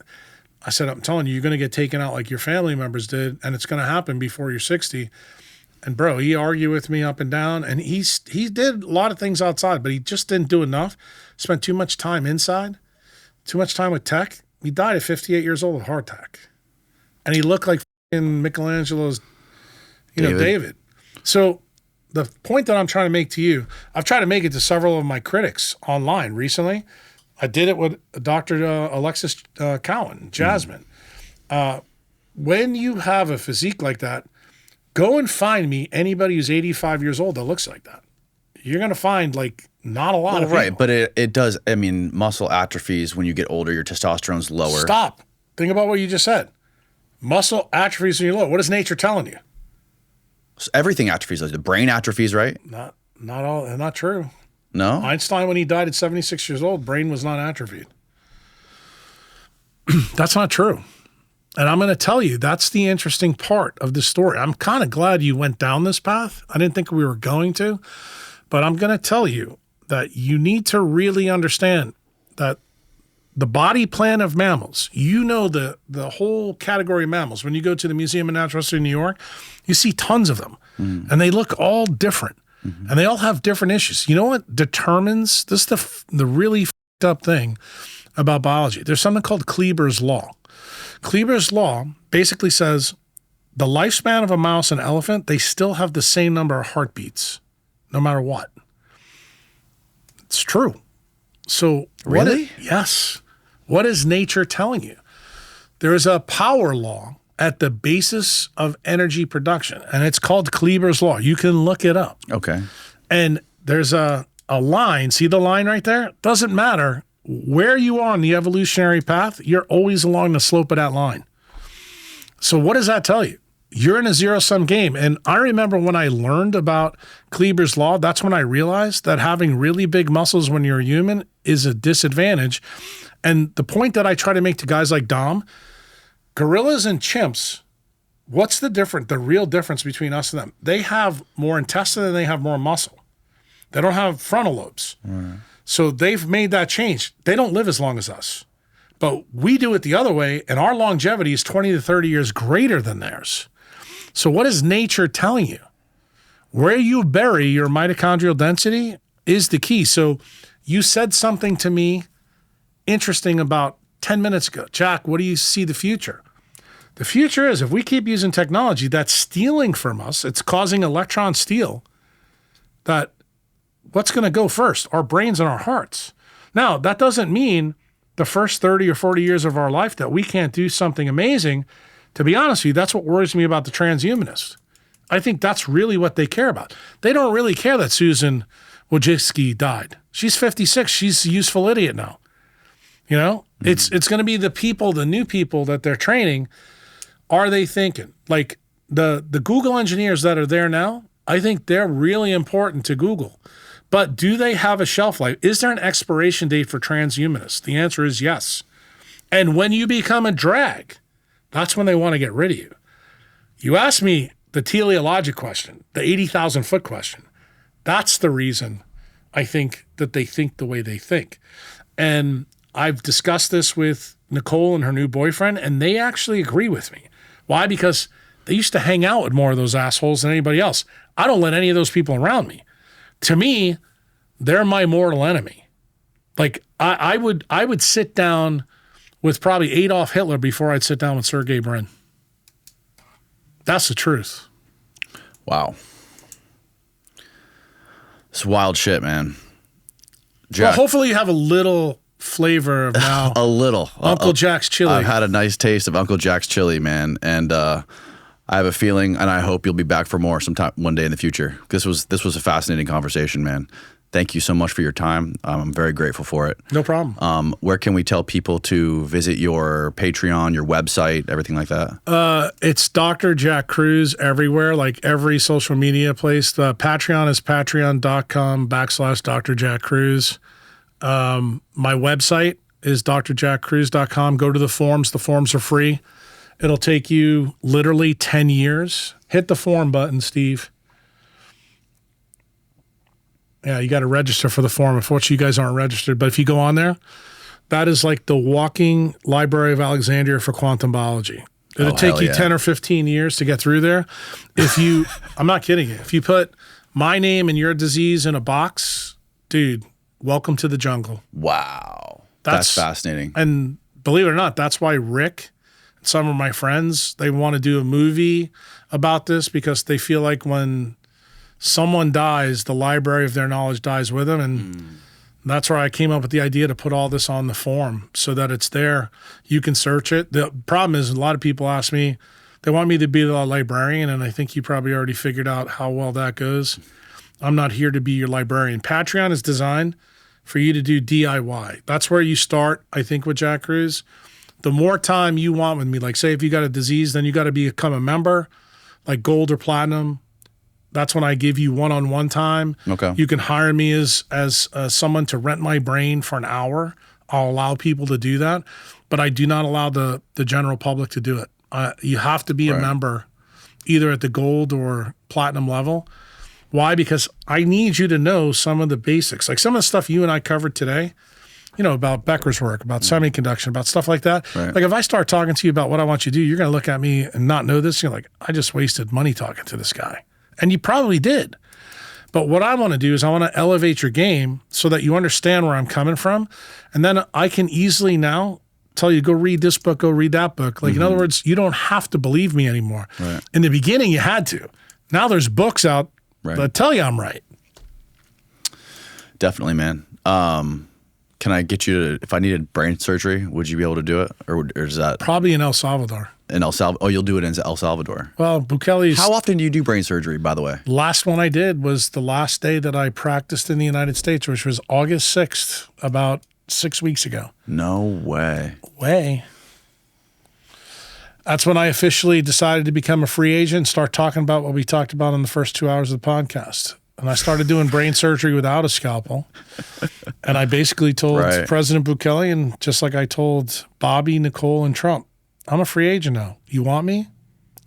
I said, I'm telling you, you're going to get taken out like your family members did, and it's going to happen before you're 60. And bro, he argued with me up and down, and he did a lot of things outside, but he just didn't do enough. Spent too much time inside, too much time with tech. He died at 58 years old of heart attack. And he looked like Michelangelo's, David. So the point that I'm trying to make to you, I've tried to make it to several of my critics online recently. I did it with Dr. Alexis Cowan, Jasmine. When you have a physique like that, go and find me anybody who's 85 years old that looks like that. You're going to find like not a lot of people. Right, but it does, I mean, muscle atrophies when you get older, your testosterone's lower. Stop. Think about what you just said. Muscle atrophies when you're low. What is nature telling you? So everything atrophies. Like the brain atrophies, right? Not all. Not true. No? Einstein, when he died at 76 years old, brain was not atrophied. That's not true. And I'm going to tell you, that's the interesting part of the story. I'm kind of glad you went down this path. I didn't think we were going to, but I'm going to tell you that you need to really understand that the body plan of mammals, the whole category of mammals. When you go to the Museum of Natural History in New York, you see tons of them, and they look all different, and they all have different issues. You know what determines, this is the really f***ed up thing about biology. There's something called Kleber's Law. Kleber's Law basically says the lifespan of a mouse and elephant, they still have the same number of heartbeats, no matter what. It's true. So really? Yes. What is nature telling you? There is a power law at the basis of energy production, and it's called Kleber's Law. You can look it up. Okay. And there's a line. See the line right there? Doesn't matter where you are on the evolutionary path, you're always along the slope of that line. So what does that tell you? You're in a zero-sum game. And I remember when I learned about Kleber's Law, that's when I realized that having really big muscles when you're a human is a disadvantage. And the point that I try to make to guys like Dom, gorillas and chimps, what's the real difference between us and them? They have more intestine and they have more muscle. They don't have frontal lobes. Right. So they've made that change. They don't live as long as us. But we do it the other way, and our longevity is 20 to 30 years greater than theirs. So what is nature telling you? Where you bury your mitochondrial density is the key. So you said something to me interesting about 10 minutes ago. Jack, what do you see the future? The future is if we keep using technology that's stealing from us, it's causing electron steal, that what's going to go first? Our brains and our hearts. Now, that doesn't mean the first 30 or 40 years of our life that we can't do something amazing. To be honest with you, that's what worries me about the transhumanists. I think that's really what they care about. They don't really care that Susan Wojcicki died. She's 56. She's a useful idiot now. You know, it's going to be the people, the new people that they're training. Are they thinking? Like the Google engineers that are there now, I think they're really important to Google. But do they have a shelf life? Is there an expiration date for transhumanists? The answer is yes. And when you become a drag, that's when they want to get rid of you. You asked me the teleologic question, the 80,000 foot question. That's the reason I think that they think the way they think. And I've discussed this with Nicole and her new boyfriend, and they actually agree with me. Why? Because they used to hang out with more of those assholes than anybody else. I don't let any of those people around me. To me, they're my mortal enemy. Like I would sit down with probably Adolf Hitler before I'd sit down with Sergey Brin. That's the truth. Wow. It's wild shit, man. Jack, well, hopefully you have a little flavor of now. A little. Uncle Jack's chili. I've had a nice taste of Uncle Jack's chili, man. And I have a feeling, and I hope you'll be back for more sometime one day in the future. This was a fascinating conversation, man. Thank you so much for your time. I'm very grateful for it. No problem. Where can we tell people to visit your Patreon, your website, everything like that? It's Dr. Jack Kruse everywhere, like every social media place. The Patreon is patreon.com/Dr. Jack Kruse. My website is drjackkruse.com. Go to the forums. The forums are free. It'll take you literally 10 years. Hit the form button, Steve. Yeah, you got to register for the forum. Unfortunately, you guys aren't registered. But if you go on there, that is like the walking Library of Alexandria for quantum biology. It'll take you 10 or 15 years to get through there. If you, I'm not kidding you. If you put my name and your disease in a box, dude, welcome to the jungle. Wow. That's fascinating. And believe it or not, that's why Rick and some of my friends, they want to do a movie about this because they feel like when someone dies, the library of their knowledge dies with them. And that's where I came up with the idea to put all this on the forum so that it's there. You can search it. The problem is a lot of people ask me, they want me to be the librarian, and I think you probably already figured out how well that goes. I'm not here to be your librarian. Patreon is designed for you to do DIY. That's where you start, I think, with Jack Kruse. The more time you want with me, like say if you got a disease, then you got to become a member, like gold or platinum. That's when I give you one-on-one time. Okay. You can hire me as someone to rent my brain for an hour. I'll allow people to do that, but I do not allow the general public to do it. You have to be a member either at the gold or platinum level. Why? Because I need you to know some of the basics. Like some of the stuff you and I covered today, you know, about Becker's work, about semiconduction, about stuff like that. Right. Like if I start talking to you about what I want you to do, you're going to look at me and not know this. You're like, I just wasted money talking to this guy. And you probably did. But what I want to do is I want to elevate your game so that you understand where I'm coming from. And then I can easily now tell you, go read this book, go read that book. Like, in other words, you don't have to believe me anymore. Right. In the beginning, you had to. Now there's books out that tell you I'm right. Definitely, man. Can I get you to, if I needed brain surgery, would you be able to do it? Or is that? Probably in El Salvador. In El Salvador? Oh, you'll do it in El Salvador. Well, Bukele's. How often do you do brain surgery, by the way? Last one I did was the last day that I practiced in the United States, which was August 6th, about 6 weeks ago. No way. That's when I officially decided to become a free agent and start talking about what we talked about in the first 2 hours of the podcast. And I started doing brain surgery without a scalpel. And I basically told President Bukele, and just like I told Bobby, Nicole, and Trump, I'm a free agent now. You want me?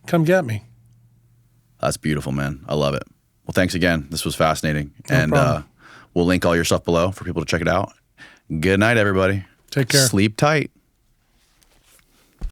Come get me. That's beautiful, man. I love it. Well, thanks again. This was fascinating. No problem. We'll link all your stuff below for people to check it out. Good night, everybody. Take care. Sleep tight.